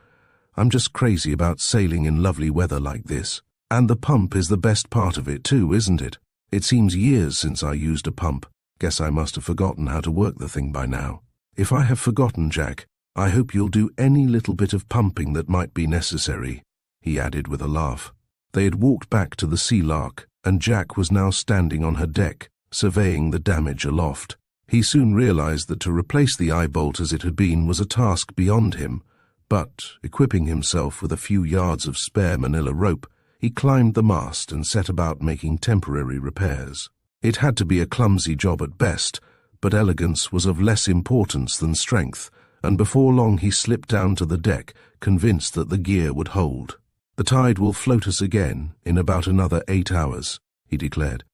"I'm just crazy about sailing in lovely weather like this. And the pump is the best part of it too, isn't it? It seems years since I used a pump. Guess I must have forgotten how to work the thing by now. If I have forgotten, Jack, I hope you'll do any little bit of pumping that might be necessary," he added with a laugh. They had walked back to the Sea-Lark, and Jack was now standing on her deck, surveying the damage aloft. He soon realized that to replace the eye-bolt as it had been was a task beyond him, but, equipping himself with a few yards of spare manila rope, he climbed the mast and set about making temporary repairs. It had to be a clumsy job at best, but elegance was of less importance than strength, and before long he slipped down to the deck, convinced that the gear would hold. "The tide will float us again in about another 8 hours, he declared.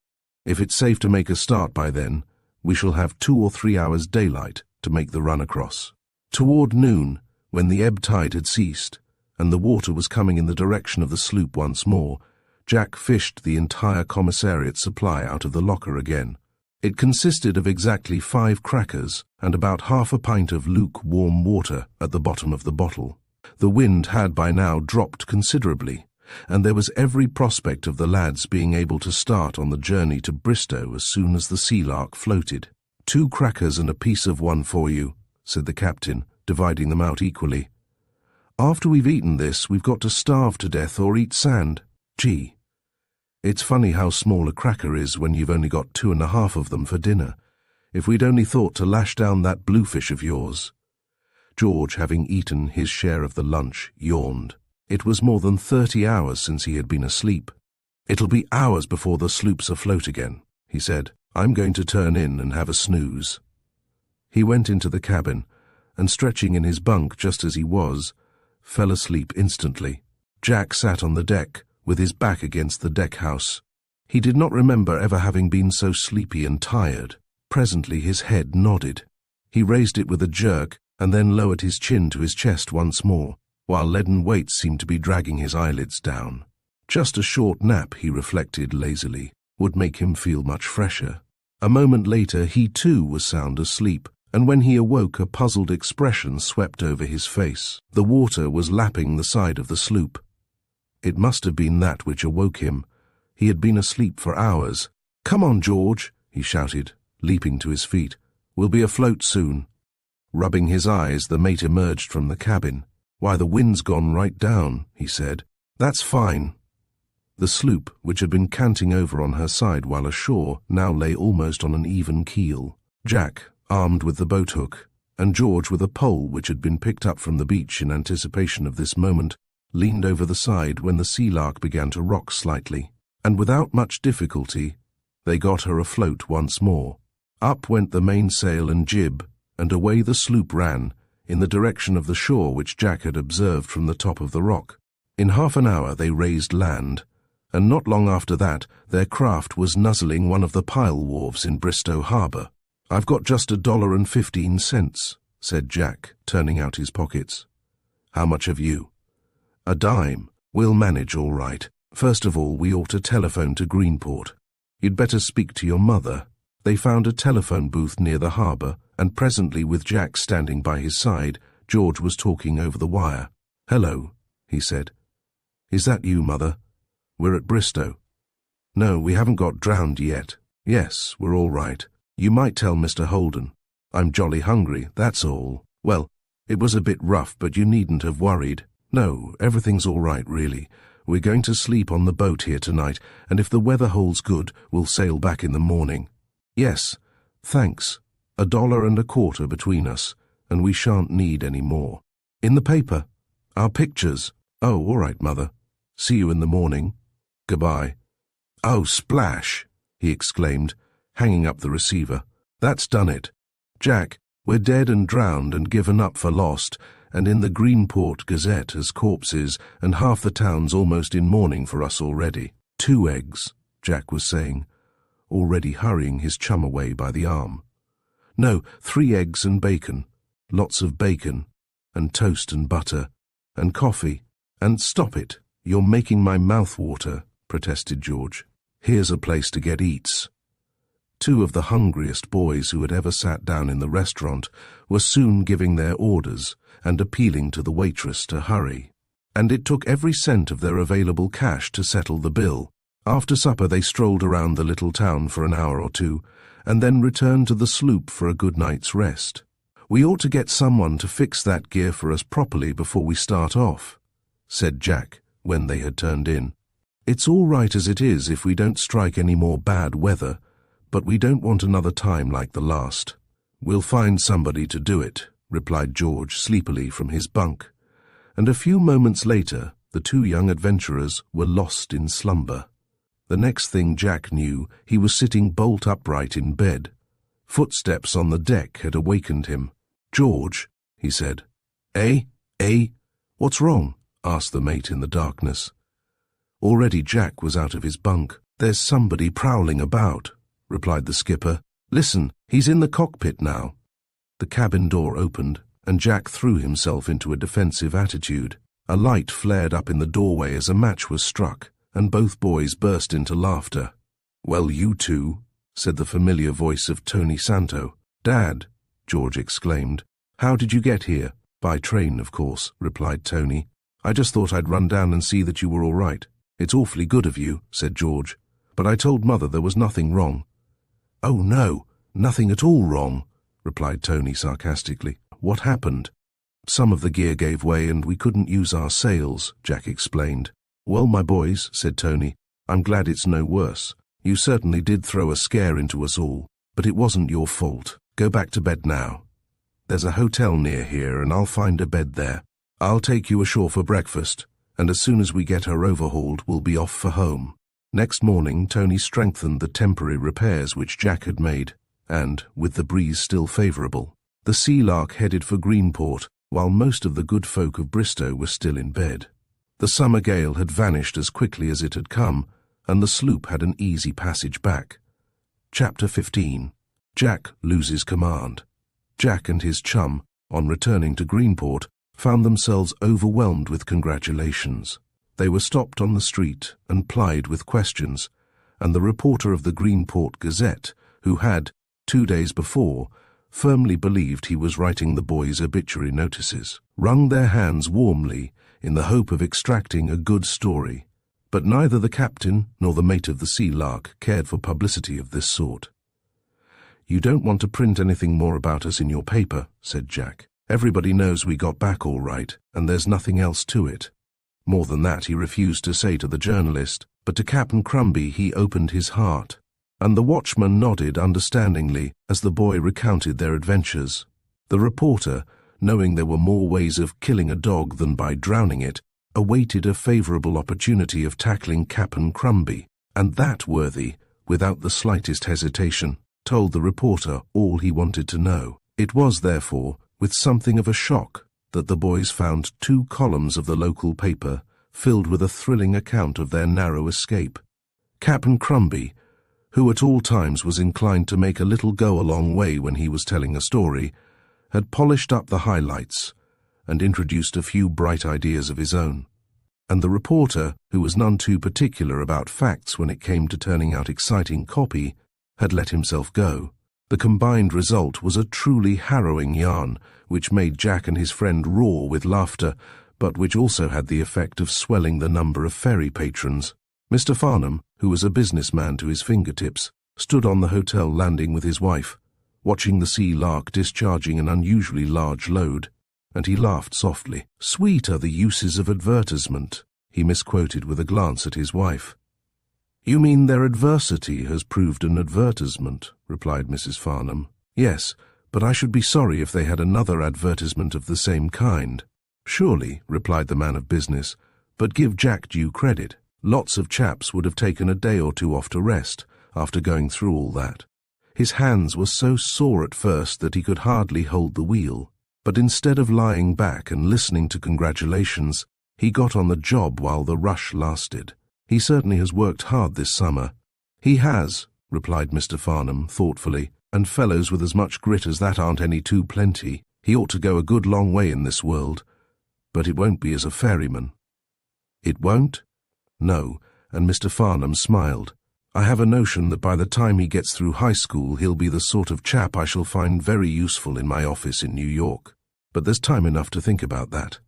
"If it's safe to make a start by then, we shall have 2 or 3 hours daylight to make the run across." Toward noon, when the ebb tide had ceased, and the water was coming in the direction of the sloop once more, Jack fished the entire commissariat supply out of the locker again. It consisted of exactly 5 crackers and about half a pint of lukewarm water at the bottom of the bottle. The wind had by now dropped considerably, and there was every prospect of the lads being able to start on the journey to Bristow as soon as the Sea-Lark floated. "2 crackers and a piece of one for you," said the captain, dividing them out equally. "After we've eaten this, we've got to starve to death or eat sand. Gee, it's funny how small a cracker is when you've only got 2½ of them for dinner. If we'd only thought to lash down that bluefish of yours." George, having eaten his share of the lunch, yawned. It was more than 30 hours since he had been asleep. "It'll be hours before the sloop's afloat again," he said. "I'm going to turn in and have a snooze." He went into the cabin, and stretching in his bunk just as he was, fell asleep instantly. Jack sat on the deck, with his back against the deck house. He did not remember ever having been so sleepy and tired. Presently his head nodded. He raised it with a jerk, and then lowered his chin to his chest once more, while leaden weights seemed to be dragging his eyelids down. Just a short nap, he reflected lazily, would make him feel much fresher. A moment later he too was sound asleep, and when he awoke a puzzled expression swept over his face. The water was lapping the side of the sloop. It must have been that which awoke him. He had been asleep for hours. "Come on, George," he shouted, leaping to his feet. "We'll be afloat soon." Rubbing his eyes, the mate emerged from the cabin. "Why, the wind's gone right down," he said. "That's fine." The sloop, which had been canting over on her side while ashore, now lay almost on an even keel. Jack, armed with the boat-hook, and George with a pole which had been picked up from the beach in anticipation of this moment, leaned over the side when the Sea-Lark began to rock slightly, and without much difficulty they got her afloat once more. Up went the mainsail and jib, and away the sloop ran, in the direction of the shore which Jack had observed from the top of the rock. In half an hour they raised land, and not long after that their craft was nuzzling one of the pile wharves in Bristow harbour. "I've got just $1.15, said Jack, turning out his pockets. "How much have you?" "A dime. We'll manage all right. First of all, we ought to telephone to Greenport. You'd better speak to your mother." They found a telephone booth near the harbour, and presently, with Jack standing by his side, George was talking over the wire. "Hello," he said. "Is that you, Mother? We're at Bristow." "No, we haven't got drowned yet." "Yes, we're all right. You might tell Mr. Holden. I'm jolly hungry, that's all. Well, it was a bit rough, but you needn't have worried. No, everything's all right, really. We're going to sleep on the boat here tonight, and if the weather holds good, we'll sail back in the morning." "Yes, thanks. $1.25 between us, and we shan't need any more." "In the paper? Our pictures?" "Oh, all right, Mother. See you in the morning. Goodbye." "Oh, splash!" he exclaimed, hanging up the receiver. "That's done it. Jack, we're dead and drowned and given up for lost, and in the Greenport Gazette as corpses, and half the town's almost in mourning for us already." "2 eggs," Jack was saying, already hurrying his chum away by the arm. "No, 3 eggs and bacon. Lots of bacon. and toast and butter, and coffee. And stop it, you're making my mouth water, protested George. Here's a place to get eats. Two of the hungriest boys who had ever sat down in the restaurant were soon giving their orders and appealing to the waitress to hurry. And it took every cent of their available cash to settle the bill. After supper they strolled around the little town for an hour or two, and then returned to the sloop for a good night's rest. We ought to get someone to fix that gear for us properly before we start off, said Jack, when they had turned in. It's all right as it is if we don't strike any more bad weather, but we don't want another time like the last. We'll find somebody to do it, replied George sleepily from his bunk, and a few moments later the two young adventurers were lost in slumber. The next thing Jack knew, he was sitting bolt upright in bed. Footsteps on the deck had awakened him. "George," he said. "Eh? What's wrong?" asked the mate in the darkness. Already Jack was out of his bunk. "There's somebody prowling about," replied the skipper. "Listen, he's in the cockpit now." The cabin door opened, and Jack threw himself into a defensive attitude. A light flared up in the doorway as a match was struck, and both boys burst into laughter. "Well, you two," said the familiar voice of Tony Santo. "Dad," George exclaimed. "How did you get here?" "By train, of course," replied Tony. "I just thought I'd run down and see that you were all right." "It's awfully good of you," said George, "but I told Mother there was nothing wrong." "Oh, no, nothing at all wrong," replied Tony sarcastically. "What happened?" "Some of the gear gave way and we couldn't use our sails," Jack explained. "Well, my boys," said Tony, "I'm glad it's no worse. You certainly did throw a scare into us all, but it wasn't your fault. Go back to bed now. There's a hotel near here and I'll find a bed there. I'll take you ashore for breakfast, and as soon as we get her overhauled we'll be off for home." Next morning Tony strengthened the temporary repairs which Jack had made, and, with the breeze still favourable, the Sea-Lark headed for Greenport, while most of the good folk of Bristow were still in bed. The summer gale had vanished as quickly as it had come, and the sloop had an easy passage back. Chapter 15. Jack loses command. Jack and his chum, on returning to Greenport, found themselves overwhelmed with congratulations. They were stopped on the street and plied with questions, and the reporter of the Greenport Gazette, who had, 2 days before, firmly believed he was writing the boys' obituary notices, wrung their hands warmly in the hope of extracting a good story. But neither the captain nor the mate of the Sea-Lark cared for publicity of this sort. "You don't want to print anything more about us in your paper," said Jack. "Everybody knows we got back all right, and there's nothing else to it." More than that he refused to say to the journalist, but to Captain Crumby he opened his heart, and the watchman nodded understandingly as the boy recounted their adventures. The reporter, knowing there were more ways of killing a dog than by drowning it, awaited a favourable opportunity of tackling Captain Crumby, and that worthy, without the slightest hesitation, told the reporter all he wanted to know. It was, therefore, with something of a shock that the boys found 2 columns of the local paper filled with a thrilling account of their narrow escape. Captain Crumby, who at all times was inclined to make a little go a long way when he was telling a story, had polished up the highlights and introduced a few bright ideas of his own. And the reporter, who was none too particular about facts when it came to turning out exciting copy, had let himself go. The combined result was a truly harrowing yarn, which made Jack and his friend roar with laughter, but which also had the effect of swelling the number of ferry patrons. Mr. Farnham, who was a businessman to his fingertips, stood on the hotel landing with his wife, watching the Sea-Lark discharging an unusually large load, and he laughed softly. "Sweet are the uses of advertisement," he misquoted with a glance at his wife. "You mean their adversity has proved an advertisement," replied Mrs. Farnham. "Yes, but I should be sorry if they had another advertisement of the same kind." "Surely," replied the man of business, "but give Jack due credit. Lots of chaps would have taken a day or 2 off to rest after going through all that. His hands were so sore at first that he could hardly hold the wheel, but instead of lying back and listening to congratulations, he got on the job while the rush lasted. He certainly has worked hard this summer." "He has," replied Mr. Farnham thoughtfully, "and fellows with as much grit as that aren't any too plenty. He ought to go a good long way in this world, but it won't be as a ferryman." "It won't?" "No," and Mr. Farnham smiled. "I have a notion that by the time he gets through high school he'll be the sort of chap I shall find very useful in my office in New York. But there's time enough to think about that."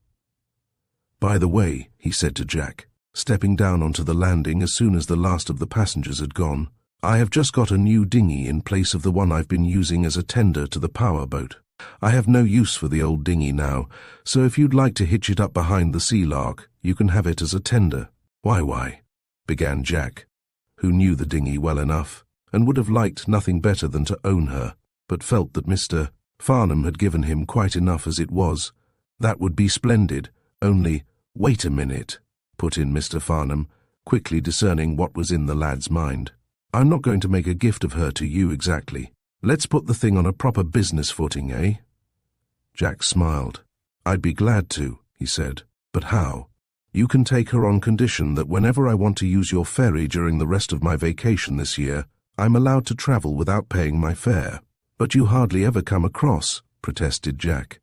"By the way," he said to Jack, stepping down onto the landing as soon as the last of the passengers had gone, "I have just got a new dinghy in place of the one I've been using as a tender to the power boat. I have no use for the old dinghy now, so if you'd like to hitch it up behind the Sea-Lark, you can have it as a tender." Why, began Jack, who knew the dinghy well enough, and would have liked nothing better than to own her, but felt that Mr. Farnham had given him quite enough as it was. "That would be splendid, only, wait a minute," put in Mr. Farnham, quickly discerning what was in the lad's mind. "I'm not going to make a gift of her to you exactly. Let's put the thing on a proper business footing, eh?" Jack smiled. "I'd be glad to," he said. "But how?" "You can take her on condition that whenever I want to use your ferry during the rest of my vacation this year, I'm allowed to travel without paying my fare." "But you hardly ever come across," protested Jack.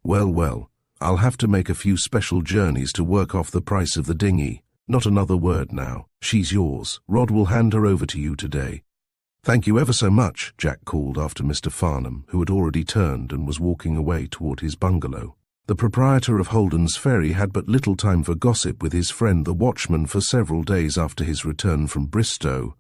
Well, I'll have to make a few special journeys to work off the price of the dinghy. Not another word now. She's yours. Rod will hand her over to you today." "Thank you ever so much," Jack called after Mr. Farnham, who had already turned and was walking away toward his bungalow. The proprietor of Holden's Ferry had but little time for gossip with his friend the watchman for several days after his return from Bristow.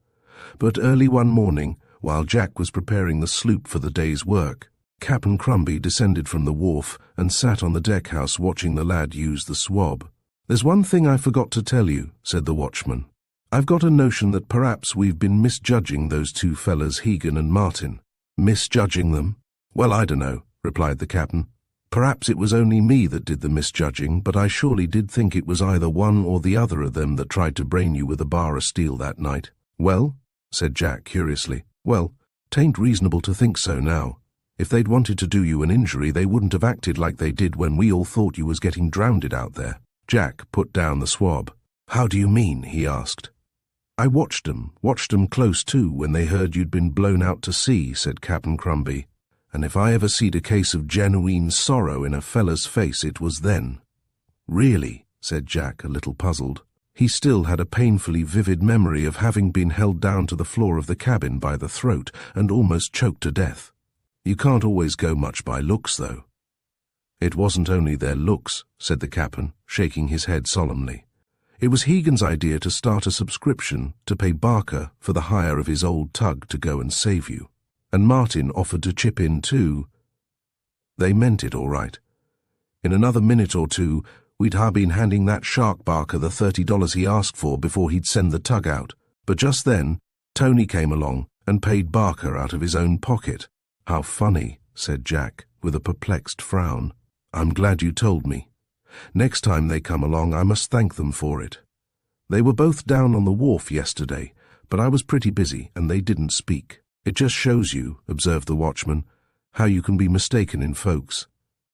But early one morning, while Jack was preparing the sloop for the day's work, Captain Crumby descended from the wharf and sat on the deckhouse watching the lad use the swab. "There's one thing I forgot to tell you," said the watchman. "I've got a notion that perhaps we've been misjudging those two fellas, Hegan and Martin." "Misjudging them?" "Well, I dunno," replied the captain. "Perhaps it was only me that did the misjudging, but I surely did think it was either one or the other of them that tried to brain you with a bar of steel that night." "Well?" said Jack curiously. "Well, 'tain't reasonable to think so now. If they'd wanted to do you an injury, they wouldn't have acted like they did when we all thought you was getting drowned out there." Jack put down the swab. "How do you mean?" he asked. "I watched 'em close too when they heard you'd been blown out to sea," said Captain Crumby. "And if I ever seed a case of genuine sorrow in a fella's face, it was then." "Really?" said Jack, a little puzzled. He still had a painfully vivid memory of having been held down to the floor of the cabin by the throat and almost choked to death. "You can't always go much by looks, though." "It wasn't only their looks," said the captain, shaking his head solemnly. "It was Hegan's idea to start a subscription to pay Barker for the hire of his old tug to go and save you. And Martin offered to chip in too. They meant it all right. In another minute or two, we'd ha' been handing that shark Barker the $30 he asked for before he'd send the tug out. But just then, Tony came along and paid Barker out of his own pocket." "How funny," said Jack, with a perplexed frown. "I'm glad you told me. Next time they come along, I must thank them for it. They were both down on the wharf yesterday, but I was pretty busy and they didn't speak." "It just shows you," observed the watchman, "how you can be mistaken in folks."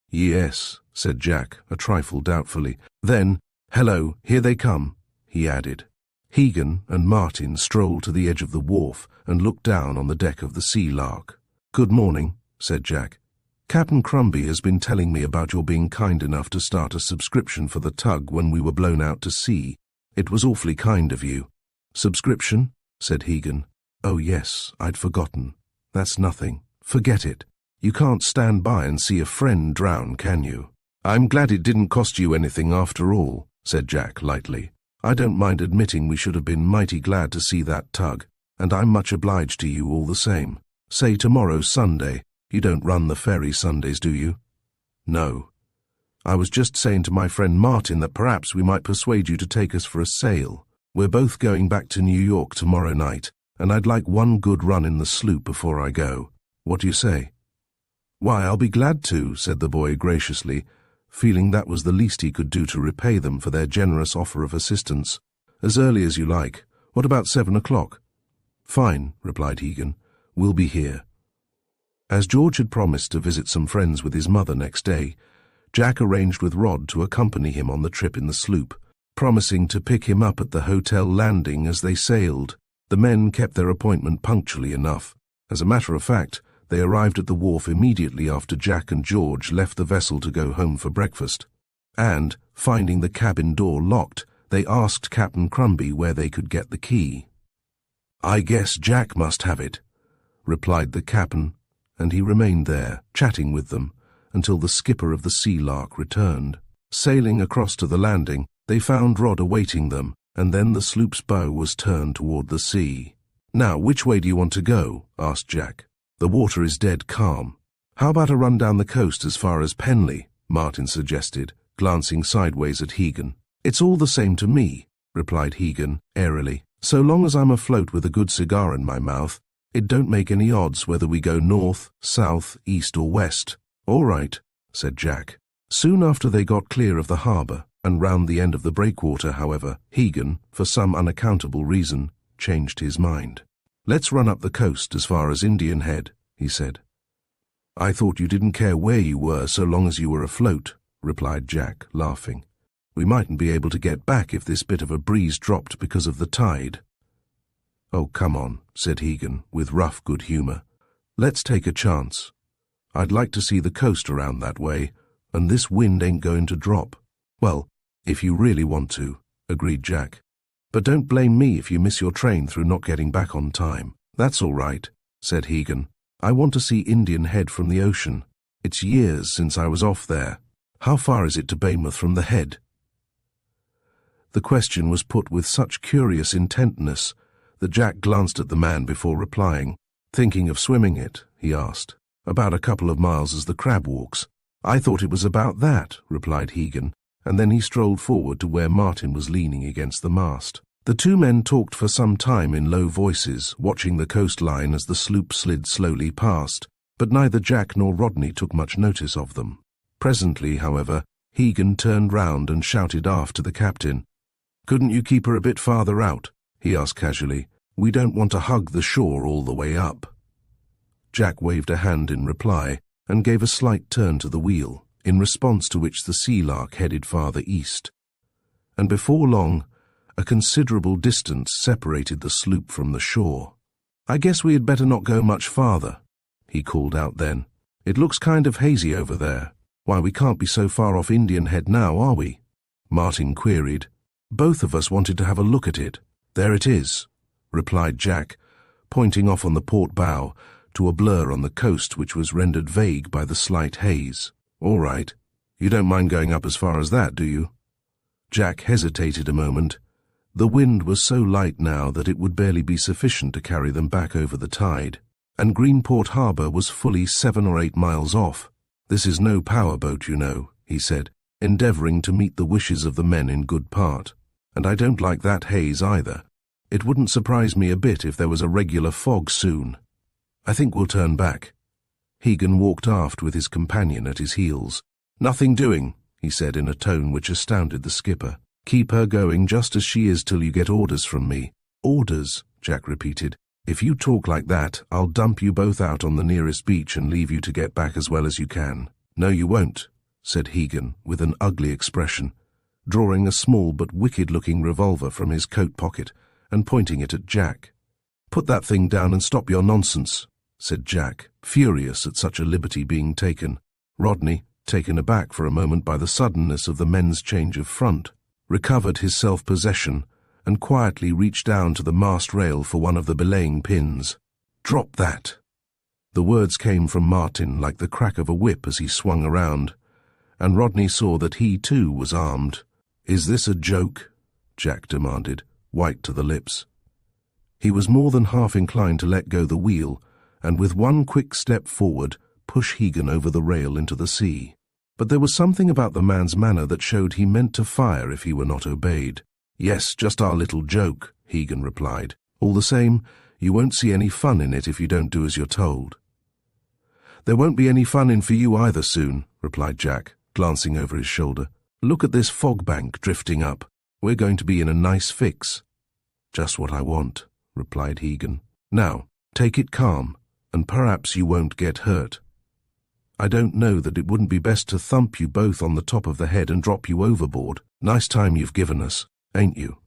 "Yes," said Jack, a trifle doubtfully. Then, "Hello, here they come," he added. Hegan and Martin strolled to the edge of the wharf and looked down on the deck of the Sea-Lark. "Good morning," said Jack. "Captain Crumby has been telling me about your being kind enough to start a subscription for the tug when we were blown out to sea. It was awfully kind of you." "Subscription?" said Hegan. "Oh yes, I'd forgotten. That's nothing. Forget it. You can't stand by and see a friend drown, can you?" "I'm glad it didn't cost you anything after all," said Jack lightly. "I don't mind admitting we should have been mighty glad to see that tug, and I'm much obliged to you all the same. Say tomorrow's Sunday. You don't run the ferry Sundays, do you?" "No. I was just saying to my friend Martin that perhaps we might persuade you to take us for a sail. We're both going back to New York tomorrow night, and I'd like one good run in the sloop before I go. What do you say?" "Why, I'll be glad to," said the boy graciously, feeling that was the least he could do to repay them for their generous offer of assistance. "As early as you like. What about 7 o'clock?" "Fine," replied Hegan. "We'll be here." As George had promised to visit some friends with his mother next day, Jack arranged with Rod to accompany him on the trip in the sloop, promising to pick him up at the hotel landing as they sailed. The men kept their appointment punctually enough. As a matter of fact, They arrived at the wharf immediately after Jack and George left the vessel to go home for breakfast, and, finding the cabin door locked, they asked Captain Crumby where they could get the key. "I guess Jack must have it," replied the captain, and he remained there, chatting with them, until the skipper of the Sea-Lark returned. Sailing across to the landing, they found Rod awaiting them, and then the sloop's bow was turned toward the sea. "Now, which way do you want to go?" asked Jack. "The water is dead calm." "How about a run down the coast as far as Penley?" Martin suggested, glancing sideways at Hegan. "It's all the same to me," replied Hegan, airily. "So long as I'm afloat with a good cigar in my mouth, it don't make any odds whether we go north, south, east or west." "All right," said Jack. Soon after they got clear of the harbour and round the end of the breakwater, however, Hegan, for some unaccountable reason, changed his mind. "Let's run up the coast as far as Indian Head," he said. "I thought you didn't care where you were so long as you were afloat," replied Jack, laughing. "We mightn't be able to get back if this bit of a breeze dropped because of the tide." "Oh, come on," said Hegan, with rough good humour. "Let's take a chance. I'd like to see the coast around that way, and this wind ain't going to drop." "Well, if you really want to," agreed Jack. "But don't blame me if you miss your train through not getting back on time." "That's all right," said Hegan. "I want to see Indian Head from the ocean. It's years since I was off there. How far is it to Weymouth from the Head?" The question was put with such curious intentness that Jack glanced at the man before replying. "Thinking of swimming it?" he asked. "About a couple of miles as the crab walks." "I thought it was about that," replied Hegan, and then he strolled forward to where Martin was leaning against the mast. The two men talked for some time in low voices, watching the coastline as the sloop slid slowly past, but neither Jack nor Rodney took much notice of them. Presently, however, Hegan turned round and shouted aft to the captain. "Couldn't you keep her a bit farther out?" he asked casually. "We don't want to hug the shore all the way up." Jack waved a hand in reply and gave a slight turn to the wheel, in response to which the Sea-Lark headed farther east. And before long, a considerable distance separated the sloop from the shore. "I guess we had better not go much farther," he called out then. "It looks kind of hazy over there. Why, we can't be so far off Indian Head now, are we?" Martin queried. "Both of us wanted to have a look at it." "There it is," replied Jack, pointing off on the port bow to a blur on the coast which was rendered vague by the slight haze. "All right. You don't mind going up as far as that, do you?" Jack hesitated a moment. The wind was so light now that it would barely be sufficient to carry them back over the tide, and Greenport Harbour was fully 7 or 8 miles off. "This is no power boat, you know," he said, endeavouring to meet the wishes of the men in good part. "And I don't like that haze either. It wouldn't surprise me a bit if there was a regular fog soon. I think we'll turn back." Hegan walked aft with his companion at his heels. "Nothing doing," he said in a tone which astounded the skipper. "Keep her going just as she is till you get orders from me." "Orders," Jack repeated. "If you talk like that, I'll dump you both out on the nearest beach and leave you to get back as well as you can." "No, you won't," said Hegan with an ugly expression, drawing a small but wicked-looking revolver from his coat pocket and pointing it at Jack. "Put that thing down and stop your nonsense," said Jack, furious at such a liberty being taken. Rodney, taken aback for a moment by the suddenness of the men's change of front, recovered his self-possession and quietly reached down to the mast rail for one of the belaying pins. "Drop that!" The words came from Martin like the crack of a whip as he swung around, and Rodney saw that he too was armed. "Is this a joke?" Jack demanded, white to the lips. He was more than half inclined to let go the wheel, and with one quick step forward, push Hegan over the rail into the sea. But there was something about the man's manner that showed he meant to fire if he were not obeyed. "Yes, just our little joke," Hegan replied. "All the same, you won't see any fun in it if you don't do as you're told." "There won't be any fun in for you either soon," replied Jack, glancing over his shoulder. "Look at this fog bank drifting up. We're going to be in a nice fix." "Just what I want," replied Hegan. "Now, take it calm, and perhaps you won't get hurt. I don't know that it wouldn't be best to thump you both on the top of the head and drop you overboard. Nice time you've given us, ain't you?"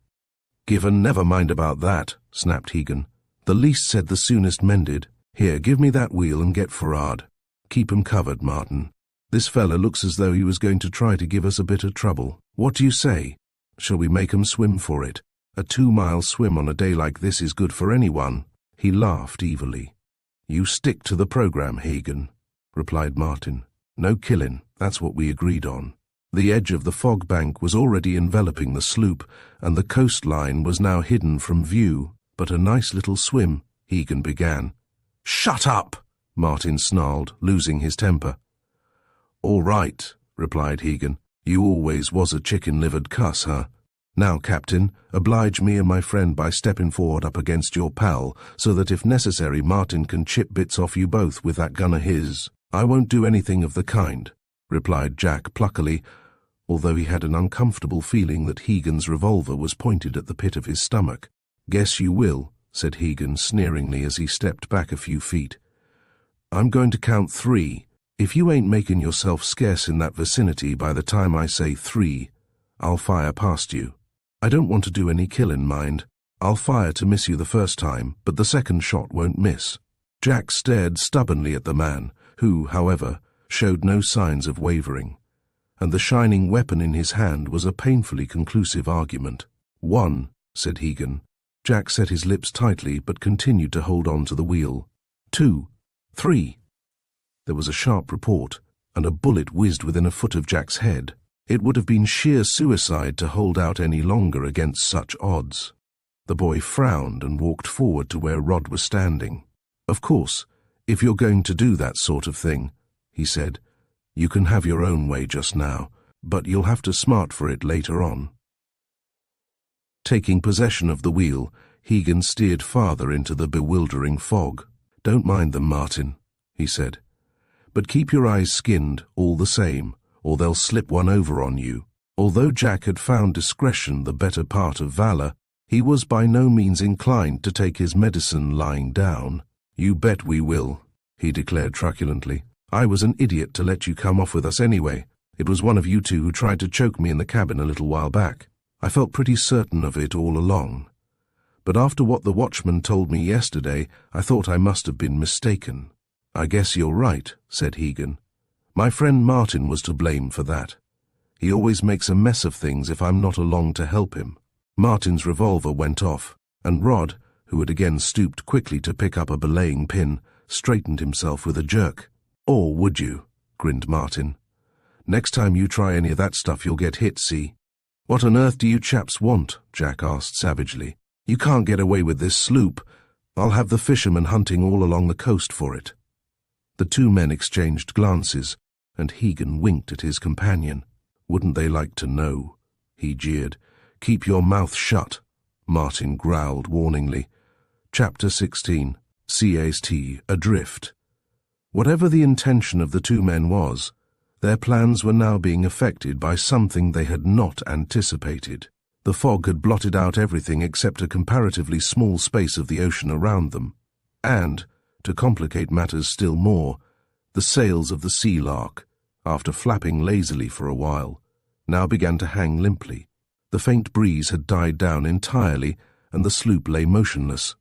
"Given, never mind about that," snapped Hegan. "The least said the soonest mended." Here, give me that wheel and get Farad. Keep 'em covered, Martin. This fella looks as though he was going to try to give us a bit of trouble. What do you say? Shall we make 'em swim for it? A 2-mile swim on a day like this is good for anyone." He laughed evilly. "You stick to the program, Hagen," replied Martin. "No killing, that's what we agreed on." The edge of the fog bank was already enveloping the sloop, and the coastline was now hidden from view. "But a nice little swim," Hagen began. "Shut up!" Martin snarled, losing his temper. "All right," replied Hagen. "You always was a chicken-livered cuss, huh? Now, Captain, oblige me and my friend by stepping forward up against your pal, so that if necessary Martin can chip bits off you both with that gun of his." "I won't do anything of the kind," replied Jack pluckily, although he had an uncomfortable feeling that Hagen's revolver was pointed at the pit of his stomach. "Guess you will," said Hagen sneeringly as he stepped back a few feet. "I'm going to count 3. If you ain't making yourself scarce in that vicinity by the time I say 3, I'll fire past you. I don't want to do any killing, mind. I'll fire to miss you the first time, but the second shot won't miss." Jack stared stubbornly at the man, who, however, showed no signs of wavering, and the shining weapon in his hand was a painfully conclusive argument. "1," said Hagen. Jack set his lips tightly but continued to hold on to the wheel. 2, 3. There was a sharp report, and a bullet whizzed within a foot of Jack's head. It would have been sheer suicide to hold out any longer against such odds. The boy frowned and walked forward to where Rod was standing. "Of course, if you're going to do that sort of thing," he said, "you can have your own way just now, but you'll have to smart for it later on." Taking possession of the wheel, Hagen steered farther into the bewildering fog. "Don't mind them, Martin," he said. "But keep your eyes skinned all the same, or they'll slip one over on you." Although Jack had found discretion the better part of valor, he was by no means inclined to take his medicine lying down. "You bet we will," he declared truculently. "I was an idiot to let you come off with us anyway. It was one of you two who tried to choke me in the cabin a little while back. I felt pretty certain of it all along. But after what the watchman told me yesterday, I thought I must have been mistaken." "I guess you're right," said Hagen. "My friend Martin was to blame for that. He always makes a mess of things if I'm not along to help him." Martin's revolver went off, and Rod, who had again stooped quickly to pick up a belaying pin, straightened himself with a jerk. "Or would you?" grinned Martin. "Next time you try any of that stuff you'll get hit, see?" "What on earth do you chaps want?" Jack asked savagely. "You can't get away with this sloop. I'll have the fishermen hunting all along the coast for it." The two men exchanged glances, and Hagen winked at his companion. "Wouldn't they like to know?" he jeered. "Keep your mouth shut," Martin growled warningly. Chapter 16. CAST Adrift. Whatever the intention of the two men was, their plans were now being affected by something they had not anticipated. The fog had blotted out everything except a comparatively small space of the ocean around them, and, to complicate matters still more, the sails of the Sea-Lark, after flapping lazily for a while, now began to hang limply. The faint breeze had died down entirely, and the sloop lay motionless.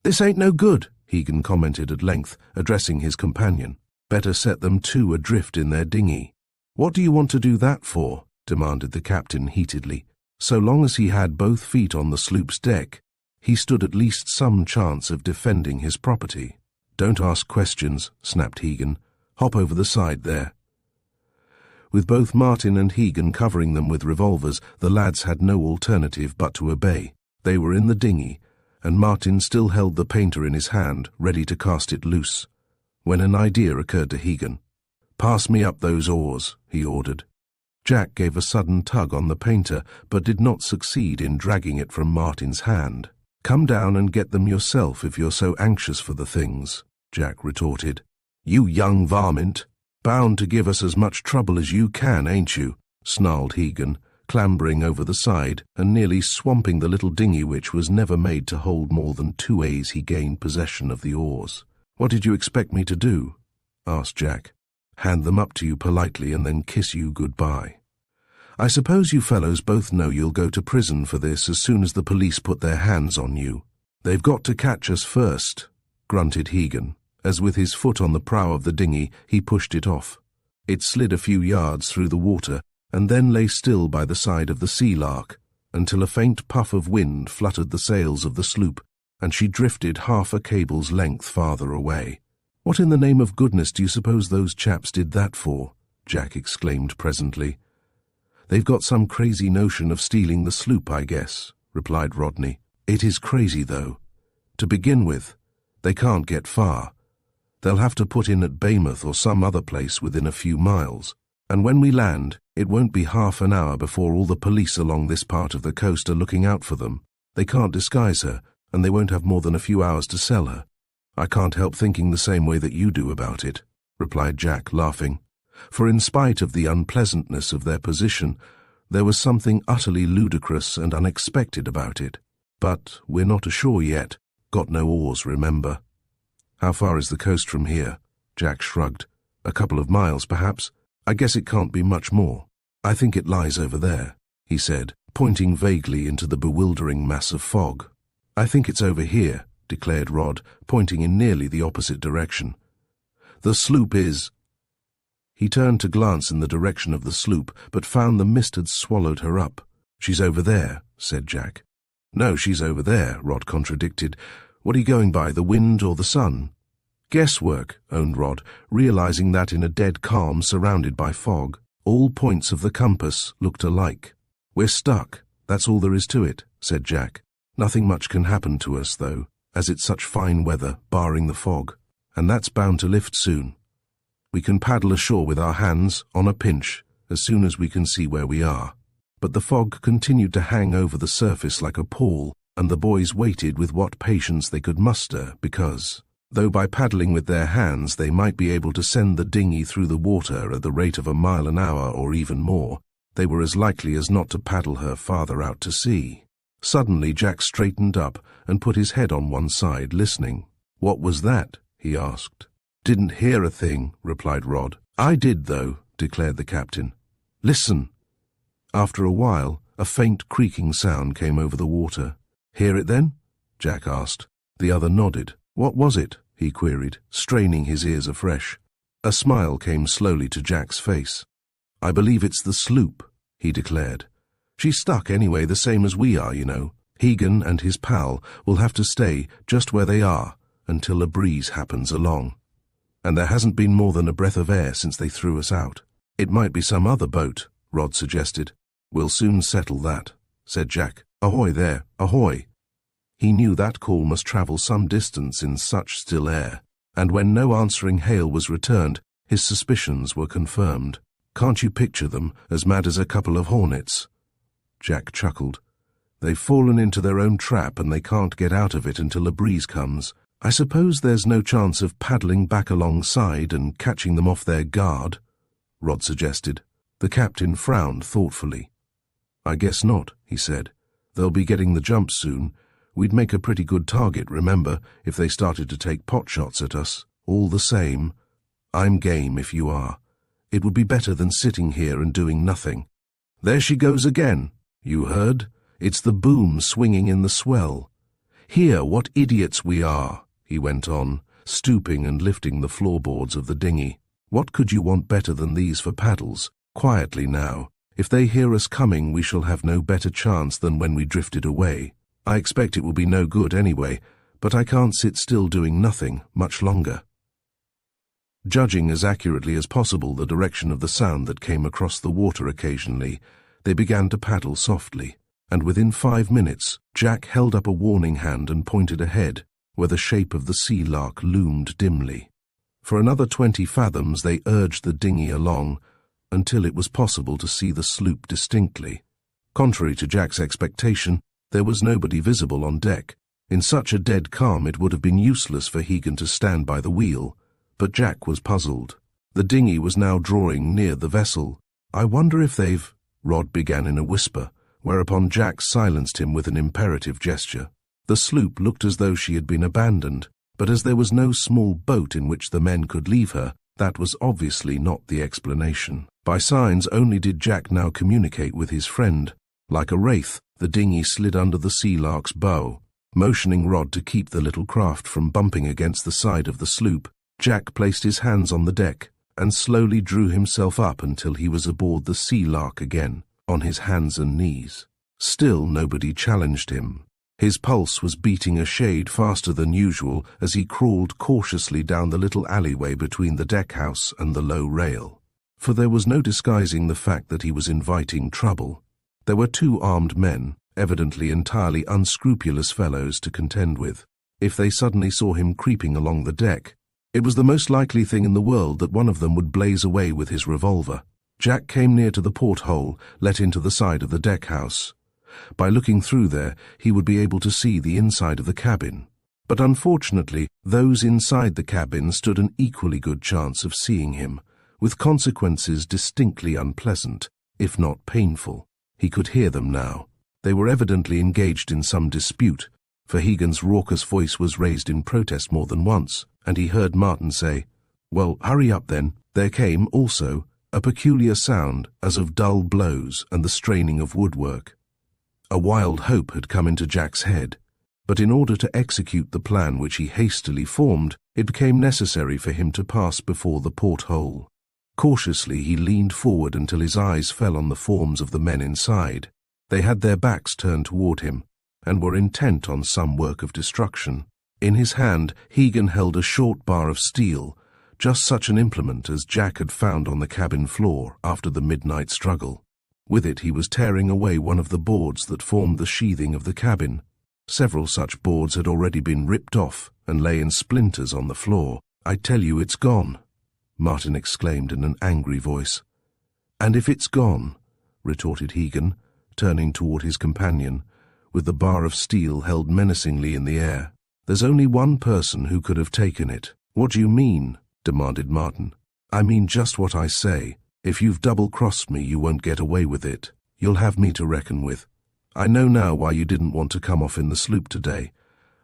"This ain't no good," Hagen commented at length, addressing his companion. "Better set them two adrift in their dinghy." "What do you want to do that for?" demanded the captain heatedly. So long as he had both feet on the sloop's deck, he stood at least some chance of defending his property. "Don't ask questions," snapped Hagen. "Hop over the side there." With both Martin and Hagen covering them with revolvers, the lads had no alternative but to obey. They were in the dinghy, and Martin still held the painter in his hand, ready to cast it loose, when an idea occurred to Hagen. "Pass me up those oars," he ordered. Jack gave a sudden tug on the painter, but did not succeed in dragging it from Martin's hand. "Come down and get them yourself if you're so anxious for the things," Jack retorted. "You young varmint, bound to give us as much trouble as you can, ain't you?" snarled Hagen, clambering over the side and nearly swamping the little dinghy which was never made to hold more than 2 as he gained possession of the oars. "What did you expect me to do?" asked Jack. "Hand them up to you politely and then kiss you goodbye. I suppose you fellows both know you'll go to prison for this as soon as the police put their hands on you." "They've got to catch us first," grunted Hagen. as with his foot on the prow of the dinghy he pushed it off. It slid a few yards through the water and then lay still by the side of the Sea-Lark until a faint puff of wind fluttered the sails of the sloop and she drifted half a cable's length farther away. "What in the name of goodness do you suppose those chaps did that for?" Jack exclaimed presently. "They've got some crazy notion of stealing the sloop, I guess," replied Rodney. "It is crazy, though. To begin with, they can't get far. They'll have to put in at Weymouth or some other place within a few miles. And when we land, it won't be half an hour before all the police along this part of the coast are looking out for them. They can't disguise her, and they won't have more than a few hours to sell her." "I can't help thinking the same way that you do about it," replied Jack, laughing. For in spite of the unpleasantness of their position, there was something utterly ludicrous and unexpected about it. "But we're not ashore yet. Got no oars, remember." "How far is the coast from here?" Jack shrugged. "A couple of miles, perhaps. I guess it can't be much more." "I think it lies over there," he said, pointing vaguely into the bewildering mass of fog. "I think it's over here," declared Rod, pointing in nearly the opposite direction. "The sloop is—" He turned to glance in the direction of the sloop, but found the mist had swallowed her up. "She's over there," said Jack. "No, she's over there," Rod contradicted. "What are you going by, the wind or the sun?" "Guesswork," owned Rod, realizing that in a dead calm surrounded by fog, all points of the compass looked alike. "We're stuck, that's all there is to it," said Jack. "Nothing much can happen to us, though, as it's such fine weather, barring the fog. And that's bound to lift soon. We can paddle ashore with our hands, on a pinch, as soon as we can see where we are." But the fog continued to hang over the surface like a pall, and the boys waited with what patience they could muster because, though by paddling with their hands they might be able to send the dinghy through the water at the rate of a mile an hour or even more, they were as likely as not to paddle her farther out to sea. Suddenly Jack straightened up and put his head on one side, listening. "What was that?" he asked. "Didn't hear a thing," replied Rod. "I did, though," declared the captain. "Listen." After a while, a faint creaking sound came over the water. "Hear it then?" Jack asked. The other nodded. "What was it?" he queried, straining his ears afresh. A smile came slowly to Jack's face. "I believe it's the sloop," he declared. "She's stuck anyway, the same as we are, you know. Hegan and his pal will have to stay just where they are until a breeze happens along. And there hasn't been more than a breath of air since they threw us out." "It might be some other boat," Rod suggested. "We'll soon settle that," said Jack. "Ahoy there, ahoy." He knew that call must travel some distance in such still air, and when no answering hail was returned, his suspicions were confirmed. "Can't you picture them, as mad as a couple of hornets?" Jack chuckled. "They've fallen into their own trap and they can't get out of it until a breeze comes. I suppose there's no chance of paddling back alongside and catching them off their guard," Rod suggested. The captain frowned thoughtfully. "I guess not," he said. "They'll be getting the jump soon. We'd make a pretty good target, remember, if they started to take pot shots at us. All the same, I'm game if you are. It would be better than sitting here and doing nothing. There she goes again. You heard? It's the boom swinging in the swell. Hear what idiots we are," he went on, stooping and lifting the floorboards of the dinghy. "What could you want better than these for paddles? Quietly now. If they hear us coming, we shall have no better chance than when we drifted away. I expect it will be no good anyway, but I can't sit still doing nothing much longer." Judging as accurately as possible the direction of the sound that came across the water occasionally, they began to paddle softly, and within 5 minutes Jack held up a warning hand and pointed ahead, where the shape of the Sea-Lark loomed dimly. For another 20 fathoms they urged the dinghy along, until it was possible to see the sloop distinctly. Contrary to Jack's expectation, there was nobody visible on deck. In such a dead calm it would have been useless for Hegan to stand by the wheel, but Jack was puzzled. The dinghy was now drawing near the vessel. "I wonder if they've—" Rod began in a whisper, whereupon Jack silenced him with an imperative gesture. The sloop looked as though she had been abandoned, but as there was no small boat in which the men could leave her, that was obviously not the explanation. By signs only did Jack now communicate with his friend. Like a wraith, the dinghy slid under the Sea-Lark's bow, Motioning Rod to keep the little craft from bumping against the side of the sloop, Jack placed his hands on the deck and slowly drew himself up until he was aboard the Sea-Lark again, on his hands and knees. Still nobody challenged him. His pulse was beating a shade faster than usual as he crawled cautiously down the little alleyway between the deckhouse and the low rail. For there was no disguising the fact that he was inviting trouble. There were 2 armed men, evidently entirely unscrupulous fellows to contend with. If they suddenly saw him creeping along the deck, it was the most likely thing in the world that one of them would blaze away with his revolver. Jack came near to the porthole let into the side of the deckhouse. By looking through there, he would be able to see the inside of the cabin. But unfortunately, those inside the cabin stood an equally good chance of seeing him, with consequences distinctly unpleasant, if not painful. He could hear them now. They were evidently engaged in some dispute, for Hegan's raucous voice was raised in protest more than once, and he heard Martin say, "Well, hurry up then." There came, also, a peculiar sound as of dull blows and the straining of woodwork. A wild hope had come into Jack's head, but in order to execute the plan which he hastily formed, it became necessary for him to pass before the porthole. Cautiously he leaned forward until his eyes fell on the forms of the men inside. They had their backs turned toward him, and were intent on some work of destruction. In his hand, Hegan held a short bar of steel, just such an implement as Jack had found on the cabin floor after the midnight struggle. With it he was tearing away one of the boards that formed the sheathing of the cabin. Several such boards had already been ripped off and lay in splinters on the floor. "I tell you it's gone," Martin exclaimed in an angry voice. "And if it's gone," retorted Hegan, turning toward his companion, with the bar of steel held menacingly in the air, "there's only one person who could have taken it." "What do you mean?" demanded Martin. "I mean just what I say. If you've double-crossed me, you won't get away with it. You'll have me to reckon with. I know now why you didn't want to come off in the sloop today.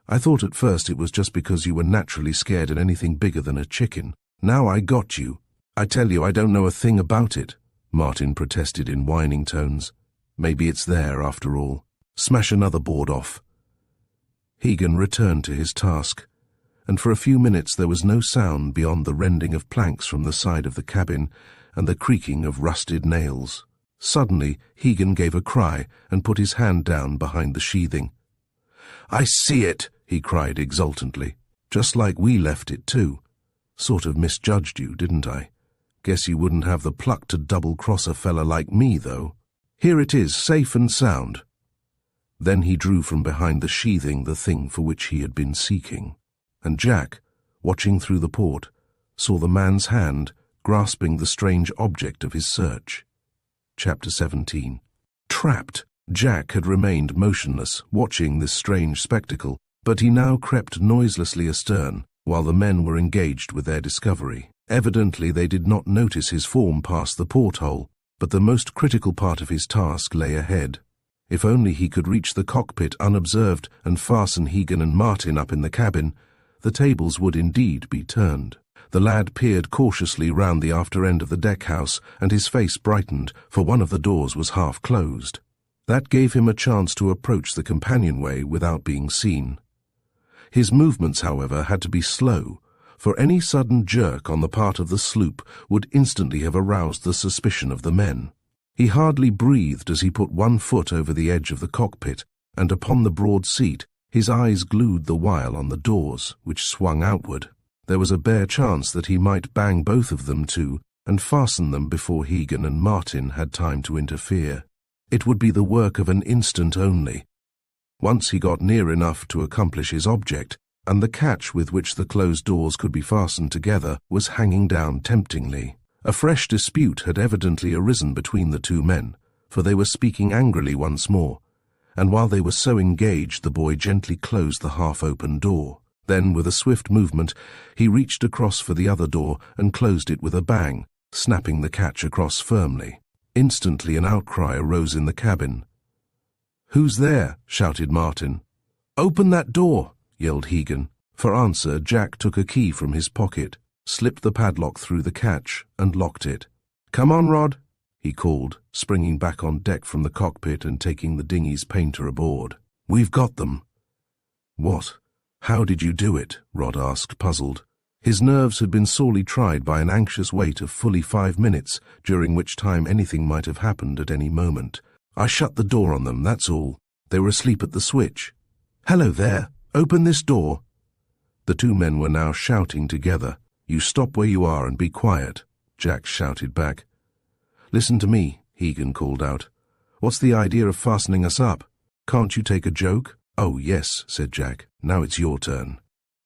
I thought at first it was just because you were naturally scared at anything bigger than a chicken. Now I got you." "I tell you, I don't know a thing about it," Martin protested in whining tones. "Maybe it's there, after all. Smash another board off." Hegan returned to his task, and for a few minutes there was no sound beyond the rending of planks from the side of the cabin and the creaking of rusted nails. Suddenly, Hegan gave a cry and put his hand down behind the sheathing. "I see it," he cried exultantly. "Just like we left it, too. Sort of misjudged you, didn't I? Guess you wouldn't have the pluck to double-cross a fella like me, though. Here it is, safe and sound." Then he drew from behind the sheathing the thing for which he had been seeking, and Jack, watching through the port, saw the man's hand grasping the strange object of his search. Chapter 17. Trapped, Jack had remained motionless, watching this strange spectacle, but he now crept noiselessly astern, while the men were engaged with their discovery. Evidently they did not notice his form past the porthole, but the most critical part of his task lay ahead. If only he could reach the cockpit unobserved and fasten Hegan and Martin up in the cabin, the tables would indeed be turned. The lad peered cautiously round the after end of the deckhouse, and his face brightened, for one of the doors was half closed. That gave him a chance to approach the companionway without being seen. His movements, however, had to be slow, for any sudden jerk on the part of the sloop would instantly have aroused the suspicion of the men. He hardly breathed as he put one foot over the edge of the cockpit, and upon the broad seat, his eyes glued the while on the doors, which swung outward. There was a bare chance that he might bang both of them to and fasten them before Hegan and Martin had time to interfere. It would be the work of an instant only. Once he got near enough to accomplish his object, and the catch with which the closed doors could be fastened together was hanging down temptingly. A fresh dispute had evidently arisen between the 2 men, for they were speaking angrily once more, and while they were so engaged the boy gently closed the half-open door. Then, with a swift movement, he reached across for the other door and closed it with a bang, snapping the catch across firmly. Instantly an outcry arose in the cabin. "Who's there?" shouted Martin. "Open that door!" yelled Hegan. For answer, Jack took a key from his pocket, slipped the padlock through the catch, and locked it. "Come on, Rod," he called, springing back on deck from the cockpit and taking the dinghy's painter aboard. "We've got them." What? How did you do it? Rod asked, puzzled. His nerves had been sorely tried by an anxious wait of fully 5 minutes, during which time anything might have happened at any moment. I shut the door on them, that's all. They were asleep at the switch. Hello there, open this door. The two men were now shouting together. You stop where you are and be quiet, Jack shouted back. Listen to me, Hegan called out. What's the idea of fastening us up? Can't you take a joke? Oh, yes, said Jack. Now it's your turn.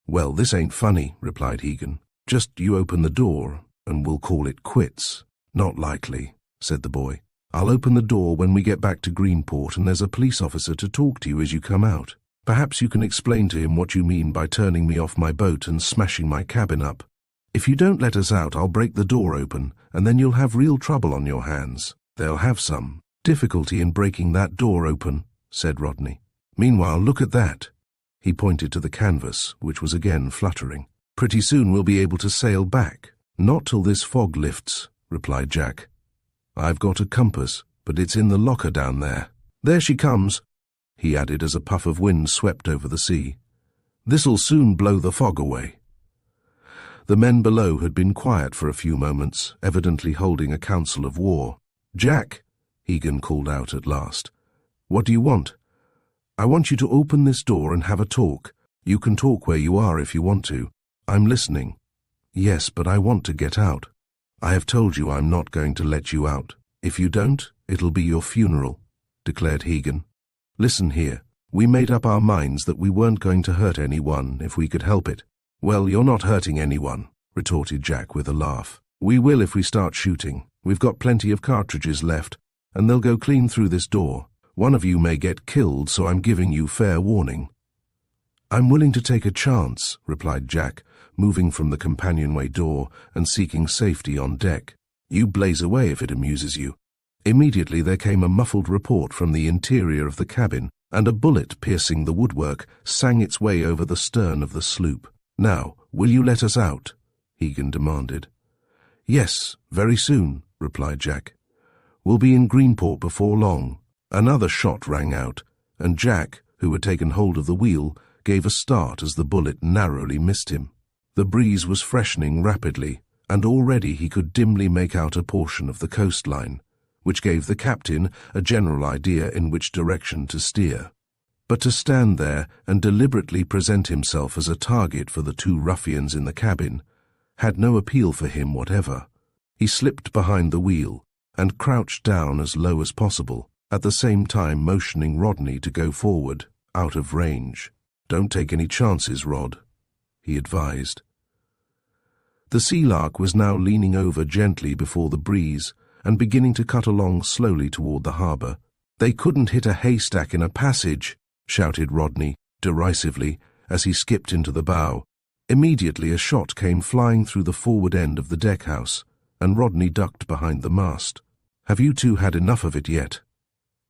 Well, this ain't funny, replied Hegan. Just you open the door, and we'll call it quits. Not likely, said the boy. I'll open the door when we get back to Greenport and there's a police officer to talk to you as you come out. Perhaps you can explain to him what you mean by turning me off my boat and smashing my cabin up. If you don't let us out, I'll break the door open, and then you'll have real trouble on your hands. They'll have some difficulty in breaking that door open, said Rodney. Meanwhile, look at that. He pointed to the canvas, which was again fluttering. Pretty soon we'll be able to sail back. Not till this fog lifts, replied Jack. I've got a compass, but it's in the locker down there. There she comes, he added as a puff of wind swept over the sea. This'll soon blow the fog away. The men below had been quiet for a few moments, evidently holding a council of war. Jack, Hegan called out at last. What do you want? I want you to open this door and have a talk. You can talk where you are if you want to. I'm listening. Yes, but I want to get out. I have told you I'm not going to let you out. If you don't, it'll be your funeral, declared Hegan. Listen here. We made up our minds that we weren't going to hurt anyone if we could help it. Well, you're not hurting anyone, retorted Jack with a laugh. We will if we start shooting. We've got plenty of cartridges left, and they'll go clean through this door. One of you may get killed, so I'm giving you fair warning. I'm willing to take a chance, replied Jack, moving from the companionway door and seeking safety on deck. You blaze away if it amuses you. Immediately there came a muffled report from the interior of the cabin, and a bullet piercing the woodwork sang its way over the stern of the sloop. Now, will you let us out? Hegan demanded. Yes, very soon, replied Jack. We'll be in Greenport before long. Another shot rang out, and Jack, who had taken hold of the wheel, gave a start as the bullet narrowly missed him. The breeze was freshening rapidly, and already he could dimly make out a portion of the coastline, which gave the captain a general idea in which direction to steer. But to stand there and deliberately present himself as a target for the two ruffians in the cabin had no appeal for him whatever. He slipped behind the wheel and crouched down as low as possible, at the same time motioning Rodney to go forward, out of range. Don't take any chances, Rod, he advised. The Sea-Lark was now leaning over gently before the breeze and beginning to cut along slowly toward the harbour. They couldn't hit a haystack in a passage, shouted Rodney derisively as he skipped into the bow. Immediately a shot came flying through the forward end of the deckhouse, and Rodney ducked behind the mast. Have you two had enough of it yet?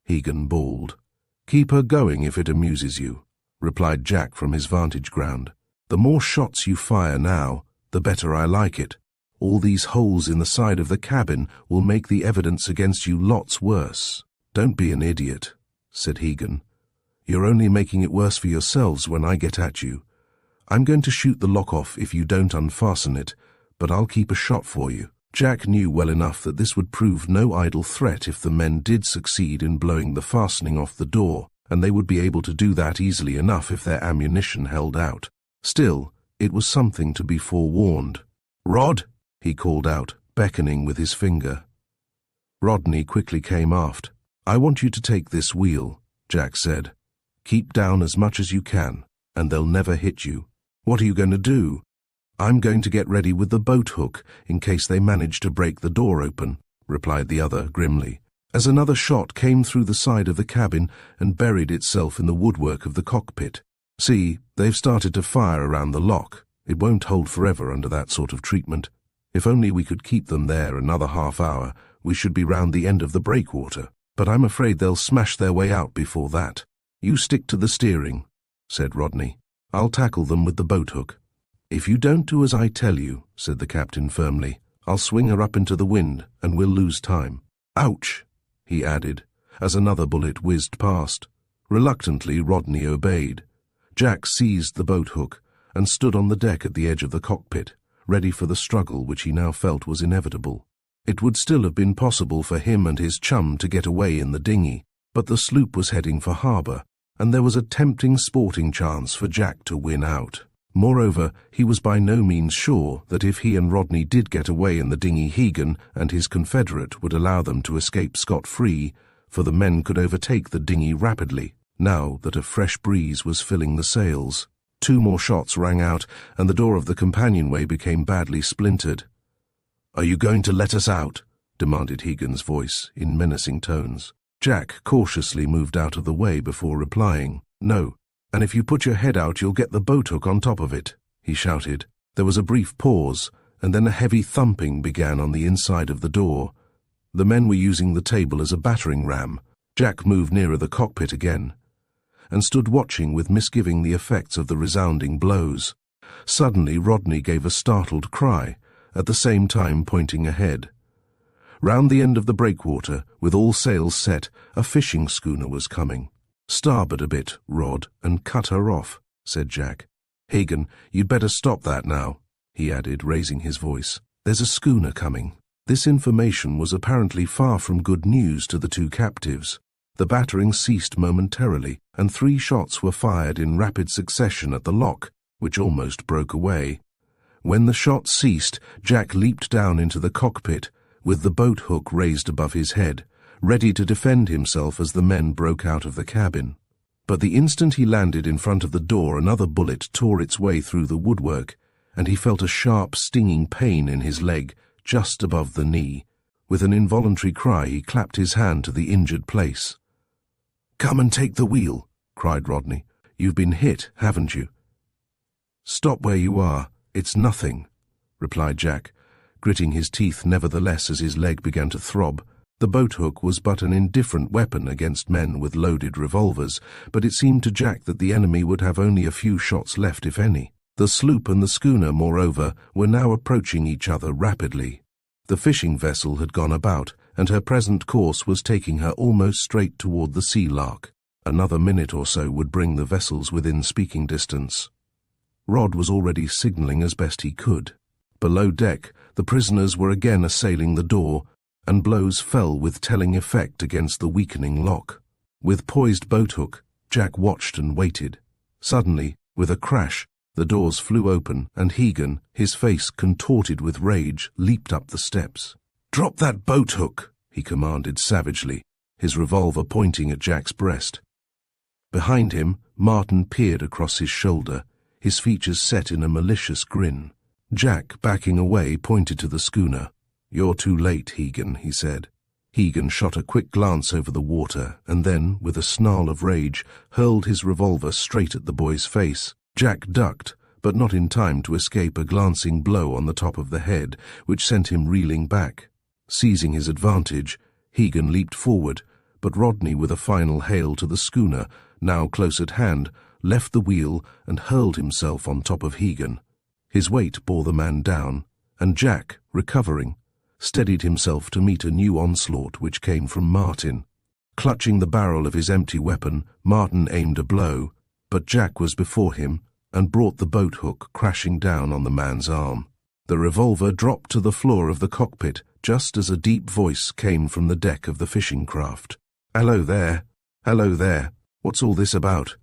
Hegan bawled. Keep her going if it amuses you, replied Jack from his vantage ground. The more shots you fire now, the better I like it. All these holes in the side of the cabin will make the evidence against you lots worse. Don't be an idiot, said Hegan. You're only making it worse for yourselves when I get at you. I'm going to shoot the lock off if you don't unfasten it, but I'll keep a shot for you. Jack knew well enough that this would prove no idle threat if the men did succeed in blowing the fastening off the door, and they would be able to do that easily enough if their ammunition held out. Still, it was something to be forewarned. Rod, he called out, beckoning with his finger. Rodney quickly came aft. I want you to take this wheel, Jack said. Keep down as much as you can, and they'll never hit you. What are you going to do? I'm going to get ready with the boat hook in case they manage to break the door open, replied the other grimly, as another shot came through the side of the cabin and buried itself in the woodwork of the cockpit. See, they've started to fire around the lock. It won't hold forever under that sort of treatment. If only we could keep them there another half hour, we should be round the end of the breakwater. But I'm afraid they'll smash their way out before that. You stick to the steering, said Rodney. I'll tackle them with the boat hook. If you don't do as I tell you, said the captain firmly, I'll swing her up into the wind and we'll lose time. Ouch, he added, as another bullet whizzed past. Reluctantly, Rodney obeyed. Jack seized the boat hook and stood on the deck at the edge of the cockpit, ready for the struggle which he now felt was inevitable. It would still have been possible for him and his chum to get away in the dinghy, but the sloop was heading for harbour, and there was a tempting sporting chance for Jack to win out. Moreover, he was by no means sure that if he and Rodney did get away in the dinghy, Hegan and his confederate would allow them to escape scot-free, for the men could overtake the dinghy rapidly, now that a fresh breeze was filling the sails. 2 more shots rang out, and the door of the companionway became badly splintered. "Are you going to let us out?" demanded Hegan's voice, in menacing tones. Jack cautiously moved out of the way before replying. "No, and if you put your head out you'll get the boat hook on top of it," he shouted. There was a brief pause, and then a heavy thumping began on the inside of the door. The men were using the table as a battering ram. Jack moved nearer the cockpit again, and stood watching with misgiving the effects of the resounding blows. Suddenly Rodney gave a startled cry, at the same time pointing ahead. Round the end of the breakwater, with all sails set, a fishing schooner was coming. "Starboard a bit, Rod, and cut her off," said Jack. "Hagan, you'd better stop that now," he added, raising his voice. "There's a schooner coming." This information was apparently far from good news to the 2 captives. The battering ceased momentarily, and 3 shots were fired in rapid succession at the lock, which almost broke away. When the shots ceased, Jack leaped down into the cockpit, with the boat hook raised above his head, ready to defend himself as the men broke out of the cabin. But the instant he landed in front of the door, another bullet tore its way through the woodwork, and he felt a sharp, stinging pain in his leg, just above the knee. With an involuntary cry, he clapped his hand to the injured place. "Come and take the wheel," cried Rodney. "You've been hit, haven't you?" "Stop where you are. It's nothing," replied Jack, gritting his teeth nevertheless as his leg began to throb. The boat hook was but an indifferent weapon against men with loaded revolvers, but it seemed to Jack that the enemy would have only a few shots left, if any. The sloop and the schooner, moreover, were now approaching each other rapidly. The fishing vessel had gone about, and her present course was taking her almost straight toward the Sea-Lark. Another minute or so would bring the vessels within speaking distance. Rod was already signalling as best he could. Below deck, the prisoners were again assailing the door, and blows fell with telling effect against the weakening lock. With poised boat hook, Jack watched and waited. Suddenly, with a crash, the doors flew open, and Hegan, his face contorted with rage, leaped up the steps. "Drop that boat hook," he commanded savagely, his revolver pointing at Jack's breast. Behind him, Martin peered across his shoulder, his features set in a malicious grin. Jack, backing away, pointed to the schooner. "You're too late, Hegan," he said. Hegan shot a quick glance over the water, and then, with a snarl of rage, hurled his revolver straight at the boy's face. Jack ducked, but not in time to escape a glancing blow on the top of the head, which sent him reeling back. Seizing his advantage, Hegan leaped forward, but Rodney, with a final hail to the schooner, now close at hand, left the wheel and hurled himself on top of Hegan. His weight bore the man down, and Jack, recovering, steadied himself to meet a new onslaught which came from Martin. Clutching the barrel of his empty weapon, Martin aimed a blow, but Jack was before him and brought the boat hook crashing down on the man's arm. The revolver dropped to the floor of the cockpit just as a deep voice came from the deck of the fishing craft. "Hello there. Hello there. What's all this about?"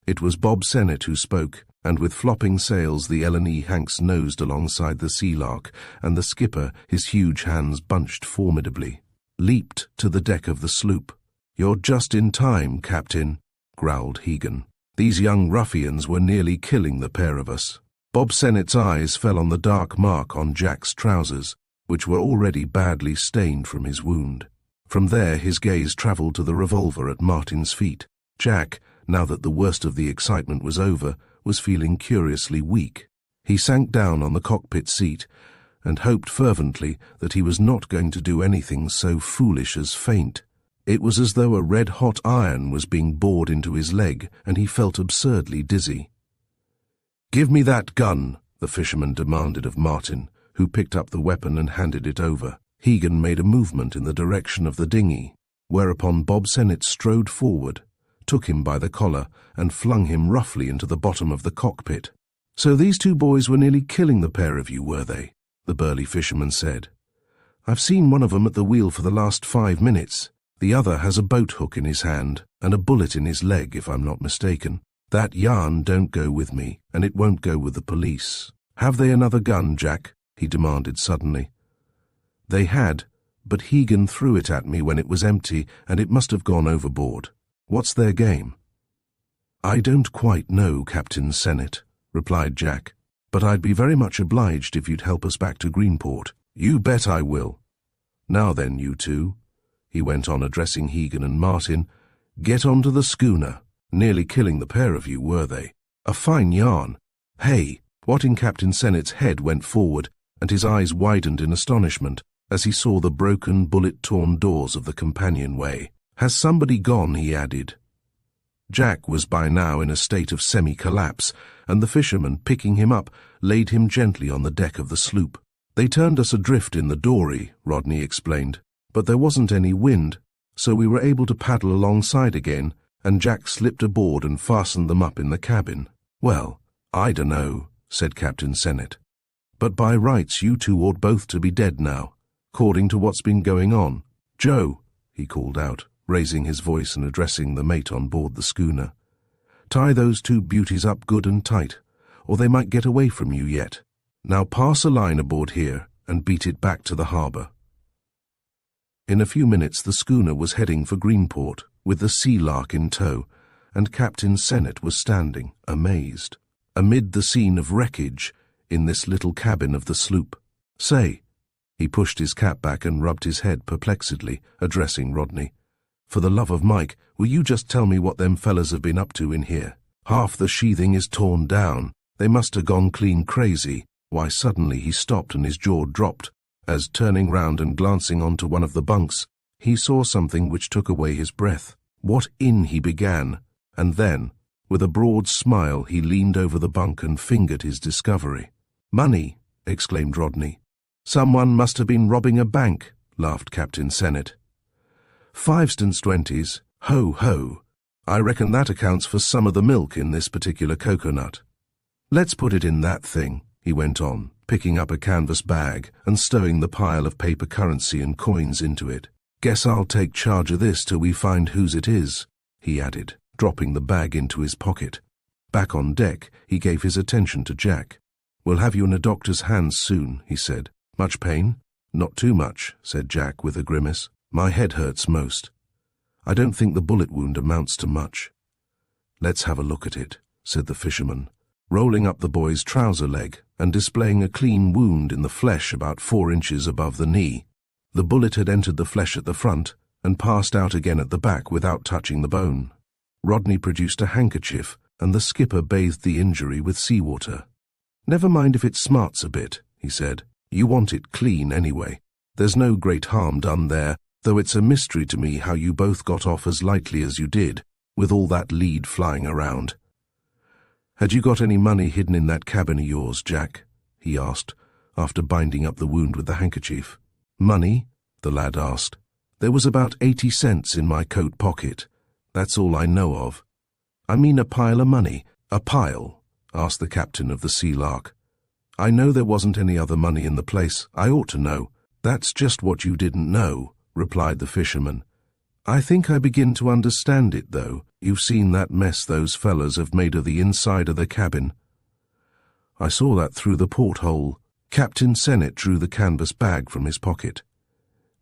It was Bob Sennett who spoke, and with flopping sails the L&E Hanks nosed alongside the Sea-Lark, and the skipper, his huge hands bunched formidably, leaped to the deck of the sloop. "You're just in time, Captain," growled Hegan. "These young ruffians were nearly killing the pair of us." Bob Sennett's eyes fell on the dark mark on Jack's trousers, which were already badly stained from his wound. From there his gaze travelled to the revolver at Martin's feet. Jack, now that the worst of the excitement was over, was feeling curiously weak. He sank down on the cockpit seat and hoped fervently that he was not going to do anything so foolish as faint. It was as though a red-hot iron was being bored into his leg, and he felt absurdly dizzy. "Give me that gun," the fisherman demanded of Martin, who picked up the weapon and handed it over. Hegan made a movement in the direction of the dinghy, whereupon Bob Sennett strode forward, took him by the collar, and flung him roughly into the bottom of the cockpit. "So these two boys were nearly killing the pair of you, were they?" the burly fisherman said. "I've seen one of 'em at the wheel for the last 5 minutes. The other has a boat hook in his hand and a bullet in his leg, if I'm not mistaken. That yarn don't go with me, and it won't go with the police. Have they another gun, Jack?" he demanded suddenly. "They had, but Hegan threw it at me when it was empty, and it must have gone overboard. What's their game?" "I don't quite know, Captain Sennett," replied Jack, "but I'd be very much obliged if you'd help us back to Greenport." "You bet I will. Now then, you two," he went on, addressing Hegan and Martin, "get onto the schooner. Nearly killing the pair of you, were they? A fine yarn. Hey!" What in Captain Sennett's head went forward, and his eyes widened in astonishment as he saw the broken, bullet-torn doors of the companionway. "Has somebody gone?" he added. Jack was by now in a state of semi-collapse, and the fisherman, picking him up, laid him gently on the deck of the sloop. "They turned us adrift in the dory," Rodney explained, "but there wasn't any wind, so we were able to paddle alongside again, and Jack slipped aboard and fastened them up in the cabin." "Well, I dunno," said Captain Sennett, "but by rights you two ought both to be dead now, according to what's been going on. Joe," he called out, raising his voice and addressing the mate on board the schooner, "tie those two beauties up good and tight, or they might get away from you yet. Now pass a line aboard here and beat it back to the harbour." In a few minutes the schooner was heading for Greenport, with the Sea-Lark in tow, and Captain Sennett was standing, amazed, amid the scene of wreckage in this little cabin of the sloop. "Say," he pushed his cap back and rubbed his head perplexedly, addressing Rodney, "for the love of Mike, will you just tell me what them fellas have been up to in here? Half the sheathing is torn down. They must have gone clean crazy." Why, suddenly he stopped and his jaw dropped, as, turning round and glancing onto one of the bunks, he saw something which took away his breath. "What in?" he began, and then, with a broad smile, he leaned over the bunk and fingered his discovery. "Money!" exclaimed Rodney. "Someone must have been robbing a bank," laughed Captain Sennett. "5 20s, ho, ho. I reckon that accounts for some of the milk in this particular coconut. Let's put it in that thing," he went on, picking up a canvas bag and stowing the pile of paper currency and coins into it. "Guess I'll take charge of this till we find whose it is," he added, dropping the bag into his pocket. Back on deck, he gave his attention to Jack. "We'll have you in a doctor's hands soon," he said. "Much pain?" "Not too much," said Jack with a grimace. "My head hurts most. I don't think the bullet wound amounts to much." "Let's have a look at it," said the fisherman, rolling up the boy's trouser leg and displaying a clean wound in the flesh about 4 inches above the knee. The bullet had entered the flesh at the front and passed out again at the back without touching the bone. Rodney produced a handkerchief, and the skipper bathed the injury with seawater. "Never mind if it smarts a bit," he said. "You want it clean anyway. There's no great harm done there, though it's a mystery to me how you both got off as lightly as you did, with all that lead flying around." "Had you got any money hidden in that cabin of yours, Jack?" he asked, after binding up the wound with the handkerchief. "Money?" the lad asked. "There was about 80 cents in my coat pocket. That's all I know of." "I mean a pile of money." "A pile?" asked the captain of the Sea-Lark. "I know there wasn't any other money in the place. I ought to know." "That's just what you didn't know," replied the fisherman. "I think I begin to understand it, though. You've seen that mess those fellas have made of the inside of the cabin." "I saw that through the porthole." Captain Sennett drew the canvas bag from his pocket.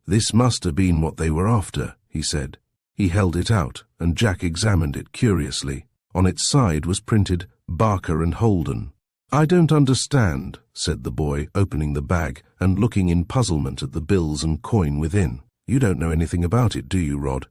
"This must have been what they were after," he said. He held it out, and Jack examined it curiously. On its side was printed Barker and Holden. "I don't understand," said the boy, opening the bag and looking in puzzlement at the bills and coin within. "You don't know anything about it, do you, Rod?"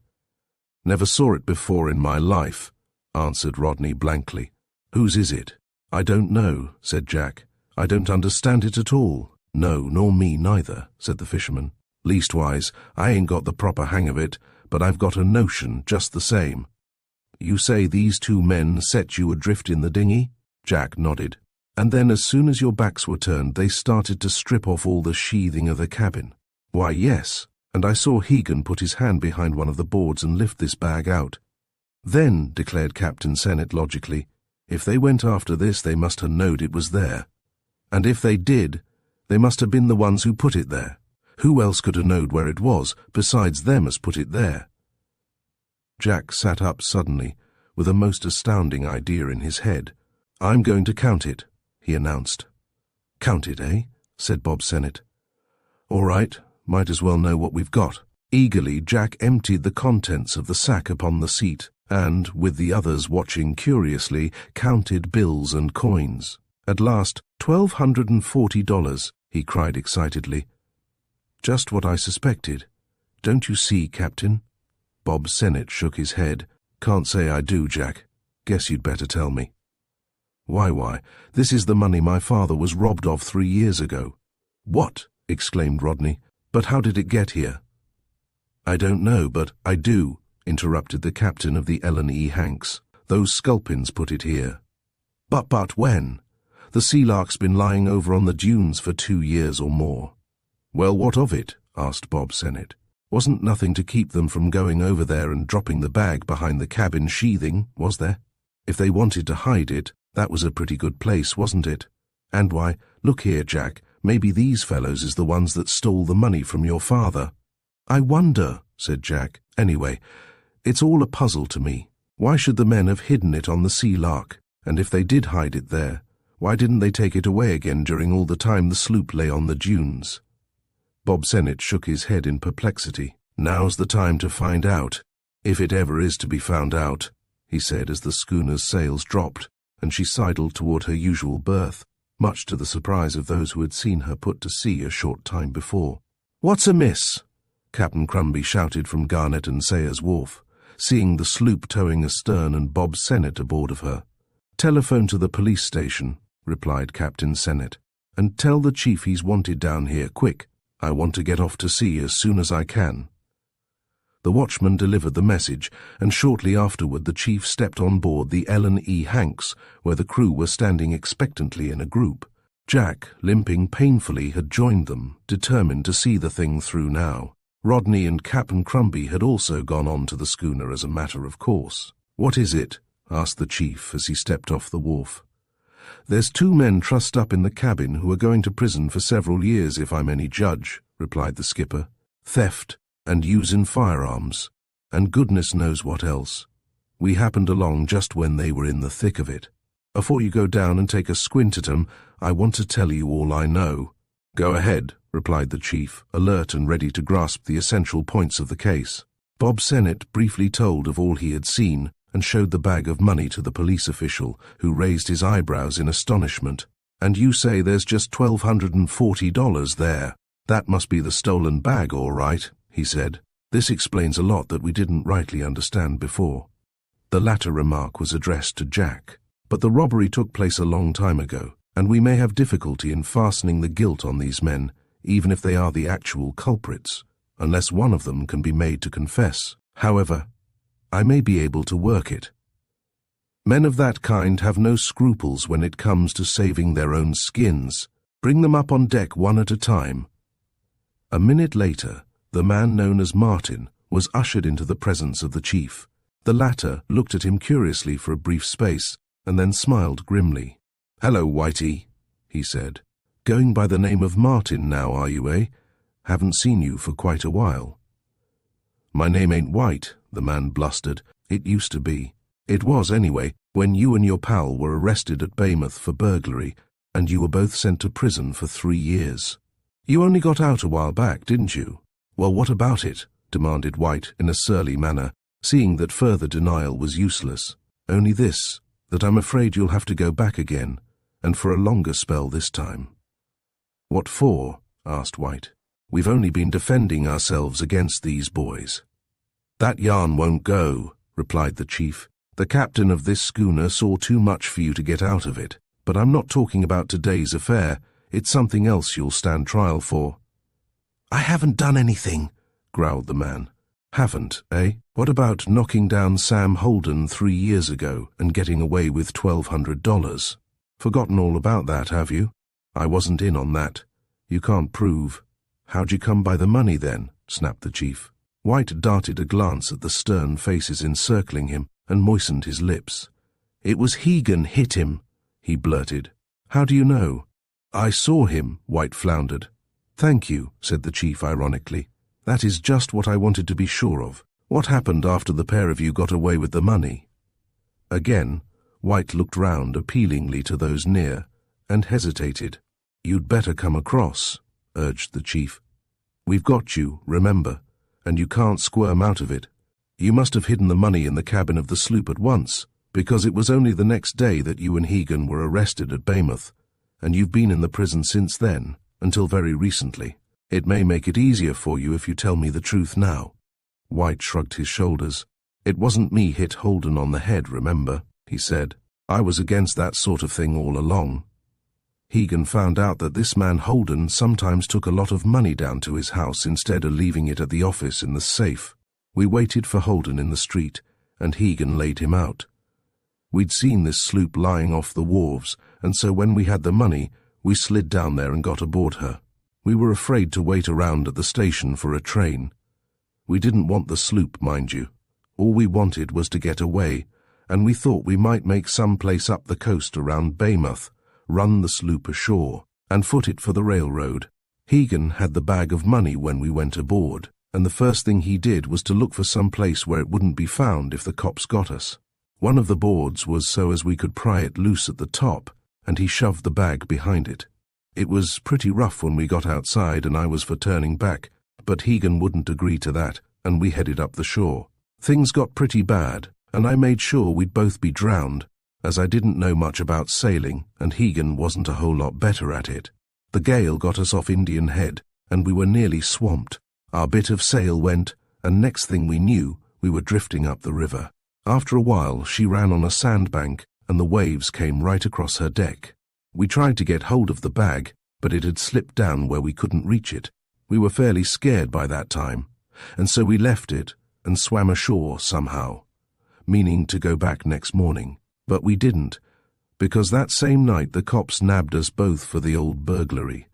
"Never saw it before in my life," answered Rodney blankly. "Whose is it?" "I don't know," said Jack. "I don't understand it at all." "No, nor me neither," said the fisherman. "Leastwise, I ain't got the proper hang of it, but I've got a notion just the same." "You say these two men set you adrift in the dinghy?" Jack nodded. "And then as soon as your backs were turned, they started to strip off all the sheathing of the cabin?" "Why, yes, and I saw Hegan put his hand behind one of the boards and lift this bag out." Then, declared Captain Sennett logically, if they went after this, they must have knowed it was there. And if they did, they must have been the ones who put it there. Who else could have knowed where it was, besides them as put it there? Jack sat up suddenly, with a most astounding idea in his head. I'm going to count it, he announced. Count it, eh? Said Bob Sennett. All right, might as well know what we've got. Eagerly, Jack emptied the contents of the sack upon the seat, and, with the others watching curiously, counted bills and coins. At last, $1,240, he cried excitedly. Just what I suspected. Don't you see, Captain? Bob Sennett shook his head. Can't say I do, Jack. Guess you'd better tell me. Why, this is the money my father was robbed of 3 years ago. What? Exclaimed Rodney. But how did it get here? I don't know, but I do, interrupted the captain of the L&E Hanks. Those sculpins put it here. But when? The Sea-Lark's been lying over on the dunes for 2 years or more. Well, what of it? Asked Bob Sennett. Wasn't nothing to keep them from going over there and dropping the bag behind the cabin sheathing, was there? If they wanted to hide it, that was a pretty good place, wasn't it? And why, look here, Jack, maybe these fellows is the ones that stole the money from your father. I wonder, said Jack. Anyway, it's all a puzzle to me. Why should the men have hidden it on the Sea-Lark? And if they did hide it there, why didn't they take it away again during all the time the sloop lay on the dunes? Bob Sennett shook his head in perplexity. Now's the time to find out, if it ever is to be found out, he said as the schooner's sails dropped, and she sidled toward her usual berth, much to the surprise of those who had seen her put to sea a short time before. What's amiss? Captain Crumby shouted from Garnett and Sayers Wharf, seeing the sloop towing astern and Bob Sennett aboard of her. Telephone to the police station, replied Captain Sennett, and tell the chief he's wanted down here, quick. I want to get off to sea as soon as I can. The watchman delivered the message, and shortly afterward the chief stepped on board the L&E Hanks, where the crew were standing expectantly in a group. Jack, limping painfully, had joined them, determined to see the thing through now. Rodney and Captain Crumby had also gone on to the schooner as a matter of course. What is it? Asked the chief as he stepped off the wharf. There's 2 men trussed up in the cabin who are going to prison for several years, if I'm any judge, replied the skipper. Theft and using firearms, and goodness knows what else. We happened along just when they were in the thick of it. Afore you go down and take a squint at 'em, I want to tell you all I know. Go ahead, replied the chief, alert and ready to grasp the essential points of the case. Bob Sennett briefly told of all he had seen, and showed the bag of money to the police official, who raised his eyebrows in astonishment. And you say there's just $1,240 there. That must be the stolen bag, all right, he said. This explains a lot that we didn't rightly understand before. The latter remark was addressed to Jack. But the robbery took place a long time ago, and we may have difficulty in fastening the guilt on these men, even if they are the actual culprits, unless one of them can be made to confess. However, I may be able to work it. Men of that kind have no scruples when it comes to saving their own skins. Bring them up on deck one at a time. A minute later, the man known as Martin was ushered into the presence of the chief. The latter looked at him curiously for a brief space, and then smiled grimly. "Hello, Whitey," he said. "Going by the name of Martin now, are you, eh? Haven't seen you for quite a while." "My name ain't White," the man blustered. "It used to be. It was, anyway, when you and your pal were arrested at Weymouth for burglary, and you were both sent to prison for 3 years. You only got out a while back, didn't you?" "Well, what about it?" demanded White in a surly manner, seeing that further denial was useless. "Only this, that I'm afraid you'll have to go back again, and for a longer spell this time." "What for?" asked White. "We've only been defending ourselves against these boys." "That yarn won't go," replied the chief. "The captain of this schooner saw too much for you to get out of it. But I'm not talking about today's affair. It's something else you'll stand trial for." "I haven't done anything," growled the man. "Haven't, eh? What about knocking down Sam Holden 3 years ago and getting away with $1,200? Forgotten all about that, have you? I wasn't in on that. You can't prove." "How'd you come by the money then?" snapped the chief. White darted a glance at the stern faces encircling him, and moistened his lips. "It was Hegan hit him," he blurted. "How do you know?" "I saw him," White floundered. "Thank you," said the chief ironically. "That is just what I wanted to be sure of. What happened after the pair of you got away with the money?" Again, White looked round appealingly to those near, and hesitated. "You'd better come across," urged the chief. "We've got you, remember, and you can't squirm out of it. You must have hidden the money in the cabin of the sloop at once, because it was only the next day that you and Hegan were arrested at Weymouth, and you've been in the prison since then, until very recently. It may make it easier for you if you tell me the truth now." White shrugged his shoulders. "It wasn't me hit Holden on the head, remember," he said. "I was against that sort of thing all along. Hegan found out that this man Holden sometimes took a lot of money down to his house instead of leaving it at the office in the safe. We waited for Holden in the street, and Hegan laid him out. We'd seen this sloop lying off the wharves, and so when we had the money, we slid down there and got aboard her. We were afraid to wait around at the station for a train. We didn't want the sloop, mind you. All we wanted was to get away, and we thought we might make some place up the coast around Weymouth, run the sloop ashore, and foot it for the railroad. Hegan had the bag of money when we went aboard, and the first thing he did was to look for some place where it wouldn't be found if the cops got us. One of the boards was so as we could pry it loose at the top, and he shoved the bag behind it. It was pretty rough when we got outside, and I was for turning back, but Hegan wouldn't agree to that, and we headed up the shore. Things got pretty bad, and I made sure we'd both be drowned, as I didn't know much about sailing, and Hegan wasn't a whole lot better at it. The gale got us off Indian Head, and we were nearly swamped. Our bit of sail went, and next thing we knew, we were drifting up the river. After a while, she ran on a sandbank, and the waves came right across her deck. We tried to get hold of the bag, but it had slipped down where we couldn't reach it. We were fairly scared by that time, and so we left it and swam ashore somehow, meaning to go back next morning. But we didn't, because that same night the cops nabbed us both for the old burglary.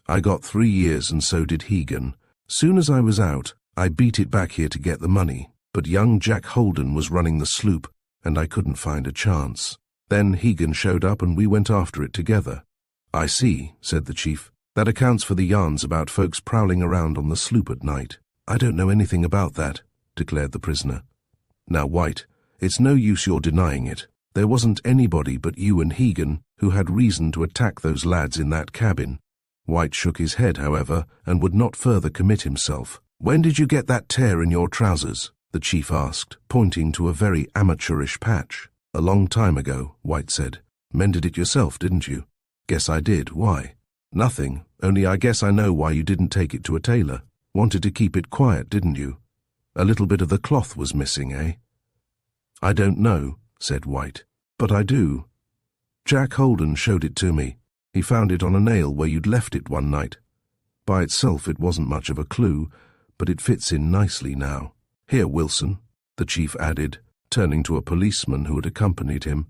I got 3 years, and so did Hegan. Soon as I was out, I beat it back here to get the money, but young Jack Holden was running the sloop, and I couldn't find a chance. Then Hegan showed up and we went after it together. "I see," said the chief. "That accounts for the yarns about folks prowling around on the sloop at night." "I don't know anything about that," declared the prisoner. "Now, White, it's no use your denying it. There wasn't anybody but you and Hegan who had reason to attack those lads in that cabin." White shook his head, however, and would not further commit himself. "When did you get that tear in your trousers?" the chief asked, pointing to a very amateurish patch. "A long time ago," White said. "Mended it yourself, didn't you?" "Guess I did. Why?" "Nothing, only I guess I know why you didn't take it to a tailor. Wanted to keep it quiet, didn't you? A little bit of the cloth was missing, eh?" "I don't know," said White. "But I do. Jack Holden showed it to me. He found it on a nail where you'd left it one night. By itself it wasn't much of a clue, but it fits in nicely now. Here, Wilson," the chief added, turning to a policeman who had accompanied him.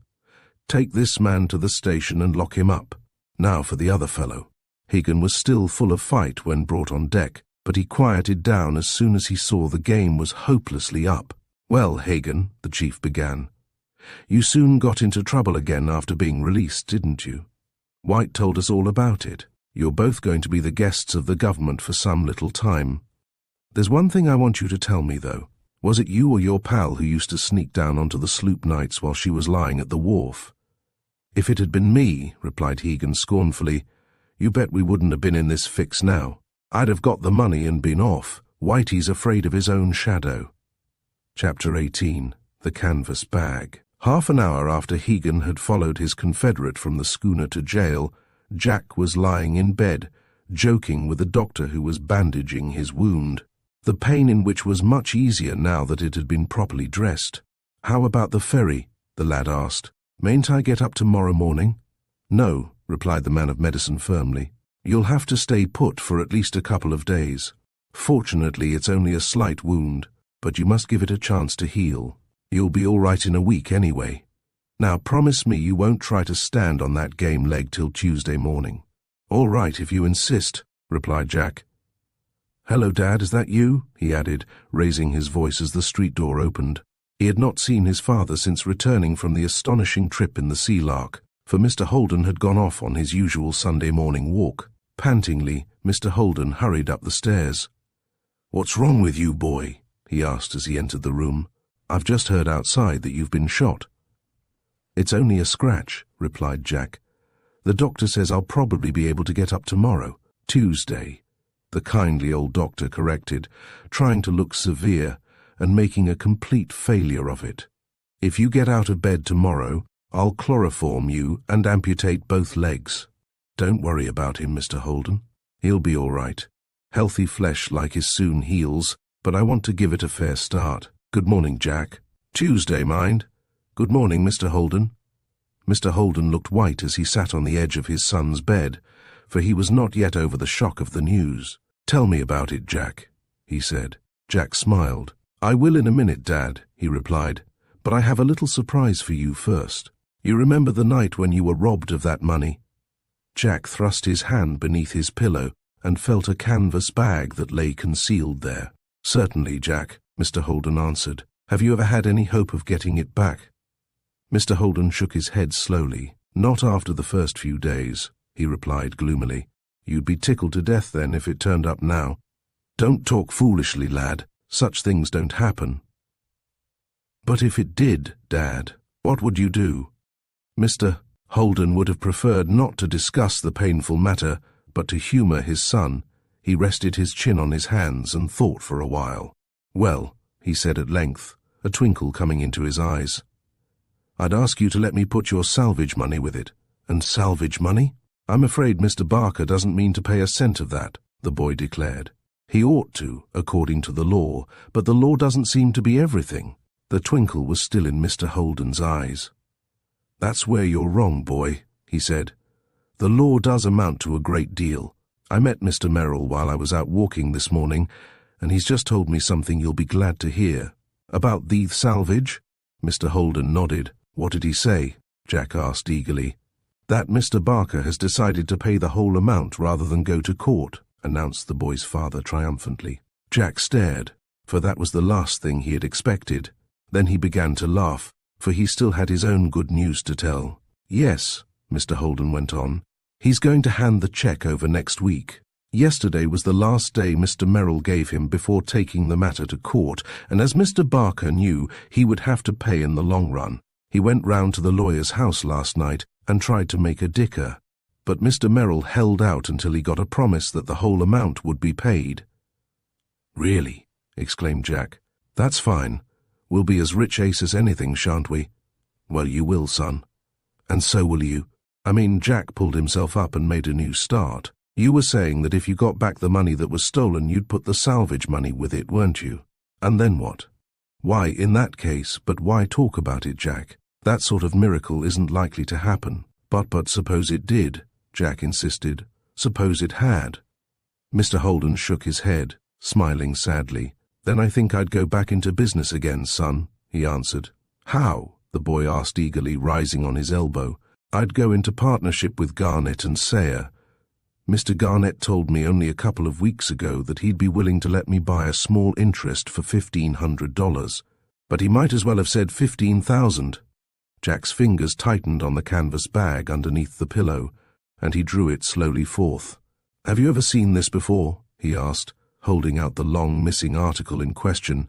"Take this man to the station and lock him up. Now for the other fellow." Hegan was still full of fight when brought on deck, but he quieted down as soon as he saw the game was hopelessly up. "Well, Hagan," the chief began, "you soon got into trouble again after being released, didn't you? White told us all about it. You're both going to be the guests of the government for some little time. There's one thing I want you to tell me, though. Was it you or your pal who used to sneak down onto the sloop nights while she was lying at the wharf?" "If it had been me," replied Hegan scornfully, "you bet we wouldn't have been in this fix now. I'd have got the money and been off. Whitey's afraid of his own shadow." Chapter 18. The Canvas Bag. Half an hour after Hegan had followed his confederate from the schooner to jail, Jack was lying in bed, joking with the doctor who was bandaging his wound, the pain in which was much easier now that it had been properly dressed. "How about the ferry?" the lad asked. "Mayn't I get up tomorrow morning?" "No," replied the man of medicine firmly. "You'll have to stay put for at least a couple of days. Fortunately, it's only a slight wound, but you must give it a chance to heal. You'll be all right in a week anyway. Now promise me you won't try to stand on that game leg till Tuesday morning." "All right, if you insist," replied Jack. "Hello, Dad, is that you?" he added, raising his voice as the street door opened. He had not seen his father since returning from the astonishing trip in the Sea-Lark, for Mr. Holden had gone off on his usual Sunday morning walk. Pantingly, Mr. Holden hurried up the stairs. "What's wrong with you, boy?" he asked as he entered the room. "I've just heard outside that you've been shot." "It's only a scratch," replied Jack. "The doctor says I'll probably be able to get up tomorrow, Tuesday," the kindly old doctor corrected, trying to look severe and making a complete failure of it. "If you get out of bed tomorrow, I'll chloroform you and amputate both legs. Don't worry about him, Mr. Holden. He'll be all right. Healthy flesh like his soon heals, but I want to give it a fair start. Good morning, Jack. Tuesday, mind. Good morning, Mr. Holden." Mr. Holden looked white as he sat on the edge of his son's bed, for he was not yet over the shock of the news. "Tell me about it, Jack," he said. Jack smiled. "I will in a minute, Dad," he replied, "but I have a little surprise for you first. You remember the night when you were robbed of that money?" Jack thrust his hand beneath his pillow and felt a canvas bag that lay concealed there. "Certainly, Jack," Mr. Holden answered. "Have you ever had any hope of getting it back?" Mr. Holden shook his head slowly. "Not after the first few days," he replied gloomily. "You'd be tickled to death then if it turned up now." "Don't talk foolishly, lad. Such things don't happen." "But if it did, Dad, what would you do?" Mr. Holden would have preferred not to discuss the painful matter, but to humor his son, he rested his chin on his hands and thought for a while. "Well," he said at length, a twinkle coming into his eyes, "I'd ask you to let me put your salvage money with it." "And salvage money?" "I'm afraid Mr. Barker doesn't mean to pay a cent of that," the boy declared. "He ought to, according to the law, but the law doesn't seem to be everything." The twinkle was still in Mr. Holden's eyes. "That's where you're wrong, boy," he said. "The law does amount to a great deal. I met Mr. Merrill while I was out walking this morning, and he's just told me something you'll be glad to hear." "About the salvage?" Mr. Holden nodded. "What did he say?" Jack asked eagerly. "That Mr. Barker has decided to pay the whole amount rather than go to court," announced the boy's father triumphantly. Jack stared, for that was the last thing he had expected. Then he began to laugh, for he still had his own good news to tell. "Yes," Mr. Holden went on, "he's going to hand the check over next week. Yesterday was the last day Mr. Merrill gave him before taking the matter to court, and as Mr. Barker knew he would have to pay in the long run, he went round to the lawyer's house last night and tried to make a dicker. But Mr. Merrill held out until he got a promise that the whole amount would be paid." "Really?" exclaimed Jack. "That's fine. We'll be as rich ace as anything, shan't we?" "Well, you will, son. And so will you. I mean," Jack pulled himself up and made a new start. "You were saying that if you got back the money that was stolen, you'd put the salvage money with it, weren't you? And then what?" "Why, in that case, but why talk about it, Jack? That sort of miracle isn't likely to happen." But suppose it did," Jack insisted. "Suppose it had." Mr. Holden shook his head, smiling sadly. "Then I think I'd go back into business again, son," he answered. "How?" the boy asked eagerly, rising on his elbow. "I'd go into partnership with Garnett and Sayer. Mr. Garnett told me only a couple of weeks ago that he'd be willing to let me buy a small interest for $1,500. But he might as well have said 15,000. Jack's fingers tightened on the canvas bag underneath the pillow, and he drew it slowly forth. "Have you ever seen this before?" he asked, holding out the long missing article in question.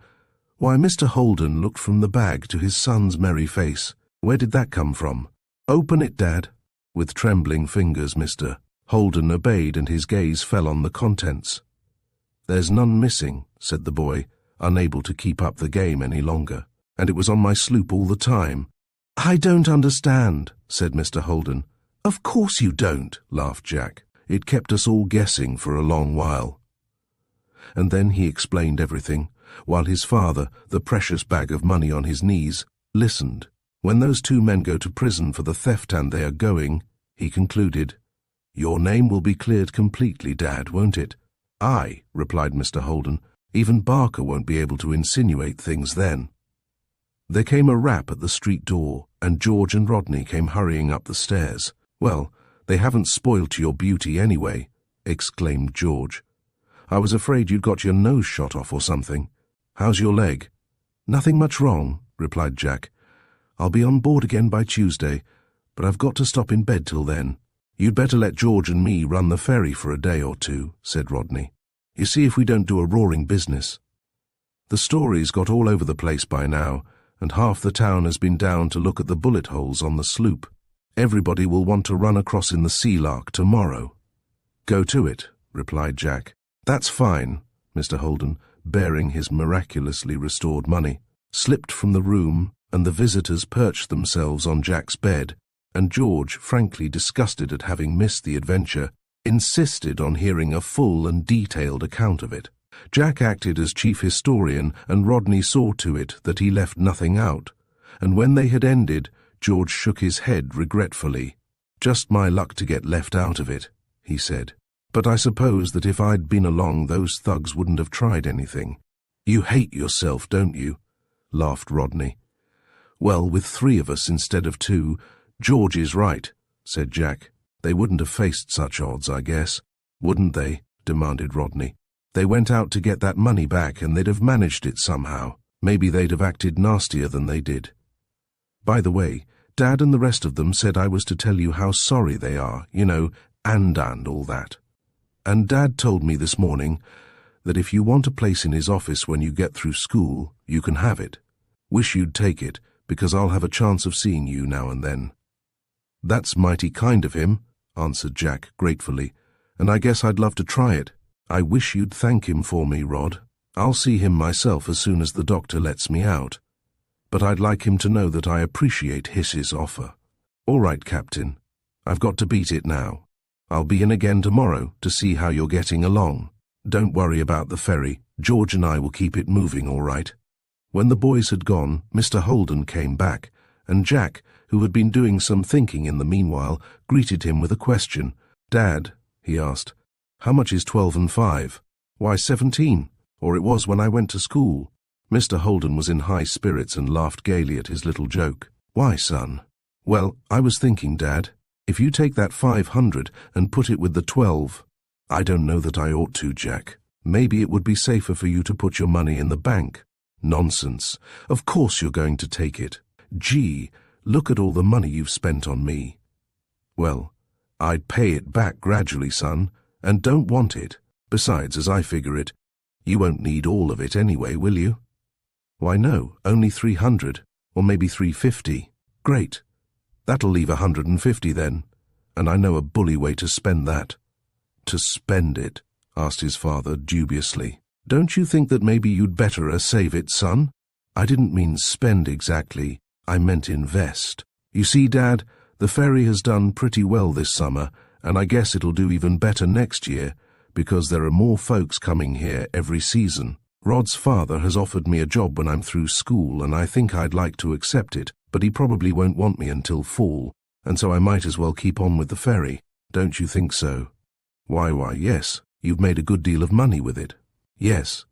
Why, Mr. Holden looked from the bag to his son's merry face. "Where did that come from?" "Open it, Dad." With trembling fingers, Mr. Holden obeyed, and his gaze fell on the contents. "There's none missing," said the boy, unable to keep up the game any longer. "And it was on my sloop all the time." "I don't understand," said Mr. Holden. "Of course you don't," laughed Jack. "It kept us all guessing for a long while." And then he explained everything, while his father, the precious bag of money on his knees, listened. "When those two men go to prison for the theft and they are going," he concluded, "your name will be cleared completely, Dad, won't it?" "Aye," replied Mr. Holden. "Even Barker won't be able to insinuate things then." There came a rap at the street door, and George and Rodney came hurrying up the stairs. "Well, they haven't spoilt your beauty anyway," exclaimed George. "I was afraid you'd got your nose shot off or something. How's your leg?" "Nothing much wrong," replied Jack. "I'll be on board again by Tuesday, but I've got to stop in bed till then." "You'd better let George and me run the ferry for a day or two," said Rodney. "You see if we don't do a roaring business." The story's got all over the place by now, and half the town has been down to look at the bullet holes on the sloop. Everybody will want to run across in the Sea-Lark tomorrow. "Go to it," replied Jack. "That's fine." Mr. Holden, bearing his miraculously restored money, slipped from the room, and the visitors perched themselves on Jack's bed, and George, frankly disgusted at having missed the adventure, insisted on hearing a full and detailed account of it. Jack acted as chief historian, and Rodney saw to it that he left nothing out, and when they had ended, George shook his head regretfully. "Just my luck to get left out of it," he said. "But I suppose that if I'd been along, those thugs wouldn't have tried anything." "You hate yourself, don't you?" laughed Rodney. "Well, with 3 of us instead of 2, George is right," said Jack. "They wouldn't have faced such odds, I guess." "Wouldn't they?" demanded Rodney. "They went out to get that money back, and they'd have managed it somehow. Maybe they'd have acted nastier than they did. By the way, Dad and the rest of them said I was to tell you how sorry they are, you know, and all that. And Dad told me this morning that if you want a place in his office when you get through school, you can have it. Wish you'd take it, because I'll have a chance of seeing you now and then." "That's mighty kind of him," answered Jack gratefully, "and I guess I'd love to try it. I wish you'd thank him for me, Rod. I'll see him myself as soon as the doctor lets me out. But I'd like him to know that I appreciate his offer." "All right, Captain. I've got to beat it now. I'll be in again tomorrow to see how you're getting along. Don't worry about the ferry. George and I will keep it moving all right." When the boys had gone, Mr. Holden came back, and Jack, who had been doing some thinking in the meanwhile, greeted him with a question. "Dad," he asked, "how much is 12 and 5? "Why, 17, or it was when I went to school." Mr. Holden was in high spirits and laughed gaily at his little joke. "Why, son?" "Well, I was thinking, Dad, if you take that 500 and put it with the 12, I don't know that I ought to, Jack. Maybe it would be safer for you to put your money in the bank." "Nonsense. Of course you're going to take it. Gee, look at all the money you've spent on me." "Well, I'd pay it back gradually, son, and don't want it. Besides, as I figure it, you won't need all of it anyway, will you?" "Why, no, only 300, or maybe 350. "Great. That'll leave 150 then, and I know a bully way to spend that." "To spend it?" asked his father dubiously. "Don't you think that maybe you'd better save it, son?" "I didn't mean spend exactly. I meant invest. You see, Dad, the ferry has done pretty well this summer, and I guess it'll do even better next year, because there are more folks coming here every season. Rod's father has offered me a job when I'm through school, and I think I'd like to accept it, but he probably won't want me until fall, and so I might as well keep on with the ferry. Don't you think so?" Why, yes. You've made a good deal of money with it." "Yes.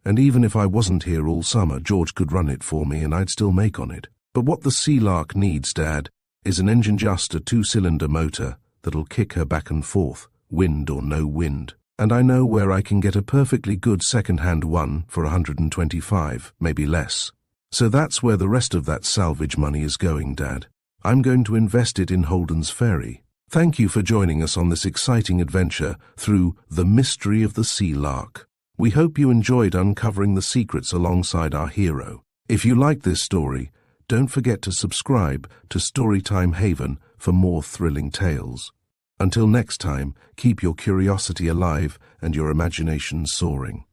And even if I wasn't here all summer, George could run it for me and I'd still make on it. But what the Sea-Lark needs, Dad, is an engine just a 2-cylinder motor that'll kick her back and forth, wind or no wind. And I know where I can get a perfectly good second-hand one for 125, maybe less. So that's where the rest of that salvage money is going, Dad. I'm going to invest it in Holden's ferry. Thank you for joining us on this exciting adventure through The Mystery of the Sea-Lark. We hope you enjoyed uncovering the secrets alongside our hero. If you like this story, don't forget to subscribe to Storytime Haven for more thrilling tales. Until next time, keep your curiosity alive and your imagination soaring.